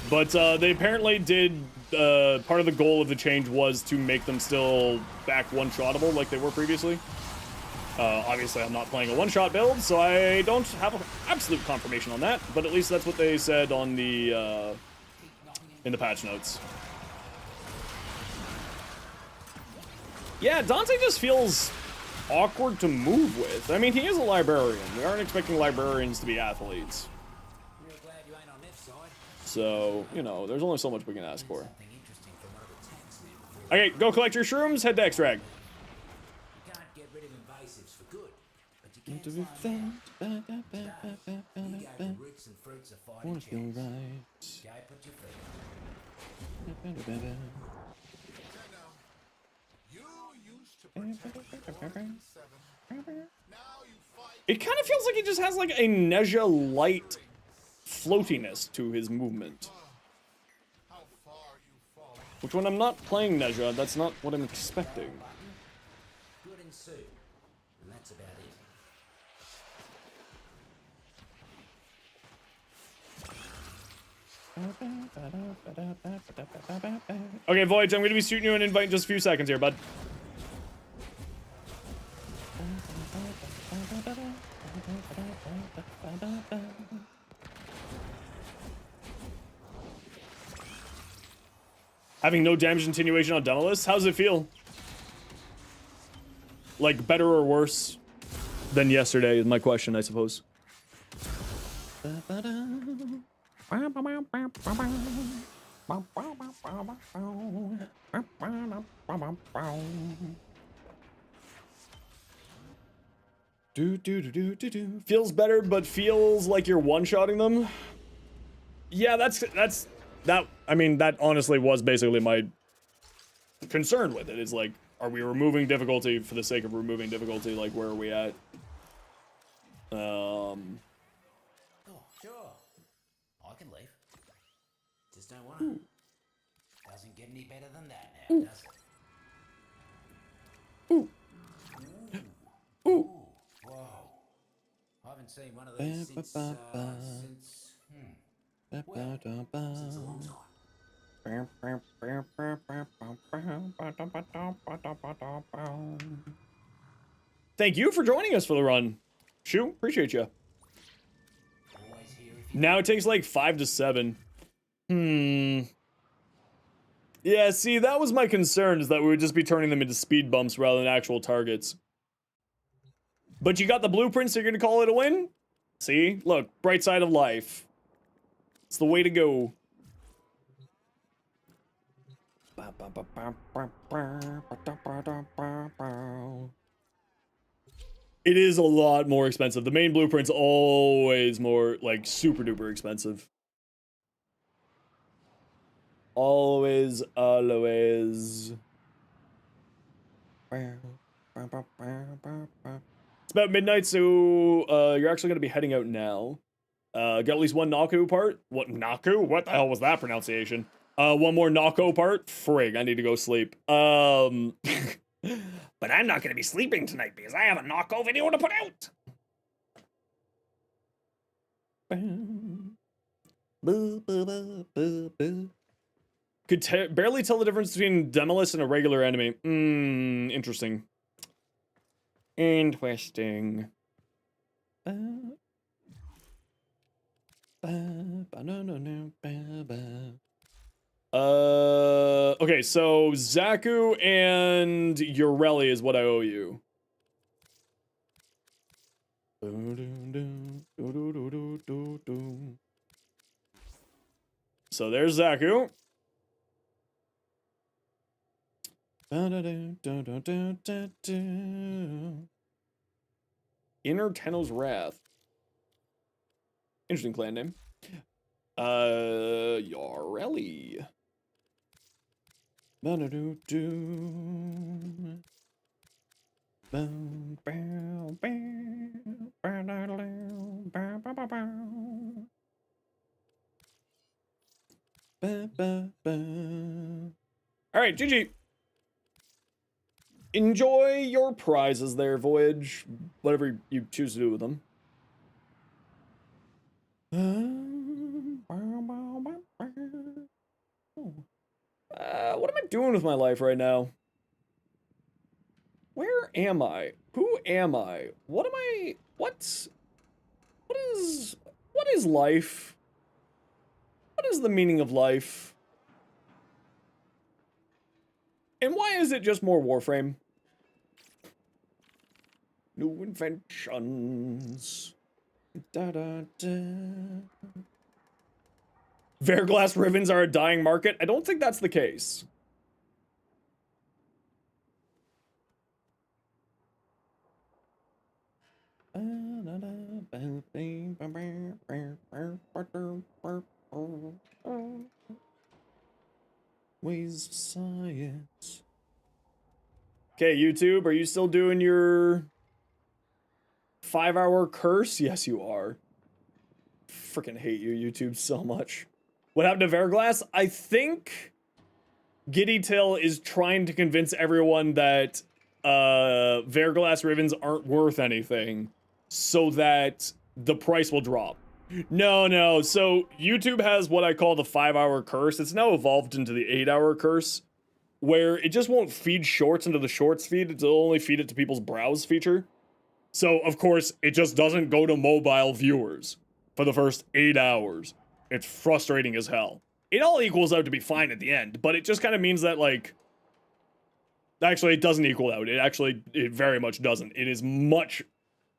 But they apparently did, part of the goal of the change was to make them still back one-shottable like they were previously. Obviously, I'm not playing a one-shot build, so I don't have absolute confirmation on that, but at least that's what they said on the, in the patch notes. Yeah, Dante just feels awkward to move with. I mean, he is a librarian. We aren't expecting librarians to be athletes. Real glad you ain't on that side. So, you know, there's only so much we can ask for. Something interesting from one of the tanks there before. Okay, go collect your shrooms, head to extract. You can't get rid of invasives for good, but you can find out. You gave the roots and fruits a fighting chance. Go put your feet up. Zeno, you used to protect Warframe 7. Now you fight. It kind of feels like he just has like a Neja light floatiness to his movement. How far you've fallen. Which when I'm not playing Neja, that's not what I'm expecting. Good and soup, and that's about it. Okay, Voyage, I'm gonna be shooting you an invite in just a few seconds here, bud. Having no damage continuation on Demolis, how's it feel? Like better or worse than yesterday is my question, I suppose. Feels better, but feels like you're one-shotting them. Yeah, that's that. I mean, that honestly was basically my concern with it. Is like, are we removing difficulty for the sake of removing difficulty? Like, where are we at? Oh, sure. I can leave. Just don't want to. Doesn't get any better than that now, does it? Ooh. Ooh. Whoa. I haven't seen one of these since, since a long time. Thank you for joining us for the run. Shoo, appreciate you. Always here if you Now it takes like 5 to 7. Yeah, see, that was my concern, is that we would just be turning them into speed bumps rather than actual targets. But you got the blueprint, so you're gonna call it a win? See? Look, bright side of life. It's the way to go. It is a lot more expensive. The main blueprint's always more, like, super duper expensive. Always. It's about midnight, so you're actually gonna be heading out now. Got at least one Naku part. What, Naku? What the hell was that pronunciation? One more Nako part. Frig, I need to go sleep. But I'm not gonna be sleeping tonight because I have a Nako video to put out. Could barely tell the difference between Demolis and a regular enemy. Interesting. Interesting. Okay, so Zaku and Ureli is what I owe you. So there's Zaku. Inner Tenno's Wrath. Interesting clan name. Yareli. Alright, GG. Enjoy your prizes there, Voyage. Whatever you choose to do with them. What am I doing with my life right now? Where am I? Who am I? What am I? What is life? What is the meaning of life? And why is it just more Warframe? New inventions. Da da da. Verglass ribbons are a dying market? I don't think that's the case. Ways of science. Okay, YouTube, are you still doing your 5-hour curse? Yes, you are. Freaking hate you, YouTube, so much. What happened to Verglass? I think Giddy Till is trying to convince everyone that Verglass ribbons aren't worth anything so that the price will drop. No. So YouTube has what I call the 5-hour curse. It's now evolved into the 8-hour curse, where it just won't feed shorts into the shorts feed. It'll only feed it to people's browse feature. So, of course, it just doesn't go to mobile viewers for the first 8 hours. It's frustrating as hell. It all equals out to be fine at the end, but it just kind of means that, like... Actually, it doesn't equal out. It very much doesn't. It is much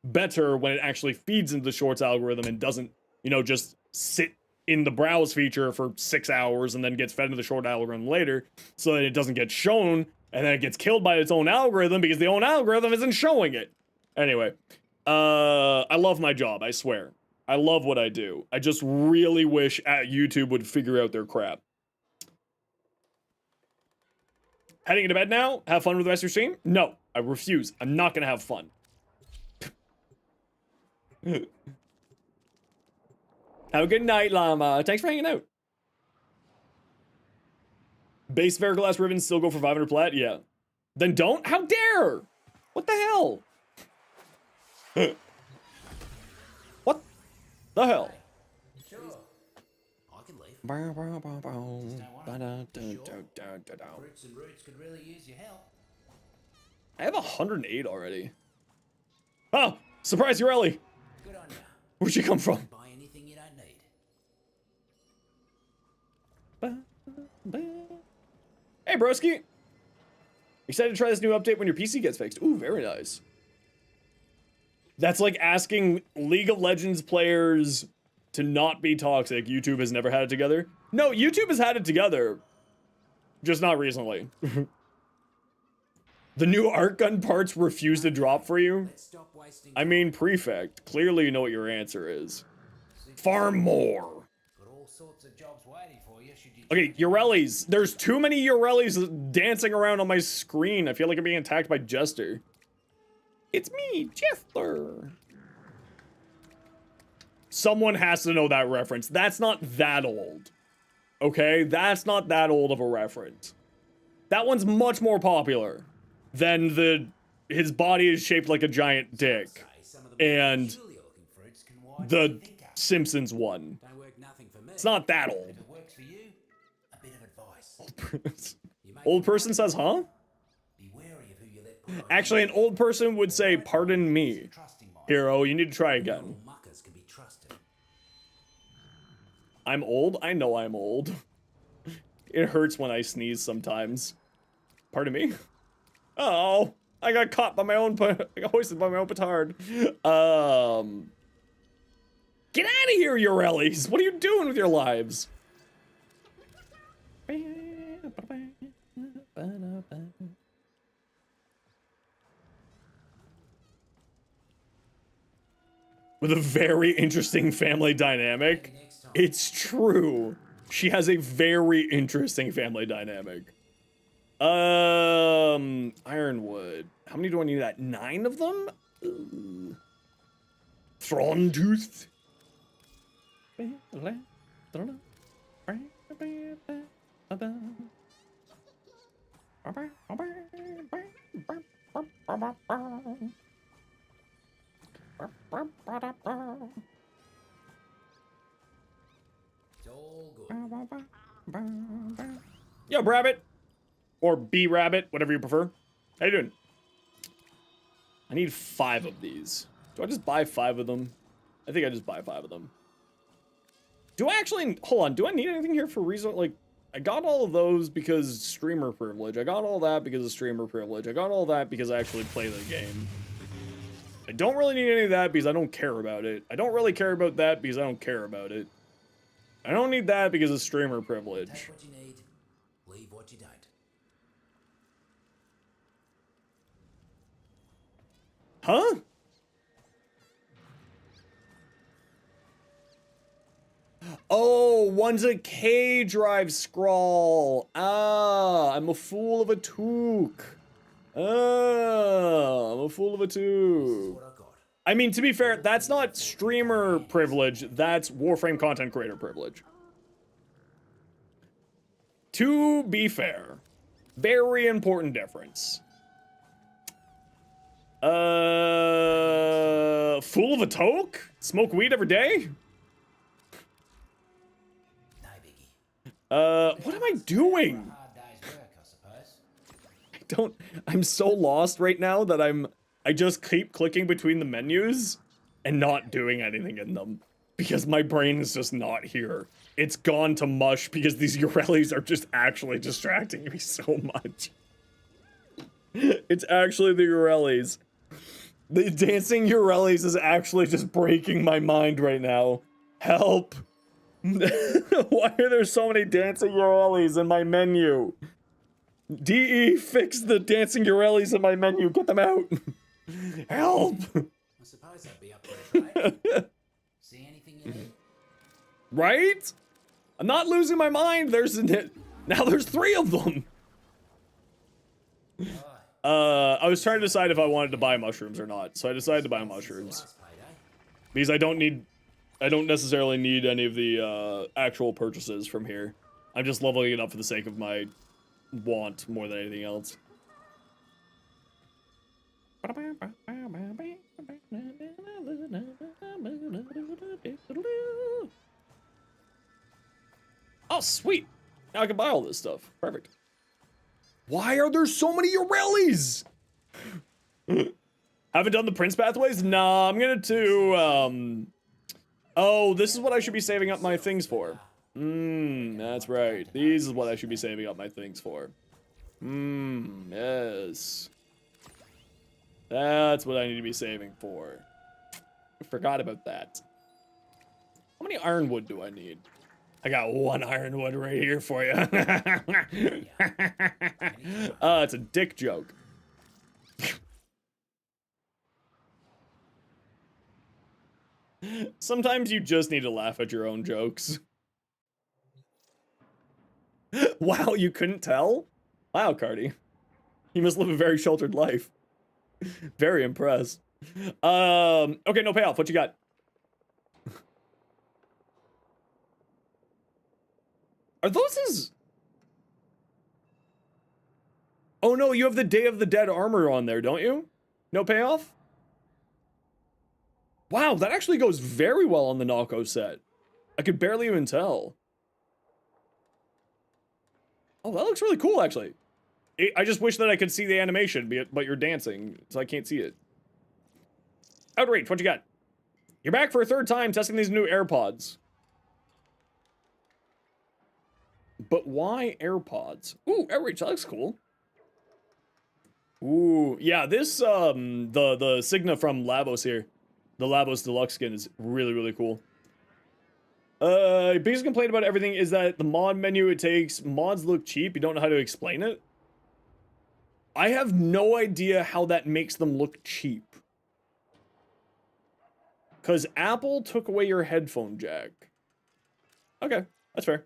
better when it actually feeds into the shorts algorithm and doesn't, you know, just sit in the browse feature for 6 hours and then gets fed into the short algorithm later, so that it doesn't get shown, and then it gets killed by its own algorithm because the own algorithm isn't showing it. Anyway, I love my job, I swear. I love what I do. I just really wish YouTube would figure out their crap. Heading into bed now? Have fun with the rest of your stream? No, I refuse. I'm not gonna have fun. Have a good night, Llama. Thanks for hanging out. Base Verglass ribbons still go for 500 plat? Yeah. Then don't? How dare? What the hell? What the hell? Sure. I can leave. Fruits and roots could really use your help. I have 108 already. Oh, surprise, Urelli. Good on ya. Where'd she come from? Buy anything you don't need. Hey, broski. Excited to try this new update when your PC gets fixed. Ooh, very nice. That's like asking League of Legends players to not be toxic. YouTube has never had it together. No, YouTube has had it together. Just not recently. The new art gun parts refuse to drop for you? Let's stop wasting I mean, Prefect, clearly you know what your answer is. Farm more. Got all sorts of jobs waiting for you should you Okay, Urellis. There's too many Urellis dancing around on my screen. I feel like I'm being attacked by Jester. It's me, Jester. Someone has to know that reference. That's not that old. Okay? That's not that old of a reference. That one's much more popular than his body is shaped like a giant dick and the Simpsons one. don't work nothing for me. It's not that old. If it works for you, a bit of advice. Old person says, huh? Be wary of who you let put on Actually, an old person would say, pardon me. trusting mind. Hero, you need to try again. All muckers can be trusted. I'm old? I know I'm old. It hurts when I sneeze sometimes. Pardon me? Oh, I got caught by my own, I got hoisted by my own petard. Get out of here, Urellis. What are you doing with your lives? with a very interesting family dynamic. Maybe next time. It's true. She has a very interesting family dynamic. Ironwood. How many do I need? That 9 of them? Thrawn tooth. It's all good. Yo, Rabbit. Or B-Rabbit, whatever you prefer. How you doing? I need 5 of these. Do I just buy 5 of them? I think I just buy 5 of them. Do I actually... Hold on. Do I need anything here for reason? Like, I got all of those because streamer privilege. I got all that because of streamer privilege. I got all that because I actually play the game. I don't really need any of that because I don't care about it. I don't really care about that because I don't care about it. I don't need that because of streamer privilege. Take what you need, leave what you don't. Huh? Oh, one's a K drive scroll. Ah, I'm a fool of a took. Ah, I'm a fool of a This is took. what I got. I mean, to be fair, that's not streamer privilege. That's Warframe content creator privilege. To be fair, very important difference. Fool of a toke? Smoke weed every day? No biggie. What am I doing? Hard day's work, I suppose. I'm so lost right now that I just keep clicking between the menus and not doing anything in them because my brain is just not here. It's gone to mush because these Urellis are just actually distracting me so much. It's actually the Urellis. The dancing Urellis is actually just breaking my mind right now. Help. Why are there so many dancing Urellis in my menu? DE, fix the dancing Urellis in my menu. Get them out. Help. I suppose that'd be up for a trade. See anything you need? Right? I'm not losing my mind. Now there's 3 of them. I was trying to decide if I wanted to buy mushrooms or not, so I decided to buy mushrooms. Last payday. Because I don't necessarily need any of the actual purchases from here. I'm just leveling it up for the sake of my want more than anything else. Oh, sweet. Now I can buy all this stuff. Perfect. Why are there so many Urellis? Haven't done the Prince Pathways? Nah, I'm gonna do, Oh, this is what I should be saving up my things for. That's right. These is what I should be saving up my things for. Yes. That's what I need to be saving for. I forgot about that. How many ironwood do I need? I got 1 ironwood right here for you. It's a dick joke. Sometimes you just need to laugh at your own jokes. Wow, you couldn't tell? Wow, Cardi. You must live a very sheltered life. Very impressed. Okay, no payoff. What you got? Are those his... Oh no, you have the Day of the Dead armor on there, don't you? No payoff? Wow, that actually goes very well on the Nako set. I could barely even tell. Oh, that looks really cool, actually. I just wish that I could see the animation, but you're dancing, so I can't see it. Outrage, what you got? You're back for a 3rd time testing these new AirPods. But why AirPods? Ooh, Outrage, that looks cool. Ooh, yeah, this, the Signa from Lavos here. The Lavos Deluxe skin is really, really cool. Biggest complaint about everything is that the mod menu it takes, mods look cheap, you don't know how to explain it. I have no idea how that makes them look cheap. Because Apple took away your headphone jack. Okay, that's fair.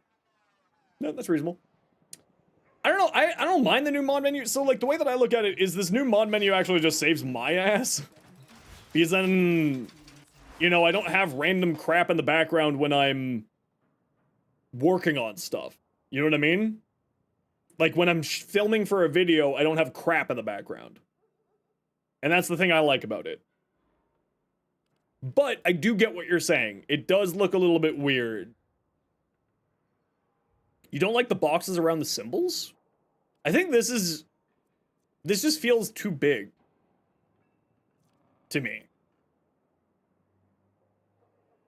No, that's reasonable. I don't know, I don't mind the new mod menu. So, like, the way that I look at it is this new mod menu actually just saves my ass. Because then, you know, I don't have random crap in the background when I'm working on stuff. You know what I mean? Like, when I'm filming for a video, I don't have crap in the background. And that's the thing I like about it. But I do get what you're saying. It does look a little bit weird. You don't like the boxes around the symbols? I think this just feels too big. To me.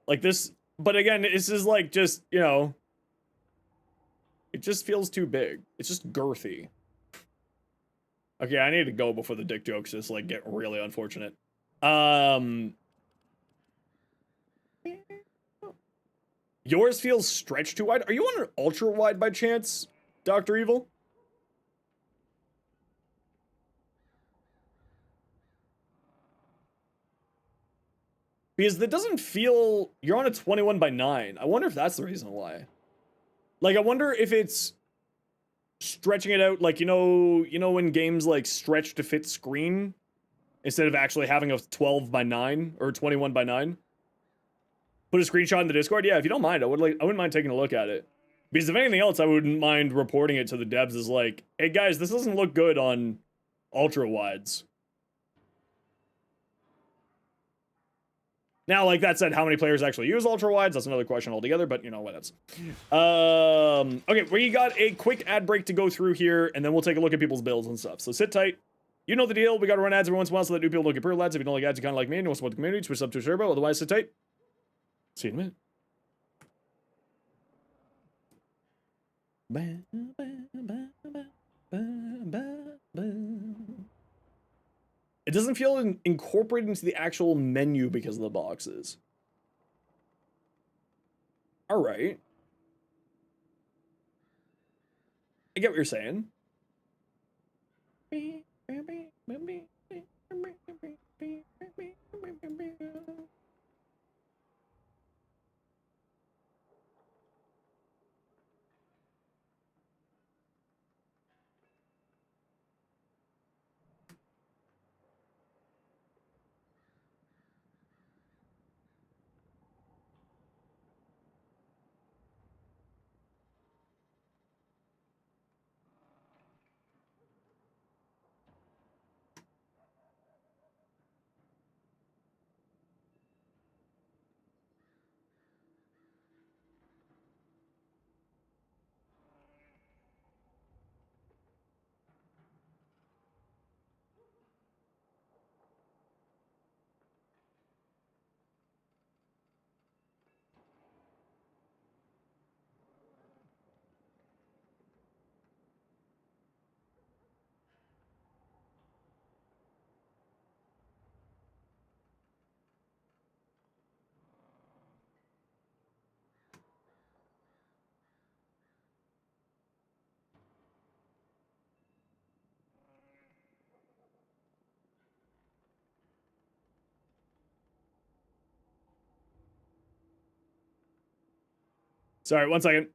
Like this, but again, this is like just, you know, it just feels too big. It's just girthy. Okay, I need to go before the dick jokes just like get really unfortunate. Yours feels stretched too wide. Are you on an ultra wide by chance, Dr. Evil? Because that doesn't feel... You're on a 21 by 9. I wonder if that's the reason why. Like, I wonder if it's stretching it out, like, you know when games, like, stretch to fit screen? Instead of actually having a 12 by 9 or 21 by 9? Put a screenshot in the Discord? Yeah, if you don't mind, I wouldn't mind taking a look at it. Because if anything else, I wouldn't mind reporting it to the devs as like, hey guys, this doesn't look good on ultra wides. Now, like that said, how many players actually use ultra wides? That's another question altogether, but you know what, that's... Okay, we got a quick ad break to go through here, and then we'll take a look at people's builds and stuff. So sit tight. You know the deal. We gotta run ads every once in a while so that new people don't get per ads. If you don't like ads, you kind of like me and you want to support the community, switch up to a turbo. Otherwise, sit tight. See you in a minute. It doesn't feel incorporated into the actual menu because of the boxes. All right. I get what you're saying. Sorry, 1 second.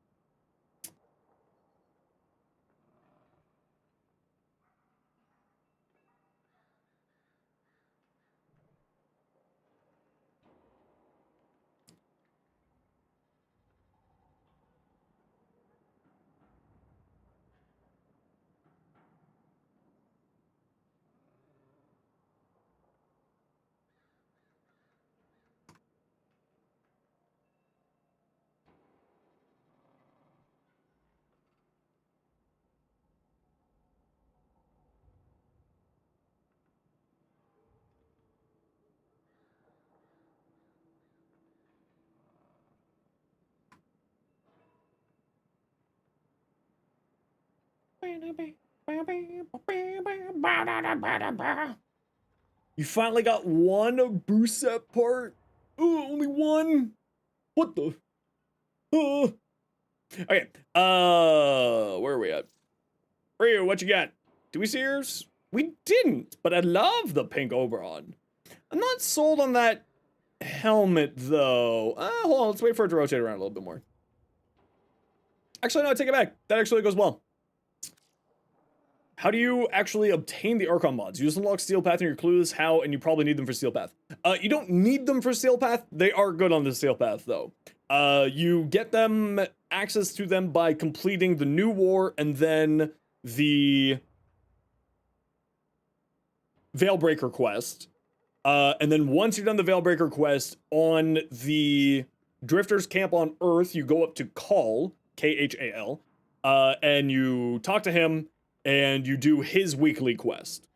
You finally got one boost set part? Ooh, only one? What the? Okay, where are we at? Ryu, what you got? Do we see yours? We didn't, but I love the pink Oberon. I'm not sold on that helmet, though. Hold on, let's wait for it to rotate around a little bit more. Actually, no, I take it back. That actually goes well. How do you actually obtain the Archon mods? You just unlock Steel Path and you're clueless how, and you probably need them for Steel Path. You don't need them for Steel Path. They are good on the Steel Path, though. You get them, access to them by completing the New War and then the Veilbreaker quest. And then once you've done the Veilbreaker quest on the Drifters camp on Earth, you go up to Khal, Khal, and you talk to him, and you do his weekly quest.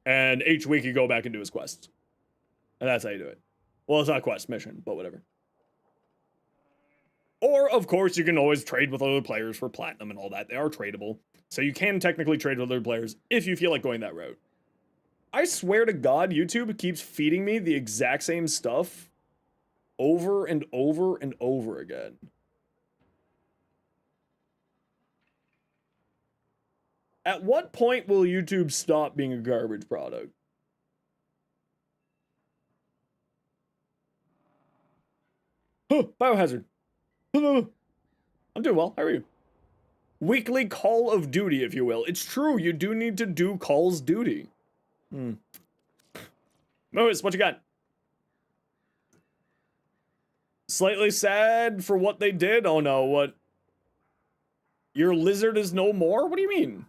And each week you go back and do his quests. And that's how you do it. Well, it's not a quest, mission, but whatever. Or, of course, you can always trade with other players for platinum and all that. They are tradable. So you can technically trade with other players if you feel like going that route. I swear to God, YouTube keeps feeding me the exact same stuff over and over and over again. At what point will YouTube stop being a garbage product? Huh, Biohazard. I'm doing well. How are you? Weekly Call of Duty, if you will. It's true, you do need to do Call's Duty. Moose, what you got? Slightly sad for what they did? Oh no, what? Your lizard is no more? What do you mean?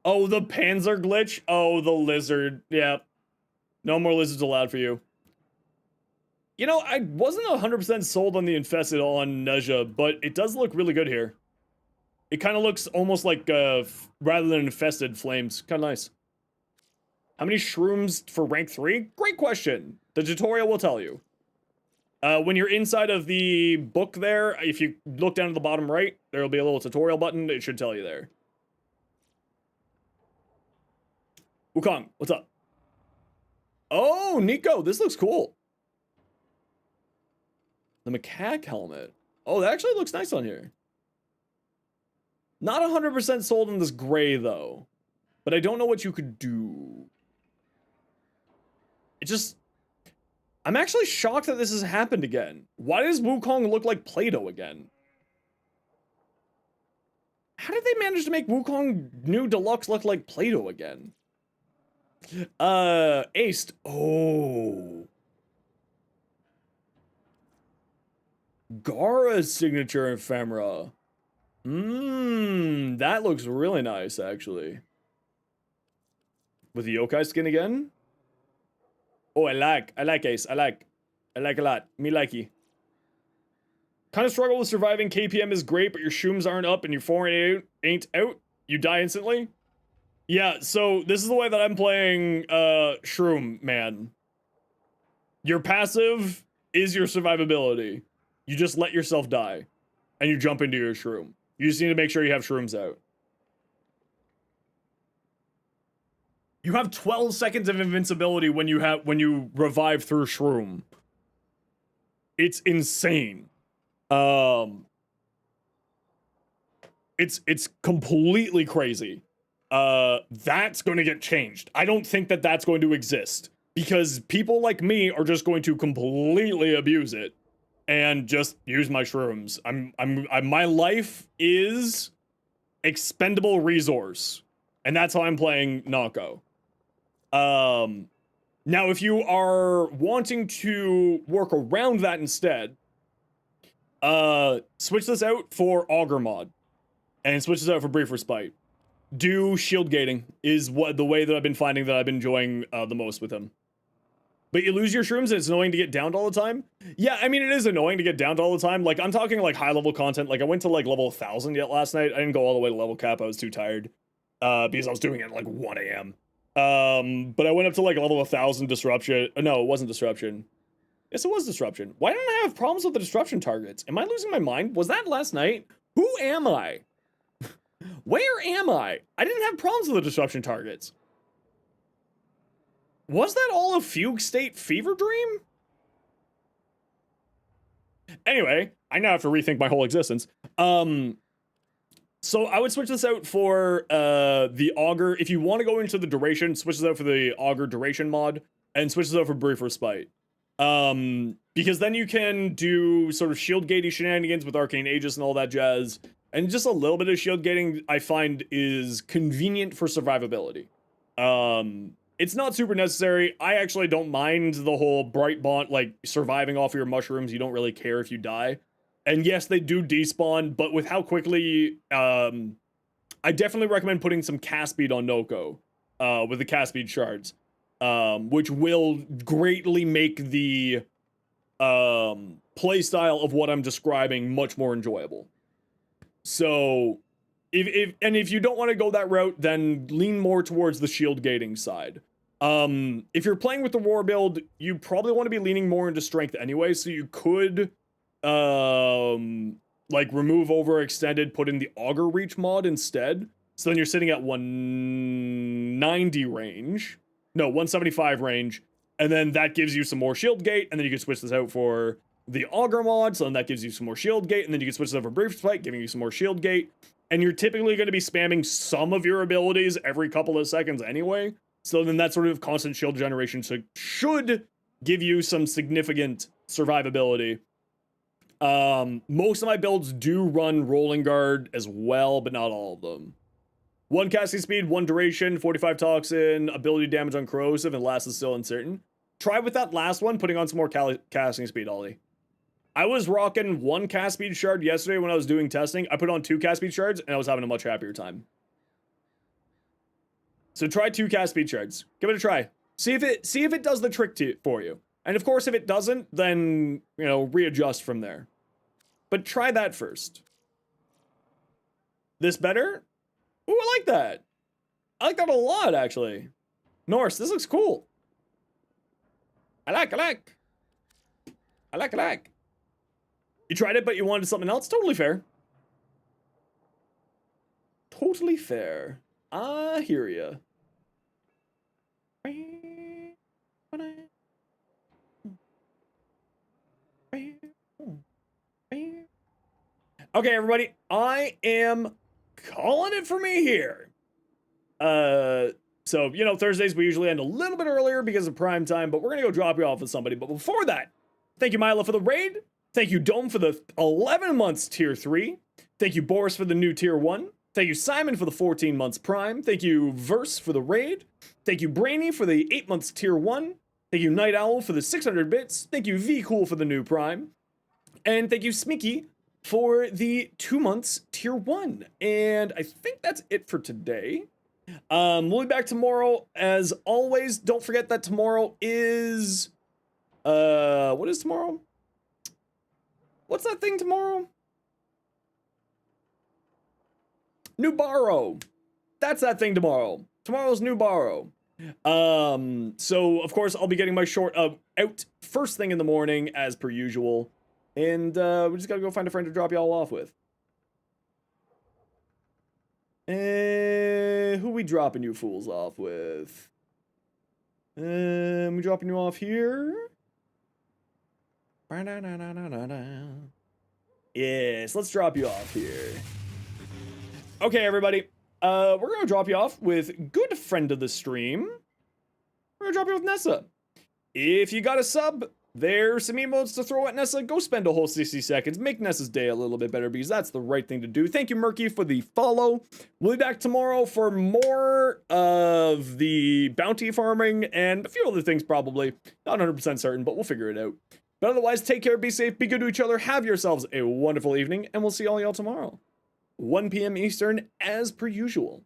Oh, the Panzer glitch? Oh, the lizard. Yeah. No more lizards allowed for you. You know, I wasn't 100% sold on the Infested on Nezha, but it does look really good here. It kind of looks almost like, rather than Infested, Flames. Kind of nice. How many shrooms for rank 3? Great question. The tutorial will tell you. When you're inside of the book there, if you look down to the bottom right, there'll be a little tutorial button. It should tell you there. Wukong, what's up? Oh, Nico, this looks cool. The macaque helmet. Oh, that actually looks nice on here. Not 100% sold on this gray, though. But I don't know what you could do. It just... I'm actually shocked that this has happened again. Why does Wukong look like Play-Doh again? How did they manage to make Wukong New Deluxe look like Play-Doh again? Aced. Oh. Gara's signature ephemera. That looks really nice, actually. With the yokai skin again? Oh, I like Ace. I like a lot. Me likey. Kind of struggle with surviving. KPM is great, but your shooms aren't up and your foreign ain't out. You die instantly. Yeah, so this is the way that I'm playing Shroom, man. Your passive is your survivability. You just let yourself die. And you jump into your Shroom. You just need to make sure you have Shrooms out. You have 12 seconds of invincibility when you revive through Shroom. It's insane. It's completely crazy. That's going to get changed. I don't think that that's going to exist because people like me are just going to completely abuse it and just use my shrooms. My life is expendable resource, and that's how I'm playing Nako. Now, if you are wanting to work around that instead, switch this out for Augur mod, and switch this out for Brief Respite. Do shield gating is the way that I've been finding that I've been enjoying the most with him. But you lose your shrooms and it's annoying to get downed all the time. Yeah, I mean, it is annoying to get downed all the time. Like, I'm talking like high level content. Like, I went to like level 1000 yet last night. I didn't go all the way to level cap. I was too tired because I was doing it at like 1 a.m. But I went up to like level 1000 disruption. No, it wasn't disruption. Yes, it was disruption. Why didn't I have problems with the disruption targets? Am I losing my mind? Was that last night? Who am I? Where am I? I didn't have problems with the disruption targets. Was that all a fugue state fever dream? So So I would switch this out for the auger. If you want to go into the duration, switch this out for the auger duration mod, and switch this out for brief respite. Because then you can do sort of shield gating shenanigans with arcane aegis and all that jazz, and just a little bit of shield gating I find is convenient for survivability. It's not super necessary. I actually don't mind the whole bright bond, like surviving off your mushrooms. You don't really care if you die. And yes, they do despawn, but with how quickly, I definitely recommend putting some cast speed on Noko, with the cast speed shards, which will greatly make the, playstyle of what I'm describing much more enjoyable. So, if you don't want to go that route, then lean more towards the shield gating side. If you're playing with the war build, you probably want to be leaning more into strength anyway, so you could, like remove overextended, put in the auger reach mod instead. So then you're sitting at 190 range. No, 175 range. And then that gives you some more shield gate, and then you can switch this out for the auger mod, so then that gives you some more shield gate, and then you can switch this over brief spike, giving you some more shield gate. And you're typically going to be spamming some of your abilities every couple of seconds anyway. So then that sort of constant shield generation should give you some significant survivability. Most of my builds do run rolling guard as well, but not all of them. 1 casting speed, 1 duration, 45 toxin, ability damage on corrosive, and last is still uncertain. Try with that last one, putting on some more casting speed, Ollie. I was rocking 1 cast speed shard yesterday when I was doing testing. I put on 2 cast speed shards, and I was having a much happier time. So try 2 cast speed shards. Give it a try. See if it does the trick for you. And of course, if it doesn't, then, you know, readjust from there. But try that first. This better? Ooh, I like that. I like that a lot, actually. Norse, this looks cool. I like. You tried it, but you wanted something else? Totally fair. Totally fair. I hear ya. Okay, everybody, I am calling it for me here. So, you know, Thursdays we usually end a little bit earlier because of prime time, but we're gonna go drop you off with somebody. But before that, thank you, Mila, for the raid. Thank you, Dome, for the 11 months tier 3. Thank you, Boris, for the new tier 1. Thank you, Simon, for the 14 months prime. Thank you, Verse, for the raid. Thank you, Brainy, for the 8 months tier 1. Thank you, Night Owl, for the 600 bits. Thank you, V Cool, for the new prime. And thank you, Smicky, for the 2 months tier 1. And I think that's it for today. We'll be back tomorrow. As always, don't forget that tomorrow is... what is tomorrow? What's that thing tomorrow? New Borrow. That's that thing tomorrow. Tomorrow's New Borrow. So, of course, I'll be getting my short out first thing in the morning, as per usual. And we just gotta go find a friend to drop y'all off with. Who we dropping you fools off with? We dropping you off here. Yes, let's drop you off here. Okay, everybody. We're gonna drop you off with good friend of the stream. We're gonna drop you with Nessa. If you got a sub, there's some emotes to throw at Nessa. Go spend a whole 60 seconds. Make Nessa's day a little bit better because that's the right thing to do. Thank you, Murky, for the follow. We'll be back tomorrow for more of the bounty farming and a few other things probably. Not 100% certain, but we'll figure it out. But otherwise, take care, be safe, be good to each other, have yourselves a wonderful evening, and we'll see all y'all tomorrow. 1 p.m. Eastern, as per usual.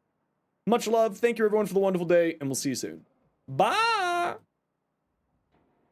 Much love. Thank you, everyone, for the wonderful day, and we'll see you soon. Bye!